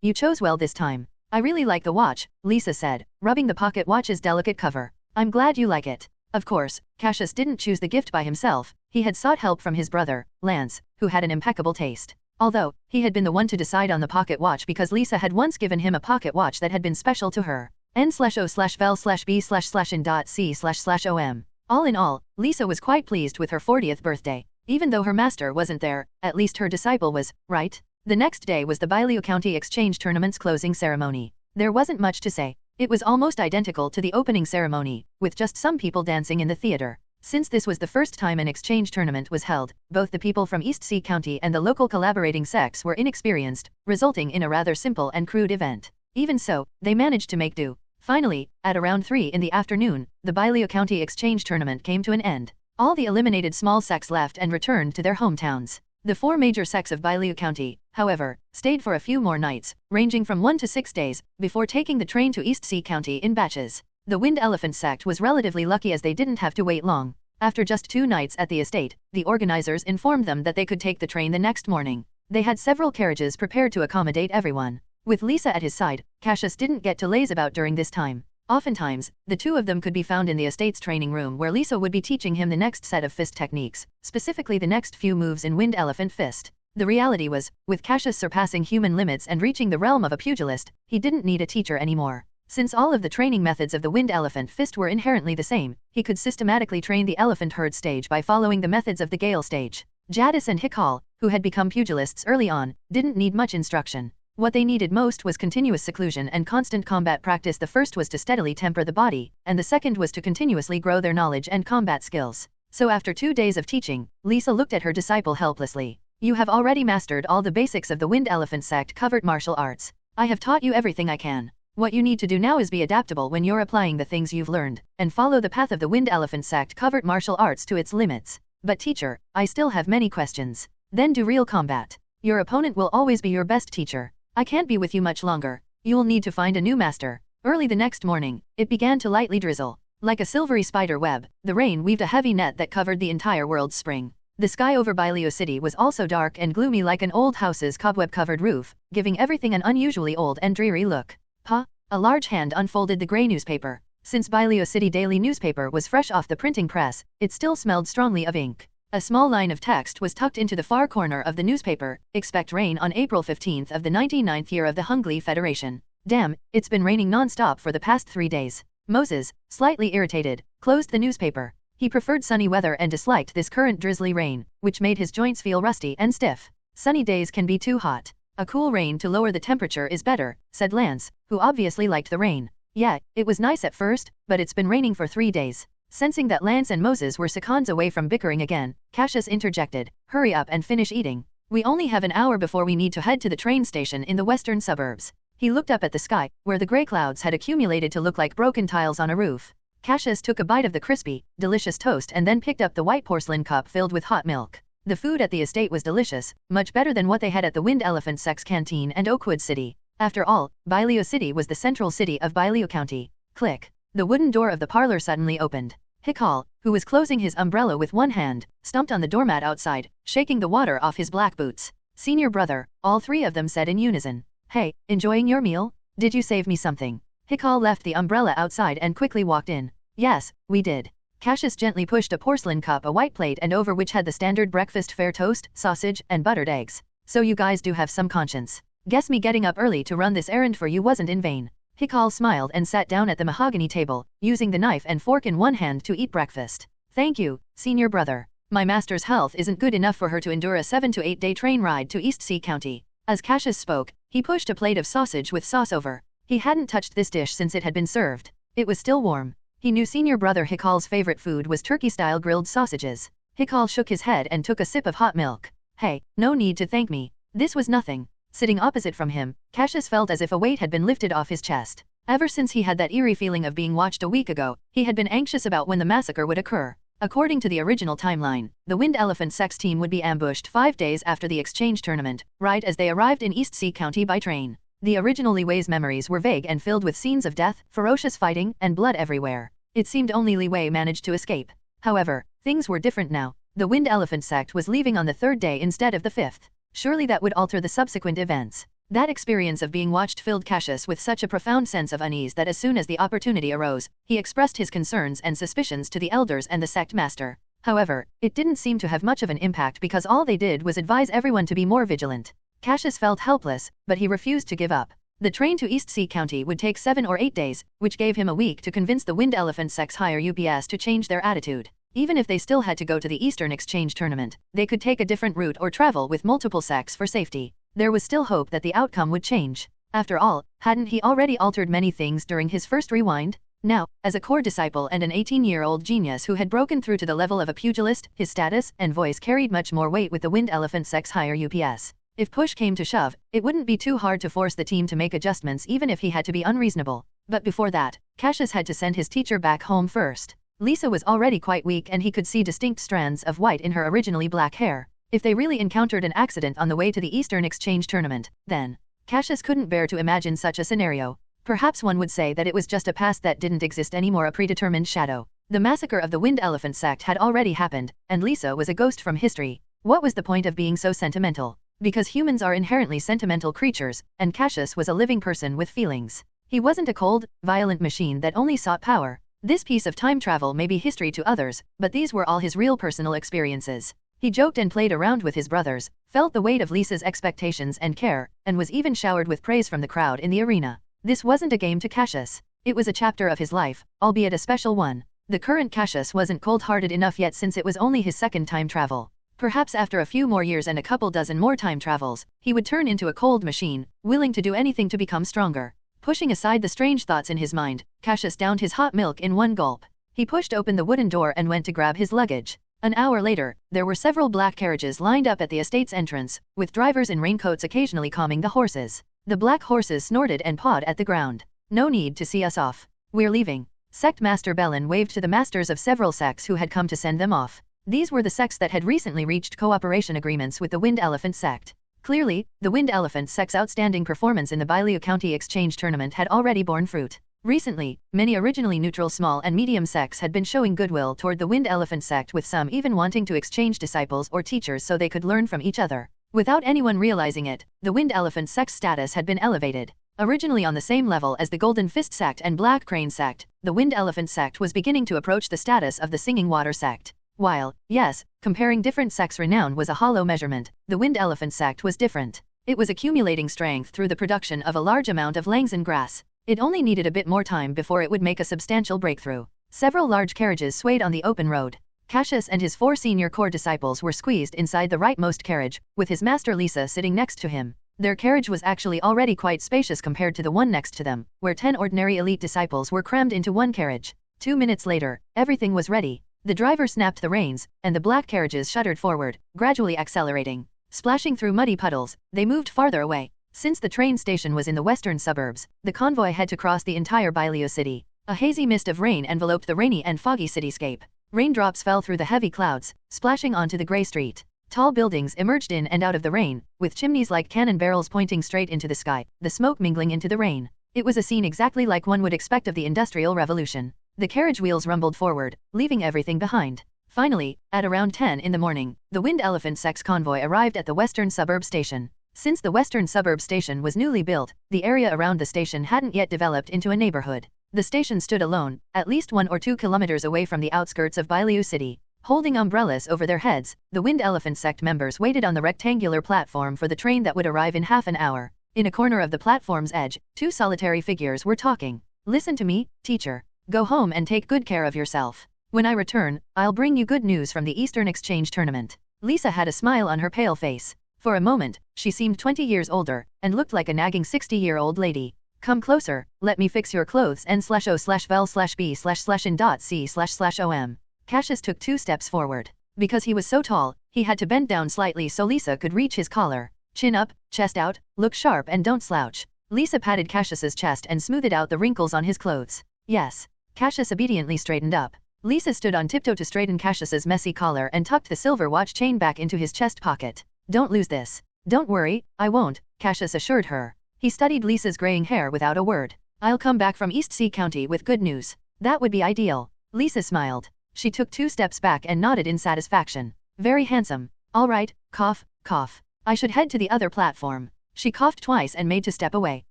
You chose well this time. I really like the watch," Lisa said, rubbing the pocket watch's delicate cover. "I'm glad you like it." Of course, Cassius didn't choose the gift by himself. He had sought help from his brother, Lance, who had an impeccable taste. Although, he had been the one to decide on the pocket watch because Lisa had once given him a pocket watch that had been special to her. n/o/vel/b/in.c//om. All in all, Lisa was quite pleased with her 40th birthday. Even though her master wasn't there, at least her disciple was, right? The next day was the Bailiu County Exchange Tournament's closing ceremony. There wasn't much to say. It was almost identical to the opening ceremony, with just some people dancing in the theater. Since this was the first time an exchange tournament was held, both the people from East Sea County and the local collaborating sects were inexperienced, resulting in a rather simple and crude event. Even so, they managed to make do. Finally, at around 3 in the afternoon, the Bailiu County Exchange Tournament came to an end. All the eliminated small sects left and returned to their hometowns. The 4 major sects of Bailiu County, however, stayed for a few more nights, ranging from 1 to 6 days, before taking the train to East Sea County in batches. The Wind Elephant Sect was relatively lucky as they didn't have to wait long. After just 2 nights at the estate, the organizers informed them that they could take the train the next morning. They had several carriages prepared to accommodate everyone. With Lisa at his side, Cassius didn't get to laze about during this time. Oftentimes, the 2 of them could be found in the estate's training room where Lisa would be teaching him the next set of fist techniques, specifically the next few moves in Wind Elephant Fist. The reality was, with Cassius surpassing human limits and reaching the realm of a pugilist, he didn't need a teacher anymore. Since all of the training methods of the Wind Elephant Fist were inherently the same, he could systematically train the Elephant Herd stage by following the methods of the Gale stage. Jadis and Hikal, who had become pugilists early on, didn't need much instruction. What they needed most was continuous seclusion and constant combat practice. The first was to steadily temper the body, and the second was to continuously grow their knowledge and combat skills. So after 2 days of teaching, Lisa looked at her disciple helplessly. You have already mastered all the basics of the Wind Elephant Sect Covert Martial Arts. I have taught you everything I can. What you need to do now is be adaptable when you're applying the things you've learned, and follow the path of the Wind Elephant Sect Covert Martial Arts to its limits. But teacher, I still have many questions. Then do real combat. Your opponent will always be your best teacher. I can't be with you much longer. You'll need to find a new master. Early the next morning, it began to lightly drizzle. Like a silvery spider web, the rain weaved a heavy net that covered the entire world's spring. The sky over Byleo City was also dark and gloomy like an old house's cobweb-covered roof, giving everything an unusually old and dreary look. Pa? A large hand unfolded the gray newspaper. Since Byleo City daily newspaper was fresh off the printing press, it still smelled strongly of ink. A small line of text was tucked into the far corner of the newspaper. Expect rain on April 15th of the 99th year of the Hungly Federation. Damn, it's been raining non-stop for the past 3 days. Moses, slightly irritated, closed the newspaper. He preferred sunny weather and disliked this current drizzly rain, which made his joints feel rusty and stiff. Sunny days can be too hot. A cool rain to lower the temperature is better, said Lance, who obviously liked the rain. Yeah, it was nice at first, but it's been raining for 3 days. Sensing that Lance and Moses were seconds away from bickering again, Cassius interjected, hurry up and finish eating. We only have an hour before we need to head to the train station in the western suburbs. He looked up at the sky, where the gray clouds had accumulated to look like broken tiles on a roof. Cassius took a bite of the crispy, delicious toast and then picked up the white porcelain cup filled with hot milk. The food at the estate was delicious, much better than what they had at the Wind Elephant Sect's canteen and Oakwood City. After all, Byleo City was the central city of Byleo County. Click. The wooden door of the parlor suddenly opened. Hikal, who was closing his umbrella with one hand, stomped on the doormat outside, shaking the water off his black boots. Senior brother, all 3 of them said in unison. Hey, enjoying your meal? Did you save me something? Hikal left the umbrella outside and quickly walked in. Yes, we did. Cassius gently pushed a porcelain cup, a white plate and over which had the standard breakfast fare: toast, sausage, and buttered eggs. So you guys do have some conscience. Guess me getting up early to run this errand for you wasn't in vain. Hikal smiled and sat down at the mahogany table, using the knife and fork in one hand to eat breakfast. Thank you, senior brother. My master's health isn't good enough for her to endure a 7 to 8 day train ride to East Sea County. As Cassius spoke, he pushed a plate of sausage with sauce over. He hadn't touched this dish since it had been served. It was still warm. He knew senior brother Hikal's favorite food was turkey-style grilled sausages. Hikal shook his head and took a sip of hot milk. Hey, no need to thank me. This was nothing. Sitting opposite from him, Cassius felt as if a weight had been lifted off his chest. Ever since he had that eerie feeling of being watched a week ago, he had been anxious about when the massacre would occur. According to the original timeline, the Wind Elephant Sect's team would be ambushed 5 days after the exchange tournament, right as they arrived in East Sea County by train. The original Li Wei's memories were vague and filled with scenes of death, ferocious fighting, and blood everywhere. It seemed only Li Wei managed to escape. However, things were different now. The Wind Elephant Sect was leaving on the 3rd day instead of the 5th. Surely that would alter the subsequent events. That experience of being watched filled Cassius with such a profound sense of unease that as soon as the opportunity arose, he expressed his concerns and suspicions to the elders and the sect master. However, it didn't seem to have much of an impact because all they did was advise everyone to be more vigilant. Cassius felt helpless, but he refused to give up. The train to East Sea County would take 7 or 8 days, which gave him a week to convince the Wind Elephant Sect's higher UPS to change their attitude. Even if they still had to go to the Eastern Exchange Tournament, they could take a different route or travel with multiple sects for safety. There was still hope that the outcome would change. After all, hadn't he already altered many things during his first rewind? Now, as a core disciple and an 18-year-old genius who had broken through to the level of a pugilist, his status and voice carried much more weight with the Wind Elephant Sect's higher UPS. If push came to shove, it wouldn't be too hard to force the team to make adjustments even if he had to be unreasonable. But before that, Cassius had to send his teacher back home first. Lisa was already quite weak and he could see distinct strands of white in her originally black hair. If they really encountered an accident on the way to the Eastern Exchange Tournament, then Cassius couldn't bear to imagine such a scenario. Perhaps one would say that it was just a past that didn't exist anymore, a predetermined shadow. The massacre of the Wind Elephant Sect had already happened, and Lisa was a ghost from history. What was the point of being so sentimental? Because humans are inherently sentimental creatures, and Cassius was a living person with feelings. He wasn't a cold, violent machine that only sought power. This piece of time travel may be history to others, but these were all his real personal experiences. He joked and played around with his brothers, felt the weight of Lisa's expectations and care, and was even showered with praise from the crowd in the arena. This wasn't a game to Cassius. It was a chapter of his life, albeit a special one. The current Cassius wasn't cold-hearted enough yet since it was only his second time travel. Perhaps after a few more years and a couple dozen more time travels, he would turn into a cold machine, willing to do anything to become stronger. Pushing aside the strange thoughts in his mind, Cassius downed his hot milk in one gulp. He pushed open the wooden door and went to grab his luggage. An hour later, there were several black carriages lined up at the estate's entrance, with drivers in raincoats occasionally calming the horses. The black horses snorted and pawed at the ground. "No need to see us off. We're leaving." Sect Master Bellin waved to the masters of several sects who had come to send them off. These were the sects that had recently reached cooperation agreements with the Wind Elephant Sect. Clearly, the Wind Elephant Sect's outstanding performance in the Bailu County Exchange Tournament had already borne fruit. Recently, many originally neutral small and medium sects had been showing goodwill toward the Wind Elephant Sect, with some even wanting to exchange disciples or teachers so they could learn from each other. Without anyone realizing it, the Wind Elephant Sect's status had been elevated. Originally on the same level as the Golden Fist Sect and Black Crane Sect, the Wind Elephant Sect was beginning to approach the status of the Singing Water Sect. While, yes, comparing different sects' renown was a hollow measurement, the Wind Elephant Sect was different. It was accumulating strength through the production of a large amount of Langzhen grass. It only needed a bit more time before it would make a substantial breakthrough. Several large carriages swayed on the open road. Cassius and his 4 senior core disciples were squeezed inside the rightmost carriage, with his master Lisa sitting next to him. Their carriage was actually already quite spacious compared to the one next to them, where 10 ordinary elite disciples were crammed into one carriage. 2 minutes later, everything was ready. The driver snapped the reins, and the black carriages shuddered forward, gradually accelerating. Splashing through muddy puddles, they moved farther away. Since the train station was in the western suburbs, the convoy had to cross the entire Bailu city. A hazy mist of rain enveloped the rainy and foggy cityscape. Raindrops fell through the heavy clouds, splashing onto the gray street. Tall buildings emerged in and out of the rain, with chimneys like cannon barrels pointing straight into the sky, the smoke mingling into the rain. It was a scene exactly like one would expect of the Industrial Revolution. The carriage wheels rumbled forward, leaving everything behind. Finally, at around 10 in the morning, the Wind Elephant Sect's convoy arrived at the western suburb station. Since the western suburb station was newly built, the area around the station hadn't yet developed into a neighborhood. The station stood alone, at least 1 or 2 kilometers away from the outskirts of Bailu City. Holding umbrellas over their heads, the Wind Elephant Sect members waited on the rectangular platform for the train that would arrive in half an hour. In a corner of the platform's edge, 2 solitary figures were talking. "Listen to me, teacher. Go home and take good care of yourself. When I return, I'll bring you good news from the Eastern Exchange Tournament." Lisa had a smile on her pale face. For a moment, she seemed 20 years older, and looked like a nagging 60-year-old lady. "Come closer, let me fix your clothes n/o/vel/b/in.c//om." Cassius took 2 steps forward. Because he was so tall, he had to bend down slightly so Lisa could reach his collar. "Chin up, chest out, look sharp and don't slouch." Lisa patted Cassius's chest and smoothed out the wrinkles on his clothes. "Yes." Cassius obediently straightened up. Lisa stood on tiptoe to straighten Cassius's messy collar and tucked the silver watch chain back into his chest pocket. "Don't lose this." "Don't worry, I won't," Cassius assured her. He studied Lisa's graying hair without a word. "I'll come back from East Sea County with good news." "That would be ideal." Lisa smiled. She took 2 steps back and nodded in satisfaction. "Very handsome. All right, cough, cough. I should head to the other platform." She coughed twice and made to step away.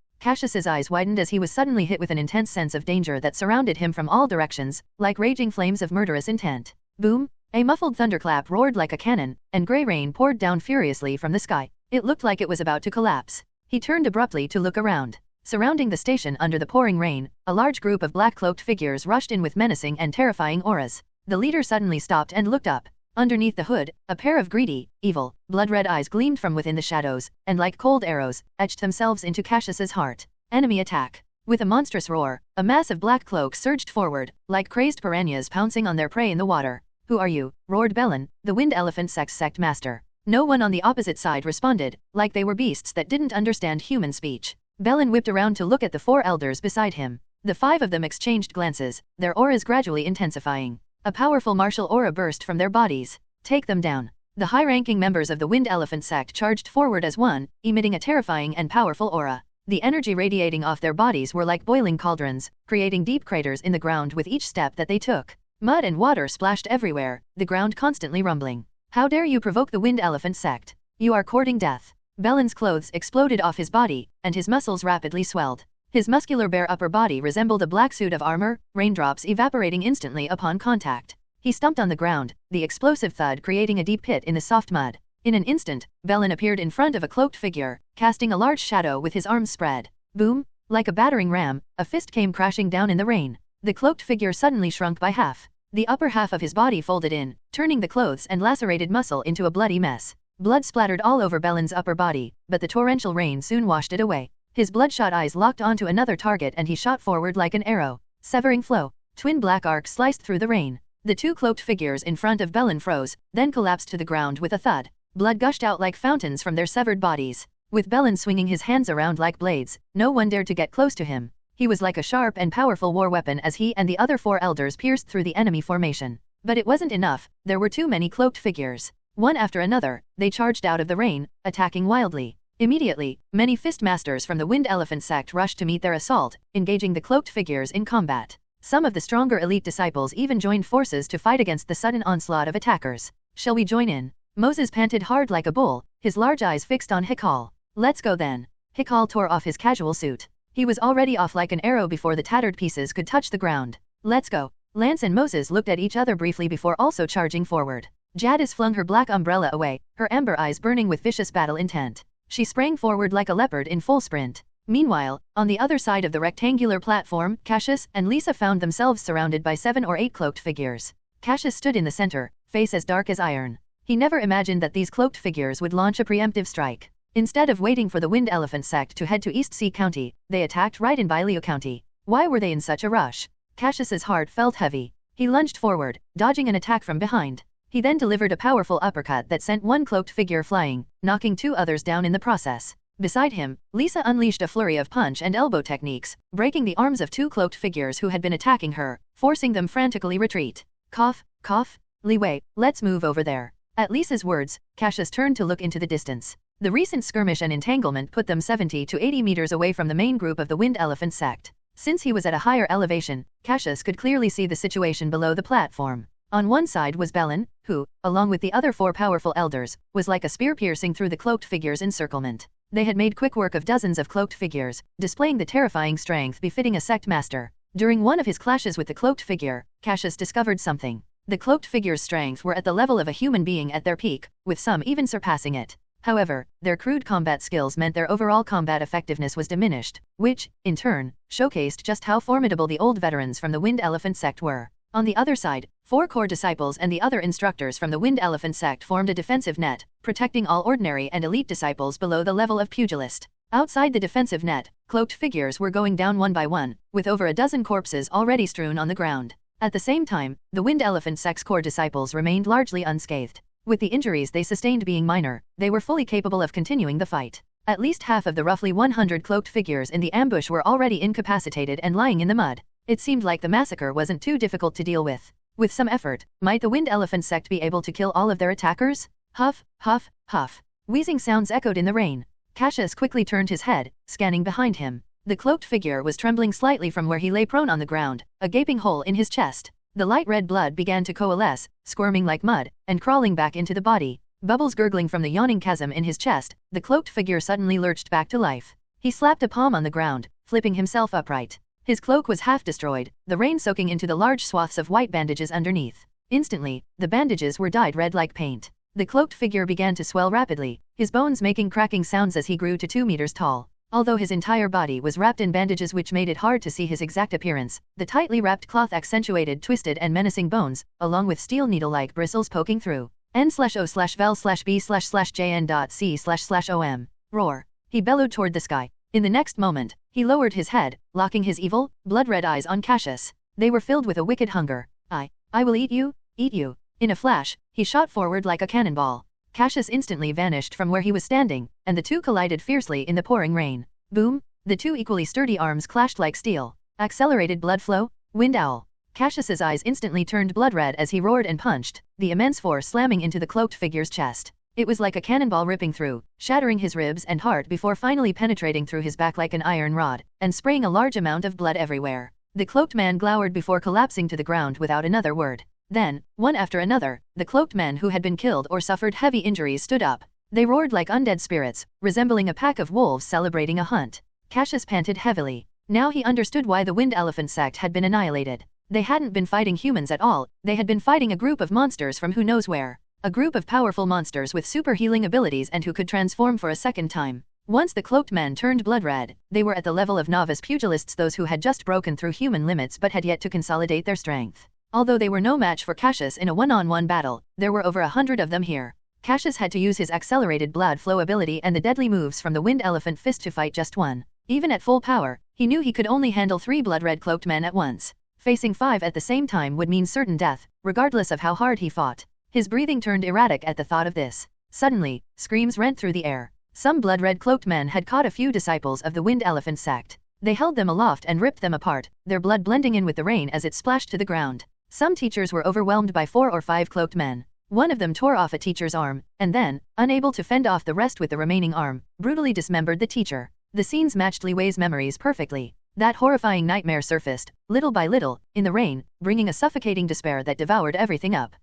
Cassius's eyes widened as he was suddenly hit with an intense sense of danger that surrounded him from all directions, like raging flames of murderous intent. Boom! A muffled thunderclap roared like a cannon, and gray rain poured down furiously from the sky. It looked like it was about to collapse. He turned abruptly to look around. Surrounding the station under the pouring rain, a large group of black-cloaked figures rushed in with menacing and terrifying auras. The leader suddenly stopped and looked up. Underneath the hood, a pair of greedy, evil, blood-red eyes gleamed from within the shadows, and like cold arrows, etched themselves into Cassius's heart. Enemy attack. With a monstrous roar, a mass of black cloaks surged forward, like crazed piranhas pouncing on their prey in the water. "Who are you?" roared Bellin, the Wind Elephant Sect's sect master. No one on the opposite side responded, like they were beasts that didn't understand human speech. Bellin whipped around to look at the 4 elders beside him. The 5 of them exchanged glances, their auras gradually intensifying. A powerful martial aura burst from their bodies. "Take them down." The high-ranking members of the Wind Elephant Sect charged forward as one, emitting a terrifying and powerful aura. The energy radiating off their bodies were like boiling cauldrons, creating deep craters in the ground with each step that they took. Mud and water splashed everywhere, the ground constantly rumbling. "How dare you provoke the Wind Elephant Sect? You are courting death." Bellin's clothes exploded off his body, and his muscles rapidly swelled. His muscular bare upper body resembled a black suit of armor, raindrops evaporating instantly upon contact. He stumped on the ground, the explosive thud creating a deep pit in the soft mud. In an instant, Velen appeared in front of a cloaked figure, casting a large shadow with his arms spread. Boom! Like a battering ram, a fist came crashing down in the rain. The cloaked figure suddenly shrunk by half. The upper half of his body folded in, turning the clothes and lacerated muscle into a bloody mess. Blood splattered all over Belen's upper body, but the torrential rain soon washed it away. His bloodshot eyes locked onto another target and he shot forward like an arrow. Severing flow. Twin black arcs sliced through the rain. The two cloaked figures in front of Belen froze, then collapsed to the ground with a thud. Blood gushed out like fountains from their severed bodies. With Belen swinging his hands around like blades, no one dared to get close to him. He was like a sharp and powerful war weapon as he and the other 4 elders pierced through the enemy formation. But it wasn't enough, there were too many cloaked figures. One after another, they charged out of the rain, attacking wildly. Immediately, many fist masters from the Wind Elephant Sect rushed to meet their assault, engaging the cloaked figures in combat. Some of the stronger elite disciples even joined forces to fight against the sudden onslaught of attackers. Shall we join in? Moses panted hard like a bull, his large eyes fixed on Hikal. Let's go then. Hikal tore off his casual suit. He was already off like an arrow before the tattered pieces could touch the ground. Let's go. Lance and Moses looked at each other briefly before also charging forward. Jadis flung her black umbrella away, her amber eyes burning with vicious battle intent. She sprang forward like a leopard in full sprint. Meanwhile, on the other side of the rectangular platform, Cassius and Lisa found themselves surrounded by 7 or 8 cloaked figures. Cassius stood in the center, face as dark as iron. He never imagined that these cloaked figures would launch a preemptive strike. Instead of waiting for the Wind Elephant Sect to head to East Sea County, they attacked right in Bailio County. Why were they in such a rush? Cassius's heart felt heavy. He lunged forward, dodging an attack from behind. He then delivered a powerful uppercut that sent one cloaked figure flying, knocking 2 others down in the process. Beside him, Lisa unleashed a flurry of punch and elbow techniques, breaking the arms of 2 cloaked figures who had been attacking her, forcing them frantically retreat. Cough, cough. Li Wei, let's move over there. At Lisa's words, Cassius turned to look into the distance. The recent skirmish and entanglement put them 70 to 80 meters away from the main group of the Wind Elephant Sect. Since he was at a higher elevation, Cassius could clearly see the situation below the platform. On one side was Belen, who, along with the other 4 powerful elders, was like a spear piercing through the cloaked figures' encirclement. They had made quick work of dozens of cloaked figures, displaying the terrifying strength befitting a sect master. During one of his clashes with the cloaked figure, Cassius discovered something. The cloaked figure's strength were at the level of a human being at their peak, with some even surpassing it. However, their crude combat skills meant their overall combat effectiveness was diminished, which, in turn, showcased just how formidable the old veterans from the Wind Elephant Sect were. On the other side, 4 core disciples and the other instructors from the Wind Elephant Sect formed a defensive net, protecting all ordinary and elite disciples below the level of pugilist. Outside the defensive net, cloaked figures were going down one by one, with over a dozen corpses already strewn on the ground. At the same time, the Wind Elephant Sect's core disciples remained largely unscathed. With the injuries they sustained being minor, they were fully capable of continuing the fight. At least half of the roughly 100 cloaked figures in the ambush were already incapacitated and lying in the mud. It seemed like the massacre wasn't too difficult to deal with. With some effort, might the Wind Elephant Sect be able to kill all of their attackers? Huff, huff, huff. Wheezing sounds echoed in the rain. Cassius quickly turned his head, scanning behind him. The cloaked figure was trembling slightly from where he lay prone on the ground, a gaping hole in his chest. The light red blood began to coalesce, squirming like mud, and crawling back into the body. Bubbles gurgling from the yawning chasm in his chest, the cloaked figure suddenly lurched back to life. He slapped a palm on the ground, flipping himself upright. His cloak was half destroyed, the rain soaking into the large swaths of white bandages underneath. Instantly, the bandages were dyed red like paint. The cloaked figure began to swell rapidly, his bones making cracking sounds as he grew to 2 meters tall. Although his entire body was wrapped in bandages which made it hard to see his exact appearance, the tightly wrapped cloth accentuated twisted and menacing bones, along with steel needle-like bristles poking through. N/O/vel/B/jn.C//OM. Roar. He bellowed toward the sky. In the next moment, he lowered his head, locking his evil, blood-red eyes on Cassius. They were filled with a wicked hunger. I will eat you, eat you. In a flash, he shot forward like a cannonball. Cassius instantly vanished from where he was standing, and the two collided fiercely in the pouring rain. Boom! The 2 equally sturdy arms clashed like steel. Accelerated blood flow? Wind owl. Cassius's eyes instantly turned blood-red as he roared and punched, the immense force slamming into the cloaked figure's chest. It was like a cannonball ripping through, shattering his ribs and heart before finally penetrating through his back like an iron rod, and spraying a large amount of blood everywhere. The cloaked man glowered before collapsing to the ground without another word. Then, one after another, the cloaked men who had been killed or suffered heavy injuries stood up. They roared like undead spirits, resembling a pack of wolves celebrating a hunt. Cassius panted heavily. Now he understood why the Wind Elephant Sect had been annihilated. They hadn't been fighting humans at all, they had been fighting a group of monsters from who knows where. a group of powerful monsters with super healing abilities and who could transform for a second time. Once the cloaked men turned blood red, they were at the level of novice pugilists, those who had just broken through human limits but had yet to consolidate their strength. Although they were no match for Cassius in a one-on-one battle, there were over 100 of them here. Cassius had to use his accelerated blood flow ability and the deadly moves from the Wind Elephant Fist to fight just one. Even at full power, he knew he could only handle 3 blood-red cloaked men at once. Facing 5 at the same time would mean certain death, regardless of how hard he fought. His breathing turned erratic at the thought of this. Suddenly, screams rent through the air. Some blood-red cloaked men had caught a few disciples of the Wind Elephant Sect. They held them aloft and ripped them apart, their blood blending in with the rain as it splashed to the ground. Some teachers were overwhelmed by 4 or 5 cloaked men. One of them tore off a teacher's arm, and then, unable to fend off the rest with the remaining arm, brutally dismembered the teacher. The scenes matched Li Wei's memories perfectly. That horrifying nightmare surfaced, little by little, in the rain, bringing a suffocating despair that devoured everything up.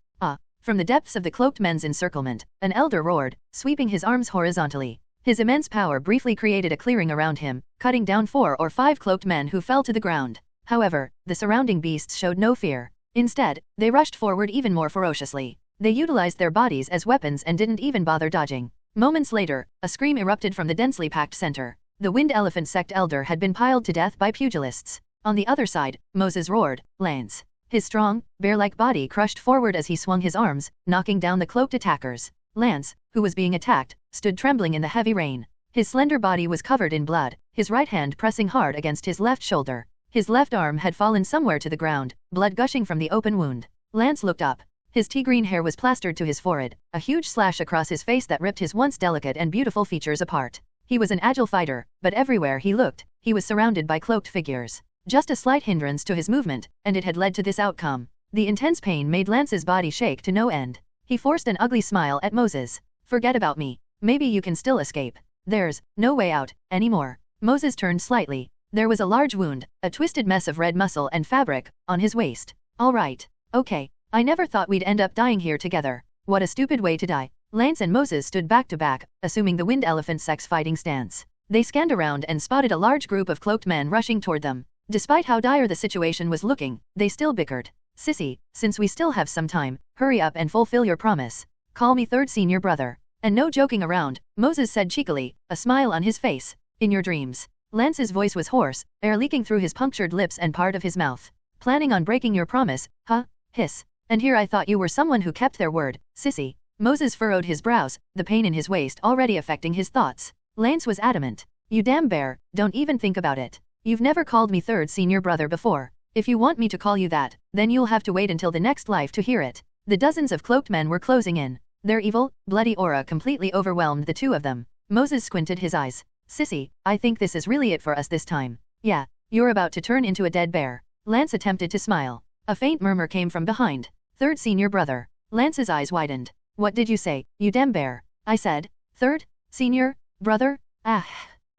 From the depths of the cloaked men's encirclement, an elder roared, sweeping his arms horizontally. His immense power briefly created a clearing around him, cutting down 4 or 5 cloaked men who fell to the ground. However, the surrounding beasts showed no fear. Instead, they rushed forward even more ferociously. They utilized their bodies as weapons and didn't even bother dodging. Moments later, a scream erupted from the densely packed center. The Wind Elephant Sect elder had been piled to death by pugilists. On the other side, Moses roared, "Lance!" His strong, bear-like body crushed forward as he swung his arms, knocking down the cloaked attackers. Lance, who was being attacked, stood trembling in the heavy rain. His slender body was covered in blood, his right hand pressing hard against his left shoulder. His left arm had fallen somewhere to the ground, blood gushing from the open wound. Lance looked up. His tea-green hair was plastered to his forehead, a huge slash across his face that ripped his once delicate and beautiful features apart. He was an agile fighter, but everywhere he looked, he was surrounded by cloaked figures. Just a slight hindrance to his movement, and it had led to this outcome. The intense pain made Lance's body shake to no end. He forced an ugly smile at Moses. "Forget about me. Maybe you can still escape. There's no way out anymore." Moses turned slightly. There was a large wound, a twisted mess of red muscle and fabric, on his waist. "All right. Okay. I never thought we'd end up dying here together. What a stupid way to die." Lance and Moses stood back to back, assuming the Wind Elephant Sect's fighting stance. They scanned around and spotted a large group of cloaked men rushing toward them. Despite how dire the situation was looking, they still bickered. "Sissy, since we still have some time, hurry up and fulfill your promise. Call me third senior brother." And no joking around, Moses said cheekily, a smile on his face. "In your dreams." Lance's voice was hoarse, air leaking through his punctured lips and part of his mouth. "Planning on breaking your promise, huh? Hiss. And here I thought you were someone who kept their word, sissy." Moses furrowed his brows, the pain in his waist already affecting his thoughts. Lance was adamant. "You damn bear, don't even think about it. You've never called me third senior brother before. If you want me to call you that, then you'll have to wait until the next life to hear it." The dozens of cloaked men were closing in. Their evil, bloody aura completely overwhelmed the two of them. Moses squinted his eyes. "Sissy, I think this is really it for us this time. Yeah, you're about to turn into a dead bear." Lance attempted to smile. A faint murmur came from behind. "Third senior brother." Lance's eyes widened. "What did you say, you damn bear?" "I said, third senior brother." "Ah."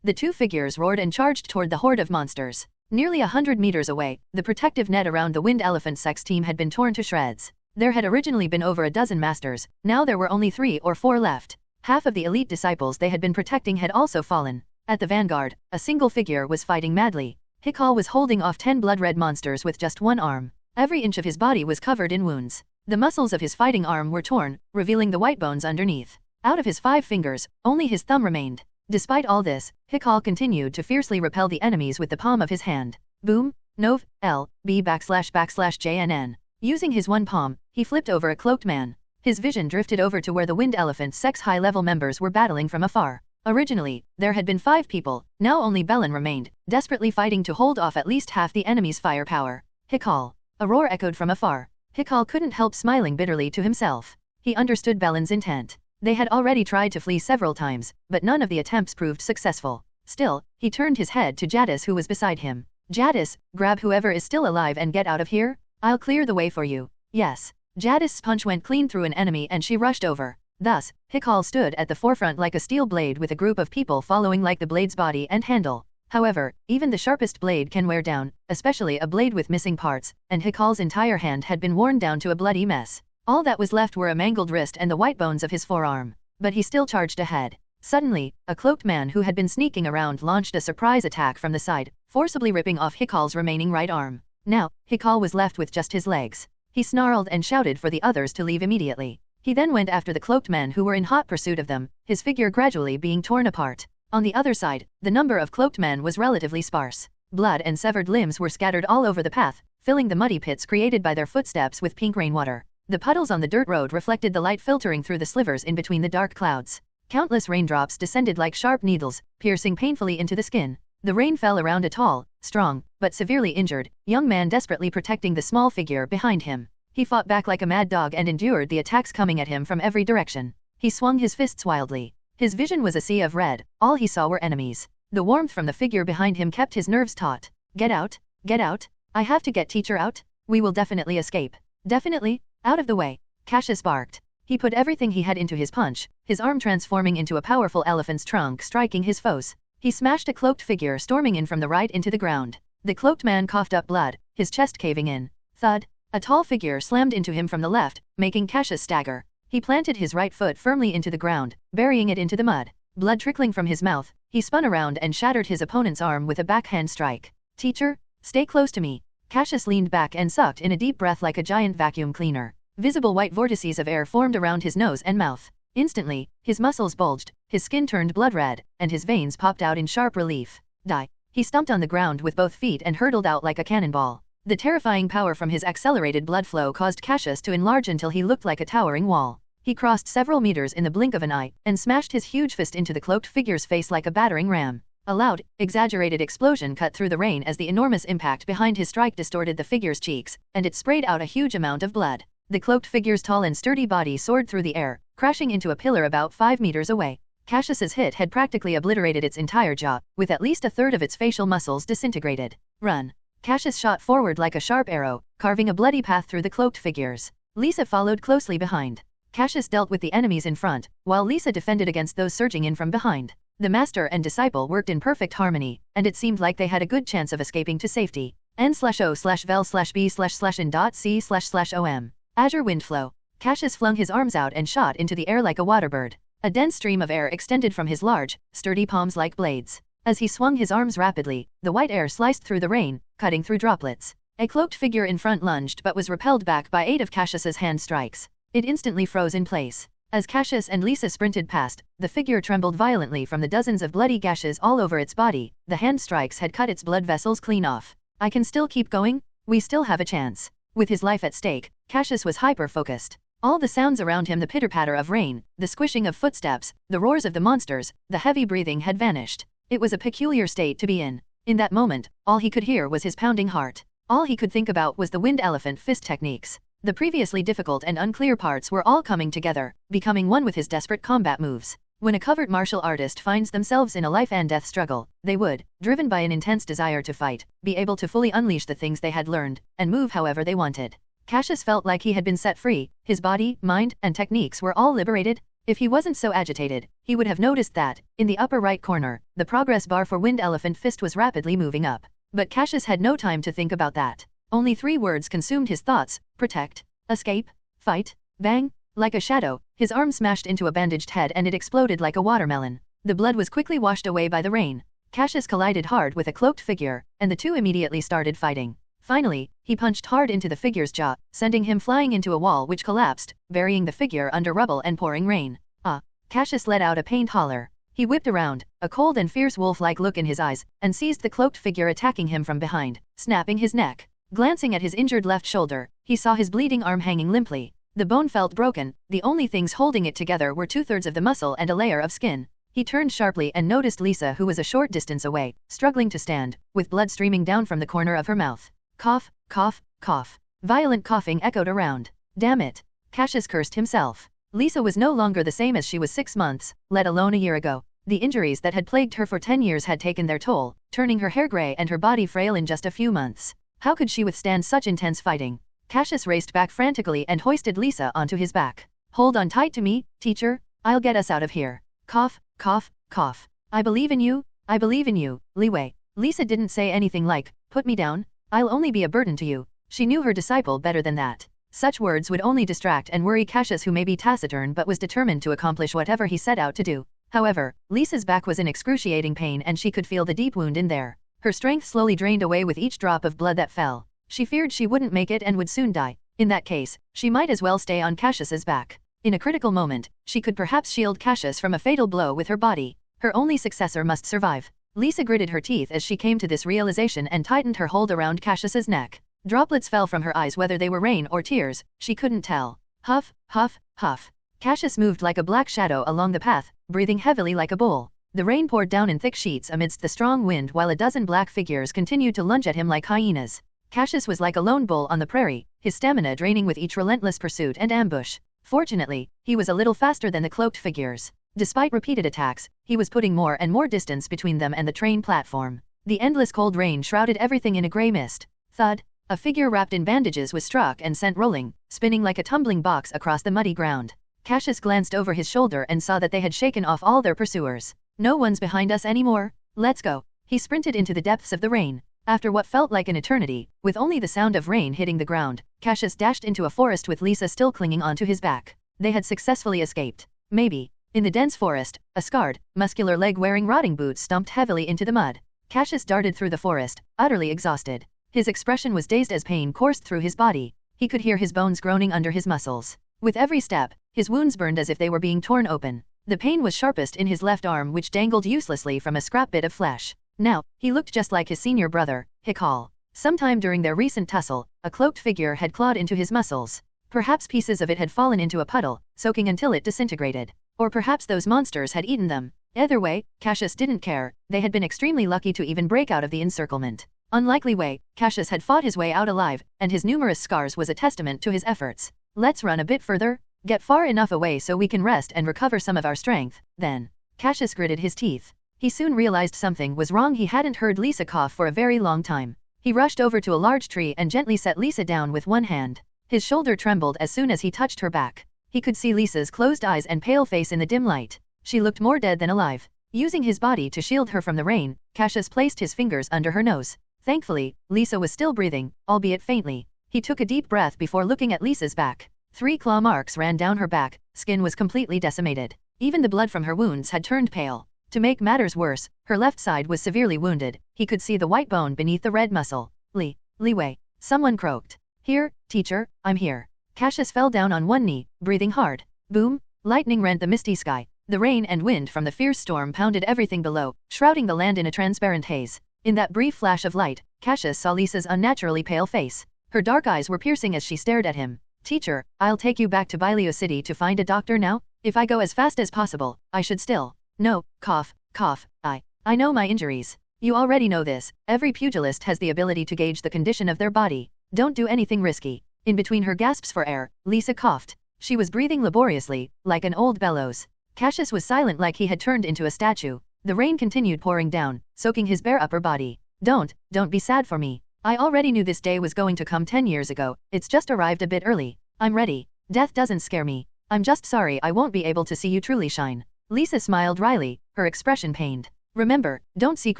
The two figures roared and charged toward the horde of monsters. Nearly 100 meters away, the protective net around the Wind Elephant Sect's team had been torn to shreds. There had originally been over a dozen masters, now there were only 3 or 4 left. Half of the elite disciples they had been protecting had also fallen. At the vanguard, a single figure was fighting madly. Hikal was holding off 10 blood-red monsters with just one arm. Every inch of his body was covered in wounds. The muscles of his fighting arm were torn, revealing the white bones underneath. Out of his 5 fingers, only his thumb remained. Despite all this, Hikal continued to fiercely repel the enemies with the palm of his hand. Boom, Nov, L, B /JNN. Using his one palm, he flipped over a cloaked man. His vision drifted over to where the Wind Elephant Sect's high-level members were battling from afar. Originally, there had been 5 people, now only Belen remained, desperately fighting to hold off at least half the enemy's firepower. "Hikal." A roar echoed from afar. Hikal couldn't help smiling bitterly to himself. He understood Belen's intent. They had already tried to flee several times, but none of the attempts proved successful. Still, he turned his head to Jadis who was beside him. "Jadis, grab whoever is still alive and get out of here. I'll clear the way for you." "Yes." Jadis' punch went clean through an enemy and she rushed over. Thus, Hikal stood at the forefront like a steel blade with a group of people following like the blade's body and handle. However, even the sharpest blade can wear down, especially a blade with missing parts, and Hikal's entire hand had been worn down to a bloody mess. All that was left were a mangled wrist and the white bones of his forearm. But he still charged ahead. Suddenly, a cloaked man who had been sneaking around launched a surprise attack from the side, forcibly ripping off Hikal's remaining right arm. Now, Hikal was left with just his legs. He snarled and shouted for the others to leave immediately. He then went after the cloaked men who were in hot pursuit of them, his figure gradually being torn apart. On the other side, the number of cloaked men was relatively sparse. Blood and severed limbs were scattered all over the path, filling the muddy pits created by their footsteps with pink rainwater. The puddles on the dirt road reflected the light filtering through the slivers in between the dark clouds. Countless raindrops descended like sharp needles, piercing painfully into the skin. The rain fell around a tall, strong, but severely injured, young man desperately protecting the small figure behind him. He fought back like a mad dog and endured the attacks coming at him from every direction. He swung his fists wildly. His vision was a sea of red, all he saw were enemies. The warmth from the figure behind him kept his nerves taut. Get out, get out, I have to get teacher out, we will definitely escape. Definitely, out of the way, Cassius barked. He put everything he had into his punch, his arm transforming into a powerful elephant's trunk striking his foes. He smashed a cloaked figure storming in from the right into the ground. The cloaked man coughed up blood, his chest caving in. Thud, a tall figure slammed into him from the left, making Cassius stagger. He planted his right foot firmly into the ground, burying it into the mud. Blood trickling from his mouth, he spun around and shattered his opponent's arm with a backhand strike. Teacher, stay close to me. Cassius leaned back and sucked in a deep breath like a giant vacuum cleaner. Visible white vortices of air formed around his nose and mouth. Instantly, his muscles bulged, his skin turned blood red, and his veins popped out in sharp relief. Die. He stumped on the ground with both feet and hurtled out like a cannonball. The terrifying power from his accelerated blood flow caused Cassius to enlarge until he looked like a towering wall. He crossed several meters in the blink of an eye, and smashed his huge fist into the cloaked figure's face like a battering ram. A loud, exaggerated explosion cut through the rain as the enormous impact behind his strike distorted the figure's cheeks, and it sprayed out a huge amount of blood. The cloaked figure's tall and sturdy body soared through the air, crashing into a pillar about 5 meters away. Cassius's hit had practically obliterated its entire jaw, with at least a third of its facial muscles disintegrated. Run. Cassius shot forward like a sharp arrow, carving a bloody path through the cloaked figures. Lisa followed closely behind. Cassius dealt with the enemies in front, while Lisa defended against those surging in from behind. The master and disciple worked in perfect harmony, and it seemed like they had a good chance of escaping to safety. N/O/vel/B/in.C//om. Azure Windflow. Cassius flung his arms out and shot into the air like a waterbird. A dense stream of air extended from his large, sturdy palms like blades. As he swung his arms rapidly, the white air sliced through the rain, cutting through droplets. A cloaked figure in front lunged but was repelled back by 8 of Cassius's hand strikes. It instantly froze in place. As Cassius and Lisa sprinted past, the figure trembled violently from the dozens of bloody gashes all over its body. The hand strikes had cut its blood vessels clean off. I can still keep going? We still have a chance. With his life at stake, Cassius was hyper-focused. All the sounds around him, the pitter-patter of rain, the squishing of footsteps, the roars of the monsters, the heavy breathing had vanished. It was a peculiar state to be in. In that moment, all he could hear was his pounding heart. All he could think about was the Wind Elephant fist techniques. The previously difficult and unclear parts were all coming together, becoming one with his desperate combat moves. When a covert martial artist finds themselves in a life and death struggle, they would, driven by an intense desire to fight, be able to fully unleash the things they had learned, and move however they wanted. Cassius felt like he had been set free, his body, mind, and techniques were all liberated. If he wasn't so agitated, he would have noticed that, in the upper right corner, the progress bar for Wind Elephant Fist was rapidly moving up. But Cassius had no time to think about that. Only 3 words consumed his thoughts: protect, escape, fight. Bang! Like a shadow, his arm smashed into a bandaged head and it exploded like a watermelon. The blood was quickly washed away by the rain. Cassius collided hard with a cloaked figure, and the two immediately started fighting. Finally, he punched hard into the figure's jaw, sending him flying into a wall which collapsed, burying the figure under rubble and pouring rain. Ah! Cassius let out a pained holler. He whipped around, a cold and fierce wolf-like look in his eyes, and seized the cloaked figure attacking him from behind, snapping his neck. Glancing at his injured left shoulder, he saw his bleeding arm hanging limply. The bone felt broken, the only things holding it together were 2/3 of the muscle and a layer of skin. He turned sharply and noticed Lisa, who was a short distance away, struggling to stand, with blood streaming down from the corner of her mouth. Cough, cough, cough. Violent coughing echoed around. Damn it! Cassius cursed himself. Lisa was no longer the same as she was 6 months, let alone a year ago. The injuries that had plagued her for 10 years had taken their toll, turning her hair gray and her body frail in just a few months. How could she withstand such intense fighting? Cassius raced back frantically and hoisted Lisa onto his back. Hold on tight to me, teacher. I'll get us out of here. Cough, cough, cough. I believe in you. I believe in you, Li Wei. Lisa didn't say anything like, put me down. I'll only be a burden to you. She knew her disciple better than that. Such words would only distract and worry Cassius, who may be taciturn but was determined to accomplish whatever he set out to do. However, Lisa's back was in excruciating pain and she could feel the deep wound in there. Her strength slowly drained away with each drop of blood that fell. She feared she wouldn't make it and would soon die. In that case, she might as well stay on Cassius's back. In a critical moment, she could perhaps shield Cassius from a fatal blow with her body. Her only successor must survive. Lisa gritted her teeth as she came to this realization and tightened her hold around Cassius's neck. Droplets fell from her eyes, whether they were rain or tears, she couldn't tell. Huff, huff, huff. Cassius moved like a black shadow along the path, breathing heavily like a bull. The rain poured down in thick sheets amidst the strong wind while a dozen black figures continued to lunge at him like hyenas. Cassius was like a lone bull on the prairie, his stamina draining with each relentless pursuit and ambush. Fortunately, he was a little faster than the cloaked figures. Despite repeated attacks, he was putting more and more distance between them and the train platform. The endless cold rain shrouded everything in a grey mist. Thud! A figure wrapped in bandages was struck and sent rolling, spinning like a tumbling box across the muddy ground. Cassius glanced over his shoulder and saw that they had shaken off all their pursuers. No one's behind us anymore. Let's go. He sprinted into the depths of the rain. After what felt like an eternity, with only the sound of rain hitting the ground, Cassius dashed into a forest with Lisa still clinging onto his back. They had successfully escaped. Maybe. In the dense forest, a scarred, muscular leg wearing rotting boots stomped heavily into the mud. Cassius darted through the forest, utterly exhausted. His expression was dazed as pain coursed through his body. He could hear his bones groaning under his muscles. With every step, his wounds burned as if they were being torn open. The pain was sharpest in his left arm, which dangled uselessly from a scrap bit of flesh. Now, he looked just like his senior brother, Hikal. Sometime during their recent tussle, a cloaked figure had clawed into his muscles. Perhaps pieces of it had fallen into a puddle, soaking until it disintegrated. Or perhaps those monsters had eaten them. Either way, Cassius didn't care. They had been extremely lucky to even break out of the encirclement. Unlike Li Wei, Cassius had fought his way out alive, and his numerous scars was a testament to his efforts. Let's run a bit further. Get far enough away so we can rest and recover some of our strength, then. Cassius gritted his teeth. He soon realized something was wrong. He hadn't heard Lisa cough for a very long time. He rushed over to a large tree and gently set Lisa down with one hand. His shoulder trembled as soon as he touched her back. He could see Lisa's closed eyes and pale face in the dim light. She looked more dead than alive. Using his body to shield her from the rain, Cassius placed his fingers under her nose. Thankfully, Lisa was still breathing, albeit faintly. He took a deep breath before looking at Lisa's back. 3 claw marks ran down her back, skin was completely decimated. Even the blood from her wounds had turned pale. To make matters worse, her left side was severely wounded. He could see the white bone beneath the red muscle. Li Wei. Someone croaked. Here, teacher, I'm here. Cassius fell down on one knee, breathing hard. Boom! Lightning rent the misty sky. The rain and wind from the fierce storm pounded everything below, shrouding the land in a transparent haze. In that brief flash of light, Cassius saw Lisa's unnaturally pale face. Her dark eyes were piercing as she stared at him. Teacher, I'll take you back to Byleo City to find a doctor now? If I go as fast as possible, I should still. No, cough, cough, I know my injuries. You already know this. Every pugilist has the ability to gauge the condition of their body. Don't do anything risky. In between her gasps for air, Lisa coughed. She was breathing laboriously, like an old bellows. Cassius was silent, like he had turned into a statue. The rain continued pouring down, soaking his bare upper body. Don't be sad for me. I already knew this day was going to come 10 years ago. It's just arrived a bit early. I'm ready. Death doesn't scare me. I'm just sorry I won't be able to see you truly shine. Lisa smiled wryly, her expression pained. Remember, don't seek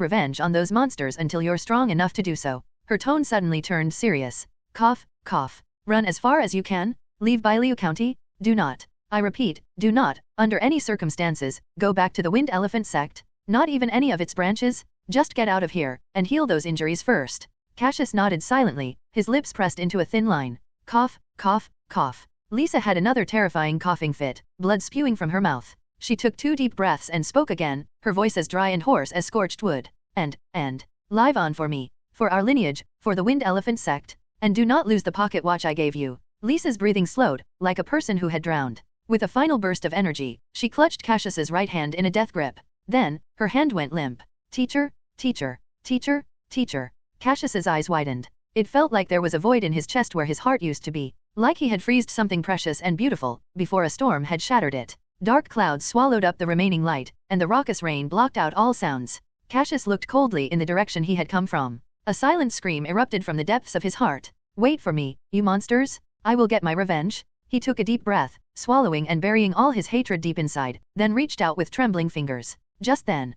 revenge on those monsters until you're strong enough to do so. Her tone suddenly turned serious. Cough, cough. Run as far as you can. Leave Byleo County. Do not. I repeat, do not, under any circumstances, go back to the Wind Elephant Sect. Not even any of its branches. Just get out of here, and heal those injuries first. Cassius nodded silently, his lips pressed into a thin line. Cough, cough, cough. Lisa had another terrifying coughing fit, blood spewing from her mouth. She took 2 deep breaths and spoke again, her voice as dry and hoarse as scorched wood. And. Live on for me. For our lineage, for the Wind Elephant Sect. And do not lose the pocket watch I gave you. Lisa's breathing slowed, like a person who had drowned. With a final burst of energy, she clutched Cassius's right hand in a death grip. Then, her hand went limp. Teacher, teacher, teacher, teacher. Cassius's eyes widened. It felt like there was a void in his chest where his heart used to be. Like he had freezed something precious and beautiful, before a storm had shattered it. Dark clouds swallowed up the remaining light, and the raucous rain blocked out all sounds. Cassius looked coldly in the direction he had come from. A silent scream erupted from the depths of his heart. Wait for me, you monsters! I will get my revenge. He took a deep breath, swallowing and burying all his hatred deep inside, then reached out with trembling fingers. Just then,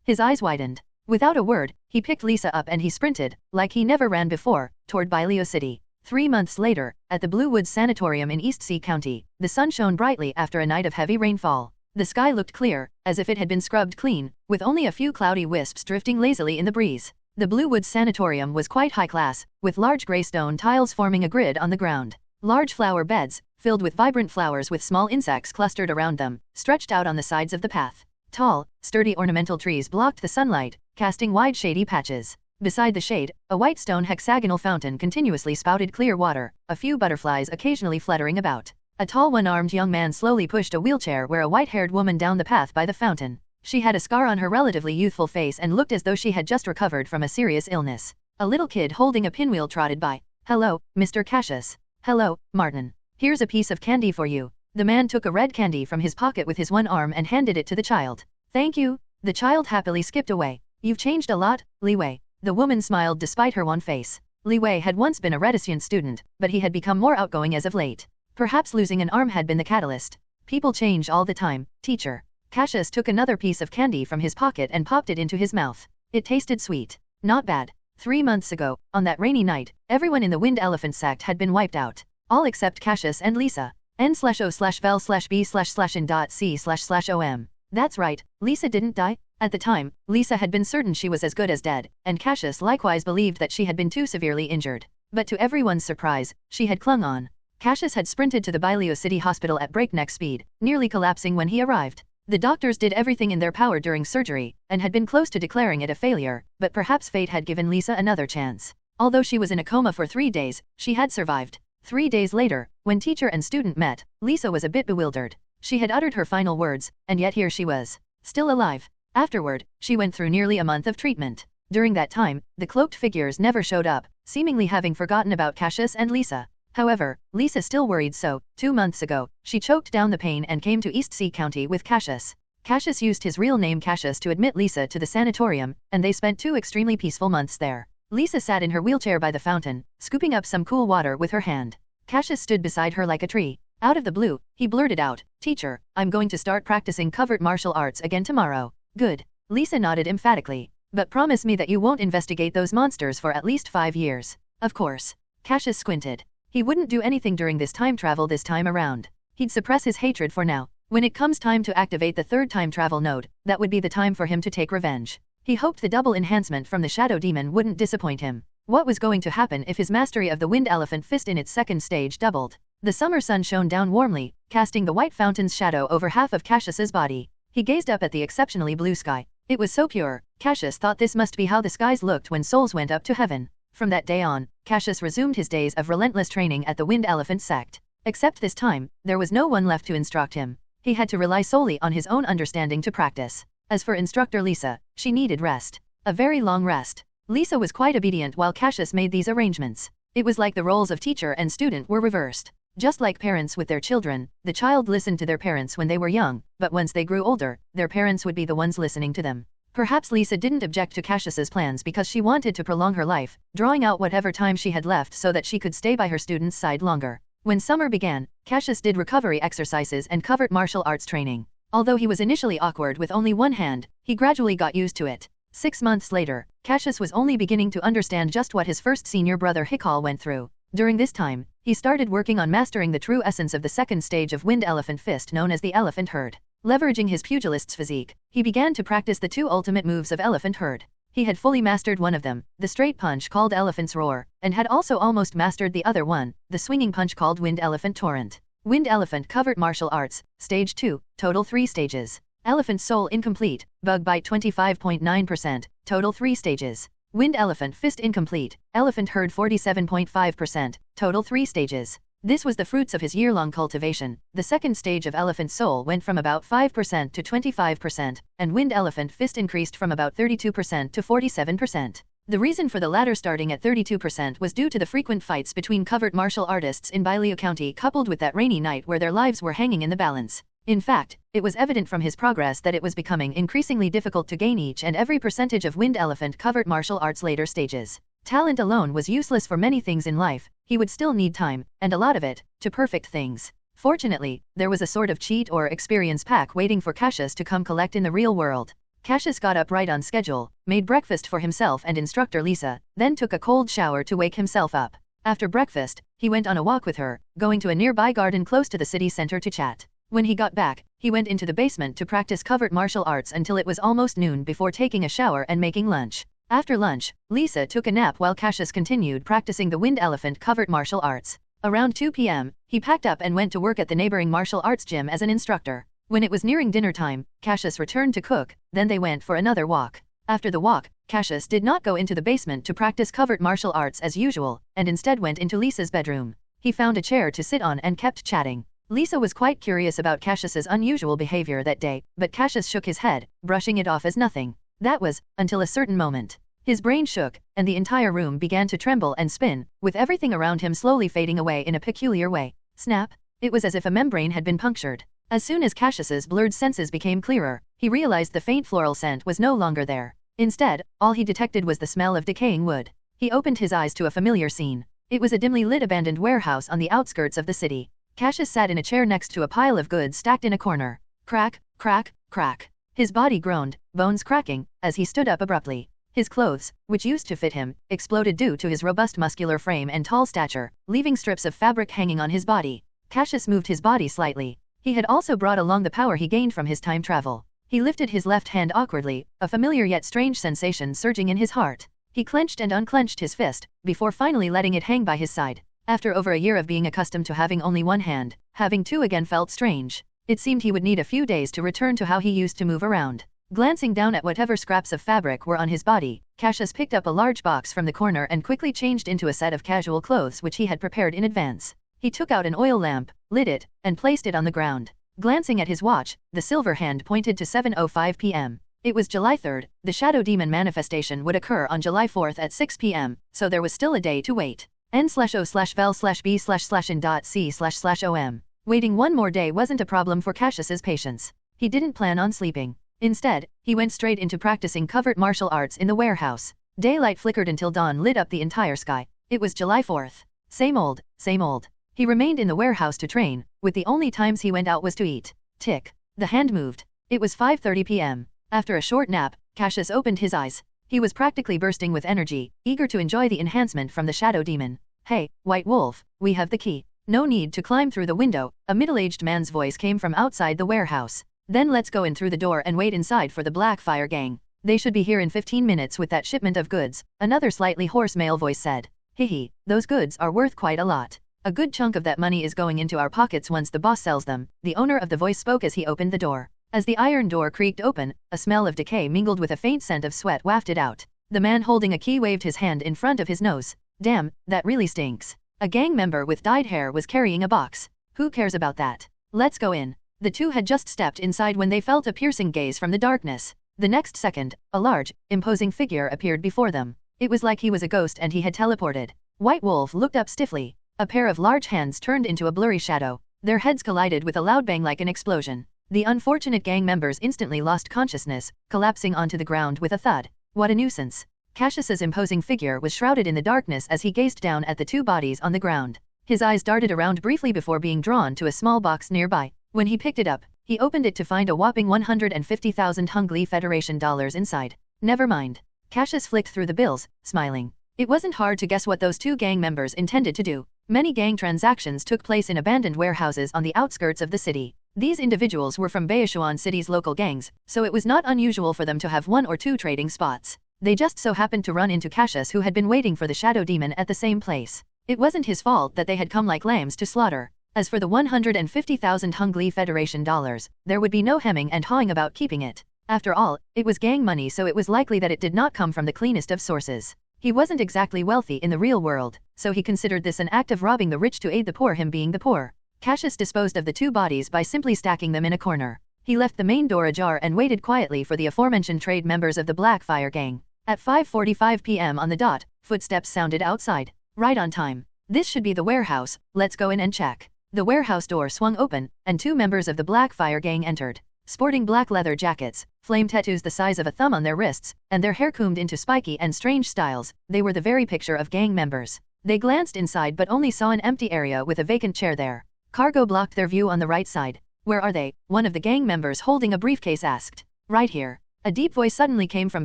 his eyes widened. Without a word, he picked Lisa up and he sprinted, like he never ran before, toward Byleo City. 3 months later, at the Blue Woods Sanatorium in East Sea County, the sun shone brightly after a night of heavy rainfall. The sky looked clear, as if it had been scrubbed clean, with only a few cloudy wisps drifting lazily in the breeze. The Blue Woods Sanatorium was quite high class, with large grey stone tiles forming a grid on the ground. Large flower beds, filled with vibrant flowers with small insects clustered around them, stretched out on the sides of the path. Tall, sturdy ornamental trees blocked the sunlight, casting wide shady patches. Beside the shade, a white stone hexagonal fountain continuously spouted clear water, a few butterflies occasionally fluttering about. A tall one-armed young man slowly pushed a wheelchair where a white-haired woman down the path by the fountain. She had a scar on her relatively youthful face and looked as though she had just recovered from a serious illness. A little kid holding a pinwheel trotted by. "Hello, Mr. Cassius. Hello, Martin. Here's a piece of candy for you." The man took a red candy from his pocket with his one arm and handed it to the child. "Thank you." The child happily skipped away. "You've changed a lot, Li Wei." The woman smiled despite her wan face. Li Wei had once been a reticent student, but he had become more outgoing as of late. Perhaps losing an arm had been the catalyst. "People change all the time, teacher." Cassius took another piece of candy from his pocket and popped it into his mouth. It tasted sweet. Not bad. 3 months ago, on that rainy night, everyone in the Wind Elephant Sect had been wiped out. All except Cassius and Lisa. N/O/vel/b/c/om. That's right, Lisa didn't die. At the time, Lisa had been certain she was as good as dead, and Cassius likewise believed that she had been too severely injured. But to everyone's surprise, she had clung on. Cassius had sprinted to the Bailio City Hospital at breakneck speed, nearly collapsing when he arrived. The doctors did everything in their power during surgery, and had been close to declaring it a failure, but perhaps fate had given Lisa another chance. Although she was in a coma for 3 days, she had survived. 3 days later, when teacher and student met, Lisa was a bit bewildered. She had uttered her final words, and yet here she was, still alive. Afterward, she went through nearly a month of treatment. During that time, the cloaked figures never showed up, seemingly having forgotten about Cassius and Lisa. However, Lisa still worried, so, 2 months ago, she choked down the pain and came to East Sea County with Cassius. Cassius used his real name Cassius to admit Lisa to the sanatorium, and they spent 2 extremely peaceful months there. Lisa sat in her wheelchair by the fountain, scooping up some cool water with her hand. Cassius stood beside her like a tree. Out of the blue, he blurted out, "Teacher, I'm going to start practicing covert martial arts again tomorrow." "Good." Lisa nodded emphatically. "But promise me that you won't investigate those monsters for at least 5 years." "Of course." Cassius squinted. He wouldn't do anything during this time travel this time around. He'd suppress his hatred for now. When it comes time to activate the 3rd time travel node, that would be the time for him to take revenge. He hoped the double enhancement from the Shadow Demon wouldn't disappoint him. What was going to happen if his mastery of the Wind Elephant Fist in its 2nd stage doubled? The summer sun shone down warmly, casting the white fountain's shadow over half of Cassius's body. He gazed up at the exceptionally blue sky. It was so pure, Cassius thought this must be how the skies looked when souls went up to heaven. From that day on, Cassius resumed his days of relentless training at the Wind Elephant Sect. Except this time, there was no one left to instruct him. He had to rely solely on his own understanding to practice. As for instructor Lisa, she needed rest. A very long rest. Lisa was quite obedient while Cassius made these arrangements. It was like the roles of teacher and student were reversed. Just like parents with their children, the child listened to their parents when they were young, but once they grew older, their parents would be the ones listening to them. Perhaps Lisa didn't object to Cassius's plans because she wanted to prolong her life, drawing out whatever time she had left so that she could stay by her student's side longer. When summer began, Cassius did recovery exercises and covert martial arts training. Although he was initially awkward with only one hand, he gradually got used to it. 6 months later, Cassius was only beginning to understand just what his first senior brother Hikal went through. During this time, he started working on mastering the true essence of the 2nd stage of Wind Elephant Fist known as the Elephant Herd. Leveraging his pugilist's physique, he began to practice the 2 ultimate moves of Elephant Herd. He had fully mastered one of them, the straight punch called Elephant's Roar, and had also almost mastered the other one, the swinging punch called Wind Elephant Torrent. Wind Elephant Covert Martial Arts, Stage 2, total 3 stages. Elephant Soul incomplete, Bug Bite 25.9%, total 3 stages. Wind Elephant Fist incomplete, Elephant Herd 47.5%, total 3 stages. This was the fruits of his year-long cultivation. The 2nd stage of Elephant Soul went from about 5% to 25%, and Wind Elephant Fist increased from about 32% to 47%. The reason for the latter starting at 32% was due to the frequent fights between covert martial artists in Bailio County coupled with that rainy night where their lives were hanging in the balance. In fact, it was evident from his progress that it was becoming increasingly difficult to gain each and every percentage of Wind Elephant covert martial arts later stages. Talent alone was useless for many things in life. He would still need time, and a lot of it, to perfect things. Fortunately, there was a sort of cheat or experience pack waiting for Cassius to come collect in the real world. Cassius got up right on schedule, made breakfast for himself and instructor Lisa, then took a cold shower to wake himself up. After breakfast, he went on a walk with her, going to a nearby garden close to the city center to chat. When he got back, he went into the basement to practice covert martial arts until it was almost noon before taking a shower and making lunch. After lunch, Lisa took a nap while Cassius continued practicing the Wind Elephant covert martial arts. Around 2 p.m., he packed up and went to work at the neighboring martial arts gym as an instructor. When it was nearing dinner time, Cassius returned to cook, then they went for another walk. After the walk, Cassius did not go into the basement to practice covert martial arts as usual, and instead went into Lisa's bedroom. He found a chair to sit on and kept chatting. Lisa was quite curious about Cassius's unusual behavior that day, but Cassius shook his head, brushing it off as nothing. That was, until a certain moment. His brain shook, and the entire room began to tremble and spin, with everything around him slowly fading away in a peculiar way. Snap! It was as if a membrane had been punctured. As soon as Cassius's blurred senses became clearer, he realized the faint floral scent was no longer there. Instead, all he detected was the smell of decaying wood. He opened his eyes to a familiar scene. It was a dimly lit abandoned warehouse on the outskirts of the city. Cassius sat in a chair next to a pile of goods stacked in a corner. Crack, crack, crack. His body groaned, bones cracking, as he stood up abruptly. His clothes, which used to fit him, exploded due to his robust muscular frame and tall stature, leaving strips of fabric hanging on his body. Cassius moved his body slightly. He had also brought along the power he gained from his time travel. He lifted his left hand awkwardly, a familiar yet strange sensation surging in his heart. He clenched and unclenched his fist, before finally letting it hang by his side. After over a year of being accustomed to having only one hand, having two again felt strange. It seemed he would need a few days to return to how he used to move around. Glancing down at whatever scraps of fabric were on his body, Cassius picked up a large box from the corner and quickly changed into a set of casual clothes which he had prepared in advance. He took out an oil lamp, lit it, and placed it on the ground. Glancing at his watch, the silver hand pointed to 7:05 p.m. It was July 3rd, the shadow demon manifestation would occur on July 4th at 6 p.m., so there was still a day to wait. N/O/vel/b/in.c//om. Waiting one more day wasn't a problem for Cassius's patience. He didn't plan on sleeping. Instead, he went straight into practicing covert martial arts in the warehouse. Daylight flickered until dawn lit up the entire sky. It was July 4th. Same old, same old. He remained in the warehouse to train, with the only times he went out was to eat. Tick. The hand moved. It was 5:30 p.m. After a short nap, Cassius opened his eyes. He was practically bursting with energy, eager to enjoy the enhancement from the shadow demon. Hey, White Wolf, we have the key. No need to climb through the window, a middle-aged man's voice came from outside the warehouse. Then let's go in through the door and wait inside for the Blackfire gang. They should be here in 15 minutes with that shipment of goods, another slightly hoarse male voice said. Hehe, those goods are worth quite a lot. A good chunk of that money is going into our pockets once the boss sells them, the owner of the voice spoke as he opened the door. As the iron door creaked open, a smell of decay mingled with a faint scent of sweat wafted out. The man holding a key waved his hand in front of his nose. Damn, that really stinks. A gang member with dyed hair was carrying a box. Who cares about that? Let's go in. The two had just stepped inside when they felt a piercing gaze from the darkness. The next second, a large, imposing figure appeared before them. It was like he was a ghost and he had teleported. White Wolf looked up stiffly. A pair of large hands turned into a blurry shadow. Their heads collided with a loud bang like an explosion. The unfortunate gang members instantly lost consciousness, collapsing onto the ground with a thud. What a nuisance. Cassius's imposing figure was shrouded in the darkness as he gazed down at the two bodies on the ground. His eyes darted around briefly before being drawn to a small box nearby. When he picked it up, he opened it to find a whopping 150,000 Hung Li Federation dollars inside. Never mind. Cassius flicked through the bills, smiling. It wasn't hard to guess what those two gang members intended to do. Many gang transactions took place in abandoned warehouses on the outskirts of the city. These individuals were from Baishuan City's local gangs, so it was not unusual for them to have one or two trading spots. They just so happened to run into Cassius, who had been waiting for the shadow demon at the same place. It wasn't his fault that they had come like lambs to slaughter. As for the 150,000 Hung Li Federation dollars, there would be no hemming and hawing about keeping it. After all, it was gang money, so it was likely that it did not come from the cleanest of sources. He wasn't exactly wealthy in the real world, so he considered this an act of robbing the rich to aid the poor, him being the poor. Cassius disposed of the two bodies by simply stacking them in a corner. He left the main door ajar and waited quietly for the aforementioned trade members of the Blackfire gang. At 5:45 p.m. on the dot, footsteps sounded outside. Right on time. This should be the warehouse, let's go in and check. The warehouse door swung open, and two members of the Blackfire gang entered. Sporting black leather jackets, flame tattoos the size of a thumb on their wrists, and their hair combed into spiky and strange styles, they were the very picture of gang members. They glanced inside but only saw an empty area with a vacant chair there. Cargo blocked their view on the right side. Where are they? One of the gang members holding a briefcase asked. Right here. A deep voice suddenly came from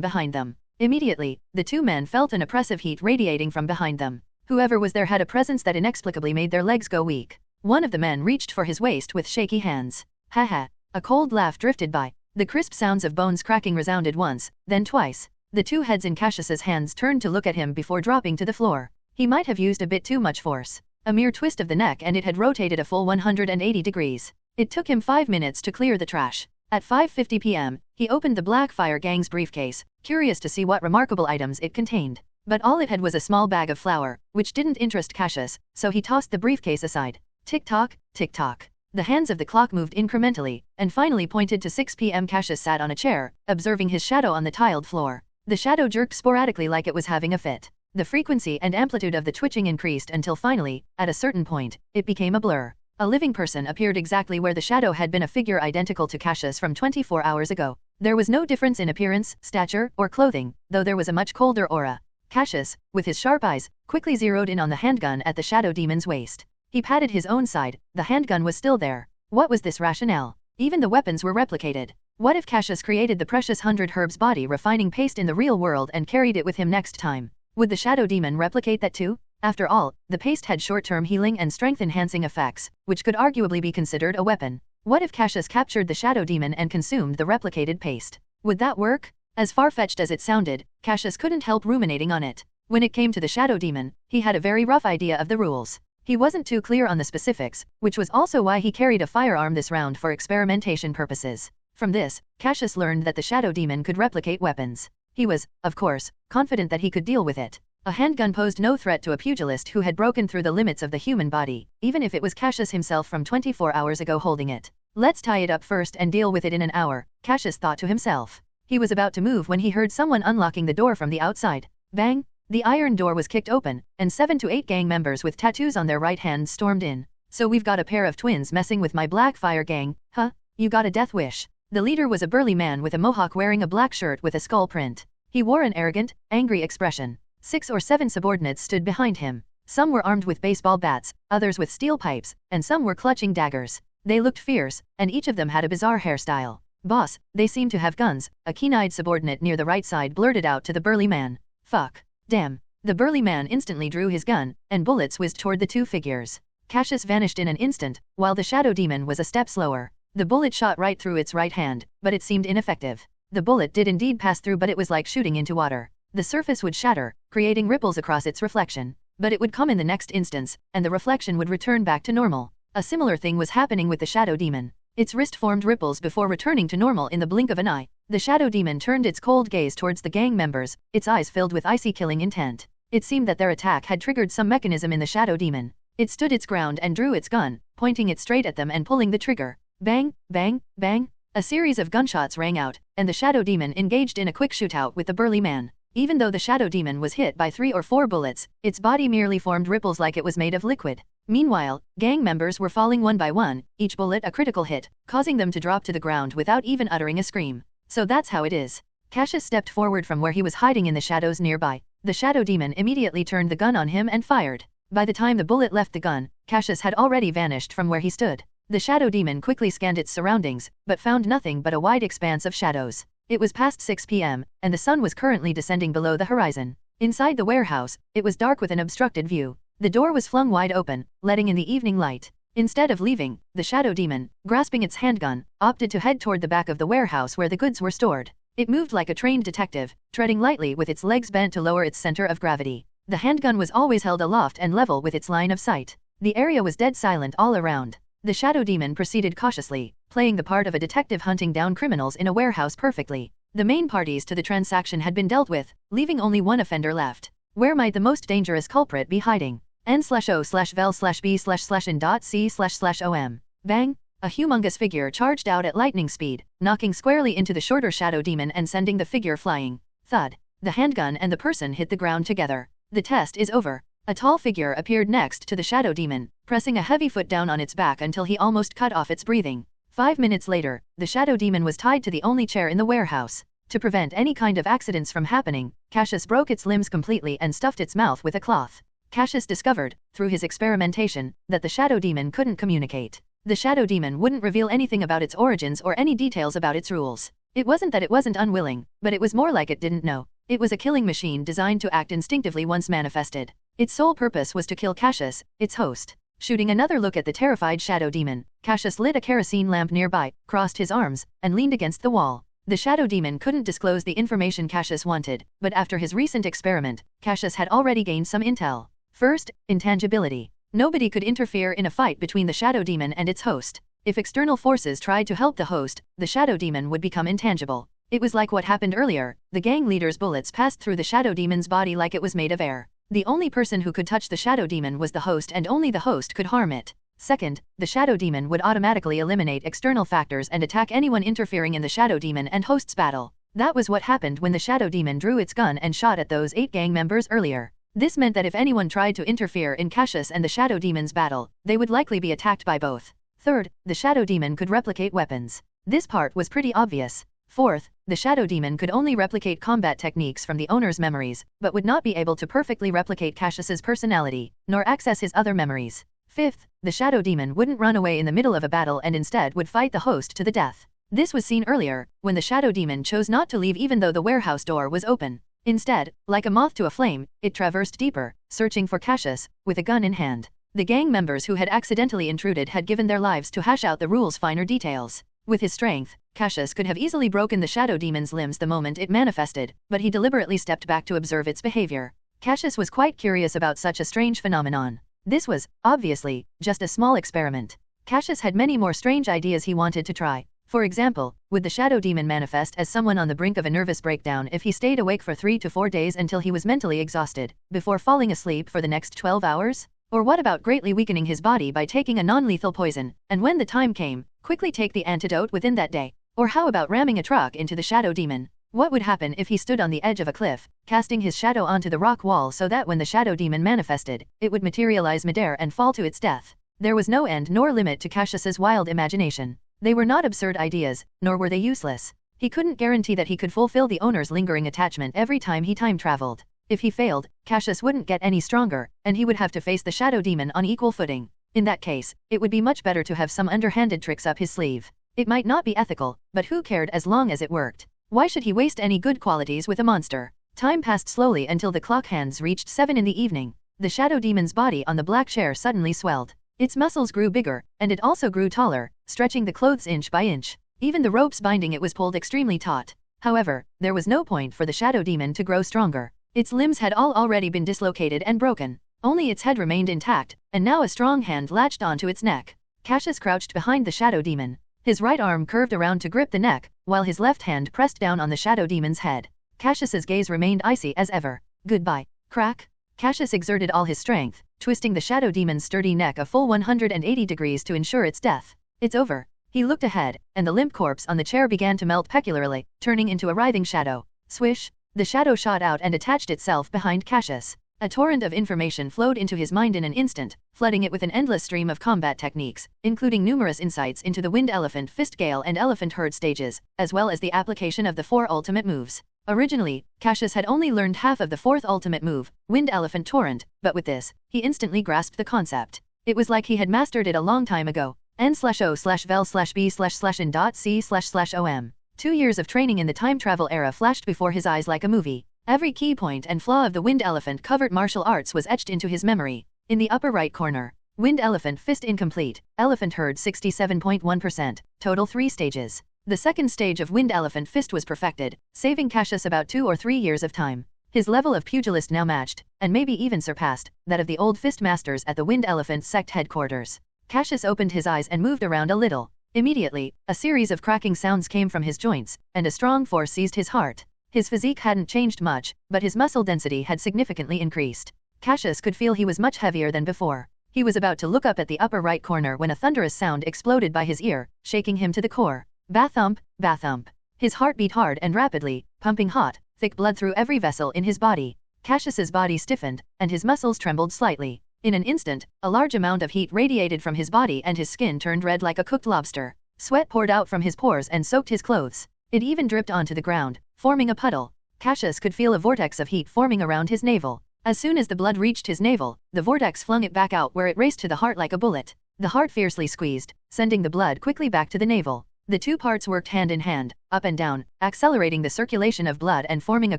behind them. Immediately, the two men felt an oppressive heat radiating from behind them. Whoever was there had a presence that inexplicably made their legs go weak. One of the men reached for his waist with shaky hands. Ha ha. A cold laugh drifted by. The crisp sounds of bones cracking resounded once, then twice. The two heads in Cassius's hands turned to look at him before dropping to the floor. He might have used a bit too much force. A mere twist of the neck and it had rotated a full 180 degrees. It took him 5 minutes to clear the trash. At 5:50 p.m., he opened the Blackfire Gang's briefcase, curious to see what remarkable items it contained. But all it had was a small bag of flour, which didn't interest Cassius, so he tossed the briefcase aside. Tick-tock, tick-tock. The hands of the clock moved incrementally, and finally pointed to 6 p.m. Cassius sat on a chair, observing his shadow on the tiled floor. The shadow jerked sporadically like it was having a fit. The frequency and amplitude of the twitching increased until finally, at a certain point, it became a blur. A living person appeared exactly where the shadow had been, a figure identical to Cassius from 24 hours ago. There was no difference in appearance, stature, or clothing, though there was a much colder aura. Cassius, with his sharp eyes, quickly zeroed in on the handgun at the shadow demon's waist. He patted his own side. The handgun was still there. What was this rationale? Even the weapons were replicated. What if Cassius created the precious 100 herbs body refining paste in the real world and carried it with him next time? Would the shadow demon replicate that too? After all, the paste had short-term healing and strength-enhancing effects, which could arguably be considered a weapon. What if Cassius captured the shadow demon and consumed the replicated paste? Would that work? As far-fetched as it sounded, Cassius couldn't help ruminating on it. When it came to the shadow demon, he had a very rough idea of the rules. He wasn't too clear on the specifics, which was also why he carried a firearm this round for experimentation purposes. From this, Cassius learned that the shadow demon could replicate weapons. He was, of course, confident that he could deal with it. A handgun posed no threat to a pugilist who had broken through the limits of the human body, even if it was Cassius himself from 24 hours ago holding it. Let's tie it up first and deal with it in an hour, Cassius thought to himself. He was about to move when he heard someone unlocking the door from the outside. Bang! The iron door was kicked open, and 7 to 8 gang members with tattoos on their right hands stormed in. So we've got a pair of twins messing with my Blackfire gang, huh? You got a death wish. The leader was a burly man with a mohawk wearing a black shirt with a skull print. He wore an arrogant, angry expression. 6 or 7 subordinates stood behind him. Some were armed with baseball bats, others with steel pipes, and some were clutching daggers. They looked fierce, and each of them had a bizarre hairstyle. Boss, they seem to have guns, a keen-eyed subordinate near the right side blurted out to the burly man. Fuck. Damn. The burly man instantly drew his gun, and bullets whizzed toward the two figures. Cassius vanished in an instant, while the shadow demon was a step slower. The bullet shot right through its right hand, but it seemed ineffective. The bullet did indeed pass through, but it was like shooting into water. The surface would shatter, creating ripples across its reflection. But it would come in the next instance, and the reflection would return back to normal. A similar thing was happening with the shadow demon. Its wrist formed ripples before returning to normal in the blink of an eye. The shadow demon turned its cold gaze towards the gang members, its eyes filled with icy killing intent. It seemed that their attack had triggered some mechanism in the shadow demon. It stood its ground and drew its gun, pointing it straight at them and pulling the trigger. Bang, bang, bang. A series of gunshots rang out, and the shadow demon engaged in a quick shootout with the burly man. Even though the shadow demon was hit by 3 or 4 bullets, its body merely formed ripples like it was made of liquid. Meanwhile, gang members were falling one by one, each bullet a critical hit, causing them to drop to the ground without even uttering a scream. So that's how it is. Cassius stepped forward from where he was hiding in the shadows nearby. The shadow demon immediately turned the gun on him and fired. By the time the bullet left the gun, Cassius had already vanished from where he stood. The shadow demon quickly scanned its surroundings, but found nothing but a wide expanse of shadows. It was past 6 p.m., and the sun was currently descending below the horizon. Inside the warehouse, it was dark with an obstructed view. The door was flung wide open, letting in the evening light. Instead of leaving, the shadow demon, grasping its handgun, opted to head toward the back of the warehouse where the goods were stored. It moved like a trained detective, treading lightly with its legs bent to lower its center of gravity. The handgun was always held aloft and level with its line of sight. The area was dead silent all around. The shadow demon proceeded cautiously, playing the part of a detective hunting down criminals in a warehouse perfectly. The main parties to the transaction had been dealt with, leaving only one offender left. Where might the most dangerous culprit be hiding? N/O/vel/b/in.c//om. Bang! A humongous figure charged out at lightning speed, knocking squarely into the shorter shadow demon and sending the figure flying. Thud. The handgun and the person hit the ground together. The test is over. A tall figure appeared next to the shadow demon, pressing a heavy foot down on its back until he almost cut off its breathing. 5 minutes later, the shadow demon was tied to the only chair in the warehouse. To prevent any kind of accidents from happening, Cassius broke its limbs completely and stuffed its mouth with a cloth. Cassius discovered, through his experimentation, that the shadow demon couldn't communicate. The shadow demon wouldn't reveal anything about its origins or any details about its rules. It wasn't that it wasn't unwilling, but it was more like it didn't know. It was a killing machine designed to act instinctively once manifested. Its sole purpose was to kill Cassius, its host. Shooting another look at the terrified shadow demon, Cassius lit a kerosene lamp nearby, crossed his arms, and leaned against the wall. The shadow demon couldn't disclose the information Cassius wanted, but after his recent experiment, Cassius had already gained some intel. First, intangibility. Nobody could interfere in a fight between the shadow demon and its host. If external forces tried to help the host, the shadow demon would become intangible. It was like what happened earlier. The gang leader's bullets passed through the shadow demon's body like it was made of air. The only person who could touch the shadow demon was the host, and only the host could harm it. Second, the shadow demon would automatically eliminate external factors and attack anyone interfering in the shadow demon and host's battle. That was what happened when the shadow demon drew its gun and shot at those 8 gang members earlier. This meant that if anyone tried to interfere in Cassius and the shadow demon's battle, they would likely be attacked by both. Third, the shadow demon could replicate weapons. This part was pretty obvious. Fourth, the shadow demon could only replicate combat techniques from the owner's memories, but would not be able to perfectly replicate Cassius's personality, nor access his other memories. Fifth, the shadow demon wouldn't run away in the middle of a battle and instead would fight the host to the death. This was seen earlier, when the shadow demon chose not to leave even though the warehouse door was open. Instead, like a moth to a flame, it traversed deeper, searching for Cassius, with a gun in hand. The gang members who had accidentally intruded had given their lives to hash out the rule's finer details. With his strength, Cassius could have easily broken the shadow demon's limbs the moment it manifested, but he deliberately stepped back to observe its behavior. Cassius was quite curious about such a strange phenomenon. This was, obviously, just a small experiment. Cassius had many more strange ideas he wanted to try. For example, would the shadow demon manifest as someone on the brink of a nervous breakdown if he stayed awake for 3 to 4 days until he was mentally exhausted, before falling asleep for the next 12 hours? Or what about greatly weakening his body by taking a non-lethal poison, and when the time came, quickly take the antidote within that day? Or how about ramming a truck into the shadow demon? What would happen if he stood on the edge of a cliff, casting his shadow onto the rock wall so that when the shadow demon manifested, it would materialize midair and fall to its death? There was no end nor limit to Cassius's wild imagination. They were not absurd ideas, nor were they useless. He couldn't guarantee that he could fulfill the owner's lingering attachment every time he time traveled. If he failed, Cassius wouldn't get any stronger, and he would have to face the shadow demon on equal footing. In that case, it would be much better to have some underhanded tricks up his sleeve. It might not be ethical, but who cared as long as it worked? Why should he waste any good qualities with a monster? Time passed slowly until the clock hands reached 7 in the evening. The shadow demon's body on the black chair suddenly swelled. Its muscles grew bigger, and it also grew taller, stretching the clothes inch by inch. Even the ropes binding it was pulled extremely taut. However, there was no point for the shadow demon to grow stronger. Its limbs had all already been dislocated and broken. Only its head remained intact, and now a strong hand latched onto its neck. Cassius crouched behind the shadow demon. His right arm curved around to grip the neck, while his left hand pressed down on the shadow demon's head. Cassius's gaze remained icy as ever. Goodbye. Crack. Cassius exerted all his strength, twisting the shadow demon's sturdy neck a full 180 degrees to ensure its death. It's over. He looked ahead, and the limp corpse on the chair began to melt peculiarly, turning into a writhing shadow. Swish. The shadow shot out and attached itself behind Cassius. A torrent of information flowed into his mind in an instant, flooding it with an endless stream of combat techniques, including numerous insights into the Wind Elephant Fist Gale and Elephant Herd stages, as well as the application of the 4 ultimate moves. Originally, Cassius had only learned half of the 4th ultimate move, Wind Elephant Torrent, but with this, he instantly grasped the concept. It was like he had mastered it a long time ago. N/O/vel/B/in.C//OM. 2 years of training in the time travel era flashed before his eyes like a movie. Every key point and flaw of the Wind Elephant Covert Martial Arts was etched into his memory. In the upper right corner, Wind Elephant Fist incomplete, Elephant Herd 67.1%, total 3 stages. The second stage of Wind Elephant Fist was perfected, saving Cassius about 2 or 3 years of time. His level of pugilist now matched, and maybe even surpassed, that of the old fist masters at the Wind Elephant Sect headquarters. Cassius opened his eyes and moved around a little. Immediately, a series of cracking sounds came from his joints, and a strong force seized his heart. His physique hadn't changed much, but his muscle density had significantly increased. Cassius could feel he was much heavier than before. He was about to look up at the upper right corner when a thunderous sound exploded by his ear, shaking him to the core. Ba-thump, ba-thump. His heart beat hard and rapidly, pumping hot, thick blood through every vessel in his body. Cassius's body stiffened, and his muscles trembled slightly. In an instant, a large amount of heat radiated from his body and his skin turned red like a cooked lobster. Sweat poured out from his pores and soaked his clothes. It even dripped onto the ground, forming a puddle. Cassius could feel a vortex of heat forming around his navel. As soon as the blood reached his navel, the vortex flung it back out where it raced to the heart like a bullet. The heart fiercely squeezed, sending the blood quickly back to the navel. The 2 parts worked hand in hand, up and down, accelerating the circulation of blood and forming a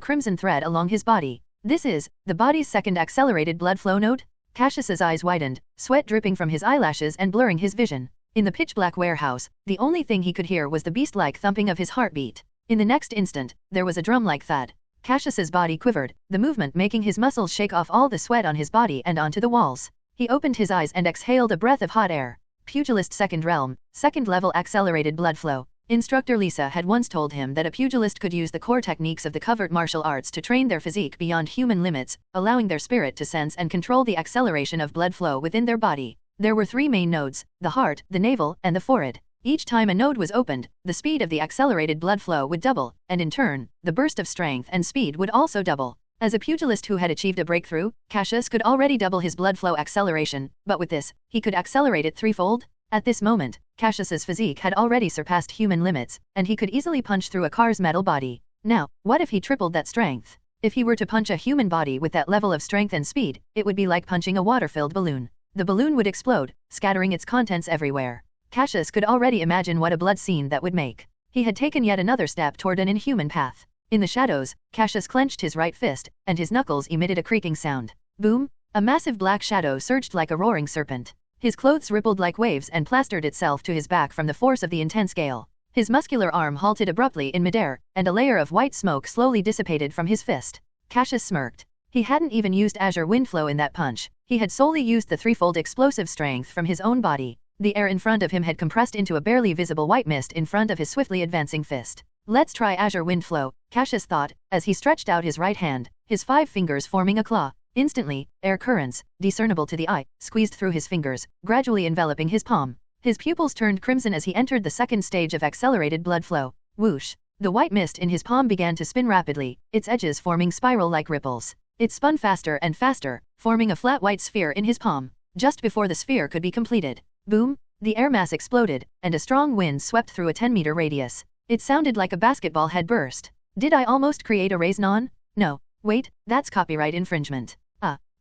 crimson thread along his body. This is the body's second accelerated blood flow node? Cassius's eyes widened, sweat dripping from his eyelashes and blurring his vision. In the pitch-black warehouse, the only thing he could hear was the beast-like thumping of his heartbeat. In the next instant, there was a drum-like thud. Cassius's body quivered, the movement making his muscles shake off all the sweat on his body and onto the walls. He opened his eyes and exhaled a breath of hot air. Pugilist second realm, second level accelerated blood flow. Instructor Lisa had once told him that a pugilist could use the core techniques of the covert martial arts to train their physique beyond human limits, allowing their spirit to sense and control the acceleration of blood flow within their body. There were 3 main nodes, the heart, the navel, and the forehead. Each time a node was opened, the speed of the accelerated blood flow would double, and in turn, the burst of strength and speed would also double. As a pugilist who had achieved a breakthrough, Cassius could already double his blood flow acceleration, but with this, he could accelerate it threefold. At this moment, Cassius's physique had already surpassed human limits, and he could easily punch through a car's metal body. Now, what if he tripled that strength? If he were to punch a human body with that level of strength and speed, it would be like punching a water-filled balloon. The balloon would explode, scattering its contents everywhere. Cassius could already imagine what a blood scene that would make. He had taken yet another step toward an inhuman path. In the shadows, Cassius clenched his right fist, and his knuckles emitted a creaking sound. Boom! A massive black shadow surged like a roaring serpent. His clothes rippled like waves and plastered itself to his back from the force of the intense gale. His muscular arm halted abruptly in midair, and a layer of white smoke slowly dissipated from his fist. Cassius smirked. He hadn't even used Azure Wind Flow in that punch. He had solely used the threefold explosive strength from his own body. The air in front of him had compressed into a barely visible white mist in front of his swiftly advancing fist. Let's try Azure Wind Flow, Cassius thought, as he stretched out his right hand, his 5 fingers forming a claw. Instantly, air currents, discernible to the eye, squeezed through his fingers, gradually enveloping his palm. His pupils turned crimson as he entered the second stage of accelerated blood flow. Whoosh! The white mist in his palm began to spin rapidly, its edges forming spiral-like ripples. It spun faster and faster, forming a flat white sphere in his palm. Just before the sphere could be completed, boom! The air mass exploded, and a strong wind swept through a 10-meter radius. It sounded like a basketball had burst. Did I almost create a raise-non? No. Wait, that's copyright infringement.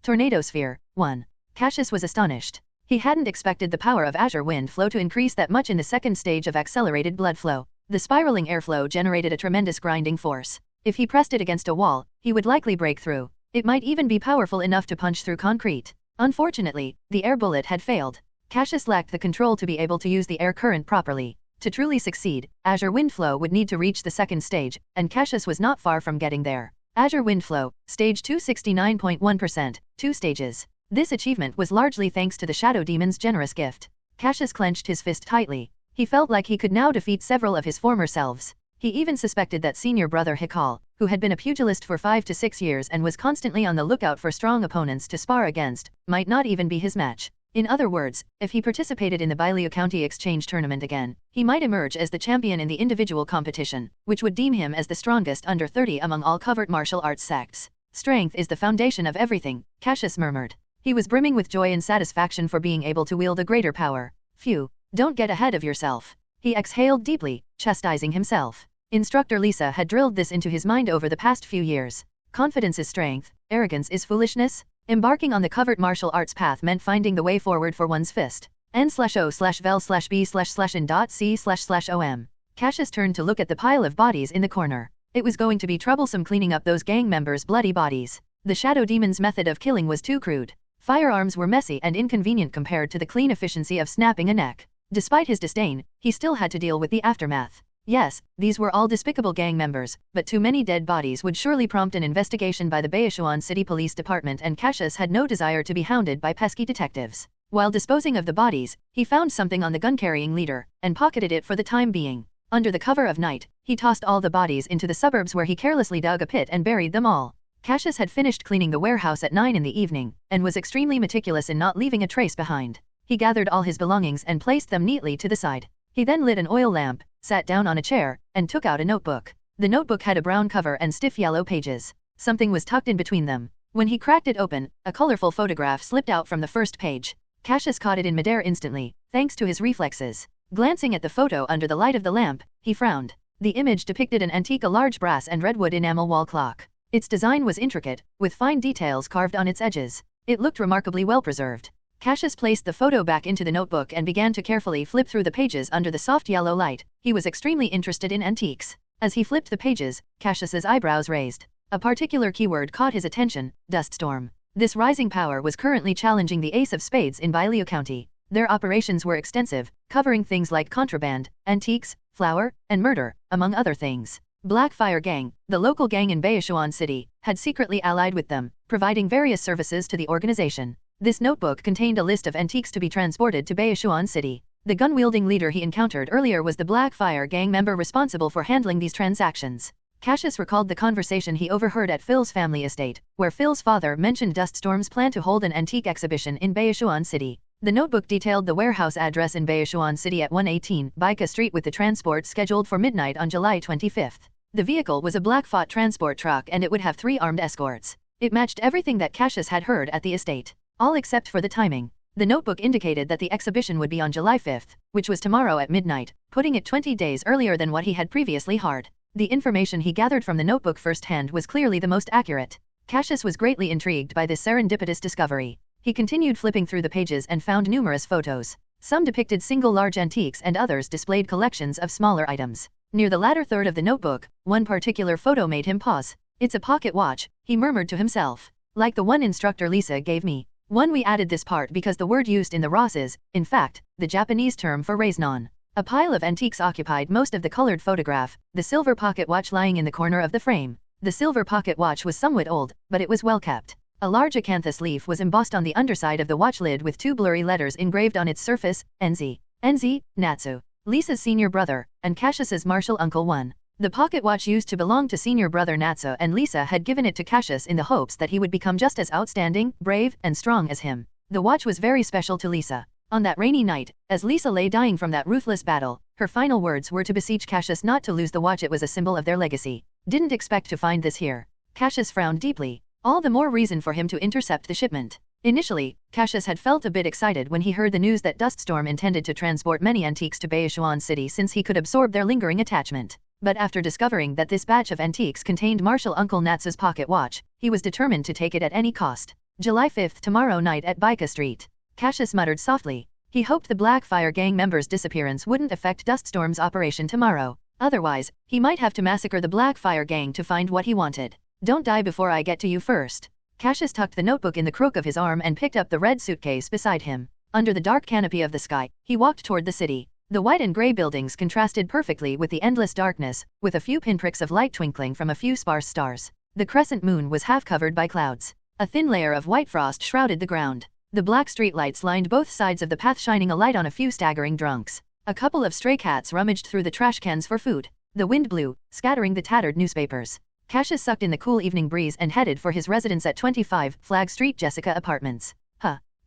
Tornado sphere, 1. Cassius was astonished. He hadn't expected the power of Azure Wind Flow to increase that much in the second stage of accelerated blood flow. The spiraling airflow generated a tremendous grinding force. If he pressed it against a wall, he would likely break through. It might even be powerful enough to punch through concrete. Unfortunately, the air bullet had failed. Cassius lacked the control to be able to use the air current properly. To truly succeed, Azure Wind Flow would need to reach the second stage, and Cassius was not far from getting there. Azure Wind Flow, stage 269.1%, 2 stages. This achievement was largely thanks to the Shadow Demon's generous gift. Cassius clenched his fist tightly. He felt like he could now defeat several of his former selves. He even suspected that senior brother Hikal, who had been a pugilist for 5 to 6 years and was constantly on the lookout for strong opponents to spar against, might not even be his match. In other words, if he participated in the Bailiu County Exchange Tournament again, he might emerge as the champion in the individual competition, which would deem him as the strongest under 30 among all covert martial arts sects. Strength is the foundation of everything, Cassius murmured. He was brimming with joy and satisfaction for being able to wield a greater power. Phew, don't get ahead of yourself. He exhaled deeply, chastising himself. Instructor Lisa had drilled this into his mind over the past few years. Confidence is strength, arrogance is foolishness. Embarking on the covert martial arts path meant finding the way forward for one's fist. n/o/vel/b/in.c//om. Cassius turned to look at the pile of bodies in the corner. It was going to be troublesome cleaning up those gang members' bloody bodies. The Shadow Demon's method of killing was too crude. Firearms were messy and inconvenient compared to the clean efficiency of snapping a neck. Despite his disdain, he still had to deal with the aftermath. Yes, these were all despicable gang members, but too many dead bodies would surely prompt an investigation by the Baishuan City Police Department, and Cassius had no desire to be hounded by pesky detectives. While disposing of the bodies, he found something on the gun-carrying leader, and pocketed it for the time being. Under the cover of night, he tossed all the bodies into the suburbs where he carelessly dug a pit and buried them all. Cassius had finished cleaning the warehouse at 9 in the evening, and was extremely meticulous in not leaving a trace behind. He gathered all his belongings and placed them neatly to the side. He then lit an oil lamp, sat down on a chair, and took out a notebook. The notebook had a brown cover and stiff yellow pages. Something was tucked in between them. When he cracked it open, a colorful photograph slipped out from the first page. Cassius caught it in midair instantly, thanks to his reflexes. Glancing at the photo under the light of the lamp, he frowned. The image depicted an antique large brass and redwood enamel wall clock. Its design was intricate, with fine details carved on its edges. It looked remarkably well preserved. Cassius placed the photo back into the notebook and began to carefully flip through the pages under the soft yellow light. He was extremely interested in antiques. As he flipped the pages, Cassius's eyebrows raised. A particular keyword caught his attention: dust storm. This rising power was currently challenging the Ace of Spades in Bailiu County. Their operations were extensive, covering things like contraband, antiques, flour, and murder, among other things. Blackfire Gang, the local gang in Baishuan City, had secretly allied with them, providing various services to the organization. This notebook contained a list of antiques to be transported to Baishuan City. The gun-wielding leader he encountered earlier was the Black Fire gang member responsible for handling these transactions. Cassius recalled the conversation he overheard at Phil's family estate, where Phil's father mentioned Duststorm's plan to hold an antique exhibition in Baishuan City. The notebook detailed the warehouse address in Baishuan City at 118 Baika Street with the transport scheduled for midnight on July 25. The vehicle was a Blackfoot transport truck and it would have 3 armed escorts. It matched everything that Cassius had heard at the estate, all except for the timing. The notebook indicated that the exhibition would be on July 5, which was tomorrow at midnight, putting it 20 days earlier than what he had previously heard. The information he gathered from the notebook firsthand was clearly the most accurate. Cassius was greatly intrigued by this serendipitous discovery. He continued flipping through the pages and found numerous photos. Some depicted single large antiques and others displayed collections of smaller items. Near the latter third of the notebook, one particular photo made him pause. "It's a pocket watch," he murmured to himself. "Like the one instructor Lisa gave me. We added this part because the word used in the Ross is, in fact, the Japanese term for raisnon." A pile of antiques occupied most of the colored photograph, the silver pocket watch lying in the corner of the frame. The silver pocket watch was somewhat old, but it was well kept. A large acanthus leaf was embossed on the underside of the watch lid with 2 blurry letters engraved on its surface, NZ. NZ, Natsu. Lisa's senior brother, and Cassius's martial uncle 1. The pocket watch used to belong to senior brother Natsu, and Lisa had given it to Cassius in the hopes that he would become just as outstanding, brave, and strong as him. The watch was very special to Lisa. On that rainy night, as Lisa lay dying from that ruthless battle, her final words were to beseech Cassius not to lose the watch. It was a symbol of their legacy. "Didn't expect to find this here." Cassius frowned deeply. All the more reason for him to intercept the shipment. Initially, Cassius had felt a bit excited when he heard the news that Duststorm intended to transport many antiques to Baishuan City since he could absorb their lingering attachment. But after discovering that this batch of antiques contained Martial Uncle Natsu's pocket watch, he was determined to take it at any cost. July 5, tomorrow night at Baika Street. Cassius muttered softly. He hoped the Black Fire gang member's disappearance wouldn't affect Duststorm's operation tomorrow. Otherwise, he might have to massacre the Black Fire gang to find what he wanted. "Don't die before I get to you first." Cassius tucked the notebook in the crook of his arm and picked up the red suitcase beside him. Under the dark canopy of the sky, he walked toward the city. The white and gray buildings contrasted perfectly with the endless darkness, with a few pinpricks of light twinkling from a few sparse stars. The crescent moon was half covered by clouds. A thin layer of white frost shrouded the ground. The black streetlights lined both sides of the path, shining a light on a few staggering drunks. A couple of stray cats rummaged through the trash cans for food. The wind blew, scattering the tattered newspapers. Cassius sucked in the cool evening breeze and headed for his residence at 25 Flag Street Jessica Apartments.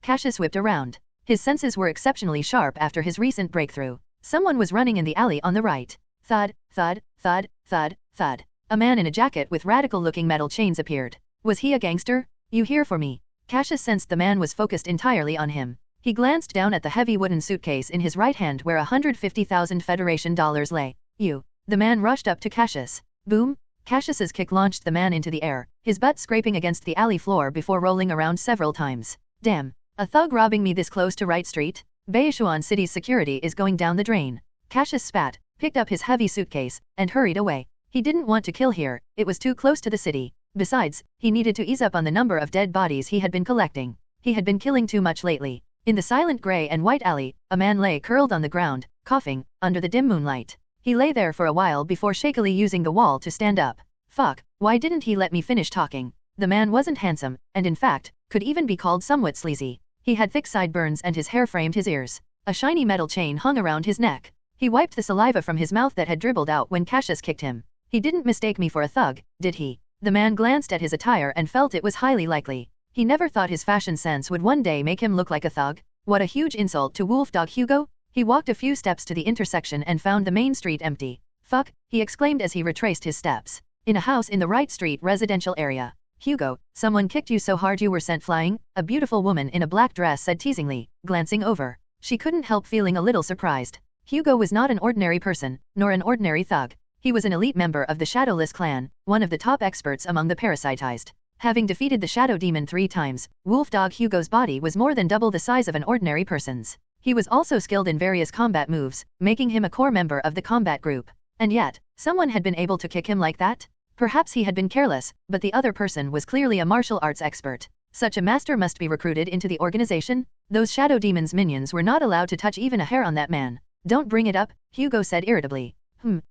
Cassius whipped around. His senses were exceptionally sharp after his recent breakthrough. Someone was running in the alley on the right. Thud, thud, thud, thud, thud. A man in a jacket with radical-looking metal chains appeared. Was he a gangster? "You here for me?" Cassius sensed the man was focused entirely on him. He glanced down at the heavy wooden suitcase in his right hand where 150,000 Federation dollars lay. "You." The man rushed up to Cassius. Boom! Cassius's kick launched the man into the air, his butt scraping against the alley floor before rolling around several times. "Damn. A thug robbing me this close to Wright Street? Baishuan City's security is going down the drain." Cassius spat, picked up his heavy suitcase, and hurried away. He didn't want to kill here, it was too close to the city. Besides, he needed to ease up on the number of dead bodies he had been collecting. He had been killing too much lately. In the silent gray and white alley, a man lay curled on the ground, coughing, under the dim moonlight. He lay there for a while before shakily using the wall to stand up. Fuck, why didn't he let me finish talking? The man wasn't handsome, and in fact, could even be called somewhat sleazy. He had thick sideburns and his hair framed his ears. A shiny metal chain hung around his neck. He wiped the saliva from his mouth that had dribbled out when Cassius kicked him. "He didn't mistake me for a thug, did he?" The man glanced at his attire and felt it was highly likely. He never thought his fashion sense would one day make him look like a thug. What a huge insult to Wolfdog Hugo! He walked a few steps to the intersection and found the main street empty. "Fuck," he exclaimed as he retraced his steps. In a house in the Wright Street residential area. "Hugo, someone kicked you so hard you were sent flying?" a beautiful woman in a black dress said teasingly, glancing over. She couldn't help feeling a little surprised. Hugo was not an ordinary person, nor an ordinary thug. He was an elite member of the Shadowless clan, one of the top experts among the parasitized. Having defeated the Shadow Demon 3 times, Wolfdog Hugo's body was more than double the size of an ordinary person's. He was also skilled in various combat moves, making him a core member of the combat group. And yet, someone had been able to kick him like that? Perhaps he had been careless, but the other person was clearly a martial arts expert. Such a master must be recruited into the organization? Those Shadow Demon's minions were not allowed to touch even a hair on that man. "Don't bring it up," Hugo said irritably.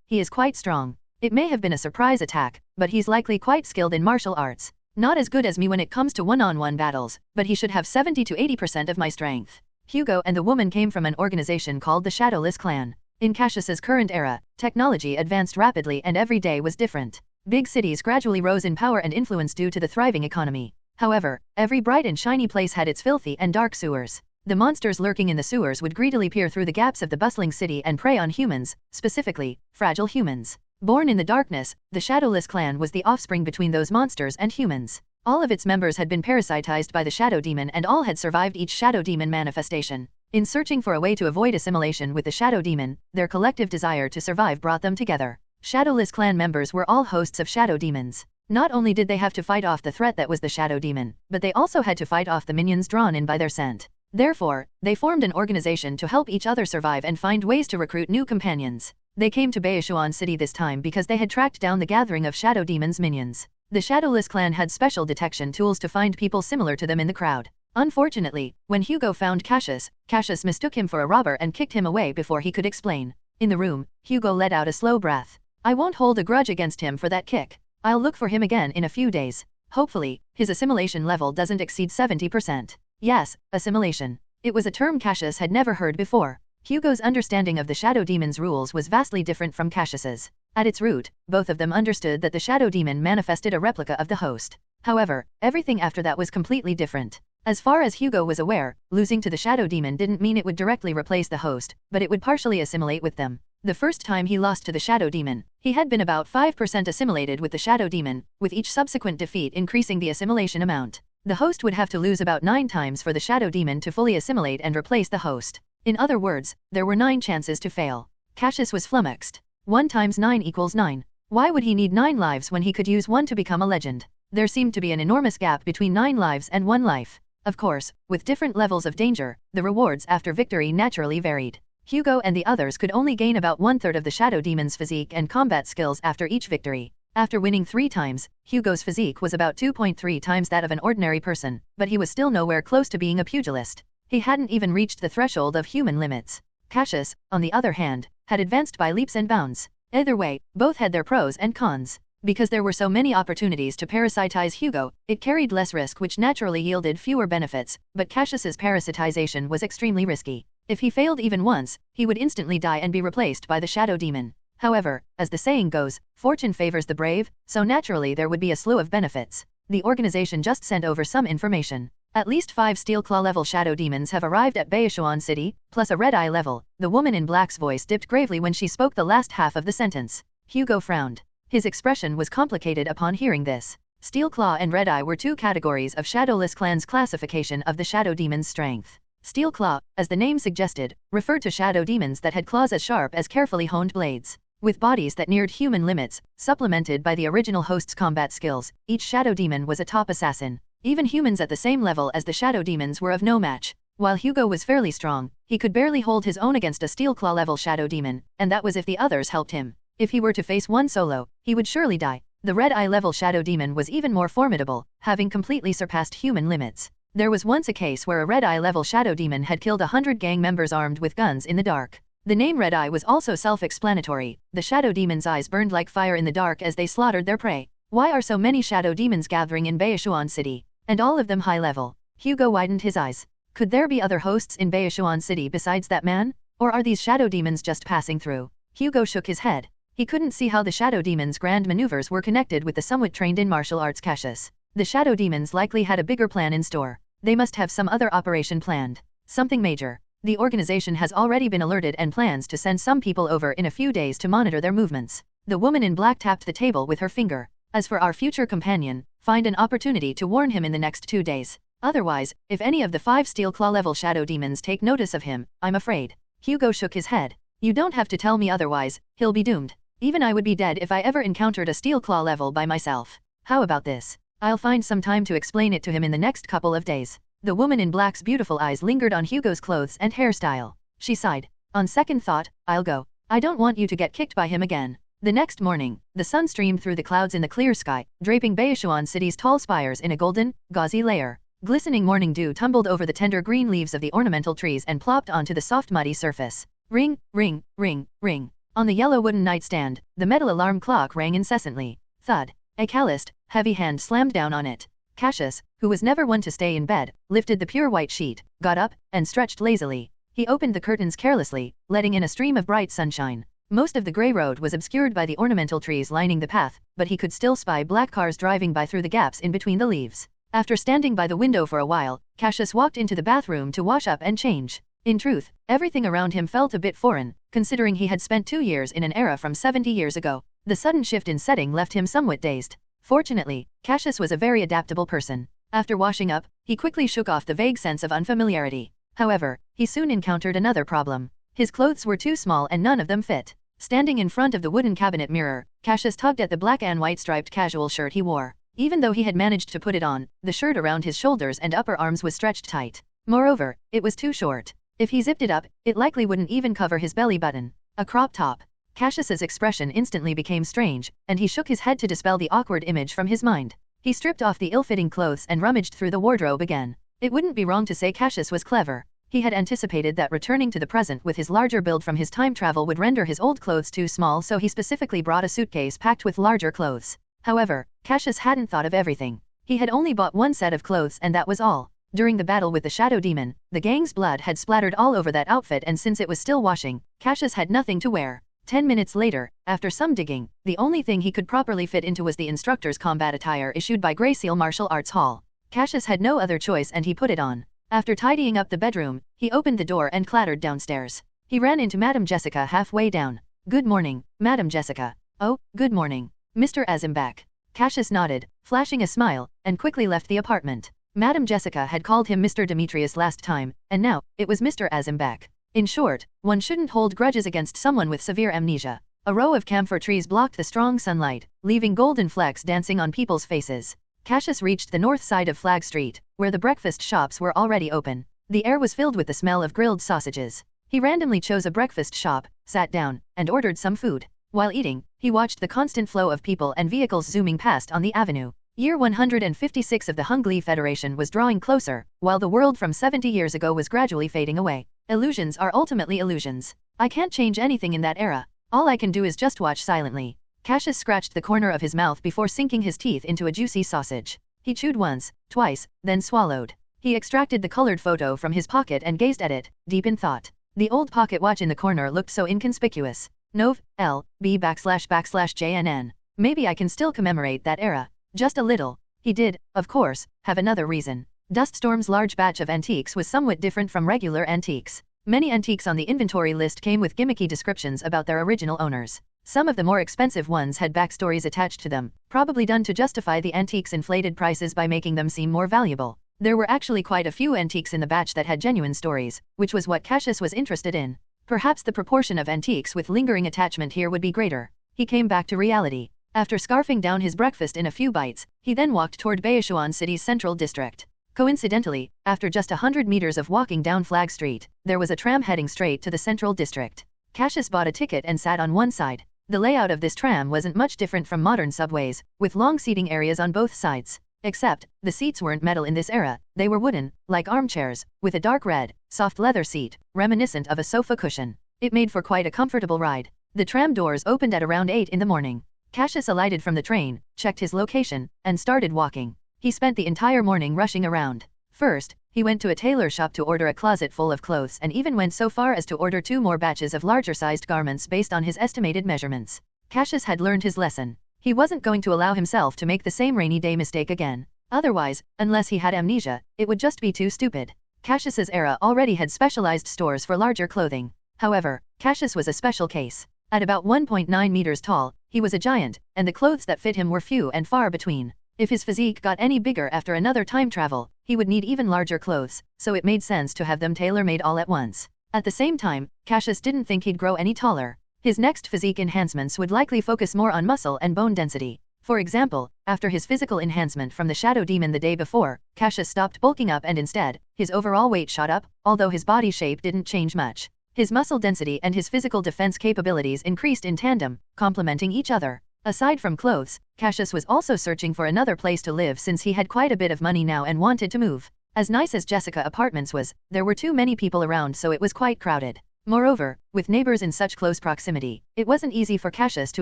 He is quite strong. It may have been a surprise attack, but he's likely quite skilled in martial arts. Not as good as me when it comes to one-on-one battles, but he should have 70 to 80% of my strength. Hugo and the woman came from an organization called the Shadowless Clan. In Cassius's current era, technology advanced rapidly and every day was different. Big cities gradually rose in power and influence due to the thriving economy. However, every bright and shiny place had its filthy and dark sewers. The monsters lurking in the sewers would greedily peer through the gaps of the bustling city and prey on humans, specifically, fragile humans. Born in the darkness, the Shadowless Clan was the offspring between those monsters and humans. All of its members had been parasitized by the Shadow Demon and all had survived each Shadow Demon manifestation. In searching for a way to avoid assimilation with the Shadow Demon, their collective desire to survive brought them together. Shadowless Clan members were all hosts of Shadow Demons. Not only did they have to fight off the threat that was the Shadow Demon, but they also had to fight off the minions drawn in by their scent. Therefore, they formed an organization to help each other survive and find ways to recruit new companions. They came to Baishuan City this time because they had tracked down the gathering of Shadow Demon's minions. The Shadowless Clan had special detection tools to find people similar to them in the crowd. Unfortunately, when Hugo found Cassius, Cassius mistook him for a robber and kicked him away before he could explain. In the room, Hugo let out a slow breath. I won't hold a grudge against him for that kick. I'll look for him again in a few days. Hopefully, his assimilation level doesn't exceed 70%. Yes, assimilation. It was a term Cassius had never heard before. Hugo's understanding of the Shadow Demon's rules was vastly different from Cassius's. At its root, both of them understood that the Shadow Demon manifested a replica of the host. However, everything after that was completely different. As far as Hugo was aware, losing to the Shadow Demon didn't mean it would directly replace the host, but it would partially assimilate with them. The first time he lost to the Shadow Demon, he had been about 5% assimilated with the Shadow Demon, with each subsequent defeat increasing the assimilation amount. The host would have to lose about 9 times for the Shadow Demon to fully assimilate and replace the host. In other words, there were 9 chances to fail. Cassius was flummoxed. 1 times 9 equals 9. Why would he need 9 lives when he could use 1 to become a legend? There seemed to be an enormous gap between 9 lives and 1 life. Of course, with different levels of danger, the rewards after victory naturally varied. Hugo and the others could only gain about 1/3 of the Shadow Demon's physique and combat skills after each victory. After winning 3 times, Hugo's physique was about 2.3 times that of an ordinary person, but he was still nowhere close to being a pugilist. He hadn't even reached the threshold of human limits. Cassius, on the other hand, had advanced by leaps and bounds. Either way, both had their pros and cons. Because there were so many opportunities to parasitize Hugo, it carried less risk which naturally yielded fewer benefits, but Cassius's parasitization was extremely risky. If he failed even once, he would instantly die and be replaced by the Shadow Demon. However, as the saying goes, fortune favors the brave, so naturally there would be a slew of benefits. The organization just sent over some information. At least 5 Steel Claw level Shadow Demons have arrived at Baishuan City, plus a Red Eye level. The woman in black's voice dipped gravely when she spoke the last half of the sentence. Hugo frowned. His expression was complicated upon hearing this. Steel Claw and Red Eye were 2 categories of Shadowless Clan's classification of the Shadow Demon's strength. Steel Claw, as the name suggested, referred to Shadow Demons that had claws as sharp as carefully honed blades. With bodies that neared human limits, supplemented by the original host's combat skills, each Shadow Demon was a top assassin. Even humans at the same level as the Shadow Demons were of no match. While Hugo was fairly strong, he could barely hold his own against a Steel Claw level Shadow Demon, and that was if the others helped him. If he were to face one solo, he would surely die. The Red Eye level Shadow Demon was even more formidable, having completely surpassed human limits. There was once a case where a Red Eye level Shadow Demon had killed 100 gang members armed with guns in the dark. The name Red Eye was also self-explanatory. The Shadow Demon's eyes burned like fire in the dark as they slaughtered their prey. Why are so many Shadow Demons gathering in Baishuan City? And all of them high level. Hugo widened his eyes. Could there be other hosts in Baishuan City besides that man? Or are these Shadow Demons just passing through? Hugo shook his head. He couldn't see how the Shadow Demon's grand maneuvers were connected with the somewhat trained in martial arts Cassius. The Shadow Demons likely had a bigger plan in store. They must have some other operation planned. Something major. The organization has already been alerted and plans to send some people over in a few days to monitor their movements. The woman in black tapped the table with her finger. As for our future companion, find an opportunity to warn him in the next 2 days. Otherwise, if any of the 5 Steel Claw level Shadow Demons take notice of him, I'm afraid. Hugo shook his head. You don't have to tell me otherwise, he'll be doomed. Even I would be dead if I ever encountered a Steel Claw level by myself. How about this? I'll find some time to explain it to him in the next couple of days. The woman in black's beautiful eyes lingered on Hugo's clothes and hairstyle. She sighed. On second thought, I'll go. I don't want you to get kicked by him again. The next morning, the sun streamed through the clouds in the clear sky, draping Baishuan City's tall spires in a golden, gauzy layer. Glistening morning dew tumbled over the tender green leaves of the ornamental trees and plopped onto the soft muddy surface. Ring, ring, ring, ring. On the yellow wooden nightstand, the metal alarm clock rang incessantly. Thud. A calloused, heavy hand slammed down on it. Cassius, who was never one to stay in bed, lifted the pure white sheet, got up, and stretched lazily. He opened the curtains carelessly, letting in a stream of bright sunshine. Most of the grey road was obscured by the ornamental trees lining the path, but he could still spy black cars driving by through the gaps in between the leaves. After standing by the window for a while, Cassius walked into the bathroom to wash up and change. In truth, everything around him felt a bit foreign, considering he had spent 2 years in an era from 70 years ago. The sudden shift in setting left him somewhat dazed. Fortunately, Cassius was a very adaptable person. After washing up, he quickly shook off the vague sense of unfamiliarity. However, he soon encountered another problem. His clothes were too small and none of them fit. Standing in front of the wooden cabinet mirror, Cassius tugged at the black and white striped casual shirt he wore. Even though he had managed to put it on, the shirt around his shoulders and upper arms was stretched tight. Moreover, it was too short. If he zipped it up, it likely wouldn't even cover his belly button. A crop top. Cassius's expression instantly became strange, and he shook his head to dispel the awkward image from his mind. He stripped off the ill-fitting clothes and rummaged through the wardrobe again. It wouldn't be wrong to say Cassius was clever. He had anticipated that returning to the present with his larger build from his time travel would render his old clothes too small, so he specifically brought a suitcase packed with larger clothes. However, Cassius hadn't thought of everything. He had only bought one set of clothes and that was all. During the battle with the Shadow Demon, the gang's blood had splattered all over that outfit, and since it was still washing, Cassius had nothing to wear. 10 minutes later, after some digging, the only thing he could properly fit into was the instructor's combat attire issued by Covert Martial Arts Hall. Cassius had no other choice and he put it on. After tidying up the bedroom, he opened the door and clattered downstairs. He ran into Madame Jessica halfway down. "Good morning, Madame Jessica." "Oh, good morning, Mr. Azimbak." Cassius nodded, flashing a smile, and quickly left the apartment. Madame Jessica had called him Mr. Demetrius last time, and now, it was Mr. Azimbak. In short, one shouldn't hold grudges against someone with severe amnesia. A row of camphor trees blocked the strong sunlight, leaving golden flecks dancing on people's faces. Cassius reached the north side of Flag Street, where the breakfast shops were already open. The air was filled with the smell of grilled sausages. He randomly chose a breakfast shop, sat down, and ordered some food. While eating, he watched the constant flow of people and vehicles zooming past on the avenue. Year 156 of the Hungly Federation was drawing closer, while the world from 70 years ago was gradually fading away. Illusions are ultimately illusions. I can't change anything in that era. All I can do is just watch silently. Cassius scratched the corner of his mouth before sinking his teeth into a juicy sausage. He chewed once, twice, then swallowed. He extracted the colored photo from his pocket and gazed at it, deep in thought. The old pocket watch in the corner looked so inconspicuous. Nov. L. B //JNN. Maybe I can still commemorate that era. Just a little. He did, of course, have another reason. Duststorm's large batch of antiques was somewhat different from regular antiques. Many antiques on the inventory list came with gimmicky descriptions about their original owners. Some of the more expensive ones had backstories attached to them, probably done to justify the antiques' inflated prices by making them seem more valuable. There were actually quite a few antiques in the batch that had genuine stories, which was what Cassius was interested in. Perhaps the proportion of antiques with lingering attachment here would be greater. He came back to reality. After scarfing down his breakfast in a few bites, he then walked toward Baishuan City's central district. Coincidentally, after just 100 meters of walking down Flag Street, there was a tram heading straight to the central district. Cassius bought a ticket and sat on one side. The layout of this tram wasn't much different from modern subways, with long seating areas on both sides. Except, the seats weren't metal in this era, they were wooden, like armchairs, with a dark red, soft leather seat, reminiscent of a sofa cushion. It made for quite a comfortable ride. The tram doors opened at around 8 in the morning. Cassius alighted from the train, checked his location, and started walking. He spent the entire morning rushing around. First, he went to a tailor shop to order a closet full of clothes and even went so far as to order 2 more batches of larger-sized garments based on his estimated measurements. Cassius had learned his lesson. He wasn't going to allow himself to make the same rainy day mistake again. Otherwise, unless he had amnesia, it would just be too stupid. Cassius's era already had specialized stores for larger clothing. However, Cassius was a special case. At about 1.9 meters tall, he was a giant, and the clothes that fit him were few and far between. If his physique got any bigger after another time travel, he would need even larger clothes, so it made sense to have them tailor-made all at once. At the same time, Cassius didn't think he'd grow any taller. His next physique enhancements would likely focus more on muscle and bone density. For example, after his physical enhancement from the Shadow Demon the day before, Cassius stopped bulking up and instead, his overall weight shot up, although his body shape didn't change much. His muscle density and his physical defense capabilities increased in tandem, complementing each other. Aside from clothes, Cassius was also searching for another place to live since he had quite a bit of money now and wanted to move. As nice as Jessica Apartments was, there were too many people around, so it was quite crowded. Moreover, with neighbors in such close proximity, it wasn't easy for Cassius to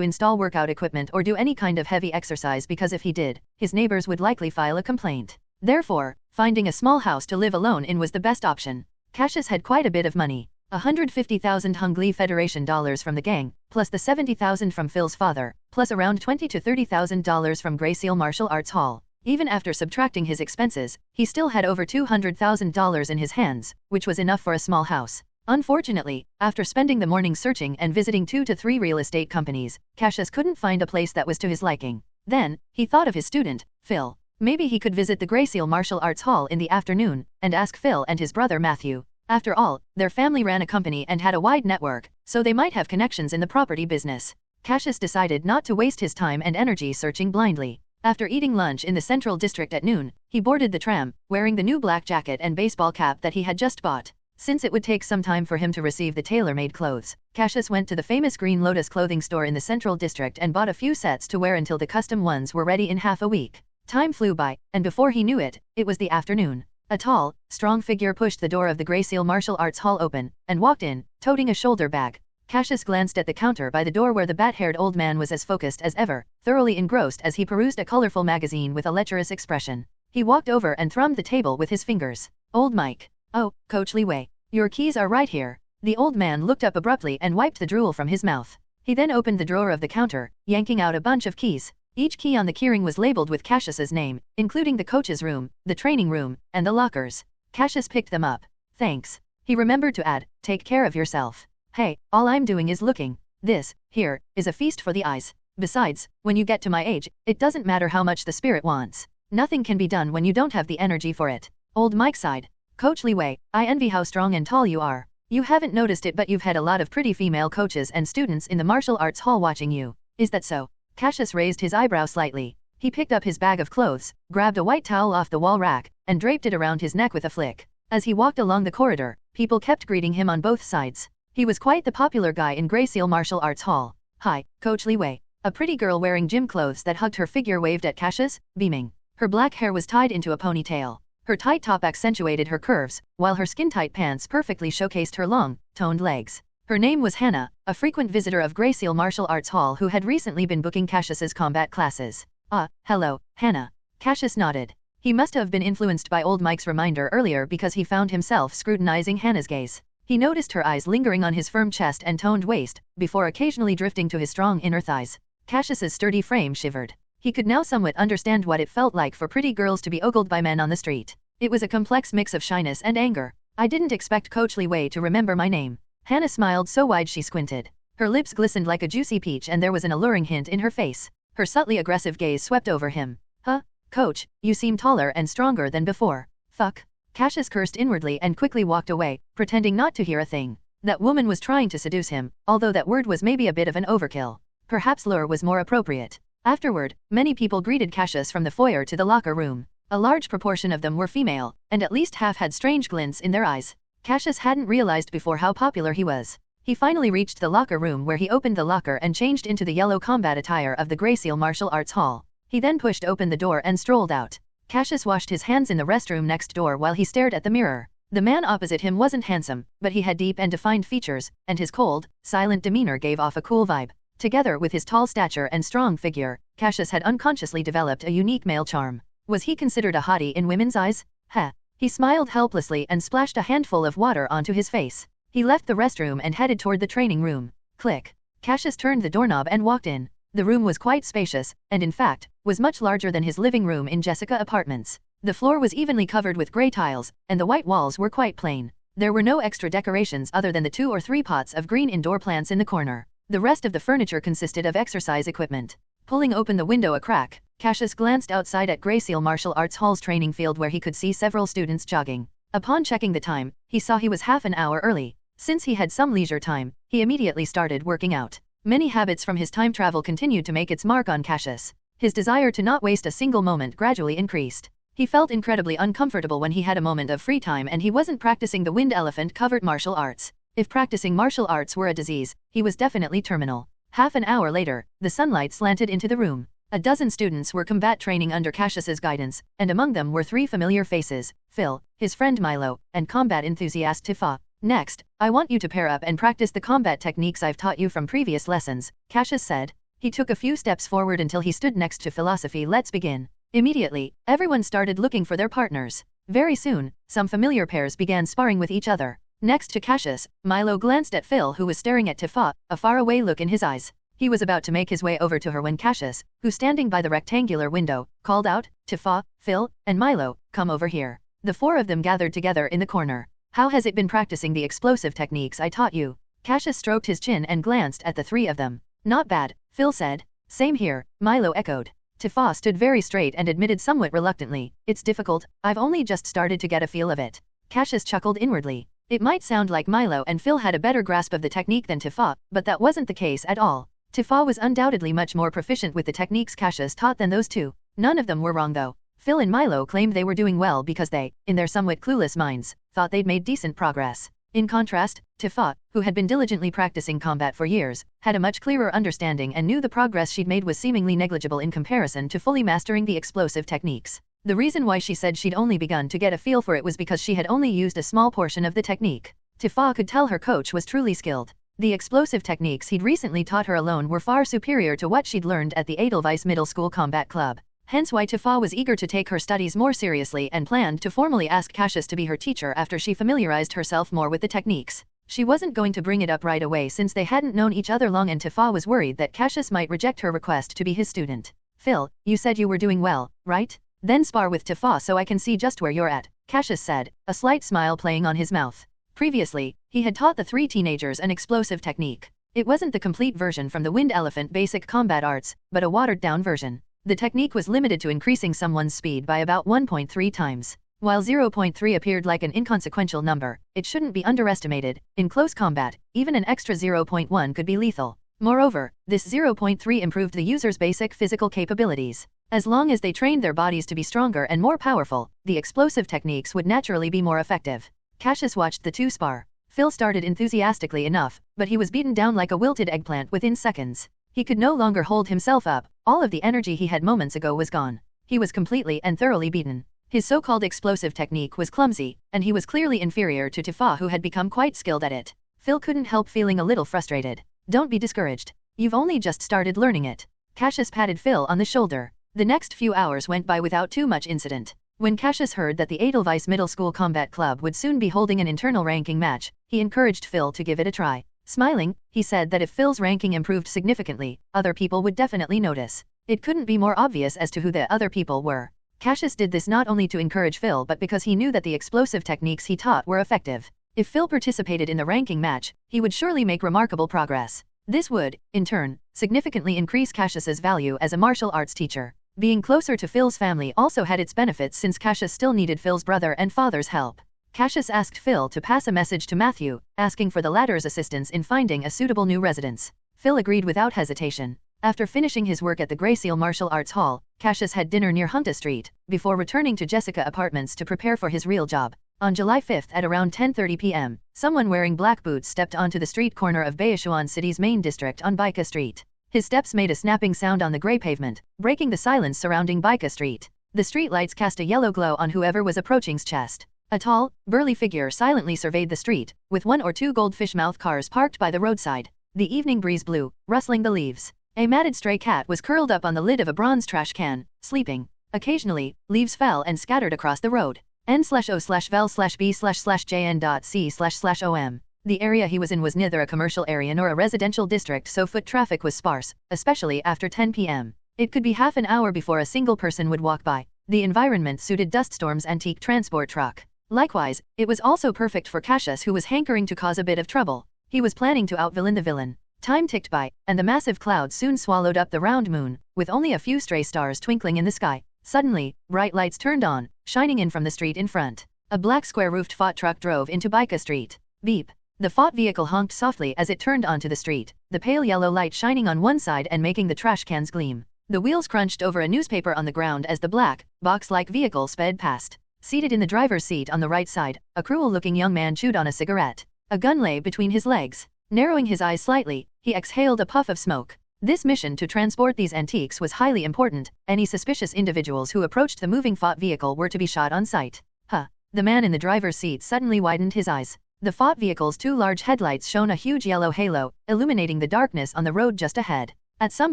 install workout equipment or do any kind of heavy exercise because if he did, his neighbors would likely file a complaint. Therefore, finding a small house to live alone in was the best option. Cassius had quite a bit of money. 150,000 Hung Li Federation dollars from the gang, plus the 70,000 from Phil's father, plus around $20,000 to $30,000 from Covert Martial Arts Hall. Even after subtracting his expenses, he still had over $200,000 in his hands, which was enough for a small house. Unfortunately, after spending the morning searching and visiting 2 to 3 real estate companies, Cassius couldn't find a place that was to his liking. Then, he thought of his student, Phil. Maybe he could visit the Covert Martial Arts Hall in the afternoon, and ask Phil and his brother Matthew. After all, their family ran a company and had a wide network, so they might have connections in the property business. Cassius decided not to waste his time and energy searching blindly. After eating lunch in the Central District at noon, he boarded the tram, wearing the new black jacket and baseball cap that he had just bought. Since it would take some time for him to receive the tailor-made clothes, Cassius went to the famous Green Lotus clothing store in the Central District and bought a few sets to wear until the custom ones were ready in half a week. Time flew by, and before he knew it, it was the afternoon. A tall, strong figure pushed the door of the Covert Martial Arts Hall open, and walked in, toting a shoulder bag. Cassius glanced at the counter by the door where the bat-haired old man was as focused as ever, thoroughly engrossed as he perused a colorful magazine with a lecherous expression. He walked over and thrummed the table with his fingers. "Old Mike. Oh, Coach Li Wei. Your keys are right here." The old man looked up abruptly and wiped the drool from his mouth. He then opened the drawer of the counter, yanking out a bunch of keys. Each key on the keyring was labeled with Cassius's name, including the coach's room, the training room, and the lockers. Cassius picked them up. "Thanks." He remembered to add, "Take care of yourself. Hey, all I'm doing is looking. This, here, is a feast for the eyes. Besides, when you get to my age, it doesn't matter how much the spirit wants. Nothing can be done when you don't have the energy for it." Old Mike sighed. "Coach Li Wei, I envy how strong and tall you are. You haven't noticed it but you've had a lot of pretty female coaches and students in the martial arts hall watching you. Is that so?" Cassius raised his eyebrow slightly. He picked up his bag of clothes, grabbed a white towel off the wall rack, and draped it around his neck with a flick. As he walked along the corridor, people kept greeting him on both sides. He was quite the popular guy in Covert Martial Arts Hall. "Hi, Coach Li Wei." A pretty girl wearing gym clothes that hugged her figure waved at Cassius, beaming. Her black hair was tied into a ponytail. Her tight top accentuated her curves, while her skin-tight pants perfectly showcased her long, toned legs. Her name was Hannah, a frequent visitor of Covert Martial Arts Hall who had recently been booking Cassius's combat classes. "Ah, hello, Hannah." Cassius nodded. He must have been influenced by old Mike's reminder earlier because he found himself scrutinizing Hannah's gaze. He noticed her eyes lingering on his firm chest and toned waist, before occasionally drifting to his strong inner thighs. Cassius's sturdy frame shivered. He could now somewhat understand what it felt like for pretty girls to be ogled by men on the street. It was a complex mix of shyness and anger. "I didn't expect Coach Li Wei to remember my name." Hannah smiled so wide she squinted. Her lips glistened like a juicy peach and there was an alluring hint in her face. Her subtly aggressive gaze swept over him. "Huh? Coach, you seem taller and stronger than before." "Fuck." Cassius cursed inwardly and quickly walked away, pretending not to hear a thing. That woman was trying to seduce him, although that word was maybe a bit of an overkill. Perhaps lure was more appropriate. Afterward, many people greeted Cassius from the foyer to the locker room. A large proportion of them were female, and at least half had strange glints in their eyes. Cassius hadn't realized before how popular he was. He finally reached the locker room where he opened the locker and changed into the yellow combat attire of the Covert Martial Arts Hall. He then pushed open the door and strolled out. Cassius washed his hands in the restroom next door while he stared at the mirror. The man opposite him wasn't handsome, but he had deep and defined features, and his cold, silent demeanor gave off a cool vibe. Together with his tall stature and strong figure, Cassius had unconsciously developed a unique male charm. Was he considered a hottie in women's eyes? Heh. He smiled helplessly and splashed a handful of water onto his face. He left the restroom and headed toward the training room. Click. Cassius turned the doorknob and walked in. The room was quite spacious, and in fact, was much larger than his living room in Jessica Apartments. The floor was evenly covered with gray tiles, and the white walls were quite plain. There were no extra decorations other than the 2 or 3 pots of green indoor plants in the corner. The rest of the furniture consisted of exercise equipment. Pulling open the window a crack, Cassius glanced outside at Covert Martial Arts Hall's training field where he could see several students jogging. Upon checking the time, he saw he was half an hour early. Since he had some leisure time, he immediately started working out. Many habits from his time travel continued to make its mark on Cassius. His desire to not waste a single moment gradually increased. He felt incredibly uncomfortable when he had a moment of free time and he wasn't practicing the Wind Elephant Covert Martial Arts. If practicing martial arts were a disease, he was definitely terminal. Half an hour later, the sunlight slanted into the room. A dozen students were combat training under Cassius's guidance, and among them were 3 familiar faces, Phil, his friend Milo, and combat enthusiast Tifa. Next, I want you to pair up and practice the combat techniques I've taught you from previous lessons, Cassius said. He took a few steps forward until he stood next to Philosophy. Let's begin. Immediately, everyone started looking for their partners. Very soon, some familiar pairs began sparring with each other. Next to Cassius, Milo glanced at Phil, who was staring at Tifa, a faraway look in his eyes. He was about to make his way over to her when Cassius, who standing by the rectangular window, called out, "Tifa, Phil, and Milo, come over here." The four of them gathered together in the corner. "How has it been practicing the explosive techniques I taught you?" Cassius stroked his chin and glanced at the three of them. "Not bad," Phil said. "Same here," Milo echoed. Tifa stood very straight and admitted somewhat reluctantly, "It's difficult, I've only just started to get a feel of it." Cassius chuckled inwardly. It might sound like Milo and Phil had a better grasp of the technique than Tifa, but that wasn't the case at all. Tifa was undoubtedly much more proficient with the techniques Cassius taught than those two. None of them were wrong though. Phil and Milo claimed they were doing well because they, in their somewhat clueless minds, thought they'd made decent progress. In contrast, Tifa, who had been diligently practicing combat for years, had a much clearer understanding and knew the progress she'd made was seemingly negligible in comparison to fully mastering the explosive techniques. The reason why she said she'd only begun to get a feel for it was because she had only used a small portion of the technique. Tifa could tell her coach was truly skilled. The explosive techniques he'd recently taught her alone were far superior to what she'd learned at the Edelweiss Middle School Combat Club. Hence why Tifa was eager to take her studies more seriously and planned to formally ask Cassius to be her teacher after she familiarized herself more with the techniques. She wasn't going to bring it up right away since they hadn't known each other long, and Tifa was worried that Cassius might reject her request to be his student. "Phil, you said you were doing well, right? Then spar with Tifa so I can see just where you're at," Cassius said, a slight smile playing on his mouth. Previously, he had taught the three teenagers an explosive technique. It wasn't the complete version from the Wind Elephant Basic Combat Arts, but a watered-down version. The technique was limited to increasing someone's speed by about 1.3 times. While 0.3 appeared like an inconsequential number, it shouldn't be underestimated. In close combat, even an extra 0.1 could be lethal. Moreover, this 0.3 improved the user's basic physical capabilities. As long as they trained their bodies to be stronger and more powerful, the explosive techniques would naturally be more effective. Cassius watched the two spar. Phil started enthusiastically enough, but he was beaten down like a wilted eggplant within seconds. He could no longer hold himself up. All of the energy he had moments ago was gone. He was completely and thoroughly beaten. His so-called explosive technique was clumsy, and he was clearly inferior to Tifa, who had become quite skilled at it. Phil couldn't help feeling a little frustrated. "Don't be discouraged. You've only just started learning it." Cassius patted Phil on the shoulder. The next few hours went by without too much incident. When Cassius heard that the Edelweiss Middle School Combat Club would soon be holding an internal ranking match, he encouraged Phil to give it a try. Smiling, he said that if Phil's ranking improved significantly, other people would definitely notice. It couldn't be more obvious as to who the other people were. Cassius did this not only to encourage Phil but because he knew that the explosive techniques he taught were effective. If Phil participated in the ranking match, he would surely make remarkable progress. This would, in turn, significantly increase Cassius's value as a martial arts teacher. Being closer to Phil's family also had its benefits since Cassius still needed Phil's brother and father's help. Cassius asked Phil to pass a message to Matthew, asking for the latter's assistance in finding a suitable new residence. Phil agreed without hesitation. After finishing his work at the Grey Seal Martial Arts Hall, Cassius had dinner near Hunter Street, before returning to Jessica Apartments to prepare for his real job. On July 5th at around 10:30 p.m., someone wearing black boots stepped onto the street corner of Baishuan City's main district on Baika Street. His steps made a snapping sound on the gray pavement, breaking the silence surrounding Baika Street. The street lights cast a yellow glow on whoever was approaching's chest. A tall, burly figure silently surveyed the street, with one or two goldfish-mouth cars parked by the roadside. The evening breeze blew, rustling the leaves. A matted stray cat was curled up on the lid of a bronze trash can, sleeping. Occasionally, leaves fell and scattered across the road. N/O/vel/B/jn.C//OM. The area he was in was neither a commercial area nor a residential district, so foot traffic was sparse, especially after 10 p.m. It could be half an hour before a single person would walk by. The environment suited Duststorm's antique transport truck. Likewise, it was also perfect for Cassius, who was hankering to cause a bit of trouble. He was planning to outvillain the villain. Time ticked by, and the massive clouds soon swallowed up the round moon, with only a few stray stars twinkling in the sky. Suddenly, bright lights turned on, shining in from the street in front. A black square-roofed FOT truck drove into Baika Street. Beep. The FOT vehicle honked softly as it turned onto the street, the pale yellow light shining on one side and making the trash cans gleam. The wheels crunched over a newspaper on the ground as the black, box-like vehicle sped past. Seated in the driver's seat on the right side, a cruel-looking young man chewed on a cigarette. A gun lay between his legs. Narrowing his eyes slightly, he exhaled a puff of smoke. This mission to transport these antiques was highly important. Any suspicious individuals who approached the moving FOT vehicle were to be shot on sight. Huh. The man in the driver's seat suddenly widened his eyes. The fought vehicle's two large headlights shone a huge yellow halo, illuminating the darkness on the road just ahead. At some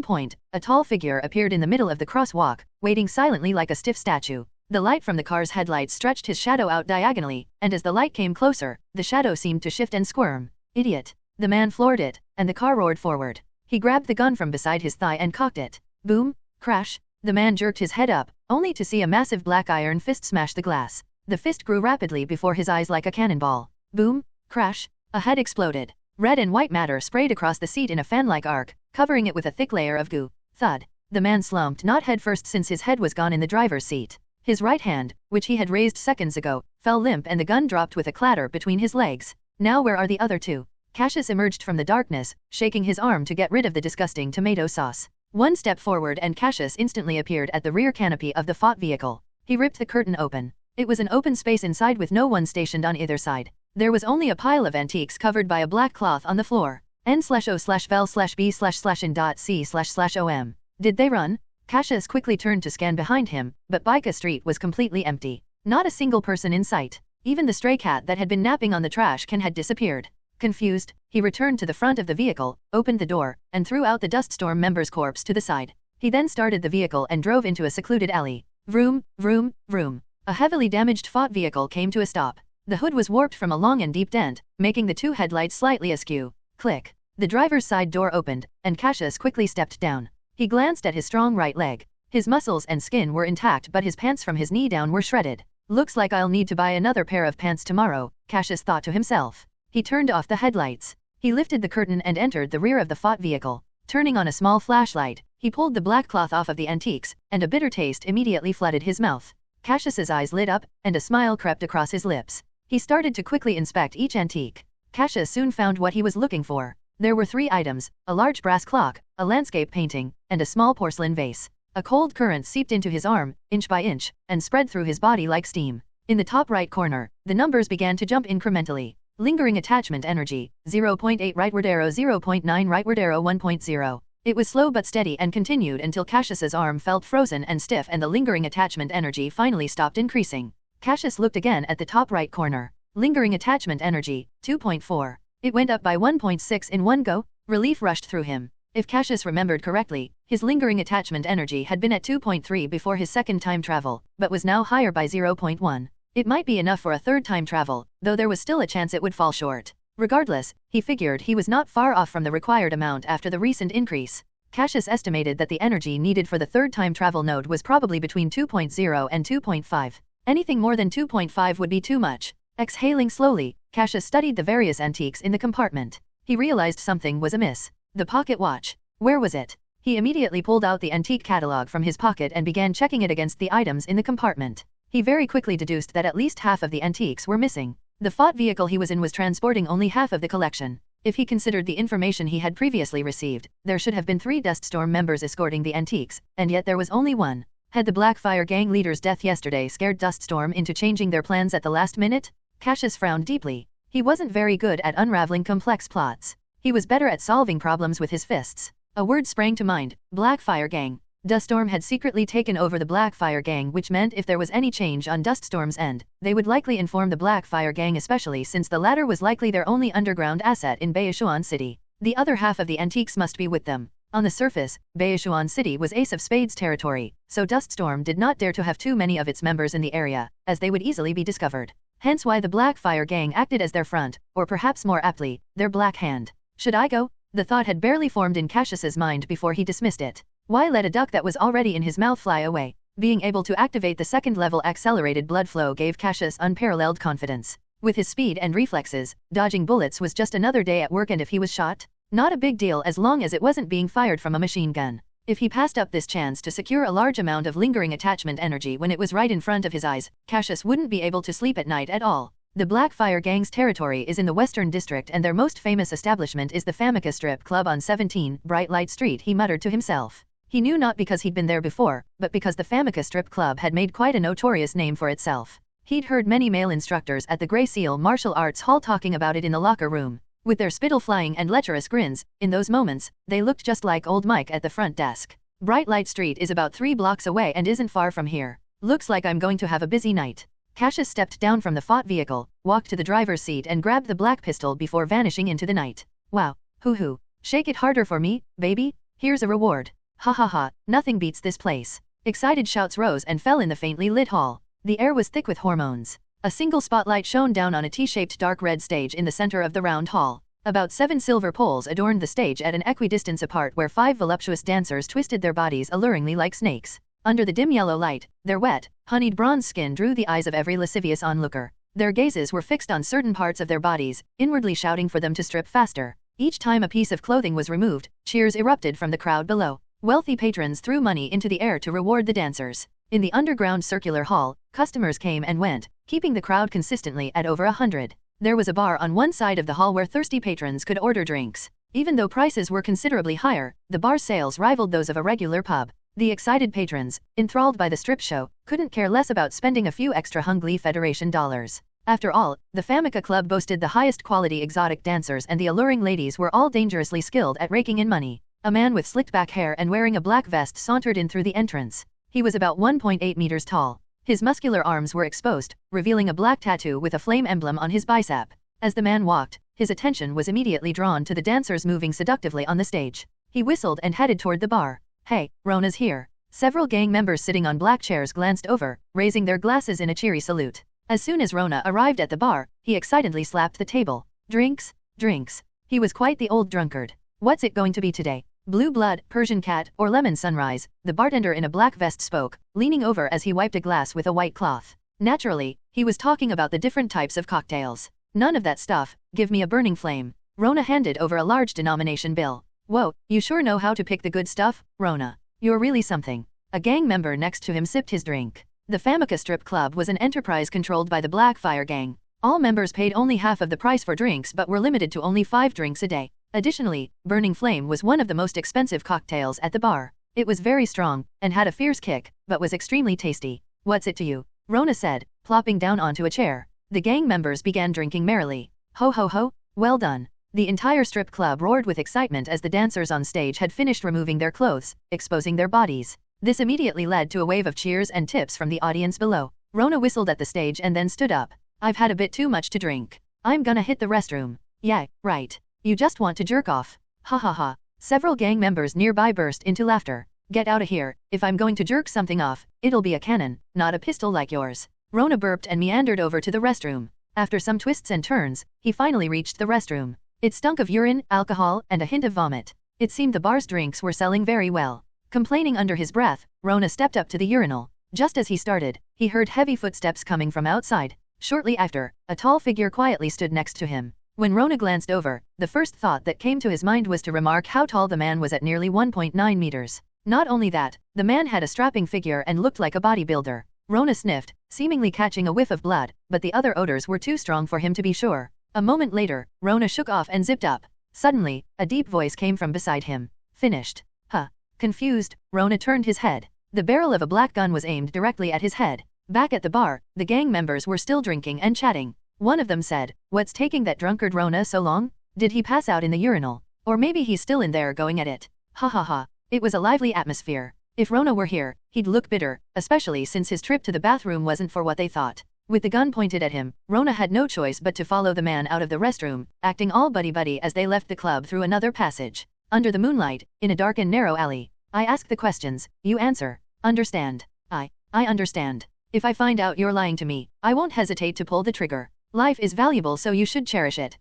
point, a tall figure appeared in the middle of the crosswalk, waiting silently like a stiff statue. The light from the car's headlights stretched his shadow out diagonally, and as the light came closer, the shadow seemed to shift and squirm. Idiot! The man floored it, and the car roared forward. He grabbed the gun from beside his thigh and cocked it. Boom! Crash! The man jerked his head up, only to see a massive black iron fist smash the glass. The fist grew rapidly before his eyes like a cannonball. Boom! Crash! A head exploded. Red and white matter sprayed across the seat in a fan-like arc, covering it with a thick layer of goo. Thud! The man slumped not headfirst since his head was gone in the driver's seat. His right hand, which he had raised seconds ago, fell limp and the gun dropped with a clatter between his legs. Now where are the other two? Cassius emerged from the darkness, shaking his arm to get rid of the disgusting tomato sauce. One step forward and Cassius instantly appeared at the rear canopy of the fought vehicle. He ripped the curtain open. It was an open space inside with no one stationed on either side. There was only a pile of antiques covered by a black cloth on the floor. N/O/vel/B/C/om. Did they run? Cassius quickly turned to scan behind him, but Baika Street was completely empty. Not a single person in sight. Even the stray cat that had been napping on the trash can had disappeared. Confused, he returned to the front of the vehicle, opened the door, and threw out the dust storm member's corpse to the side. He then started the vehicle and drove into a secluded alley. Vroom, vroom, vroom. A heavily damaged fought vehicle came to a stop. The hood was warped from a long and deep dent, making the two headlights slightly askew. Click. The driver's side door opened, and Cassius quickly stepped down. He glanced at his strong right leg. His muscles and skin were intact but his pants from his knee down were shredded. Looks like I'll need to buy another pair of pants tomorrow, Cassius thought to himself. He turned off the headlights. He lifted the curtain and entered the rear of the fought vehicle. Turning on a small flashlight, he pulled the black cloth off of the antiques, and a bitter taste immediately flooded his mouth. Cassius's eyes lit up, and a smile crept across his lips. He started to quickly inspect each antique. Cassius soon found what he was looking for. There were 3 items, a large brass clock, a landscape painting, and a small porcelain vase. A cold current seeped into his arm, inch by inch, and spread through his body like steam. In the top right corner, the numbers began to jump incrementally. Lingering attachment energy, 0.8 rightward arrow 0.9 rightward arrow 1.0. It was slow but steady and continued until Cassius's arm felt frozen and stiff and the lingering attachment energy finally stopped increasing. Cassius looked again at the top right corner. Lingering attachment energy, 2.4. It went up by 1.6 in one go. Relief rushed through him. If Cassius remembered correctly, his lingering attachment energy had been at 2.3 before his second time travel, but was now higher by 0.1. It might be enough for a third time travel, though there was still a chance it would fall short. Regardless, he figured he was not far off from the required amount after the recent increase. Cassius estimated that the energy needed for the third time travel node was probably between 2.0 and 2.5. Anything more than 2.5 would be too much. Exhaling slowly, Cassius studied the various antiques in the compartment. He realized something was amiss. The pocket watch. Where was it? He immediately pulled out the antique catalog from his pocket and began checking it against the items in the compartment. He very quickly deduced that at least half of the antiques were missing. The fought vehicle he was in was transporting only half of the collection. If he considered the information he had previously received, there should have been 3 Dust Storm members escorting the antiques, and yet there was only one. Had the Blackfire gang leader's death yesterday scared Dust Storm into changing their plans at the last minute? Cassius frowned deeply. He wasn't very good at unraveling complex plots. He was better at solving problems with his fists. A word sprang to mind: Blackfire gang. Duststorm had secretly taken over the Blackfire gang, which meant if there was any change on Duststorm's end, they would likely inform the Blackfire gang, especially since the latter was likely their only underground asset in Baishuan City. The other half of the antiques must be with them. On the surface, Baishuan City was Ace of Spades territory, so Duststorm did not dare to have too many of its members in the area, as they would easily be discovered. Hence why the Blackfire gang acted as their front, or perhaps more aptly, their black hand. Should I go? The thought had barely formed in Cassius's mind before he dismissed it. Why let a duck that was already in his mouth fly away? Being able to activate the second-level accelerated blood flow gave Cassius unparalleled confidence. With his speed and reflexes, dodging bullets was just another day at work, and if he was shot? Not a big deal as long as it wasn't being fired from a machine gun. If he passed up this chance to secure a large amount of lingering attachment energy when it was right in front of his eyes, Cassius wouldn't be able to sleep at night at all. The Blackfire gang's territory is in the Western District, and their most famous establishment is the Famicca Strip Club on 17 Bright Light Street, he muttered to himself. He knew not because he'd been there before, but because the Famicca Strip Club had made quite a notorious name for itself. He'd heard many male instructors at the Grey Seal Martial Arts Hall talking about it in the locker room. With their spittle flying and lecherous grins, in those moments, they looked just like old Mike at the front desk. Bright Light Street is about 3 blocks away and isn't far from here. Looks like I'm going to have a busy night. Cassius stepped down from the fought vehicle, walked to the driver's seat and grabbed the black pistol before vanishing into the night. Wow. Hoo. Shake it harder for me, baby. Here's a reward. Ha ha ha, nothing beats this place. Excited shouts rose and fell in the faintly lit hall. The air was thick with hormones. A single spotlight shone down on a T-shaped dark red stage in the center of the round hall. About 7 silver poles adorned the stage at an equidistance apart where 5 voluptuous dancers twisted their bodies alluringly like snakes. Under the dim yellow light, their wet, honeyed bronze skin drew the eyes of every lascivious onlooker. Their gazes were fixed on certain parts of their bodies, inwardly shouting for them to strip faster. Each time a piece of clothing was removed, cheers erupted from the crowd below. Wealthy patrons threw money into the air to reward the dancers. In the underground circular hall, customers came and went, keeping the crowd consistently at over 100. There was a bar on one side of the hall where thirsty patrons could order drinks. Even though prices were considerably higher, the bar's sales rivaled those of a regular pub. The excited patrons, enthralled by the strip show, couldn't care less about spending a few extra Hungly Federation dollars. After all, the Famicca Club boasted the highest quality exotic dancers and the alluring ladies were all dangerously skilled at raking in money. A man with slicked back hair and wearing a black vest sauntered in through the entrance. He was about 1.8 meters tall. His muscular arms were exposed, revealing a black tattoo with a flame emblem on his bicep. As the man walked, his attention was immediately drawn to the dancers moving seductively on the stage. He whistled and headed toward the bar. Hey, Rona's here. Several gang members sitting on black chairs glanced over, raising their glasses in a cheery salute. As soon as Rona arrived at the bar, he excitedly slapped the table. Drinks, drinks. He was quite the old drunkard. What's it going to be today? Blue blood, Persian cat, or lemon sunrise, the bartender in a black vest spoke, leaning over as he wiped a glass with a white cloth. Naturally, he was talking about the different types of cocktails. None of that stuff, give me a burning flame. Rona handed over a large denomination bill. Whoa, you sure know how to pick the good stuff, Rona. You're really something. A gang member next to him sipped his drink. The Famicca Strip Club was an enterprise controlled by the Blackfire Gang. All members paid only half of the price for drinks but were limited to only 5 drinks a day. Additionally, Burning Flame was one of the most expensive cocktails at the bar. It was very strong, and had a fierce kick, but was extremely tasty. What's it to you? Rona said, plopping down onto a chair. The gang members began drinking merrily. Ho ho ho, well done. The entire strip club roared with excitement as the dancers on stage had finished removing their clothes, exposing their bodies. This immediately led to a wave of cheers and tips from the audience below. Rona whistled at the stage and then stood up. I've had a bit too much to drink. I'm gonna hit the restroom. Yeah, right. You just want to jerk off. Ha ha ha. Several gang members nearby burst into laughter. Get out of here. If I'm going to jerk something off, it'll be a cannon, not a pistol like yours. Rona burped and meandered over to the restroom. After some twists and turns, he finally reached the restroom. It stunk of urine, alcohol, and a hint of vomit. It seemed the bar's drinks were selling very well. Complaining under his breath, Rona stepped up to the urinal. Just as he started, he heard heavy footsteps coming from outside. Shortly after, a tall figure quietly stood next to him. When Rona glanced over, the first thought that came to his mind was to remark how tall the man was at nearly 1.9 meters. Not only that, the man had a strapping figure and looked like a bodybuilder. Rona sniffed, seemingly catching a whiff of blood, but the other odors were too strong for him to be sure. A moment later, Rona shook off and zipped up. Suddenly, a deep voice came from beside him. Finished. Huh. Confused, Rona turned his head. The barrel of a black gun was aimed directly at his head. Back at the bar, the gang members were still drinking and chatting. One of them said, "What's taking that drunkard Rona so long? Did he pass out in the urinal? Or maybe he's still in there going at it." Ha ha ha. It was a lively atmosphere. If Rona were here, he'd look bitter, especially since his trip to the bathroom wasn't for what they thought. With the gun pointed at him, Rona had no choice but to follow the man out of the restroom, acting all buddy-buddy as they left the club through another passage. Under the moonlight, in a dark and narrow alley. I ask the questions, you answer. Understand. I understand. If I find out you're lying to me, I won't hesitate to pull the trigger. Life is valuable, so you should cherish it.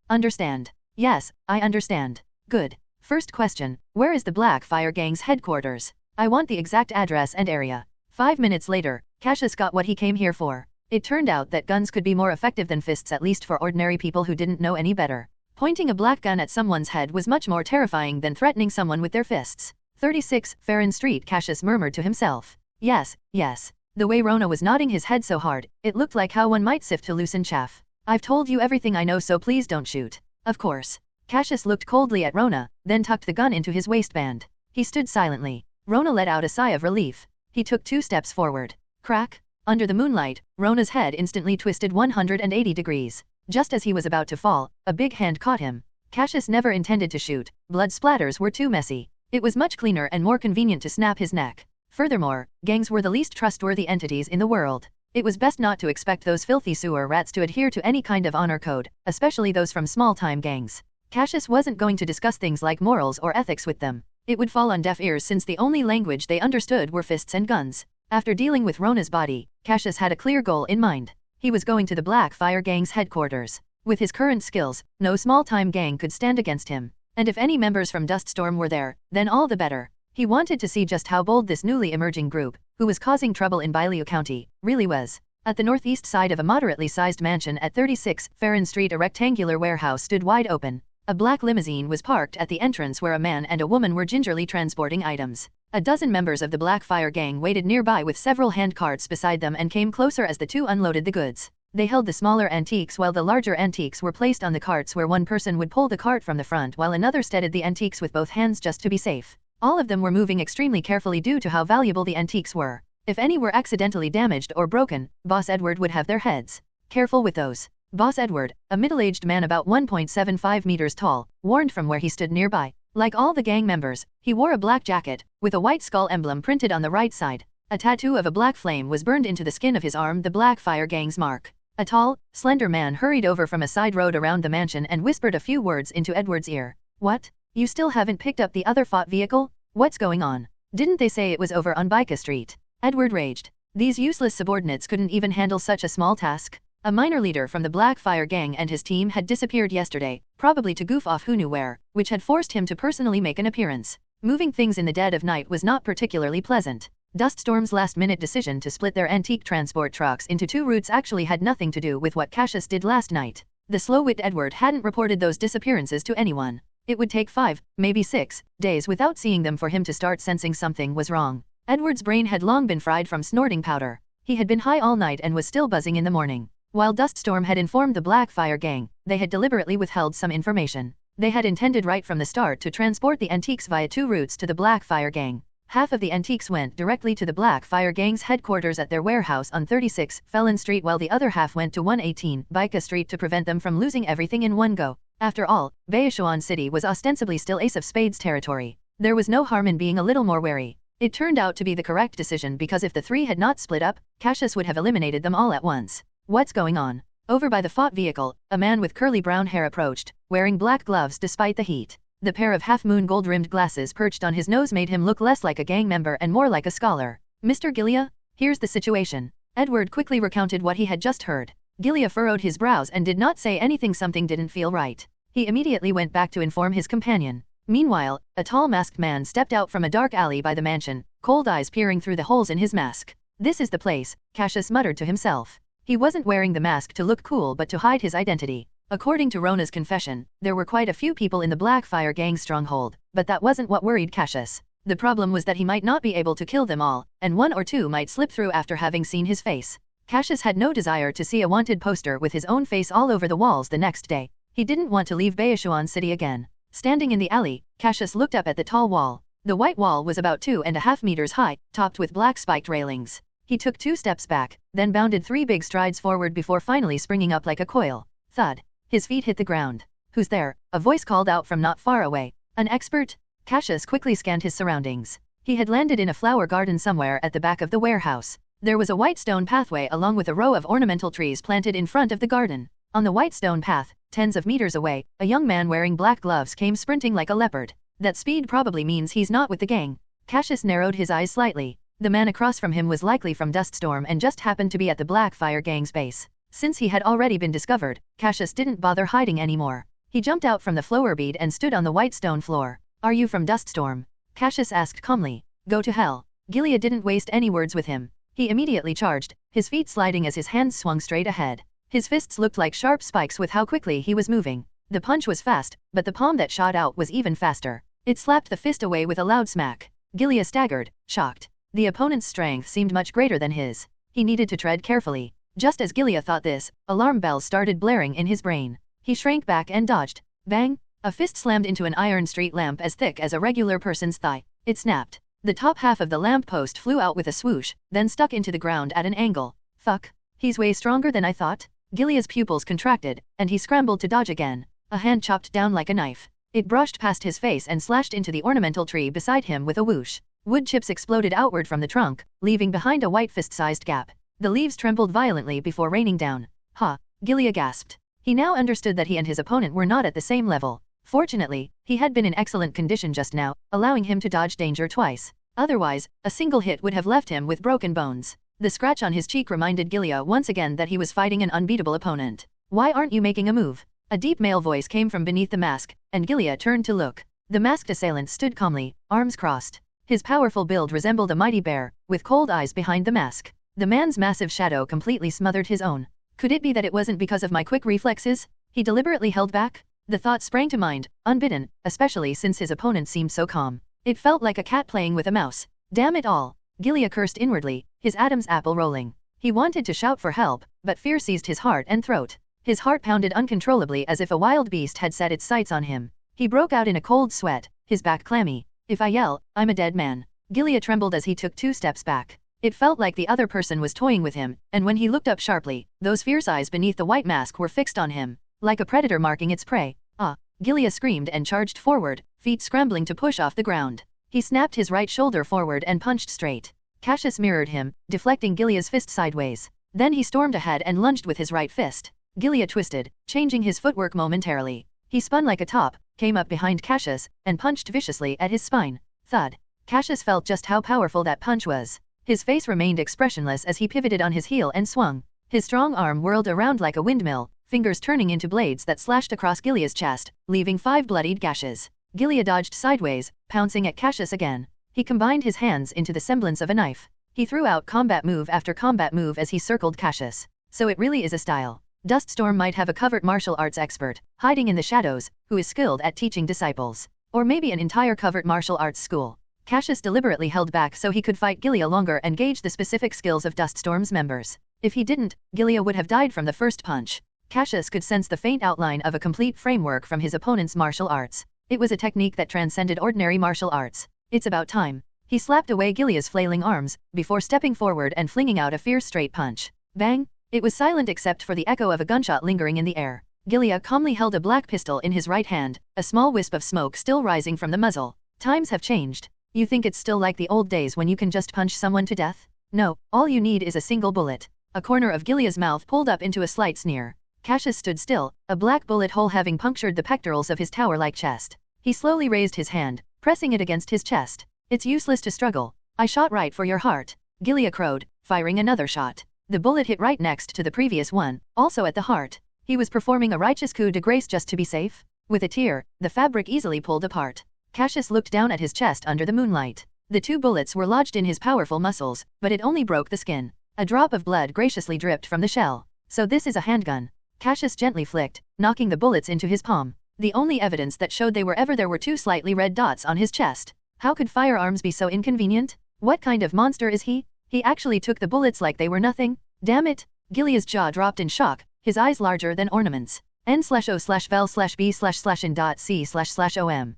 Understand. Yes, I understand. Good. First question, where is the Blackfire Gang's headquarters? I want the exact address and area. 5 minutes later, Cassius got what he came here for. It turned out that guns could be more effective than fists, at least for ordinary people who didn't know any better. Pointing a black gun at someone's head was much more terrifying than threatening someone with their fists. 36, Farron Street, Cassius murmured to himself. Yes, yes. The way Rona was nodding his head so hard, it looked like how one might sift to loosen chaff. I've told you everything I know, so please don't shoot. Of course. Cassius looked coldly at Rona, then tucked the gun into his waistband. He stood silently. Rona let out a sigh of relief. He took 2 steps forward. Crack. Under the moonlight, Rona's head instantly twisted 180 degrees. Just as he was about to fall, a big hand caught him. Cassius never intended to shoot. Blood splatters were too messy. It was much cleaner and more convenient to snap his neck. Furthermore, gangs were the least trustworthy entities in the world. It was best not to expect those filthy sewer rats to adhere to any kind of honor code, especially those from small-time gangs. Cassius wasn't going to discuss things like morals or ethics with them. It would fall on deaf ears since the only language they understood were fists and guns. After dealing with Rona's body, Cassius had a clear goal in mind. He was going to the Black Fire Gang's headquarters. With his current skills, no small-time gang could stand against him. And if any members from Duststorm were there, then all the better. He wanted to see just how bold this newly emerging group, who was causing trouble in Bailu County, really was. At the northeast side of a moderately sized mansion at 36 Farron Street, a rectangular warehouse stood wide open. A black limousine was parked at the entrance where a man and a woman were gingerly transporting items. A dozen members of the Black Fire Gang waited nearby with several handcarts beside them and came closer as the two unloaded the goods. They held the smaller antiques while the larger antiques were placed on the carts, where one person would pull the cart from the front while another steadied the antiques with both hands just to be safe. All of them were moving extremely carefully due to how valuable the antiques were. If any were accidentally damaged or broken, Boss Edward would have their heads. Careful with those. Boss Edward, a middle-aged man about 1.75 meters tall, warned from where he stood nearby. Like all the gang members, he wore a black jacket, with a white skull emblem printed on the right side. A tattoo of a black flame was burned into the skin of his arm, the Black Fire Gang's mark. A tall, slender man hurried over from a side road around the mansion and whispered a few words into Edward's ear. "What? You still haven't picked up the other fought vehicle? What's going on? Didn't they say it was over on Bika Street?" Edward raged. These useless subordinates couldn't even handle such a small task. A minor leader from the Black Fire Gang and his team had disappeared yesterday, probably to goof off who knew where, which had forced him to personally make an appearance. Moving things in the dead of night was not particularly pleasant. Duststorm's last-minute decision to split their antique transport trucks into two routes actually had nothing to do with what Cassius did last night. The slow-witted Edward hadn't reported those disappearances to anyone. It would take 5, maybe 6, days without seeing them for him to start sensing something was wrong. Edward's brain had long been fried from snorting powder. He had been high all night and was still buzzing in the morning. While Duststorm had informed the Black Fire Gang, they had deliberately withheld some information. They had intended right from the start to transport the antiques via two routes to the Black Fire Gang. Half of the antiques went directly to the Black Fire Gang's headquarters at their warehouse on 36 Felon Street, while the other half went to 118 Bika Street to prevent them from losing everything in one go. After all, Baishuan City was ostensibly still Ace of Spades territory. There was no harm in being a little more wary. It turned out to be the correct decision, because if the three had not split up, Cassius would have eliminated them all at once. "What's going on?" Over by the fought vehicle, a man with curly brown hair approached, wearing black gloves despite the heat. The pair of half-moon gold-rimmed glasses perched on his nose made him look less like a gang member and more like a scholar. "Mr. Gilia, here's the situation." Edward quickly recounted what he had just heard. Gilia furrowed his brows and did not say anything. Something didn't feel right. He immediately went back to inform his companion. Meanwhile, a tall masked man stepped out from a dark alley by the mansion, cold eyes peering through the holes in his mask. "This is the place," Cassius muttered to himself. He wasn't wearing the mask to look cool but to hide his identity. According to Rona's confession, there were quite a few people in the Black Fire Gang stronghold, but that wasn't what worried Cassius. The problem was that he might not be able to kill them all, and one or two might slip through after having seen his face. Cassius had no desire to see a wanted poster with his own face all over the walls the next day. He didn't want to leave Baishuan City again. Standing in the alley, Cassius looked up at the tall wall. The white wall was about 2.5 meters high, topped with black spiked railings. He took 2 steps back, then bounded 3 big strides forward before finally springing up like a coil. Thud. His feet hit the ground. "Who's there?" a voice called out from not far away. "An expert?" Cassius quickly scanned his surroundings. He had landed in a flower garden somewhere at the back of the warehouse. There was a white stone pathway along with a row of ornamental trees planted in front of the garden. On the white stone path, tens of meters away, a young man wearing black gloves came sprinting like a leopard. That speed probably means he's not with the gang. Cassius narrowed his eyes slightly. The man across from him was likely from Duststorm and just happened to be at the Black Fire Gang's base. Since he had already been discovered, Cassius didn't bother hiding anymore. He jumped out from the flower bead and stood on the white stone floor. "Are you from Duststorm?" Cassius asked calmly. "Go to hell." Gilia didn't waste any words with him. He immediately charged, his feet sliding as his hands swung straight ahead. His fists looked like sharp spikes with how quickly he was moving. The punch was fast, but the palm that shot out was even faster. It slapped the fist away with a loud smack. Gilia staggered, shocked. The opponent's strength seemed much greater than his. He needed to tread carefully. Just as Gilia thought this, alarm bells started blaring in his brain. He shrank back and dodged. Bang! A fist slammed into an iron street lamp as thick as a regular person's thigh. It snapped. The top half of the lamp post flew out with a swoosh, then stuck into the ground at an angle. Fuck. He's way stronger than I thought. Gilia's pupils contracted, and he scrambled to dodge again. A hand chopped down like a knife. It brushed past his face and slashed into the ornamental tree beside him with a whoosh. Wood chips exploded outward from the trunk, leaving behind a white fist-sized gap. The leaves trembled violently before raining down. Ha! Gilia gasped. He now understood that he and his opponent were not at the same level. Fortunately, he had been in excellent condition just now, allowing him to dodge danger twice. Otherwise, a single hit would have left him with broken bones. The scratch on his cheek reminded Gilia once again that he was fighting an unbeatable opponent. Why aren't you making a move? A deep male voice came from beneath the mask, and Gilia turned to look. The masked assailant stood calmly, arms crossed. His powerful build resembled a mighty bear, with cold eyes behind the mask. The man's massive shadow completely smothered his own. Could it be that it wasn't because of my quick reflexes? He deliberately held back? The thought sprang to mind, unbidden, especially since his opponent seemed so calm. It felt like a cat playing with a mouse. Damn it all! Gilia cursed inwardly, his Adam's apple rolling. He wanted to shout for help, but fear seized his heart and throat. His heart pounded uncontrollably as if a wild beast had set its sights on him. He broke out in a cold sweat, his back clammy. If I yell, I'm a dead man. Gilia trembled as he took 2 steps back. It felt like the other person was toying with him, and when he looked up sharply, those fierce eyes beneath the white mask were fixed on him, like a predator marking its prey. Ah! Gilia screamed and charged forward, feet scrambling to push off the ground. He snapped his right shoulder forward and punched straight. Cassius mirrored him, deflecting Gilia's fist sideways. Then he stormed ahead and lunged with his right fist. Gilia twisted, changing his footwork momentarily. He spun like a top, came up behind Cassius, and punched viciously at his spine. Thud. Cassius felt just how powerful that punch was. His face remained expressionless as he pivoted on his heel and swung. His strong arm whirled around like a windmill, fingers turning into blades that slashed across Gilia's chest, leaving 5 bloodied gashes. Gilia dodged sideways, pouncing at Cassius again. He combined his hands into the semblance of a knife. He threw out combat move after combat move as he circled Cassius. So it really is a style. Duststorm might have a covert martial arts expert, hiding in the shadows, who is skilled at teaching disciples. Or maybe an entire covert martial arts school. Cassius deliberately held back so he could fight Gilia longer and gauge the specific skills of Duststorm's members. If he didn't, Gilia would have died from the first punch. Cassius could sense the faint outline of a complete framework from his opponent's martial arts. It was a technique that transcended ordinary martial arts. It's about time. He slapped away Gilia's flailing arms, before stepping forward and flinging out a fierce straight punch. Bang! It was silent except for the echo of a gunshot lingering in the air. Gilia calmly held a black pistol in his right hand, a small wisp of smoke still rising from the muzzle. Times have changed. You think it's still like the old days when you can just punch someone to death? No, all you need is a single bullet. A corner of Gilia's mouth pulled up into a slight sneer. Cassius stood still, a black bullet hole having punctured the pectorals of his tower-like chest. He slowly raised his hand, pressing it against his chest. It's useless to struggle. I shot right for your heart. Gilia crowed, firing another shot. The bullet hit right next to the previous one, also at the heart. He was performing a righteous coup de grace just to be safe. With a tear, the fabric easily pulled apart. Cassius looked down at his chest under the moonlight. The 2 bullets were lodged in his powerful muscles, but it only broke the skin. A drop of blood graciously dripped from the shell. So this is a handgun. Cassius gently flicked, knocking the bullets into his palm. The only evidence that showed there were 2 slightly red dots on his chest. How could firearms be so inconvenient? What kind of monster is he? He actually took the bullets like they were nothing? Damn it! Gilia's jaw dropped in shock, his eyes larger than ornaments. N/O/vel/b/in.c//om.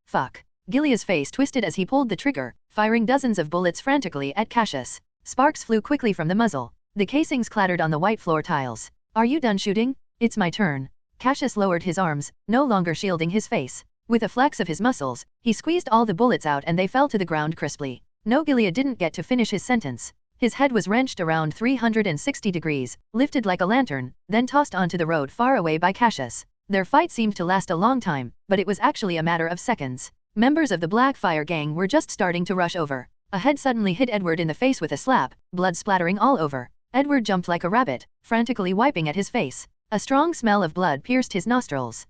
Fuck. Gilia's face twisted as he pulled the trigger, firing dozens of bullets frantically at Cassius. Sparks flew quickly from the muzzle. The casings clattered on the white floor tiles. Are you done shooting? It's my turn. Cassius lowered his arms, no longer shielding his face. With a flex of his muscles, he squeezed all the bullets out and they fell to the ground crisply. No, Gilia didn't get to finish his sentence. His head was wrenched around 360 degrees, lifted like a lantern, then tossed onto the road far away by Cassius. Their fight seemed to last a long time, but it was actually a matter of seconds. Members of the Blackfire gang were just starting to rush over. A head suddenly hit Edward in the face with a slap, blood splattering all over. Edward jumped like a rabbit, frantically wiping at his face. A strong smell of blood pierced his nostrils.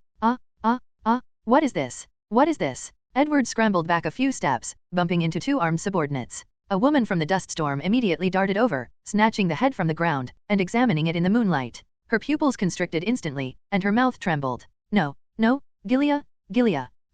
What is this? What is this? Edward scrambled back a few steps, bumping into 2 armed subordinates. A woman from the Duststorm immediately darted over, snatching the head from the ground, and examining it in the moonlight. Her pupils constricted instantly, and her mouth trembled. No, Gilia.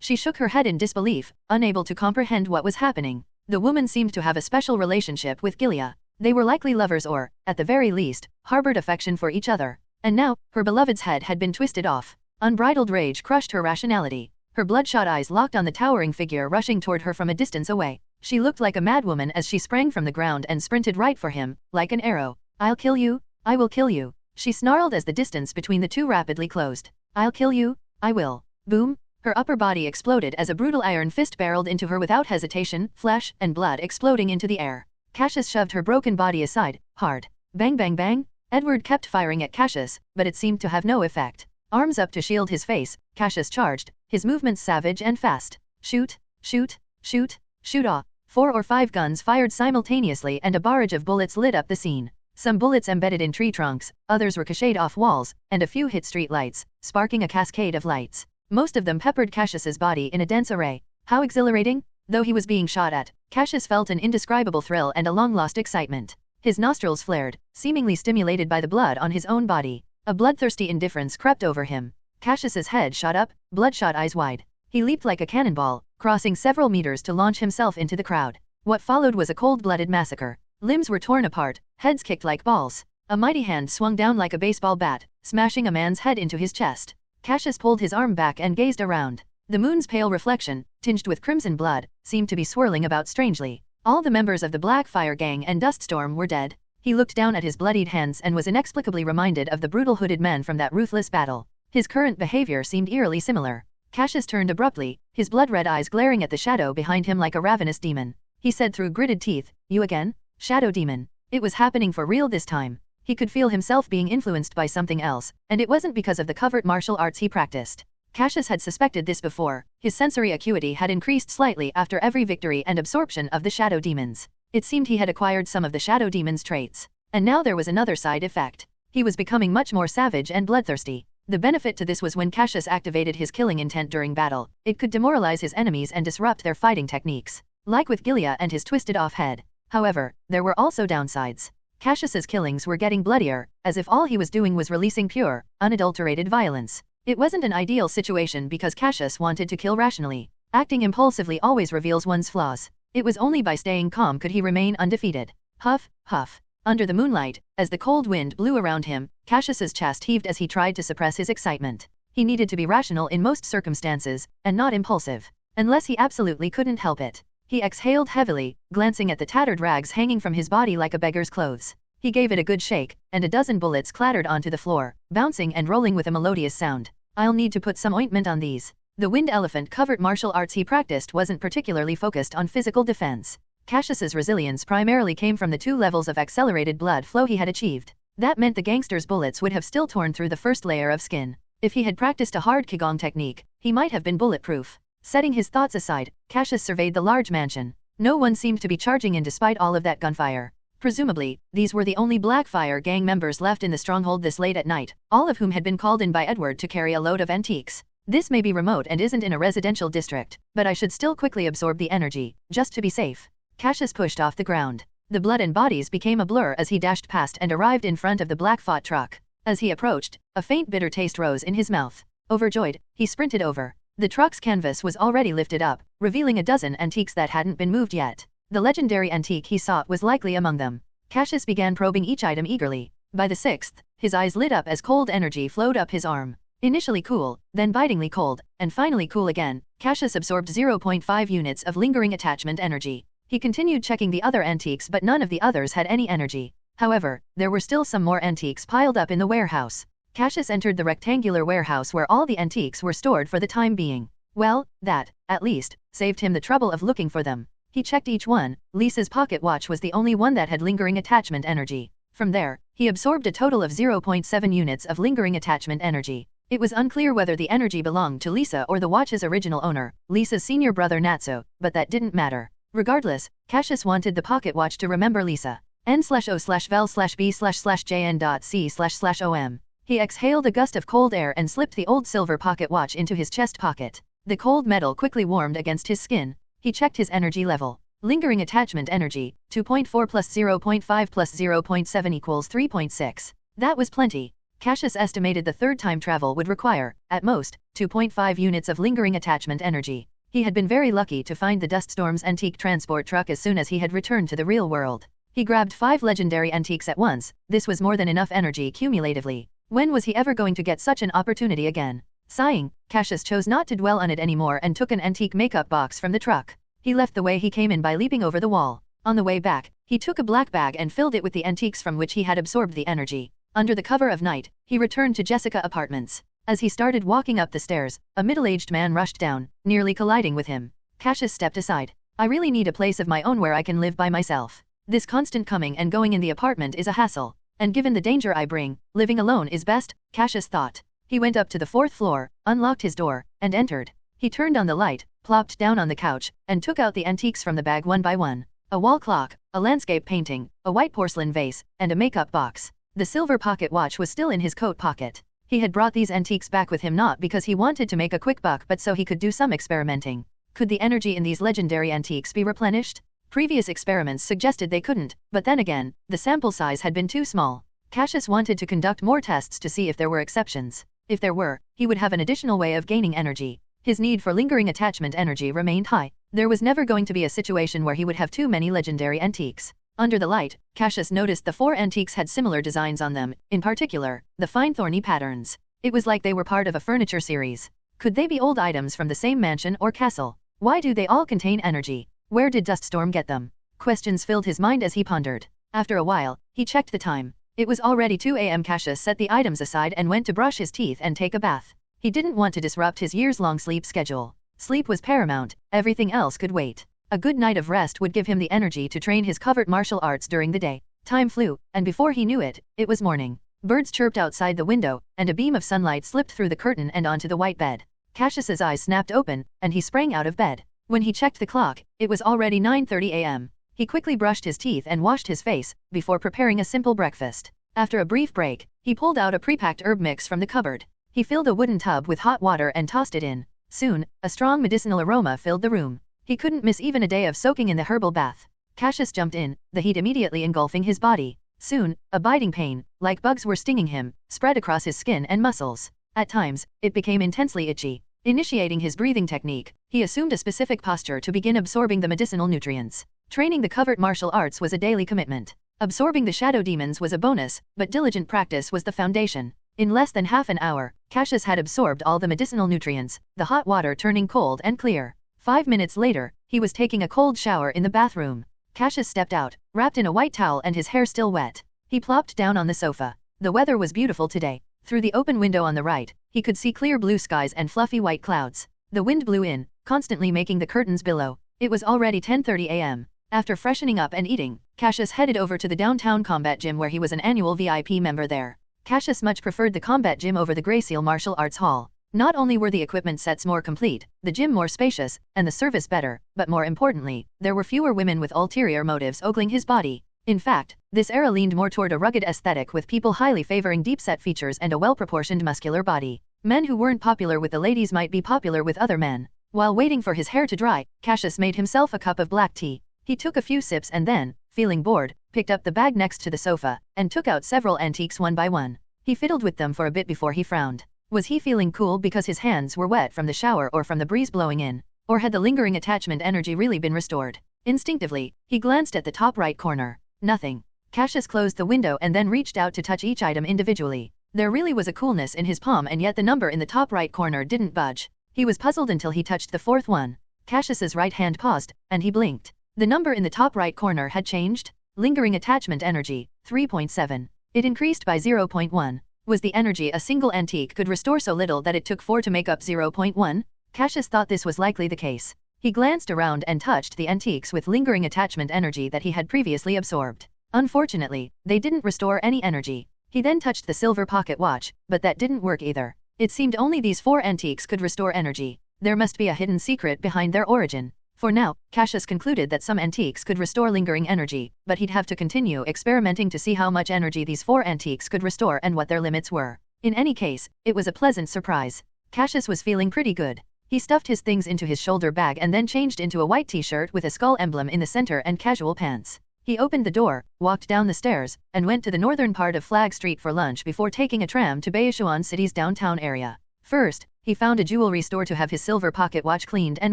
She shook her head in disbelief, unable to comprehend what was happening. The woman seemed to have a special relationship with Gilia. They were likely lovers or, at the very least, harbored affection for each other. And now, her beloved's head had been twisted off. Unbridled rage crushed her rationality. Her bloodshot eyes locked on the towering figure rushing toward her from a distance away. She looked like a madwoman as she sprang from the ground and sprinted right for him, like an arrow. I'll kill you. I will kill you. She snarled as the distance between the 2 rapidly closed. I'll kill you. I will. Boom. Her upper body exploded as a brutal iron fist barreled into her without hesitation, flesh and blood exploding into the air. Cassius shoved her broken body aside, hard. Bang bang bang. Edward kept firing at Cassius, but it seemed to have no effect. Arms up to shield his face, Cassius charged, his movements savage and fast. Shoot, shoot, shoot, shoot off. 4 or 5 guns fired simultaneously and a barrage of bullets lit up the scene. Some bullets embedded in tree trunks, others ricocheted off walls, and a few hit street lights, sparking a cascade of lights. Most of them peppered Cassius's body in a dense array. How exhilarating! Though he was being shot at, Cassius felt an indescribable thrill and a long-lost excitement. His nostrils flared, seemingly stimulated by the blood on his own body. A bloodthirsty indifference crept over him. Cassius's head shot up, bloodshot eyes wide. He leaped like a cannonball, crossing several meters to launch himself into the crowd. What followed was a cold-blooded massacre. Limbs were torn apart, heads kicked like balls. A mighty hand swung down like a baseball bat, smashing a man's head into his chest. Cassius pulled his arm back and gazed around. The moon's pale reflection, tinged with crimson blood, seemed to be swirling about strangely. All the members of the Blackfire gang and Duststorm were dead. He looked down at his bloodied hands and was inexplicably reminded of the brutal hooded men from that ruthless battle. His current behavior seemed eerily similar. Cassius turned abruptly, his blood-red eyes glaring at the shadow behind him like a ravenous demon. He said through gritted teeth, "You again? Shadow demon." It was happening for real this time. He could feel himself being influenced by something else, and it wasn't because of the covert martial arts he practiced. Cassius had suspected this before. His sensory acuity had increased slightly after every victory and absorption of the shadow demons. It seemed he had acquired some of the shadow demon's traits. And now there was another side effect. He was becoming much more savage and bloodthirsty. The benefit to this was when Cassius activated his killing intent during battle, it could demoralize his enemies and disrupt their fighting techniques. Like with Gilia and his twisted-off head. However, there were also downsides. Cassius's killings were getting bloodier, as if all he was doing was releasing pure, unadulterated violence. It wasn't an ideal situation because Cassius wanted to kill rationally. Acting impulsively always reveals one's flaws. It was only by staying calm could he remain undefeated. Huff, huff. Under the moonlight, as the cold wind blew around him, Cassius's chest heaved as he tried to suppress his excitement. He needed to be rational in most circumstances, and not impulsive. Unless he absolutely couldn't help it. He exhaled heavily, glancing at the tattered rags hanging from his body like a beggar's clothes. He gave it a good shake, and a dozen bullets clattered onto the floor, bouncing and rolling with a melodious sound. I'll need to put some ointment on these. The Wind Elephant covert martial arts he practiced wasn't particularly focused on physical defense. Cassius's resilience primarily came from the 2 levels of accelerated blood flow he had achieved. That meant the gangster's bullets would have still torn through the first layer of skin. If he had practiced a hard Qigong technique, he might have been bulletproof. Setting his thoughts aside, Cassius surveyed the large mansion. No one seemed to be charging in despite all of that gunfire. Presumably, these were the only Blackfire gang members left in the stronghold this late at night, all of whom had been called in by Edward to carry a load of antiques. This may be remote and isn't in a residential district, but I should still quickly absorb the energy, just to be safe. Cassius pushed off the ground. The blood and bodies became a blur as he dashed past and arrived in front of the Blackfoot truck. As he approached, a faint bitter taste rose in his mouth. Overjoyed, he sprinted over. The truck's canvas was already lifted up, revealing a dozen antiques that hadn't been moved yet. The legendary antique he sought was likely among them. Cassius began probing each item eagerly. By the 6th, his eyes lit up as cold energy flowed up his arm. Initially cool, then bitingly cold, and finally cool again, Cassius absorbed 0.5 units of lingering attachment energy. He continued checking the other antiques but none of the others had any energy. However, there were still some more antiques piled up in the warehouse. Cassius entered the rectangular warehouse where all the antiques were stored for the time being. Well, that, at least, saved him the trouble of looking for them. He checked each one. Lisa's pocket watch was the only one that had lingering attachment energy. From there, he absorbed a total of 0.7 units of lingering attachment energy. It was unclear whether the energy belonged to Lisa or the watch's original owner, Lisa's senior brother Natsu, but that didn't matter. Regardless, Cassius wanted the pocket watch to remember Lisa. N/O/vel/B/jn.C//OM. He exhaled a gust of cold air and slipped the old silver pocket watch into his chest pocket. The cold metal quickly warmed against his skin. He checked his energy level. Lingering attachment energy, 2.4 plus 0.5 plus 0.7 equals 3.6. That was plenty. Cassius estimated the third time travel would require, at most, 2.5 units of lingering attachment energy. He had been very lucky to find the Duststorm's antique transport truck as soon as he had returned to the real world. He grabbed 5 legendary antiques at once. This was more than enough energy cumulatively. When was he ever going to get such an opportunity again? Sighing, Cassius chose not to dwell on it anymore and took an antique makeup box from the truck. He left the way he came in by leaping over the wall. On the way back, he took a black bag and filled it with the antiques from which he had absorbed the energy. Under the cover of night, he returned to Jessica Apartments. As he started walking up the stairs, a middle-aged man rushed down, nearly colliding with him. Cassius stepped aside. I really need a place of my own where I can live by myself. This constant coming and going in the apartment is a hassle. And given the danger I bring, living alone is best, Cassius thought. He went up to the 4th floor, unlocked his door, and entered. He turned on the light, plopped down on the couch, and took out the antiques from the bag one by one. A wall clock, a landscape painting, a white porcelain vase, and a makeup box. The silver pocket watch was still in his coat pocket. He had brought these antiques back with him not because he wanted to make a quick buck but so he could do some experimenting. Could the energy in these legendary antiques be replenished? Previous experiments suggested they couldn't, but then again, the sample size had been too small. Cassius wanted to conduct more tests to see if there were exceptions. If there were, he would have an additional way of gaining energy. His need for lingering attachment energy remained high. There was never going to be a situation where he would have too many legendary antiques. Under the light, Cassius noticed the 4 antiques had similar designs on them, in particular, the fine thorny patterns. It was like they were part of a furniture series. Could they be old items from the same mansion or castle? Why do they all contain energy? Where did Duststorm get them? Questions filled his mind as he pondered. After a while, he checked the time. It was already 2 a.m. Cassius set the items aside and went to brush his teeth and take a bath. He didn't want to disrupt his years-long sleep schedule. Sleep was paramount, everything else could wait. A good night of rest would give him the energy to train his covert martial arts during the day. Time flew, and before he knew it, it was morning. Birds chirped outside the window, and a beam of sunlight slipped through the curtain and onto the white bed. Cassius's eyes snapped open, and he sprang out of bed. When he checked the clock, it was already 9:30 a.m. He quickly brushed his teeth and washed his face, before preparing a simple breakfast. After a brief break, he pulled out a pre-packed herb mix from the cupboard. He filled a wooden tub with hot water and tossed it in. Soon, a strong medicinal aroma filled the room. He couldn't miss even a day of soaking in the herbal bath. Cassius jumped in, the heat immediately engulfing his body. Soon, a biting pain, like bugs were stinging him, spread across his skin and muscles. At times, it became intensely itchy. Initiating his breathing technique, he assumed a specific posture to begin absorbing the medicinal nutrients. Training the covert martial arts was a daily commitment. Absorbing the shadow demons was a bonus, but diligent practice was the foundation. In less than half an hour, Cassius had absorbed all the medicinal nutrients, the hot water turning cold and clear. 5 minutes later, he was taking a cold shower in the bathroom. Cassius stepped out, wrapped in a white towel and his hair still wet. He plopped down on the sofa. The weather was beautiful today. Through the open window on the right, he could see clear blue skies and fluffy white clouds. The wind blew in, constantly making the curtains billow. It was already 10:30 a.m. After freshening up and eating, Cassius headed over to the downtown combat gym where he was an annual VIP member there. Cassius much preferred the combat gym over the Grayseal Martial Arts Hall. Not only were the equipment sets more complete, the gym more spacious, and the service better, but more importantly, there were fewer women with ulterior motives ogling his body. In fact, this era leaned more toward a rugged aesthetic with people highly favoring deep-set features and a well-proportioned muscular body. Men who weren't popular with the ladies might be popular with other men. While waiting for his hair to dry, Cassius made himself a cup of black tea. He took a few sips and then, feeling bored, picked up the bag next to the sofa, and took out several antiques one by one. He fiddled with them for a bit before he frowned. Was he feeling cool because his hands were wet from the shower or from the breeze blowing in? Or had the lingering attachment energy really been restored? Instinctively, he glanced at the top right corner. Nothing. Cassius closed the window and then reached out to touch each item individually. There really was a coolness in his palm and yet the number in the top right corner didn't budge. He was puzzled until he touched the 4th one. Cassius's right hand paused, and he blinked. The number in the top right corner had changed. Lingering attachment energy, 3.7. It increased by 0.1. Was the energy a single antique could restore so little that it took 4 to make up 0.1? Cassius thought this was likely the case. He glanced around and touched the antiques with lingering attachment energy that he had previously absorbed. Unfortunately, they didn't restore any energy. He then touched the silver pocket watch, but that didn't work either. It seemed only these 4 antiques could restore energy. There must be a hidden secret behind their origin. For now, Cassius concluded that some antiques could restore lingering energy, but he'd have to continue experimenting to see how much energy these 4 antiques could restore and what their limits were. In any case, it was a pleasant surprise. Cassius was feeling pretty good. He stuffed his things into his shoulder bag and then changed into a white t-shirt with a skull emblem in the center and casual pants. He opened the door, walked down the stairs, and went to the northern part of Flag Street for lunch before taking a tram to Baishuan City's downtown area. First, he found a jewelry store to have his silver pocket watch cleaned and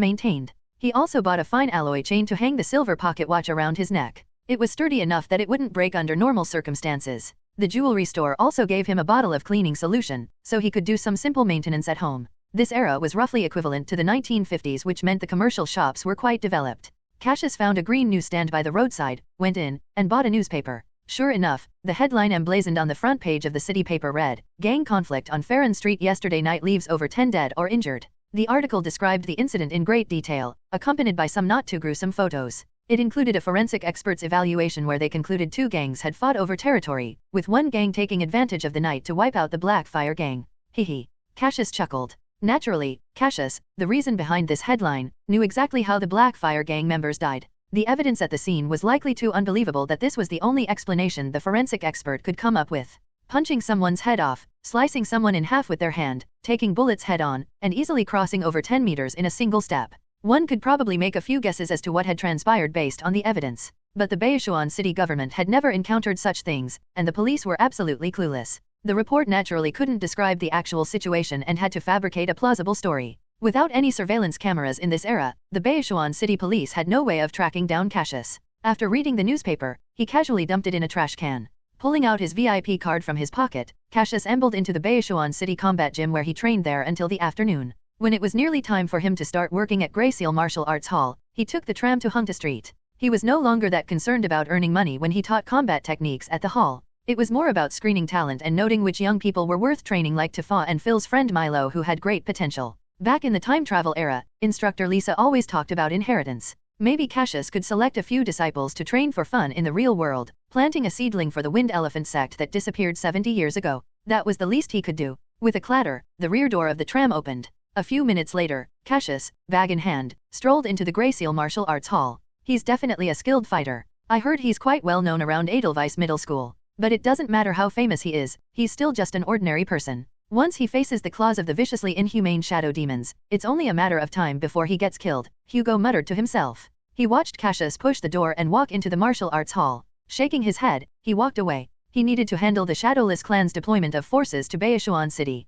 maintained. He also bought a fine alloy chain to hang the silver pocket watch around his neck. It was sturdy enough that it wouldn't break under normal circumstances. The jewelry store also gave him a bottle of cleaning solution, so he could do some simple maintenance at home. This era was roughly equivalent to the 1950s, which meant the commercial shops were quite developed. Cassius found a green newsstand by the roadside, went in, and bought a newspaper. Sure enough, the headline emblazoned on the front page of the city paper read, "Gang conflict on Farron Street yesterday night leaves over 10 dead or injured." The article described the incident in great detail, accompanied by some not too gruesome photos. It included a forensic expert's evaluation where they concluded 2 gangs had fought over territory, with one gang taking advantage of the night to wipe out the Black Fire gang. Hehe. Cassius chuckled. Naturally, Cassius, the reason behind this headline, knew exactly how the Black Fire gang members died. The evidence at the scene was likely too unbelievable that this was the only explanation the forensic expert could come up with. Punching someone's head off, slicing someone in half with their hand, taking bullets head-on, and easily crossing over 10 meters in a single step. One could probably make a few guesses as to what had transpired based on the evidence. But the Baishuan city government had never encountered such things, and the police were absolutely clueless. The report naturally couldn't describe the actual situation and had to fabricate a plausible story. Without any surveillance cameras in this era, the Baishuan city police had no way of tracking down Cassius. After reading the newspaper, he casually dumped it in a trash can. Pulling out his VIP card from his pocket, Cassius ambled into the Baishuan city combat gym where he trained there until the afternoon. When it was nearly time for him to start working at Seal Martial Arts Hall, he took the tram to Hunta Street. He was no longer that concerned about earning money when he taught combat techniques at the hall. It was more about screening talent and noting which young people were worth training, like Tifa and Phil's friend Milo, who had great potential. Back in the time travel era, instructor Lisa always talked about inheritance. Maybe Cassius could select a few disciples to train for fun in the real world, planting a seedling for the Wind Elephant Sect that disappeared 70 years ago. That was the least he could do. With a clatter, the rear door of the tram opened. A few minutes later, Cassius, bag in hand, strolled into the Seal Martial Arts Hall. He's definitely a skilled fighter. I heard he's quite well known around Edelweiss Middle School. But it doesn't matter how famous he is, he's still just an ordinary person. Once he faces the claws of the viciously inhumane shadow demons, it's only a matter of time before he gets killed, Hugo muttered to himself. He watched Cassius push the door and walk into the martial arts hall. Shaking his head, he walked away. He needed to handle the Shadowless clan's deployment of forces to Baishuan City.